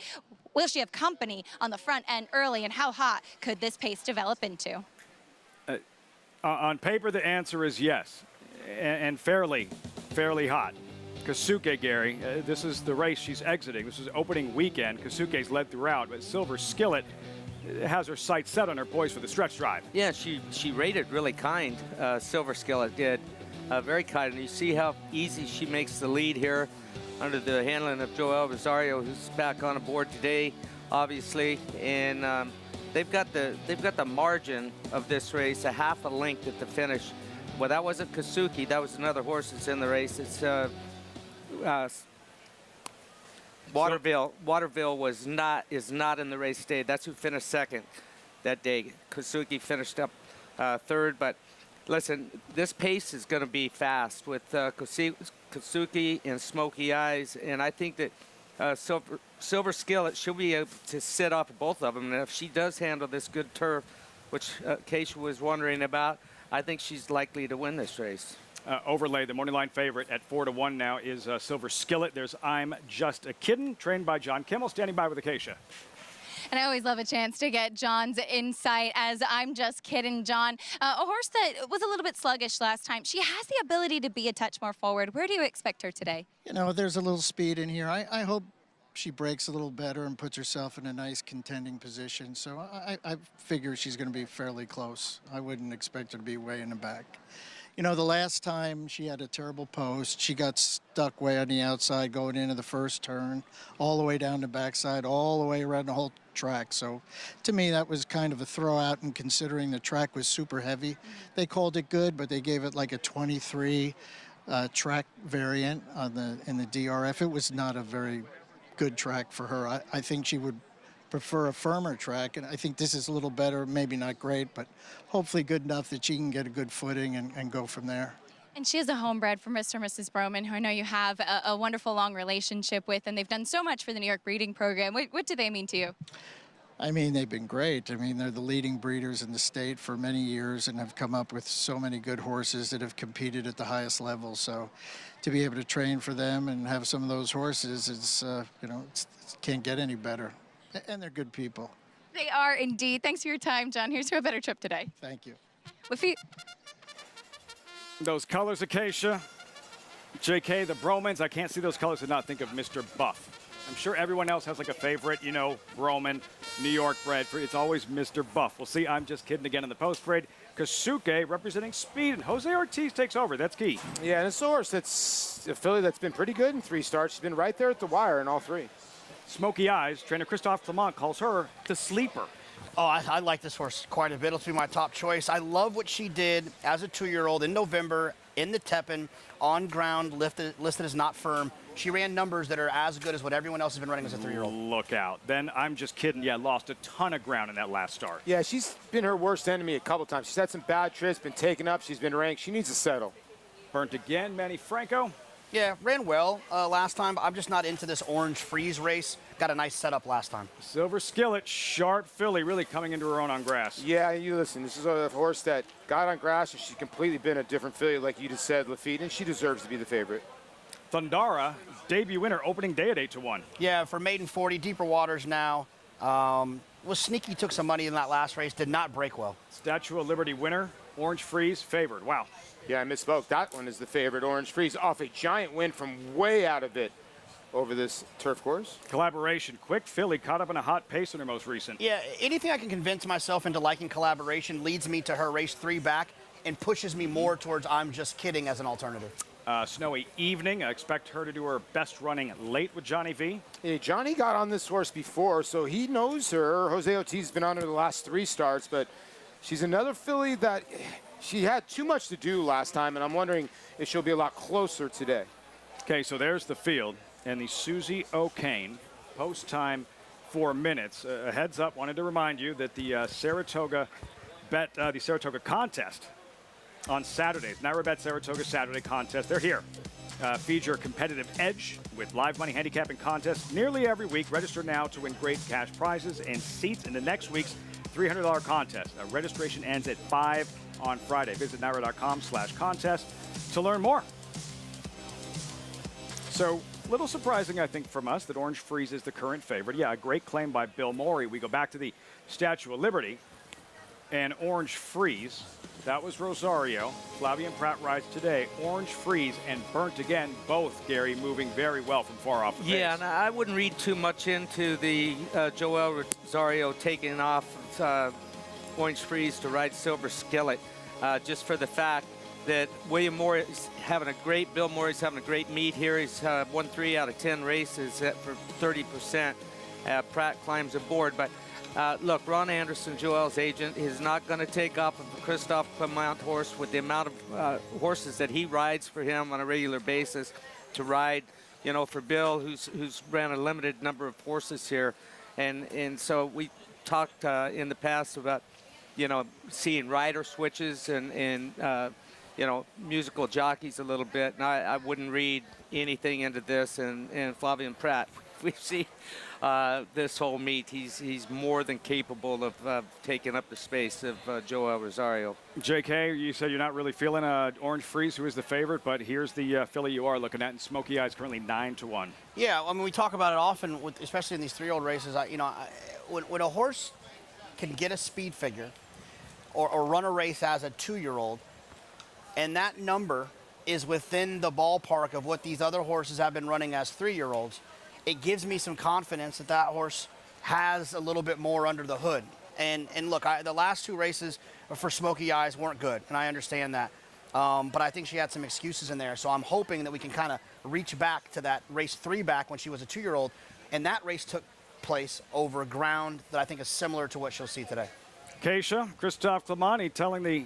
will she have company on the front end early, and how hot could this pace develop into? On paper, the answer is yes, and fairly hot. Kosuke, Gary, this is the race she's exiting. This is opening weekend. Kosuke's led throughout, but Silver Skillet has her sights set on her poised for the stretch drive. Yeah, she rated really kind. Silver Skillet did. Very kind. And you see how easy she makes the lead here under the handling of Joel Rosario, who's back on board today, obviously. And they've got the margin of this race, a half a length at the finish. Well, that wasn't Kosuke. That was another horse that's in the race. It's Waterville is not in the race today. That's who finished second that day. Kosuke finished up third. But listen, this pace is going to be fast with Kosuke and Smoky Eyes, and I think that Silver Skillet, she'll be able to sit off of both of them. And if she does handle this good turf, which Keisha was wondering about, I think she's likely to win this race. Overlay, the morning line favorite at 4-1 now is Silver Skillet. There's I'm Just a Kiddin', trained by John Kimmel, standing by with Acacia. And I always love a chance to get John's insight, as I'm just kidding, John. A horse that was a little bit sluggish last time. She has the ability to be a touch more forward. Where do you expect her today? You know, there's a little speed in here. I hope she breaks a little better and puts herself in a nice contending position. So I figure she's going to be fairly close. I wouldn't expect her to be way in the back. You know, the last time she had a terrible post. She got stuck way on the outside going into the first turn, all the way down the backside, all the way around the whole track. So to me, that was kind of a throw out, and considering the track was super heavy, they called it good, but they gave it like a 23 track variant on in the DRF. It was not a very good track for her. I think she would prefer a firmer track, and I think this is a little better, maybe not great, but hopefully good enough that she can get a good footing and go from there. And she is a homebred for Mr. and Mrs. Broman, who I know you have a wonderful long relationship with, and they've done so much for the New York breeding program. What do they mean to you? I mean, they've been great. I mean, they're the leading breeders in the state for many years and have come up with so many good horses that have competed at the highest level. So to be able to train for them and have some of those horses, it can't get any better. And they're good people. They are indeed. Thanks for your time, John. Here's to a better trip today. Thank you. Those colors, Acacia, JK, the Bromans, I can't see those colors and not think of Mr. Buff. I'm sure everyone else has like a favorite, Broman, New York bred. It's always Mr. Buff. We'll see. I'm just kidding again in the post parade. Kasuke representing speed, and Jose Ortiz takes over. That's key. Yeah, and it's a horse that's a filly that's been pretty good in 3 starts. She's been right there at the wire in all 3. Smoky Eyes, trainer Christophe Clement calls her the sleeper. Oh, I like this horse quite a bit. It'll be my top choice. I love what she did as a 2-year-old in November in the Tepin, on ground, listed as not firm. She ran numbers that are as good as what everyone else has been running as a 3-year-old. Look out. Then I'm just kidding. Yeah, lost a ton of ground in that last start. Yeah, she's been her worst enemy a couple times. She's had some bad trips, been taken up. She's been ranked. She needs to settle. Burnt again, Manny Franco. Yeah, ran well last time. I'm just not into this Orange Freeze race. Got a nice setup last time. Silver Skillet, sharp filly, really coming into her own on grass. Yeah, you listen, this is a horse that got on grass, and she's completely been a different filly, like you just said, Lafitte, and she deserves to be the favorite. Thundara, debut winner, opening day at 8-1. Yeah, for maiden 40, deeper waters now. Was sneaky, took some money in that last race, did not break well. Statue of Liberty winner, Orange Freeze, favored. Wow. Yeah, I misspoke. That one is the favorite. Orange Freeze off a giant win from way out of it over this turf course. Collaboration, quick filly, caught up in a hot pace in her most recent. Yeah, anything I can convince myself into liking Collaboration leads me to her race 3 back and pushes me more towards I'm Just Kidding as an alternative. Snowy Evening, I expect her to do her best running late with Johnny V. Yeah, Johnny got on this horse before, so he knows her. Jose Ortiz has been on her the last 3 starts, but she's another filly that she had too much to do last time, and I'm wondering if she'll be a lot closer today. Okay, so there's the field. And the Susie O'Kane post time 4 minutes. A heads up, wanted to remind you that the Saratoga contest on Saturdays, Naira Bet Saratoga Saturday contest, they're here. Feed your competitive edge with live money handicapping contests nearly every week. Register now to win great cash prizes and seats in the next week's $300 contest. Registration ends at 5 on Friday. Visit naira.com/contest to learn more. So, little surprising, I think, from us that Orange Freeze is the current favorite. Yeah, a great claim by Bill Morey. We go back to the Statue of Liberty and Orange Freeze. That was Rosario. Flavien Prat rides today. Orange Freeze and Burnt Again, both, Gary, moving very well from far off the pace. Yeah, and I wouldn't read too much into the Joel Rosario taking off Orange Freeze to ride Silver Skillet, just for the fact that Bill Morey's having a great meet here. He's won 3 out of 10 races for 30%. Pratt climbs aboard. But look, Ron Anderson, Joel's agent, is not going to take off of a Christophe Clement horse with the amount of horses that he rides for him on a regular basis to ride, for Bill, who's ran a limited number of horses here. And so we talked in the past about, seeing rider switches and musical jockeys a little bit, and I wouldn't read anything into this. And Flavien Prat, we see this whole meet, he's more than capable of taking up the space of Joel Rosario. JK, you said you're not really feeling Orange Freeze, who is the favorite, but here's the filly you are looking at, and Smoky Eyes currently 9-1. Yeah, I mean, we talk about it often, especially in these 3-year-old races. When a horse can get a speed figure or run a race as a 2-year-old, and that number is within the ballpark of what these other horses have been running as 3-year-olds, it gives me some confidence that that horse has a little bit more under the hood. And look, the last 2 races for Smoky Eyes weren't good, and I understand that. But I think she had some excuses in there, so I'm hoping that we can kind of reach back to that race 3 back when she was a 2-year-old, and that race took place over ground that I think is similar to what she'll see today. Keisha, Christophe Clement telling the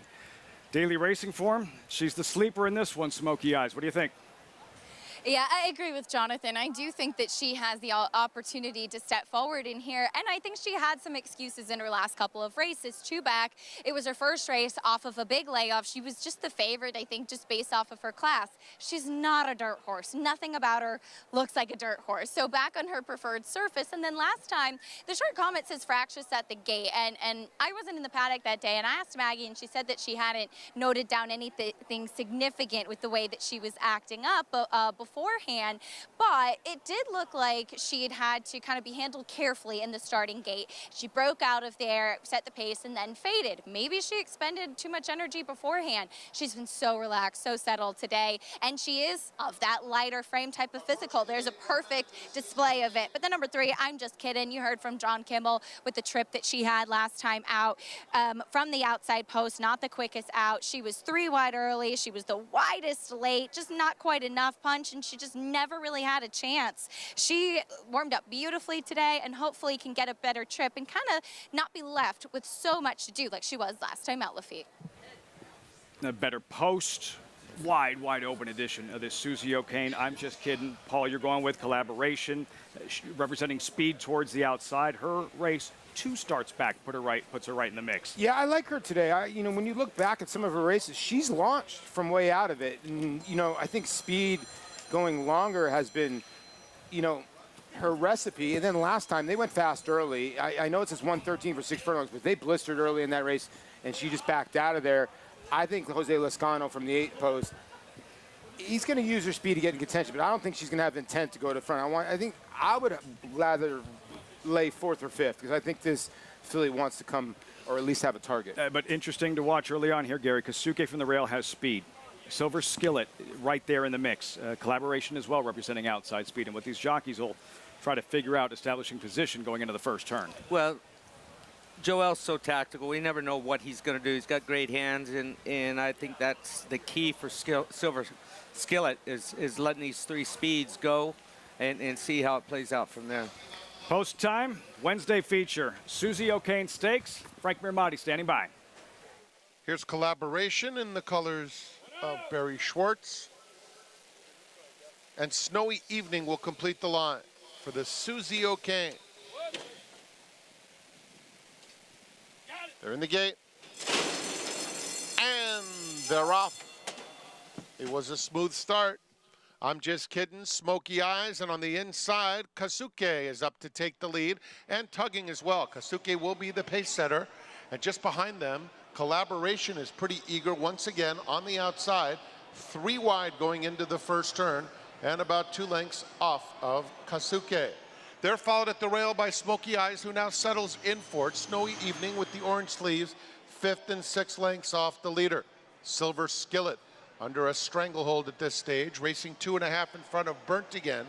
Daily Racing Form she's the sleeper in this one, Smoky Eyes. What do you think? Yeah, I agree with Jonathan. I do think that she has the opportunity to step forward in here, and I think she had some excuses in her last couple of races. Two back, it was her first race off of a big layoff. She was just the favorite, I think, just based off of her class. She's not a dirt horse. Nothing about her looks like a dirt horse. So back on her preferred surface, and then last time, the short comment says fractious at the gate, and I wasn't in the paddock that day, and I asked Maggie, and she said that she hadn't noted down anything significant with the way that she was acting up beforehand, but it did look like she had to kind of be handled carefully in the starting gate. She broke out of there, set the pace, and then faded. Maybe she expended too much energy beforehand. She's been so relaxed, so settled today, and she is of that lighter frame type of physical. There's a perfect display of it. But then number 3, I'm just kidding. You heard from John Kimball with the trip that she had last time out from the outside post, not the quickest out. She was 3 wide early. She was the widest late, just not quite enough punch, and she just never really had a chance. She warmed up beautifully today and hopefully can get a better trip and kind of not be left with so much to do like she was last time out, Lafitte. A better post, wide open edition of this Susie O'Kane. I'm just kidding. Paul, you're going with collaboration, representing speed towards the outside. Her race 2 starts back, puts her right in the mix. Yeah, I like her today. When you look back at some of her races, she's launched from way out of it. And, I think speed going longer has been, her recipe. And then last time, they went fast early. I know it says 113 for 6 furlongs, but they blistered early in that race, and she just backed out of there. I think Jose Lezcano from the 8th post, he's going to use her speed to get in contention, but I don't think she's going to have intent to go to front. I think I would rather lay 4th or 5th, because I think this filly wants to come or at least have a target. But interesting to watch early on here, Gary. Kasuke from the rail has speed. Silver Skillet right there in the mix. Collaboration as well, representing outside speed. And what these jockeys will try to figure out, establishing position going into the first turn. Well, Joel's so tactical. We never know what he's going to do. He's got great hands, and I think that's the key for Silver Skillet is letting these 3 speeds go and see how it plays out from there. Post time, Wednesday feature. Susie O'Kane Stakes. Frank Mirmati standing by. Here's collaboration in the colors of Barry Schwartz. And Snowy Evening will complete the line for the Susie O'Kane. They're in the gate. And they're off. It was a smooth start. I'm just kidding. Smoky Eyes, and on the inside, Kasuke is up to take the lead and tugging as well. Kasuke will be the pace setter, and just behind them, Collaboration is pretty eager once again on the outside. 3 wide going into the first turn and about 2 lengths off of Kasuke. They're followed at the rail by Smoky Eyes, who now settles in for it. Snowy Evening with the orange sleeves, 5th and 6 lengths off the leader. Silver Skillet under a stranglehold at this stage, racing 2.5 in front of Burnt Again.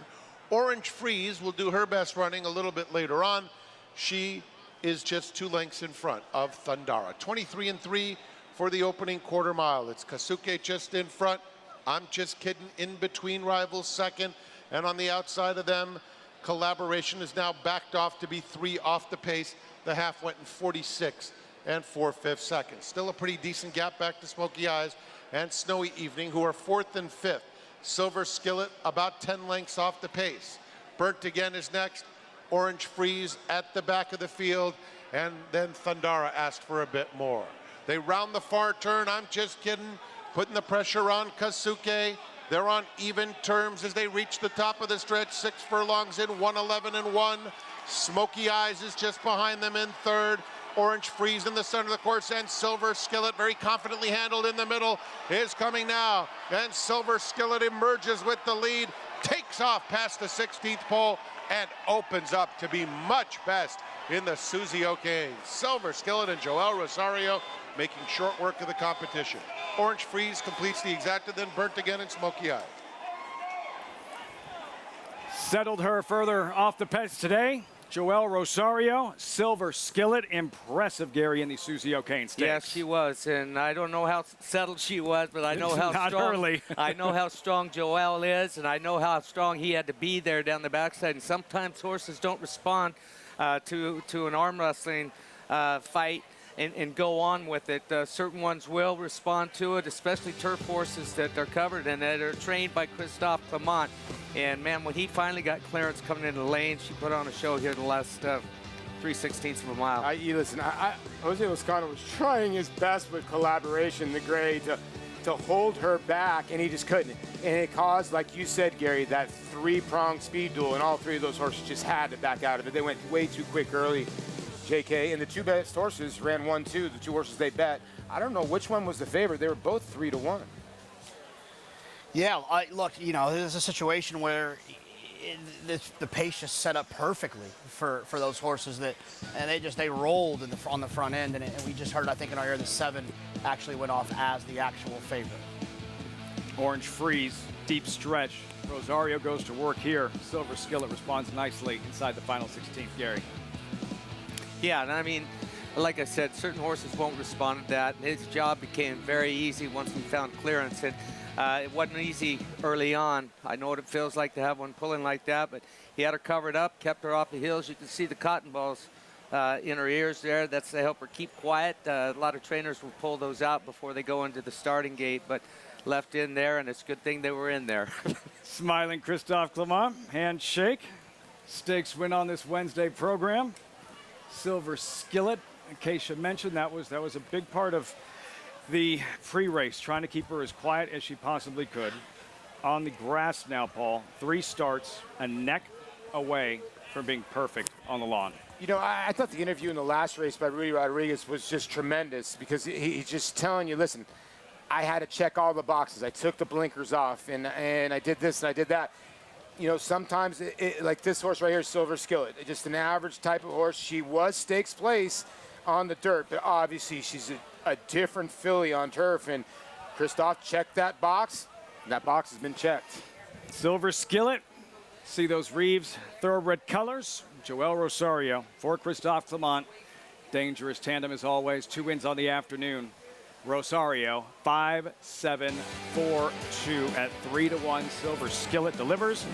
Orange Freeze will do her best running a little bit later on. She is just 2 lengths in front of Thundara. 23 and 3 for the opening quarter mile. It's Kasuke just in front. I'm just kidding in between rivals second. And on the outside of them, Collaboration is now backed off to be 3 off the pace. The half went in 46 and 4/5 seconds. Still a pretty decent gap back to Smoky Eyes and Snowy Evening, who are 4th and 5th. Silver Skillet about 10 lengths off the pace. Burnt Again is next. Orange Freeze at the back of the field, and then Thundara asked for a bit more. They round the far turn. I'm just kidding. Putting the pressure on Kasuke. They're on even terms as they reach the top of the stretch. 6 furlongs in, 1:11 and 1. Smoky Eyes is just behind them in 3rd. Orange Freeze in the center of the course, and Silver Skillet, very confidently handled in the middle, is coming now. And Silver Skillet emerges with the lead, takes off past the 16th pole, and opens up to be much best in the Susie O'Kane. Silver Skillet and Joel Rosario making short work of the competition. Orange Freeze completes the exacta, then Burnt Again and Smoky Eyes. Settled her further off the pace today. Joel Rosario, Silver Skillet, impressive, Gary, in the Susie O'Kane Stakes. Yes, she was, and I don't know how settled she was, but I know how Not strong. early. I know how strong Joel is, and I know how strong he had to be there down the backside. And sometimes horses don't respond to an arm wrestling fight, and go on with it. Certain ones will respond to it, especially turf horses that are covered and that are trained by Christophe Clement. And man, when he finally got clearance coming into the lane, she put on a show here the last 3/16 of a mile. Listen, Jose Lozcano was trying his best with Collaboration, the gray, to hold her back, and he just couldn't. And it caused, like you said, Gary, that three-pronged speed duel, and all three of those horses just had to back out of it. They went way too quick early, JK, and the two best horses ran 1-2, the two horses they bet. I don't know which one was the favorite. They were both 3-1. Yeah, look, you know, there's a situation where the pace just set up perfectly for those horses and they rolled on the front end, and we just heard, I think in our ear, the 7 actually went off as the actual favorite. Orange Freeze, deep stretch. Rosario goes to work here. Silver Skillet responds nicely inside the final 16th, Gary. Yeah, and I mean, like I said, certain horses won't respond to that. His job became very easy once we found clearance. And it wasn't easy early on. I know what it feels like to have one pulling like that, but he had her covered up, kept her off the heels. You can see the cotton balls in her ears there. That's to help her keep quiet. A lot of trainers will pull those out before they go into the starting gate, but left in there, and it's a good thing they were in there. Smiling Christophe Clement, handshake. Stakes win on this Wednesday program. Silver Skillet, Acacia mentioned, that was a big part of the pre-race, trying to keep her as quiet as she possibly could. On the grass now, Paul, 3 starts, a neck away from being perfect on the lawn. You know, I thought the interview in the last race by Rudy Rodriguez was just tremendous, because he's just telling you, listen, I had to check all the boxes. I took the blinkers off, and I did this and I did that. You know, sometimes, like this horse right here, Silver Skillet, just an average type of horse. She was stakes place on the dirt, but obviously she's a different filly on turf, and Christophe checked that box, and that box has been checked. Silver Skillet, see those Reeves thoroughbred colors. Joel Rosario for Christophe Clement. Dangerous tandem as always, 2 wins on the afternoon. Rosario, 5-7-4-2 at 3-1. Silver Skillet delivers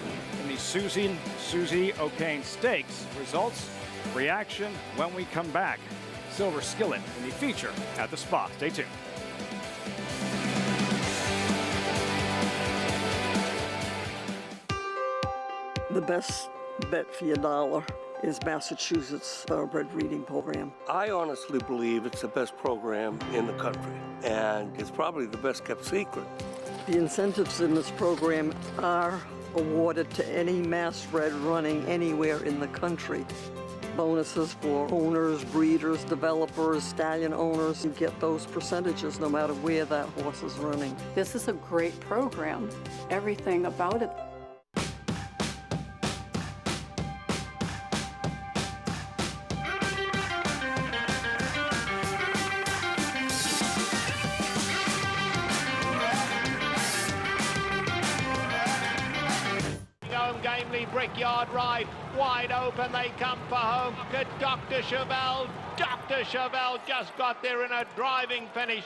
in the Susie O'Kane Stakes. Results, reaction when we come back. Silver Skillet in the feature at the Spa. Stay tuned. The best bet for your dollar is Massachusetts Thoroughbred Breeding Program. I honestly believe it's the best program in the country, and it's probably the best kept secret. The incentives in this program are awarded to any mass bred running anywhere in the country. Bonuses for owners, breeders, developers, stallion owners. You get those percentages no matter where that horse is running. This is a great program. Everything about it. Brickyard ride, wide open, they come for home. Good Dr. Chevelle. Dr. Chevelle just got there in a driving finish.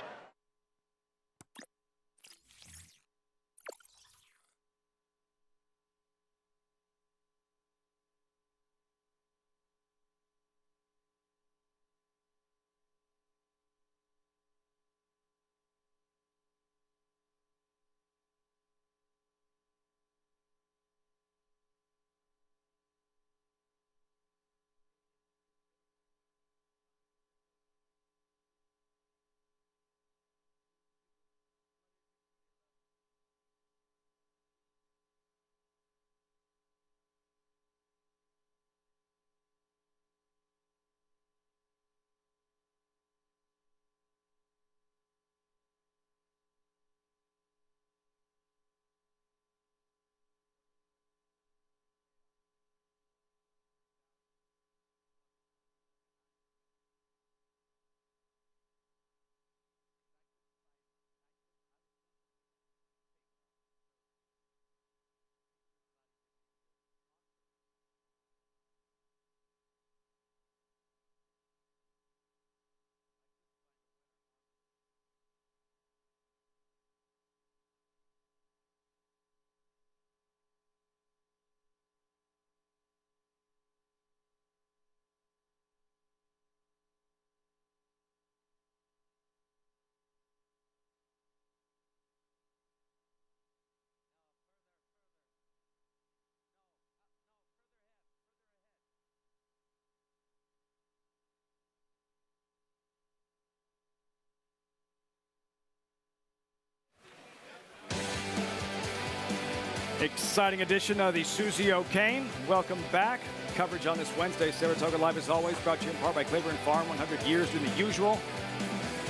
Exciting edition of the Susie O'Kane. Welcome back. Coverage on this Wednesday. Saratoga Live, as always, brought to you in part by Claiborne Farm. 100 years doing the usual,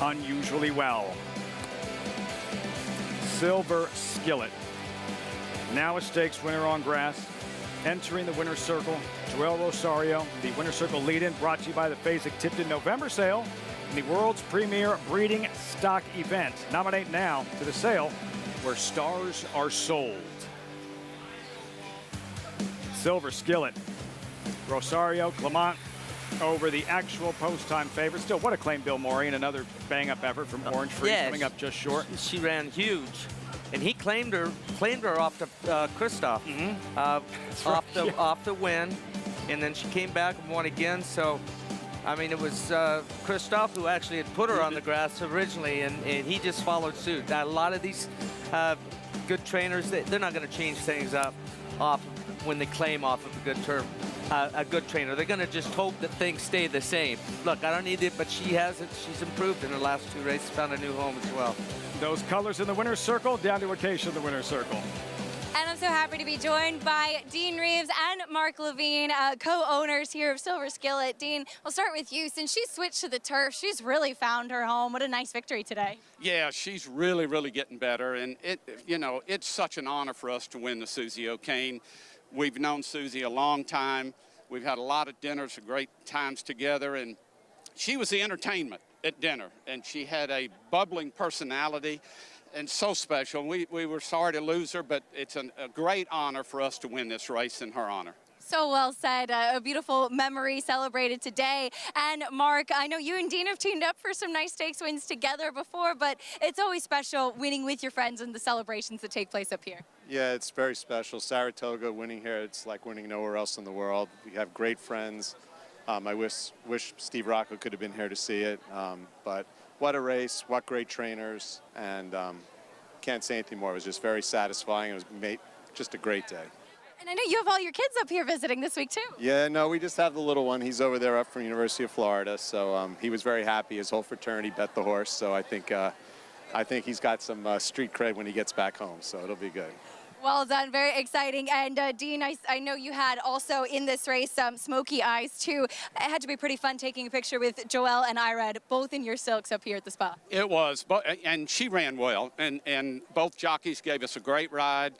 unusually well. Silver Skillet. Now a stakes winner on grass. Entering the winner's circle, Joel Rosario, the winner's circle lead-in, brought to you by the Fasig-Tipton November sale in the world's premier breeding stock event. Nominate now to the sale where stars are sold. Silver Skillet. Rosario, Clement over the actual post-time favorite. Still, what a claim, Bill Morey, and another bang-up effort from Orange Free, coming up just short. She ran huge. And he claimed her off to Christoph, off the win, and then she came back and won again. So, I mean, it was Christoph who actually had put her on the grass originally, and he just followed suit. A lot of these good trainers, they're not going to change things up off when they claim off of a good trainer. They're going to just hope that things stay the same. Look, I don't need it, but she has it. She's improved in her last 2 races, found a new home as well. Those colors in the winner's circle, down to occasion in the winner's circle. And I'm so happy to be joined by Dean Reeves and Mark Levine, co-owners here of Silver Skillet. Dean, we'll start with you. Since she switched to the turf, she's really found her home. What a nice victory today. Yeah, she's really, really getting better. And, it's such an honor for us to win the Susie O'Kane. We've known Susie a long time. We've had a lot of dinners, great times together. And she was the entertainment at dinner, and she had a bubbling personality and so special. We were sorry to lose her, but it's a great honor for us to win this race in her honor. So well said. A beautiful memory celebrated today. And Mark, I know you and Dean have teamed up for some nice stakes wins together before, but it's always special winning with your friends and the celebrations that take place up here. Yeah, it's very special. Saratoga, winning here, it's like winning nowhere else in the world. We have great friends. I wish Steve Rocco could have been here to see it, but what a race, what great trainers, and can't say anything more. It was just very satisfying. It was just a great day. And I know you have all your kids up here visiting this week, too. Yeah, no, we just have the little one. He's over there up from University of Florida, so he was very happy. His whole fraternity bet the horse, so I think he's got some street cred when he gets back home, so it'll be good. Well done, very exciting. And Dean, I know you had also in this race smoky eyes too. It had to be pretty fun taking a picture with Joelle and Irad, both in your silks up here at the spa. It was, and she ran well, and both jockeys gave us a great ride.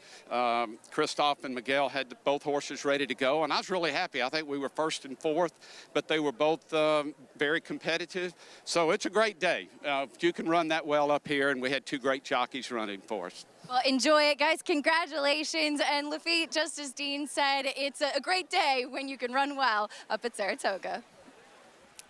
Christoph and Miguel had both horses ready to go, and I was really happy. I think we were first and fourth, but they were both very competitive. So it's a great day. You can run that well up here, and we had 2 great jockeys running for us. Well, enjoy it, guys. Congratulations. And Lafitte, just as Dean said, it's a great day when you can run well up at Saratoga.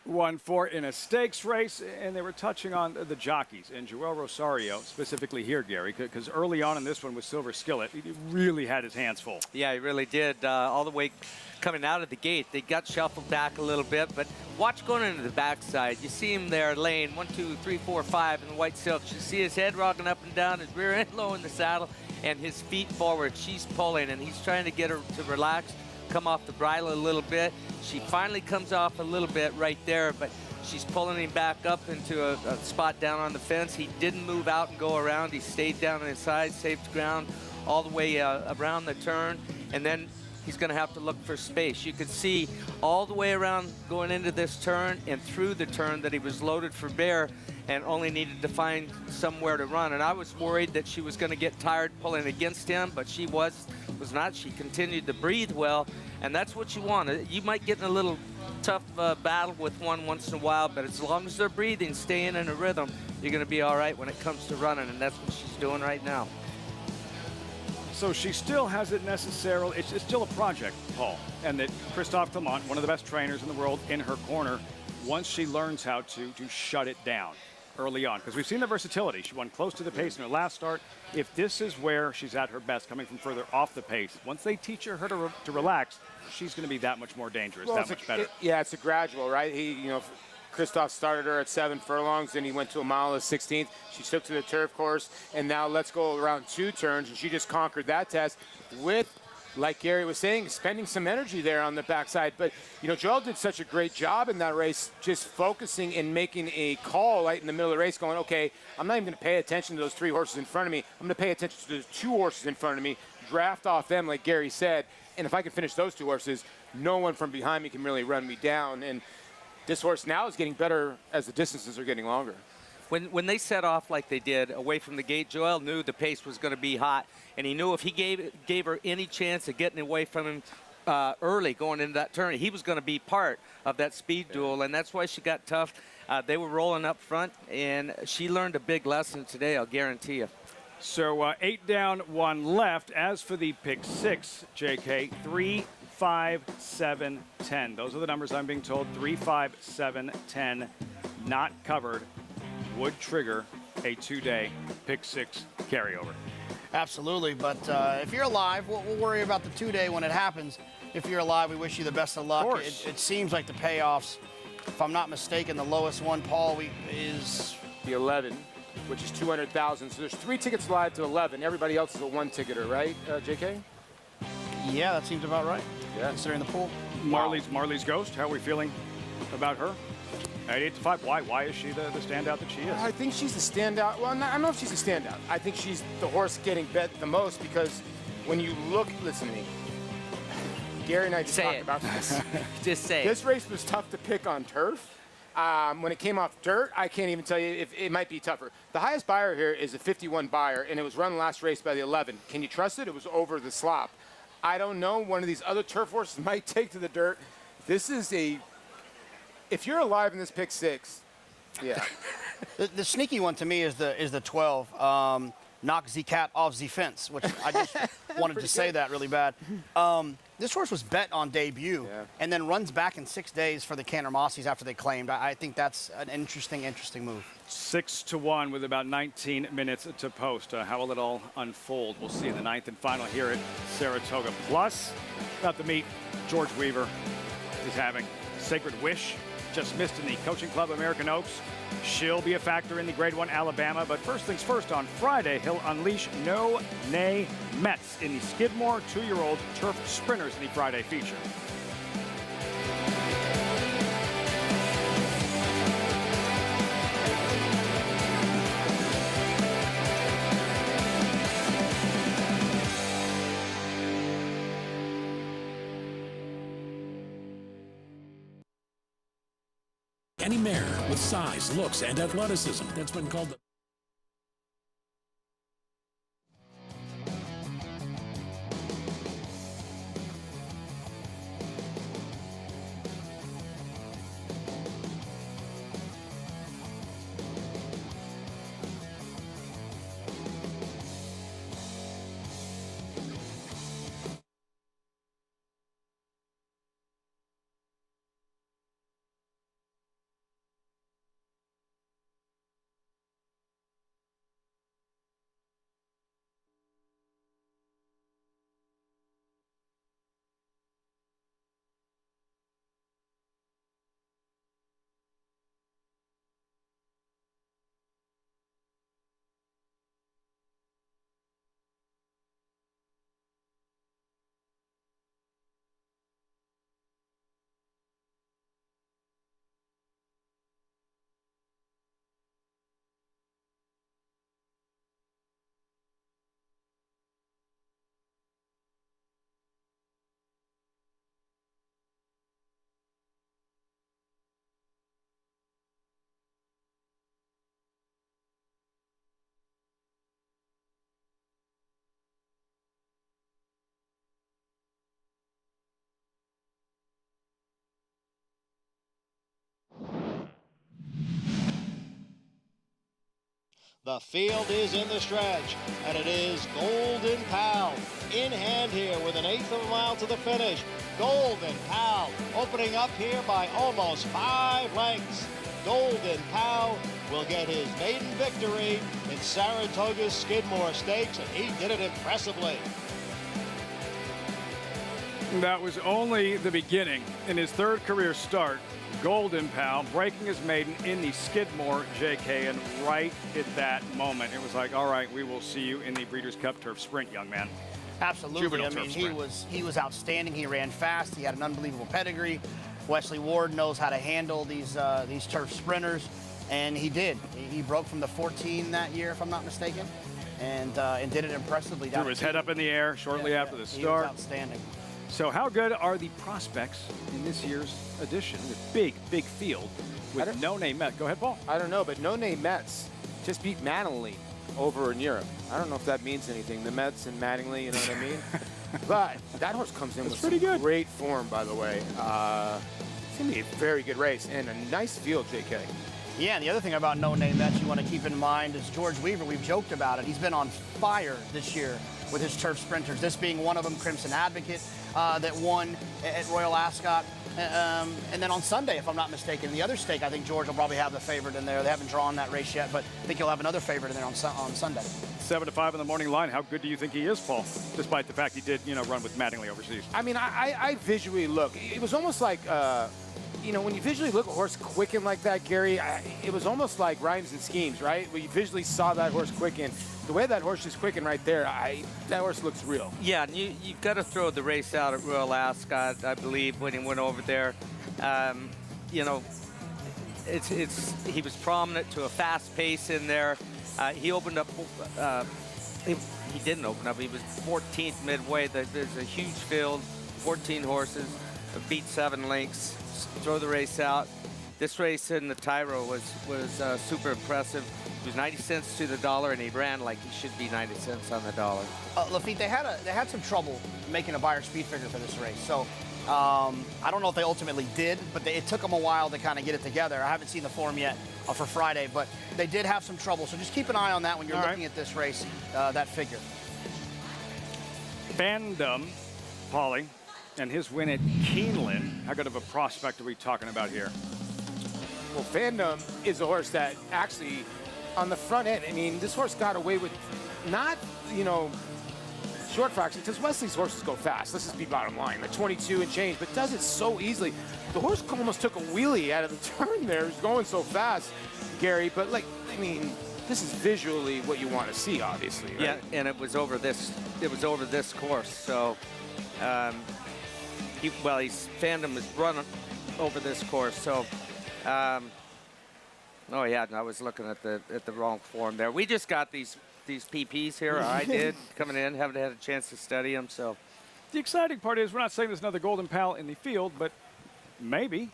1-4 in a stakes race, and they were touching on the jockeys. And Joel Rosario, specifically here, Gary, because early on in this one with Silver Skillet, he really had his hands full. Yeah, he really did. All the way coming out of the gate, they got shuffled back a little bit, but watch going into the backside. You see him there, lane 1, 2, 3, 4, 5 in the white silks. You see his head rocking up and down, his rear end low in the saddle, and his feet forward. She's pulling, and he's trying to get her to relax, come off the bridle a little bit. She finally comes off a little bit right there, but she's pulling him back up into a spot down on the fence. He didn't move out and go around. He stayed down on his side, saved ground all the way around the turn, and then he's going to have to look for space. You could see all the way around going into this turn and through the turn that he was loaded for bear and only needed to find somewhere to run. And I was worried that she was going to get tired pulling against him, but she was not. She continued to breathe well, and that's what you want. You might get in a little tough battle with one once in a while, but as long as they're breathing, staying in a rhythm, you're going to be all right when it comes to running, and that's what she's doing right now. So she still hasn't necessarily, it's still a project, Paul, and that Christophe Clement, one of the best trainers in the world, in her corner, once she learns how to shut it down early on, because we've seen the versatility. She won close to the pace in her last start. If this is where she's at her best, coming from further off the pace, once they teach her to relax, she's going to be that much more dangerous, that much better. It's a gradual, right? Christoph started her at 7 furlongs, then he went to a mile of 16th. She took to the turf course, and now let's go around 2 turns, and she just conquered that test with, like Gary was saying, spending some energy there on the backside. But, Joel did such a great job in that race, just focusing and making a call right in the middle of the race, going, okay, I'm not even going to pay attention to those 3 horses in front of me. I'm going to pay attention to the 2 horses in front of me. draft off them, like Gary said. And if I can finish those 2 horses, no one from behind me can really run me down. And this horse now is getting better as the distances are getting longer. When they set off like they did away from the gate, Joel knew the pace was going to be hot, and he knew if he gave her any chance of getting away from him early going into that turn, he was going to be part of that speed duel, and that's why she got tough. They were rolling up front, and she learned a big lesson today, I'll guarantee you. So 8 down, 1 left. As for the pick 6, JK, 3, 5, 7, 10. Those are the numbers I'm being told. 3, 5, 7, 10. Not covered. Would trigger a 2-day pick 6 carryover. Absolutely, but if you're alive, we'll worry about the 2-day when it happens. If you're alive, we wish you the best of luck. It seems like the payoffs, if I'm not mistaken, the lowest one, Paul, is the 11, which is 200,000. So there's 3 tickets live to 11. Everybody else is a 1-ticketer, right, JK? Yeah, that seems about right. Yeah, considering the pool. Marley's Ghost. How are we feeling about her? At 8-5, why is she the standout that she is? I think she's the standout. Well, I don't know if she's a standout. I think she's the horse getting bet the most because when you look, listen to me. Gary and I just talked about this. Just say This race was tough to pick on turf. When it came off dirt, I can't even tell you if it might be tougher. The highest buyer here is a 51 buyer, and it was run last race by the 11. Can you trust it? It was over the slop. I don't know. One of these other turf horses might take to the dirt. This is if you're alive in this pick 6, yeah. The sneaky one to me is the 12. Knock the cat off the fence, which I just wanted to say that really bad. This horse was bet on debut and then runs back in 6 days for the Cantermossies after they claimed. I think that's an interesting move. 6-1 with about 19 minutes to post. How will it all unfold? We'll see in the 9th and final here at Saratoga. Plus, about to meet George Weaver is having Sacred Wish. Just missed in the Coaching Club American Oaks. She'll be a factor in the Grade 1 Alabama, but first things first, on Friday, he'll unleash No Nay Mets in the Skidmore 2-year-old turf sprinters in the Friday feature. Any mare with size, looks, and athleticism that's been called the The field is in the stretch, and it is Golden Pal in hand here with an 1/8 of a mile to the finish. Golden Pal opening up here by almost 5 lengths. Golden Pal will get his maiden victory in Saratoga's Skidmore Stakes, and he did it impressively. That was only the beginning. In his 3rd career start, Golden Pal breaking his maiden in the Skidmore, JK, and right at that moment, it was like, all right, we will see you in the Breeders' Cup Turf Sprint, young man. Absolutely. I mean, he was outstanding. He ran fast. He had an unbelievable pedigree. Wesley Ward knows how to handle these turf sprinters, and he did. He broke from the 14 that year, if I'm not mistaken. and did it impressively. Threw his head up in the air shortly after the start. He was outstanding. So how good are the prospects in this year's edition? The big field with no-name Mets. Go ahead, Paul. I don't know, but no-name Mets just beat Mattingly over in Europe. I don't know if that means anything. The Mets and Mattingly, you know what I mean? But that horse comes in with some great form, by the way. It's going to be a very good race and a nice field, JK. Yeah, and the other thing about no-name Mets you want to keep in mind is George Weaver. We've joked about it. He's been on fire this year with his turf sprinters, this being one of them, Crimson Advocate, that won at Royal Ascot. And then on Sunday, if I'm not mistaken, the other stake, I think George will probably have the favorite in there. They haven't drawn that race yet, but I think he'll have another favorite in there on Sunday. 7 to 5 in the morning line. How good do you think he is, Paul? Despite the fact he did, run with Mattingly overseas. I mean, I visually look. It was almost like, when you visually look at a horse quicken like that, Gary, it was almost like rhymes and schemes, right? Where you visually saw that horse quicken. The way that horse is quicken right there, that horse looks real. Yeah, and you've got to throw the race out at Royal Ascot, I believe, when he went over there. He was prominent to a fast pace in there. He opened up. He didn't open up. He was 14th midway. There's a huge field, 14 horses, beat 7 lengths. Throw the race out. This race in the Tyro was super impressive. It was 90 cents to the dollar, and he ran like he should be 90 cents on the dollar. Lafitte, they had some trouble making a buyer speed figure for this race. So I don't know if they ultimately did, but it took them a while to kind of get it together. I haven't seen the form yet for Friday, but they did have some trouble. So just keep an eye on that when you're looking at this race, that figure. Fandom, Paulie, and his win at Keeneland. How good of a prospect are we talking about here? Well, Fandom is a horse that actually, on the front end, I mean, this horse got away with not, short fractions, because Wesley's horses go fast. Let's just be bottom line, like 22 and change, but does it so easily. The horse almost took a wheelie out of the turn there. He's going so fast, Gary, but this is visually what you want to see, obviously, right? Yeah, and it was over this course, so Fandom is running over this course, so oh yeah, I was looking at the wrong form there. We just got these PPs here. I did coming in, haven't had a chance to study them. So the exciting part is we're not saying there's another Golden Pal in the field, but maybe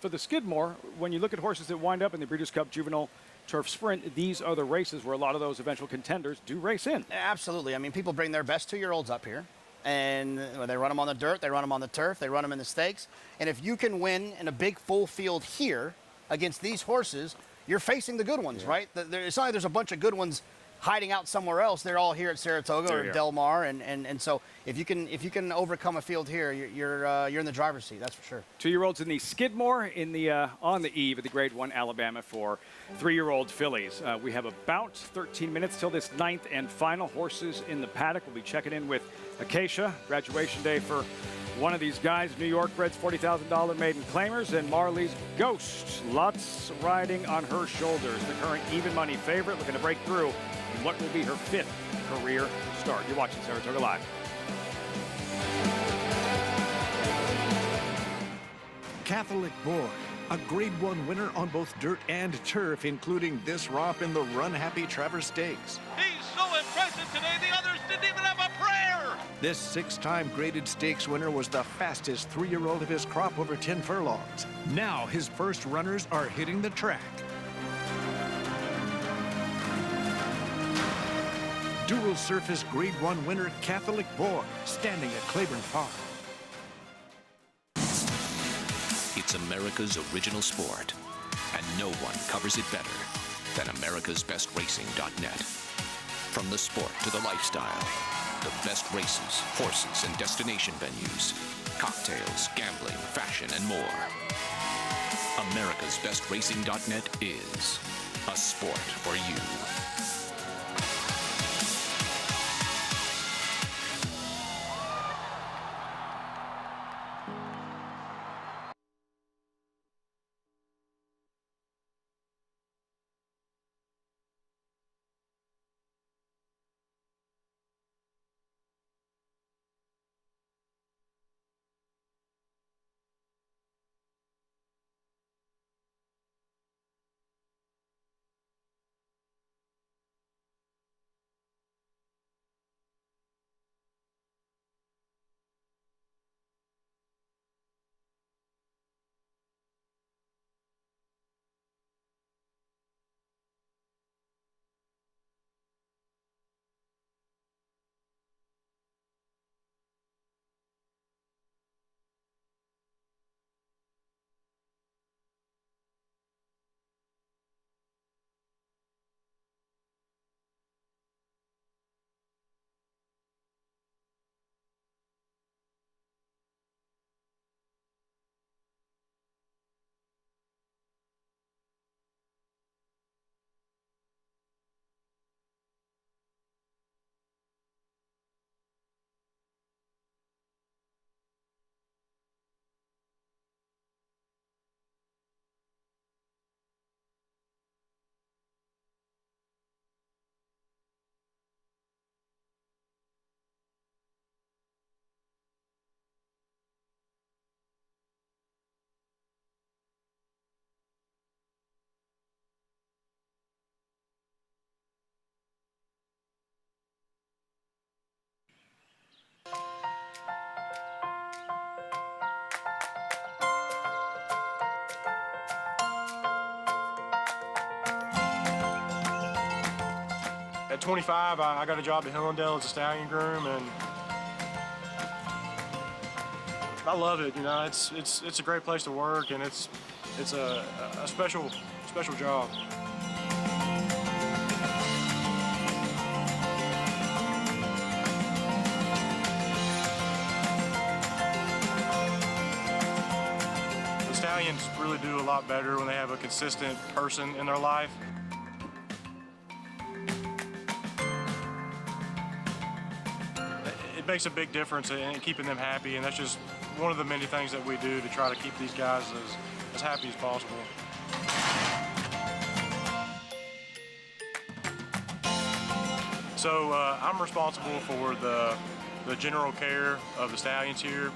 for the Skidmore, when you look at horses that wind up in the Breeders' Cup Juvenile Turf Sprint, these are the races where a lot of those eventual contenders do race in. Absolutely. I mean, people bring their best 2-year-olds up here. And they run them on the dirt, they run them on the turf, they run them in the stakes. And if you can win in a big full field here against these horses, you're facing the good ones, right? It's not like there's a bunch of good ones hiding out somewhere else. They're all here at Saratoga or Del Mar, and so if you can overcome a field here, you're in the driver's seat. That's for sure. 2-year-olds in the Skidmore on the eve of the Grade 1 Alabama for 3-year-old fillies. We have about 13 minutes till this 9th and final. Horses in the paddock. We'll be checking in with Acacia. Graduation day for one of these guys. New York Bred's $40,000 maiden claimers, and Marley's Ghost. Lots riding on her shoulders. The current even money favorite looking to break through in what will be her 5th career start. You're watching Saratoga Live. Catholic Boy, a Grade 1 winner on both dirt and turf, including this romp in the Run Happy Travers Stakes. He's so impressive today, the others didn't even have a prayer! This 6-time graded stakes winner was the fastest 3-year-old of his crop over 10 furlongs. Now his first runners are hitting the track. Dual Surface Grade 1 winner Catholic Boy, standing at Claiborne Park. It's America's original sport, and no one covers it better than americasbestracing.net. From the sport to the lifestyle, the best races, horses, and destination venues, cocktails, gambling, fashion, and more. americasbestracing.net is a sport for you. At 25, I got a job at Hillendale as a stallion groom, and I love it. You know, it's a great place to work, and it's a special job. The stallions really do a lot better when they have a consistent person in their life. It makes a big difference in keeping them happy, and that's just one of the many things that we do to try to keep these guys as happy as possible. So I'm responsible for the general care of the stallions here,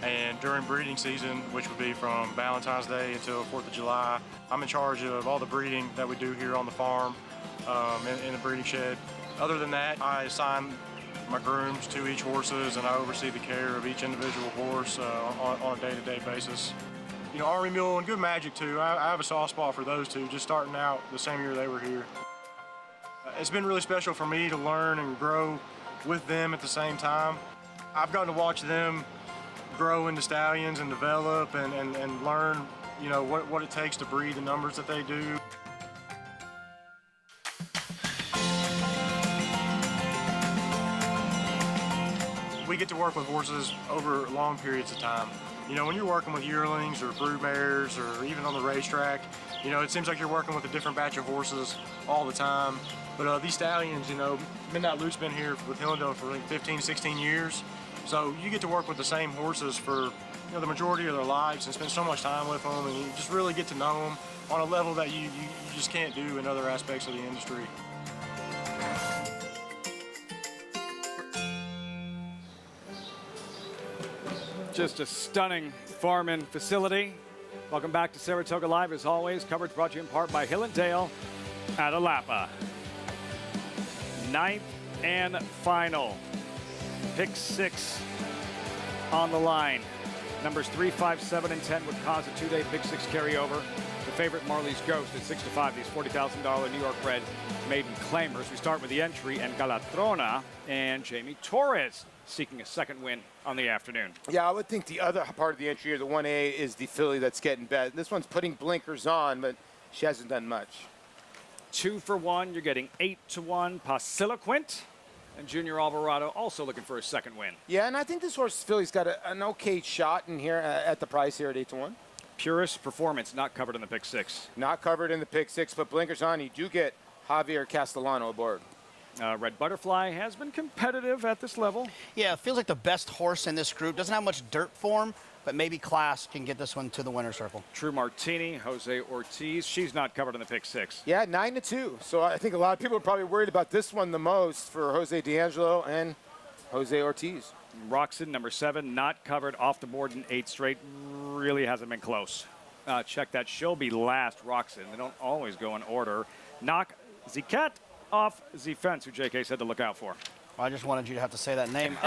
and during breeding season, which would be from Valentine's Day until 4th of July, I'm in charge of all the breeding that we do here on the farm, in the breeding shed. Other than that, I assign my grooms to each horses, and I oversee the care of each individual horse on a day-to-day basis. You know, Army Mule and Good Magic too, I have a soft spot for those two, just starting out the same year they were here. It's been really special for me to learn and grow with them at the same time. I've gotten to watch them grow into stallions and develop and learn, you know, what it takes to breed the numbers that they do. We get to work with horses over long periods of time. You know, when you're working with yearlings or brood mares or even on the racetrack, you know, it seems like you're working with a different batch of horses all the time. But these stallions, you know, Midnight Luke's been here with Hillendale for like 15, 16 years. So you get to work with the same horses for, you know, the majority of their lives and spend so much time with them, and you just really get to know them on a level that you just can't do in other aspects of the industry. Just a stunning farm-in facility. Welcome back to Saratoga Live, as always. Coverage brought to you in part by Hillendale at Alapa. 9th and final. Pick 6 on the line. Numbers 3, 5, 7, and 10 would cause a 2-day Pick 6 carryover. The favorite, Marley's Ghost, at 6-5. These $40,000 New York bred maiden claimers. We start with the entry, and Galatrona and Jamie Torres seeking a second win on the afternoon. Yeah, I would think the other part of the entry, or the 1A, is the filly that's getting bet. This one's putting blinkers on, but she hasn't done much. 2 for 1. You're getting 8-1. Pasiloquent and Junior Alvarado also looking for a second win. Yeah, and I think this horse filly's got an okay shot in here at the price here at 8-1. Purist Performance not covered in the Pick 6. Not covered in the Pick 6, but blinkers on. You do get Javier Castellano aboard. Red Butterfly has been competitive at this level. Yeah, it feels like the best horse in this group. Doesn't have much dirt form, but maybe class can get this one to the winner's circle. True Martini, Jose Ortiz. She's not covered in the Pick 6. Yeah, 9-2. So I think a lot of people are probably worried about this one the most for Jose D'Angelo and Jose Ortiz. Roxon, number 7, not covered off the board in 8 straight. Really hasn't been close. Check that. She'll be last, Roxon. They don't always go in order. Knock Ziket off the fence, who JK said to look out for. Well, I just wanted you to have to say that name.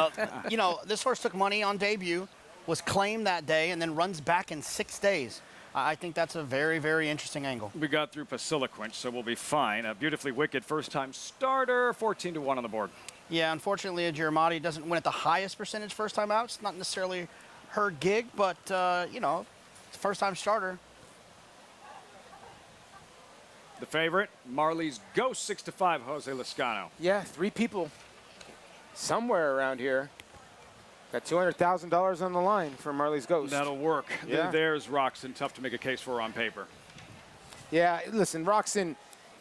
You know, this horse took money on debut, was claimed that day, and then runs back in 6 days. I think that's a very, very interesting angle. We got through Pasiloquent, so we'll be fine. A Beautifully Wicked first-time starter, 14-1 on the board. Yeah, unfortunately, a Giramati doesn't win at the highest percentage first time out. It's not necessarily her gig, but, you know, it's a first-time starter. The favorite, Marley's Ghost, 6-5, Jose Lascano. Yeah, 3 people somewhere around here. Got $200,000 on the line for Marley's Ghost. That'll work. Yeah. There's Roxon, tough to make a case for on paper. Yeah, listen, Roxon,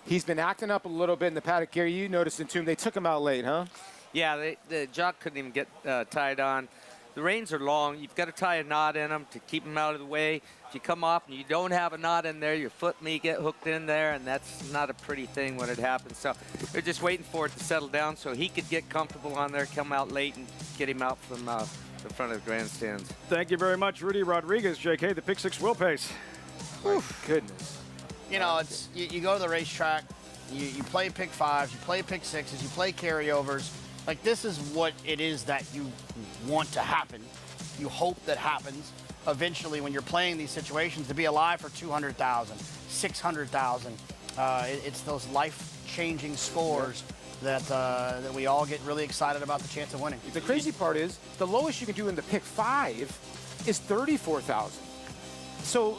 he's been acting up a little bit in the paddock. Gary, you noticed it too. They took him out late, huh? Yeah, the jock couldn't even get tied on. The reins are long. You've got to tie a knot in them to keep them out of the way. If you come off and you don't have a knot in there, your foot may get hooked in there, and that's not a pretty thing when it happens. So they're just waiting for it to settle down so he could get comfortable on there, come out late, and get him out from the front of the grandstands. Thank you very much, Rudy Rodriguez. JK, the Pick 6 will pace. My goodness. You know, it's you go to the racetrack, you play Pick 5s, you play Pick 6s, you play carryovers. Like, this is what it is that you want to happen. You hope that happens eventually when you're playing these situations, to be alive for 200,000, 600,000. It's those life changing scores that we all get really excited about the chance of winning. The crazy part is the lowest you can do in the pick 5 is 34,000. So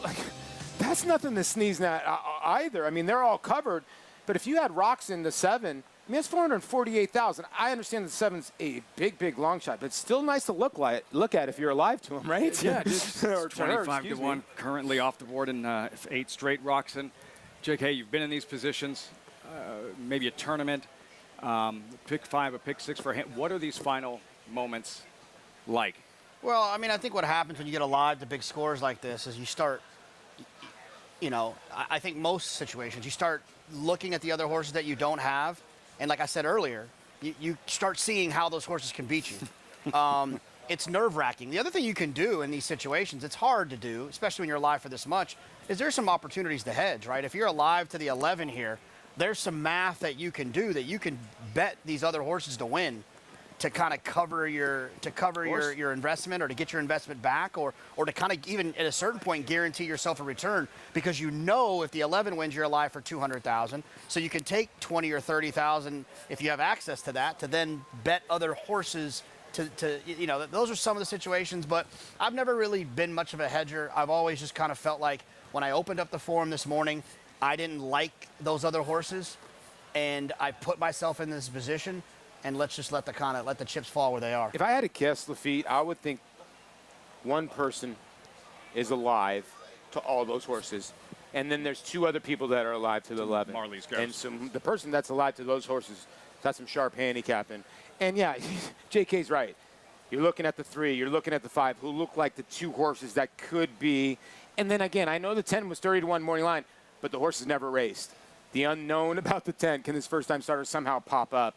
that's nothing to sneeze at either. I mean, they're all covered. But if you had rocks in the 7, I mean, that's 448,000. I understand the 7's a big long shot, but it's still nice to look at if you're alive to them, right? Yeah, it's 25 to 1 currently off the board in 8 straight rocks. And JK, you've been in these positions, maybe a tournament, pick 5, a pick 6 for him. What are these final moments like? Well, I mean, I think what happens when you get alive to big scores like this is you start, I think most situations, you start looking at the other horses that you don't have. And like I said earlier, you start seeing how those horses can beat you. It's nerve-wracking. The other thing you can do in these situations, it's hard to do, especially when you're alive for this much, is there's some opportunities to hedge, right? If you're alive to the 11 here, there's some math that you can do that you can bet these other horses to win to kind of cover your investment or to get your investment back or to kind of even at a certain point guarantee yourself a return because you know if the 11 wins you're alive for 200,000, so you can take 20 or 30,000 if you have access to that to then bet other horses to those are some of the situations. But I've never really been much of a hedger. I've always just kind of felt like when I opened up the forum this morning, I didn't like those other horses and I put myself in this position. And let's just let the chips fall where they are. If I had to guess, Lafitte, I would think one person is alive to all those horses. And then there's 2 other people that are alive to the 11. Marley's Ghost. And so the person that's alive to those horses got some sharp handicapping. And yeah, JK's right. You're looking at the 3, you're looking at the 5, who look like the 2 horses that could be. And then again, I know the 10 was 30 to 1 morning line, but the horse has never raced. The unknown about the 10, can this first-time starter somehow pop up?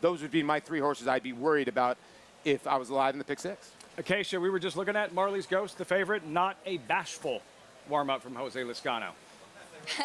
Those would be my 3 horses I'd be worried about if I was alive in the pick 6. Acacia, we were just looking at Marley's Ghost, the favorite, not a bashful warm-up from Jose Lezcano.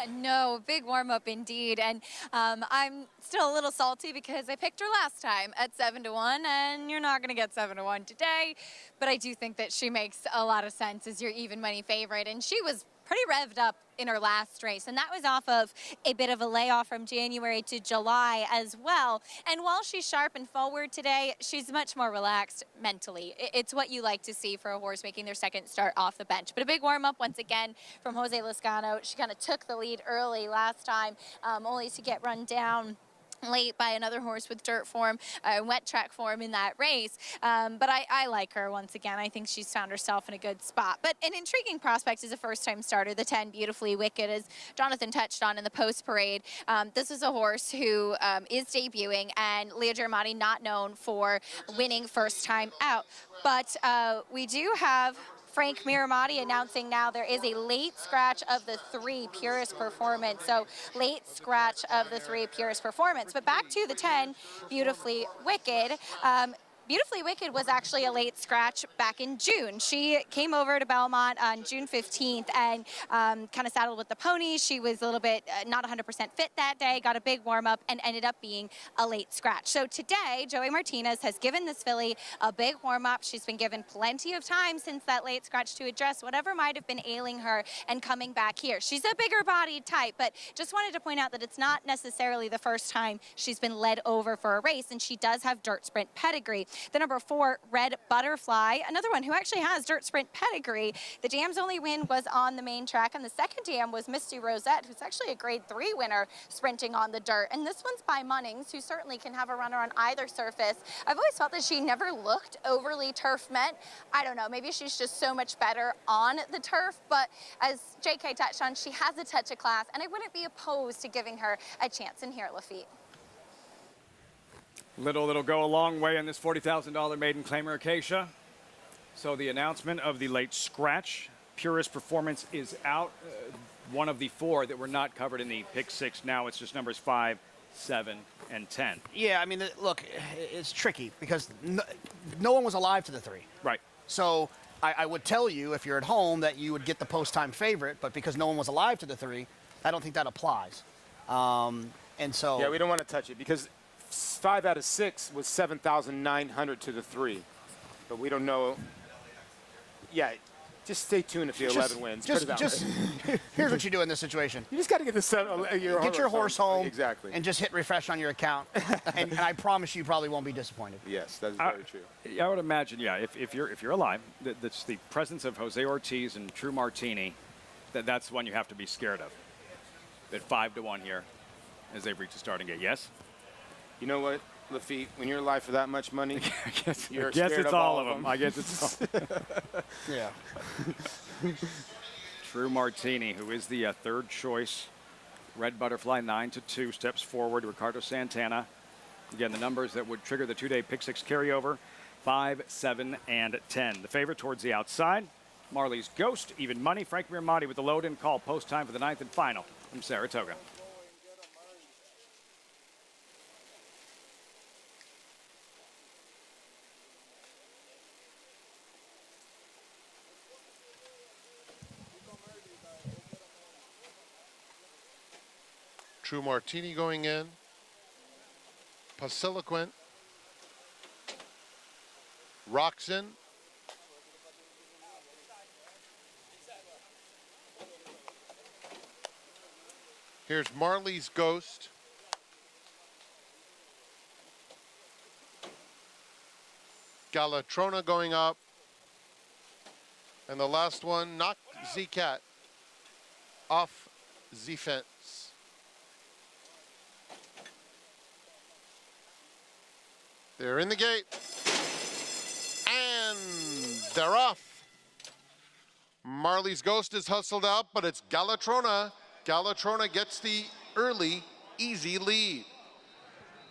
No, big warm-up indeed. And I'm still a little salty because I picked her last time at 7 to 1, and you're not going to get 7 to 1 today. But I do think that she makes a lot of sense as your even money favorite. And she was pretty revved up in her last race, and that was off of a bit of a layoff from January to July as well. And while she's sharp and forward today, she's much more relaxed mentally. It's what you like to see for a horse making their second start off the bench. But a big warm-up once again from Jose Lezcano. She kind of took the lead early last time, only to get run down late by another horse with dirt form, wet track form in that race. But I like her once again. I think she's found herself in a good spot. But an intriguing prospect is a first-time starter, the 10, Beautifully Wicked, as Jonathan touched on in the post-parade. This is a horse who is debuting, and Leah Giramati not known for winning first time out. But we do have Frank Miramati announcing now there is a late scratch of the 3 Purest Performance. So late scratch of the 3 Purest Performance. But back to the 10, Beautifully Wicked. Beautifully Wicked was actually a late scratch back in June. She came over to Belmont on June 15th and kind of saddled with the pony. She was a little bit not 100% fit that day, got a big warm-up, and ended up being a late scratch. So today, Joey Martinez has given this filly a big warm-up. She's been given plenty of time since that late scratch to address whatever might have been ailing her and coming back here. She's a bigger bodied type, but just wanted to point out that it's not necessarily the first time she's been led over for a race, and she does have dirt sprint pedigree. The number 4, Red Butterfly, another one who actually has dirt sprint pedigree. The dam's only win was on the main track, and the second dam was Misty Rosette, who's actually a grade 3 winner sprinting on the dirt. And this one's by Munnings, who certainly can have a runner on either surface. I've always felt that she never looked overly turf meant. I don't know, maybe she's just so much better on the turf, but as JK touched on, she has a touch of class, and I wouldn't be opposed to giving her a chance in here at Lafitte. Little go a long way in this $40,000 maiden claimer, Acacia. So the announcement of the late scratch, Purest Performance is out. One of the 4 that were not covered in the pick 6. Now it's just numbers 5, 7, and 10. Yeah, I mean, look, it's tricky because no one was alive to the 3. Right. So I would tell you if you're at home that you would get the post-time favorite, but because no one was alive to the 3, I don't think that applies. And so yeah, we don't want to touch it because 5 out of 6 was 7,900 to the 3, but we don't know. Yeah, Just stay tuned if the 11 wins. Here's what you do in this situation. You just got to get your horse home. Exactly. And just hit refresh on your account. and I promise you probably won't be disappointed. Yes, that's very true. I would imagine, yeah, if you're alive, that's the presence of Jose Ortiz and True Martini, that's one you have to be scared of. At 5-1 here as they reach the starting gate. Yes? You know what, Lafitte, when you're alive for that much money, I guess scared it's of all of them. I guess it's all. Yeah. True Martini, who is the third choice. Red Butterfly 9-2 steps forward. Ricardo Santana. Again, the numbers that would trigger the two-day pick six carryover, 5, 7, and 10. The favorite towards the outside. Marley's Ghost, even money. Frank Mirmati with the load-in call post time for the 9th and final from Saratoga. True Martini going in. Pasiloquent. Roxon. Here's Marley's Ghost. Galatrona going up. And the last one, Knock Z-Cat off Z-Fence. They're in the gate. And they're off. Marley's Ghost is hustled out, but it's Galatrona. Galatrona gets the early, easy lead.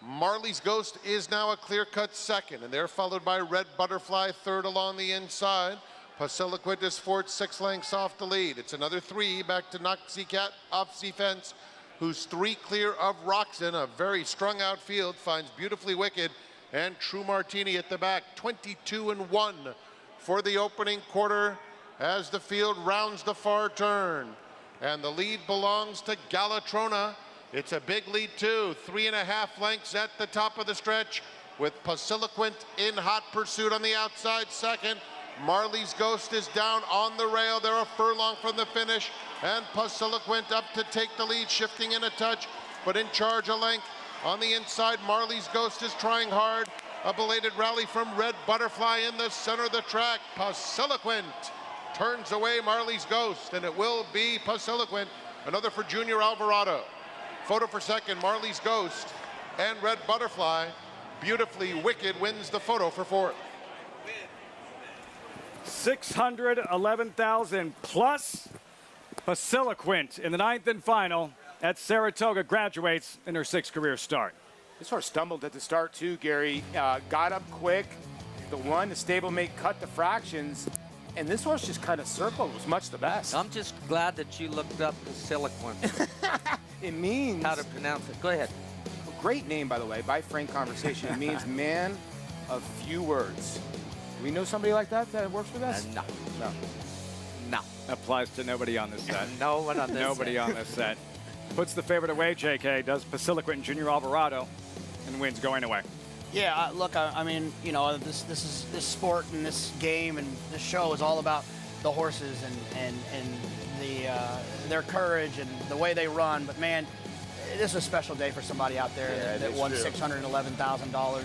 Marley's Ghost is now a clear-cut second, and they're followed by Red Butterfly third along the inside. Pasiloquent is fourth, 6 lengths off the lead. It's another 3 back to Knock Z-Cat off Z-Fence, who's 3 clear of Roxon. A very strung out field, finds Beautifully Wicked and True Martini at the back. 22-1 for the opening quarter as the field rounds the far turn. And the lead belongs to Galatrona. It's a big lead too, 3.5 lengths at the top of the stretch, with Pasiloquent in hot pursuit on the outside second. Marley's Ghost is down on the rail. They're a furlong from the finish, and Pasiloquent up to take the lead, shifting in a touch, but in charge a length. On the inside, Marley's Ghost is trying hard. A belated rally from Red Butterfly in the center of the track. Pasiloquent turns away Marley's Ghost, and it will be Pasiloquent. Another for Junior Alvarado. Photo for second, Marley's Ghost and Red Butterfly. Beautifully Wicked wins the photo for fourth. 611,000 plus. Pasiloquent in the 9th and final at Saratoga graduates in her 6th career start. This horse stumbled at the start too, Gary. Got up quick. The stablemate cut the fractions. And this horse just kind of circled, was much the best. I'm just glad that you looked up Pasiloquent. It means... how to pronounce it. Go ahead. Great name, by the way, by Frank Conversation. It means man of few words. Do we know somebody like that works with us? No. No. No. Applies to nobody on this set. No one on this Nobody set. on this set. Puts the favorite away, JK, does Pasiloquent and Junior Alvarado, and wins going away. Yeah, look, I mean, you know, this sport and this game and this show is all about the horses and their courage and the way they run. But man, this is a special day for somebody out there that won $611,000.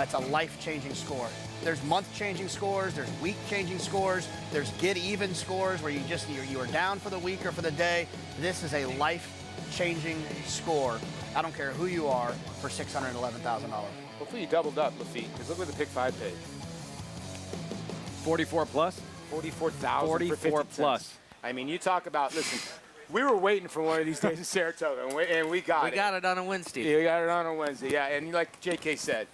It's a life-changing score. There's month-changing scores. There's week-changing scores. There's get-even scores where you are down for the week or for the day. This is a life-changing score. I don't care who you are for $611,000. Hopefully you doubled up, Lafitte, because look what the pick 5 paid. 44 plus? 44,000 44 for 50 plus. cents. I mean, you talk about, listen, we were waiting for one of these days in Saratoga, and we got it. We got it on a Wednesday. Yeah, we got it on a Wednesday, yeah. And like JK said,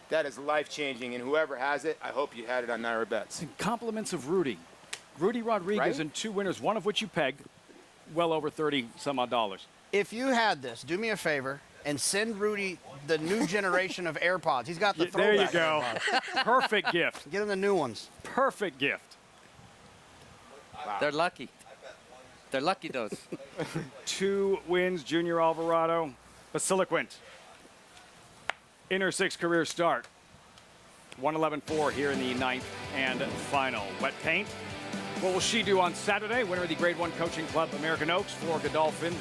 that is life-changing, and whoever has it, I hope you had it on Naira Bets. And compliments of Rudy. Rudy Rodriguez Right? and 2 winners, one of which you pegged, well over 30 some odd dollars. If you had this, do me a favor and send Rudy the new generation of AirPods. He's got the There you throwback go. AirPods. Perfect gift. Get him the new ones. Perfect gift. Wow. They're lucky. They're lucky, those. 2 wins, Junior Alvarado. Pasiloquent in her 6th career start. 111.4 here in the 9th and final. Wet paint. What will she do on Saturday? Winner of the Grade 1 Coaching Club American Oaks, Flora Godolphin,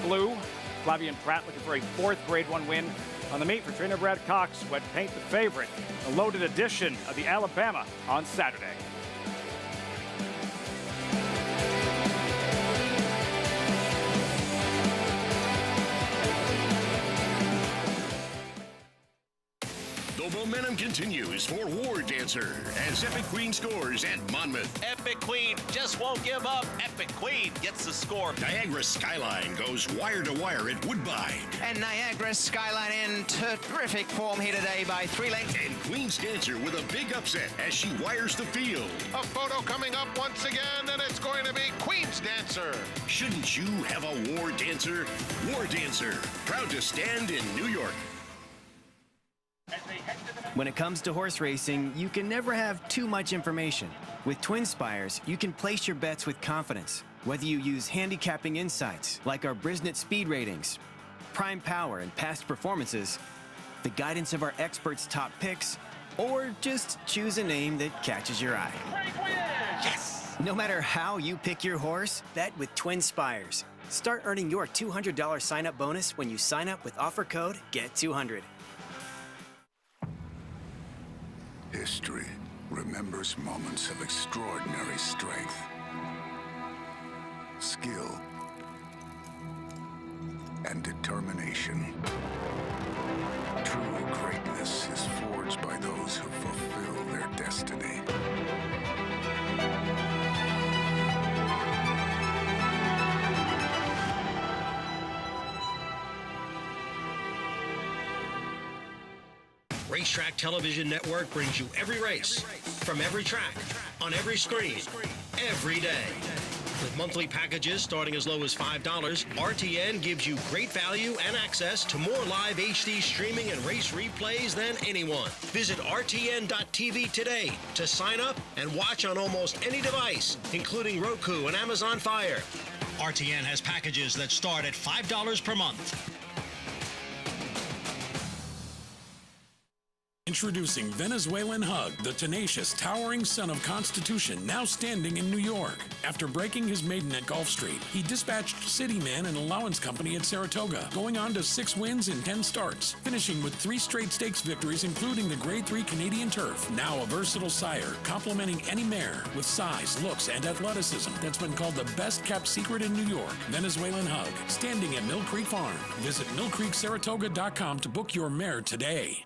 blue. Flavian Pratt looking for a 4th Grade 1 win on the meet for trainer Brad Cox, who had paint the favorite. A loaded edition of the Alabama on Saturday. The momentum continues for War Dancer as Epic Queen scores at Monmouth. Epic Queen just won't give up. Epic Queen gets the score. Niagara Skyline goes wire to wire at Woodbine. And Niagara Skyline in terrific form here today by 3 lengths. And Queen's Dancer with a big upset as she wires the field. A photo coming up once again, and it's going to be Queen's Dancer. Shouldn't you have a War Dancer? War Dancer, proud to stand in New York. When it comes to horse racing, you can never have too much information. With Twin Spires, you can place your bets with confidence. Whether you use handicapping insights, like our Brisnet speed ratings, prime power and past performances, the guidance of our experts' top picks, or just choose a name that catches your eye. Yes! No matter how you pick your horse, bet with Twin Spires. Start earning your $200 sign-up bonus when you sign up with offer code GET200. History remembers moments of extraordinary strength, skill, and determination. True greatness is forged by those who fulfill their destiny. Racetrack Television Network brings you every race, from every track, on every screen, every day. With monthly packages starting as low as $5, RTN gives you great value and access to more live HD streaming and race replays than anyone. Visit RTN.tv today to sign up and watch on almost any device, including Roku and Amazon Fire. RTN has packages that start at $5 per month. Introducing Venezuelan Hug, the tenacious, towering son of Constitution, now standing in New York. After breaking his maiden at Gulfstream, he dispatched Cityman and Allowance Company at Saratoga, going on to 6 wins in 10 starts, finishing with 3 straight stakes victories, including the Grade 3 Canadian Turf. Now a versatile sire, complementing any mare with size, looks, and athleticism that's been called the best-kept secret in New York. Venezuelan Hug, standing at Mill Creek Farm. Visit millcreeksaratoga.com to book your mare today.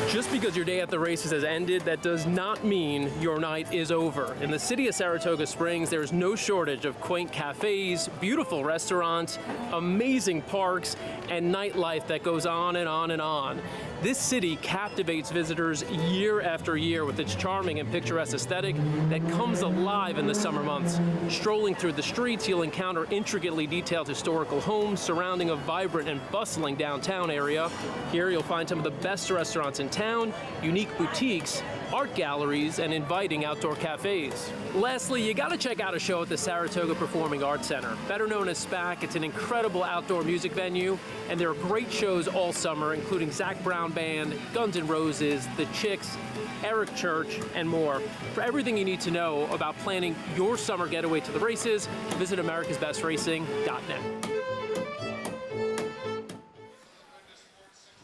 Just because your day at the races has ended, that does not mean your night is over. In the city of Saratoga Springs, there's no shortage of quaint cafes, beautiful restaurants, amazing parks, and nightlife that goes on and on and on. This city captivates visitors year after year with its charming and picturesque aesthetic that comes alive in the summer months. Strolling through the streets, you'll encounter intricately detailed historical homes surrounding a vibrant and bustling downtown area. Here you'll find some of the best restaurants in town, unique boutiques, art galleries, and inviting outdoor cafes. Lastly, you gotta check out a show at the Saratoga Performing Arts Center. Better known as SPAC, it's an incredible outdoor music venue, and there are great shows all summer, including Zach Brown Band, Guns N' Roses, The Chicks, Eric Church, and more. For everything you need to know about planning your summer getaway to the races, visit americasbestracing.net.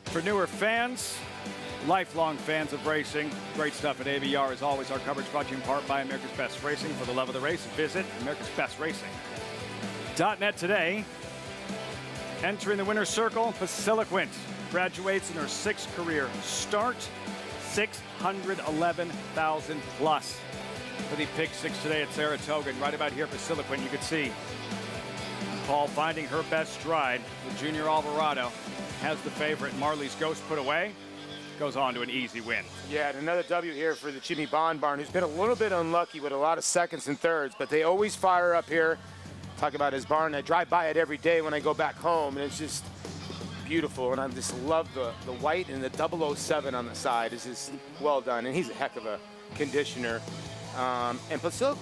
For newer fans, lifelong fans of racing, great stuff at AVR. As always, our coverage brought to you in part by America's Best Racing. For the love of the race, visit americasbestracing.net today. Entering the winner's circle, Priscilla Quint graduates in her 6th career start, 611,000 plus for the Pick 6 today at Saratoga. And right about here, Priscilla Quint, you can see Paul finding her best stride. The Junior Alvarado has the favorite. Marley's Ghost put away. Goes on to an easy win. Yeah, and another W here for the Jimmy Bond Barn, who's been a little bit unlucky with a lot of seconds and thirds, but they always fire up here. Talk about his barn. I drive by it every day when I go back home, and it's just beautiful. And I just love the white and the 007 on the side. Is just well done, and he's a heck of a conditioner. And Priscilla,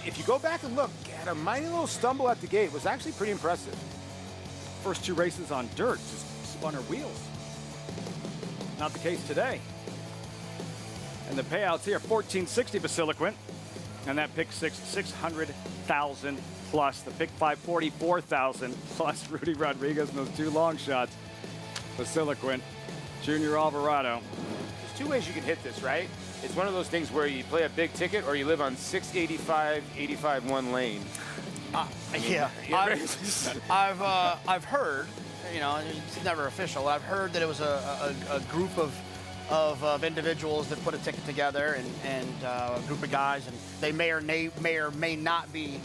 if you go back and look, had a mighty little stumble at the gate. It was actually pretty impressive. First 2 races on dirt, just spun her wheels. Not the case today. And the payouts here, $14.60 Basiloquent. And that pick 6, $600,000 plus. The pick 5, $44,000 plus. Rudy Rodriguez and those 2 long shots. Basiloquent, Junior Alvarado. There's 2 ways you can hit this, right? It's one of those things where you play a big ticket or you live on 685, 85 one lane. Yeah, I've heard, you know, it's never official, but I've heard that it was a group of individuals that put a ticket together and a group of guys, and they may or may not be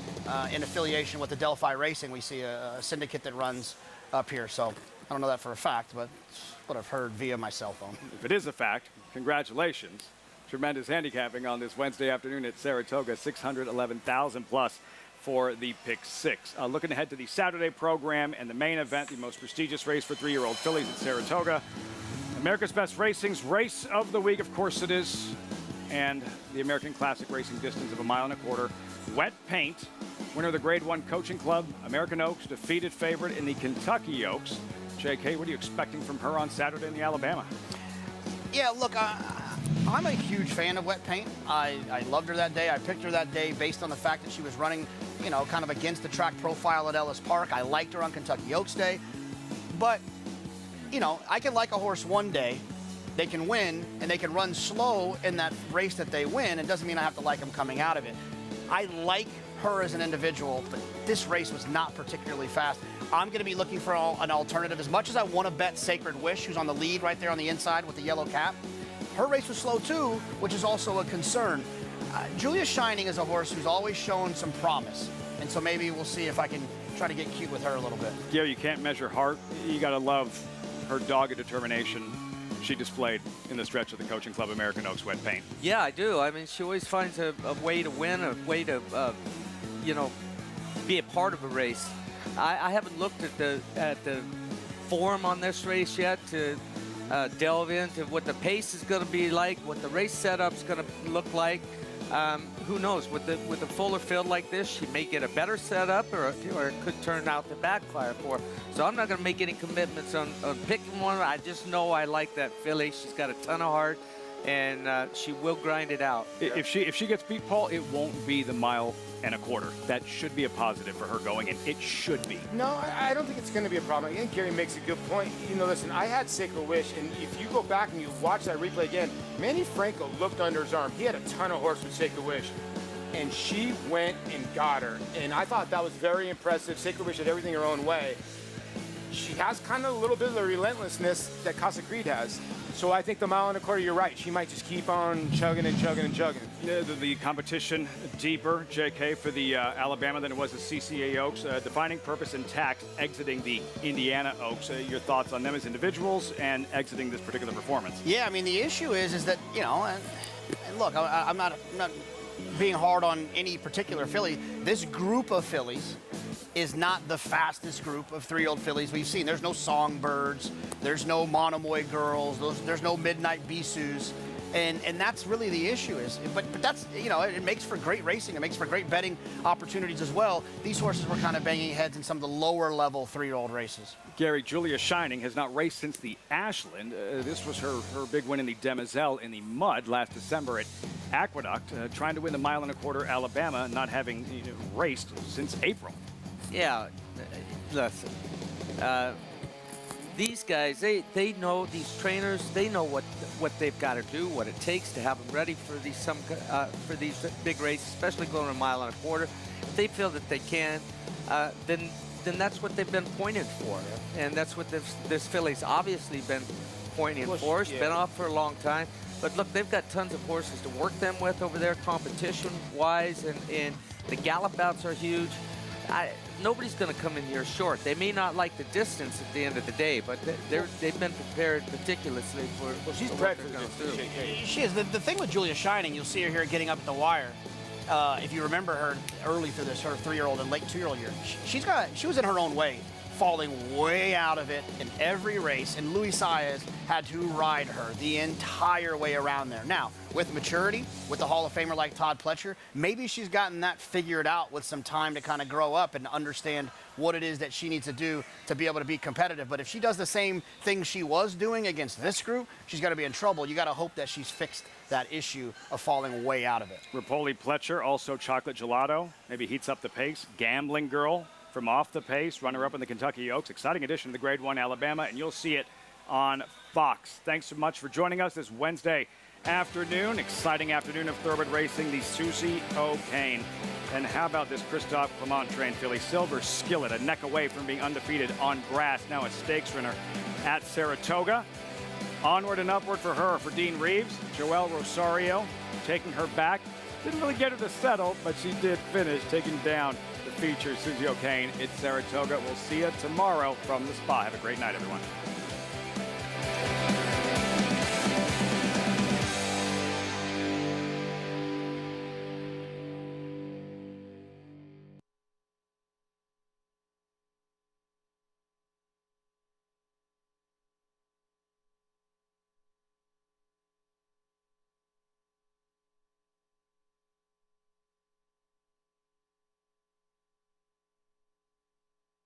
in affiliation with the Delphi Racing. We see a syndicate that runs up here, so I don't know that for a fact, but it's what I've heard via my cell phone. If it is a fact, congratulations. Tremendous handicapping on this Wednesday afternoon at Saratoga, $611,000 plus for the pick 6. Looking ahead to the Saturday program and the main event, the most prestigious race for 3-year-old fillies at Saratoga. America's Best Racing's race of the week, of course it is, and the American Classic Racing distance of 1.25 miles. Wet Paint, winner of the Grade 1 Coaching Club, American Oaks, defeated favorite in the Kentucky Oaks. JK, what are you expecting from her on Saturday in the Alabama? Yeah, look, I'm a huge fan of Wet Paint. I loved her that day. I picked her that day based on the fact that she was running, you know, kind of against the track profile at Ellis Park. I liked her on Kentucky Oaks Day. But, you know, I can like a horse one day, they can win, and they can run slow in that race that they win. It doesn't mean I have to like them coming out of it. I like her as an individual, but this race was not particularly fast. I'm going to be looking for an alternative. As much as I want to bet Sacred Wish, who's on the lead right there on the inside with the yellow cap, her race was slow too, which is also a concern. Julia Shining is a horse who's always shown some promise, and so maybe we'll see if I can try to get cute with her a little bit. Yeah, you can't measure heart. You got to love her dogged determination she displayed in the stretch of the Coaching Club American Oaks Wet Paint. Yeah, I do. I mean, she always finds a way to win, a way to, you know, be a part of a race. I haven't looked at the form on this race yet to delve into what the pace is going to be like, what the race setup's going to look like. Who knows? With a fuller field like this, she may get a better setup, or it could turn out to backfire for her. So I'm not going to make any commitments on picking one. I just know I like that filly. She's got a ton of heart, and she will grind it out. If she gets beat, Paul, it won't be the 1.25 miles. That should be a positive for her going in. It should be. No, I don't think it's going to be a problem. I think Gary makes a good point. You know, listen, I had Sacred Wish, and if you go back and you watch that replay again, Manny Franco looked under his arm. He had a ton of horse with Sacred Wish, and she went and got her. And I thought that was very impressive. Sacred Wish had everything her own way. She has kind of a little bit of the relentlessness that Casa Creed has. So I think the 1.25 miles, you're right. She might just keep on chugging and chugging and chugging. Yeah, the competition deeper, JK, for the Alabama than it was the CCA Oaks. Defining purpose intact, exiting the Indiana Oaks. Your thoughts on them as individuals and exiting this particular performance? Yeah, I mean, the issue is that, you know, and look, I'm not being hard on any particular filly. This group of fillies is not the fastest group of 3-year-old fillies we've seen. There's no Songbirds, there's no Monomoy Girls, there's no Midnight Bisous, and that's really the issue. But that's, you know, it makes for great racing. It makes for great betting opportunities as well. These horses were kind of banging heads in some of the lower level 3-year-old races. Gary, Julia Shining has not raced since the Ashland. This was her big win in the Demoiselle in the mud last December at Aqueduct, trying to win the 1.25 miles Alabama, not having raced since April. Yeah, listen, these guys, they know, these trainers, they know what they've got to do, what it takes to have them ready for these big races, especially going a 1.25 miles. If they feel that they can, then that's what they've been pointed for, and that's what this filly's obviously been pointing for. It's been off for a long time, but look, they've got tons of horses to work them with over there, competition-wise, and the gallop outs are huge. Nobody's going to come in here short. They may not like the distance at the end of the day, but they've been prepared meticulously for what they're going to do. She is. The thing with Julia Shining, you'll see her here getting up at the wire. If you remember her early through this, her 3-year-old and late 2-year-old year, she was in her own way, falling way out of it in every race, and Luis Saez had to ride her the entire way around there. Now, with maturity, with a Hall of Famer like Todd Pletcher, maybe she's gotten that figured out with some time to kind of grow up and understand what it is that she needs to do to be able to be competitive. But if she does the same thing she was doing against this group, she's going to be in trouble. You got to hope that she's fixed that issue of falling way out of it. Rapoli Pletcher, also chocolate gelato, maybe heats up the pace. Gambling Girl from off the pace, runner-up in the Kentucky Oaks. Exciting addition to the Grade 1 Alabama, and you'll see it on Fox. Thanks so much for joining us this Wednesday afternoon. Exciting afternoon of thoroughbred racing, the Susie O'Kane. And how about this Christophe Clement trained filly, Silver Skillet, a neck away from being undefeated on grass, now a stakes winner at Saratoga. Onward and upward for her, for Dean Reeves. Joelle Rosario taking her back. Didn't really get her to settle, but she did finish, taking down the feature Susie O'Kane at Saratoga. We'll see you tomorrow from the Spa. Have a great night, everyone.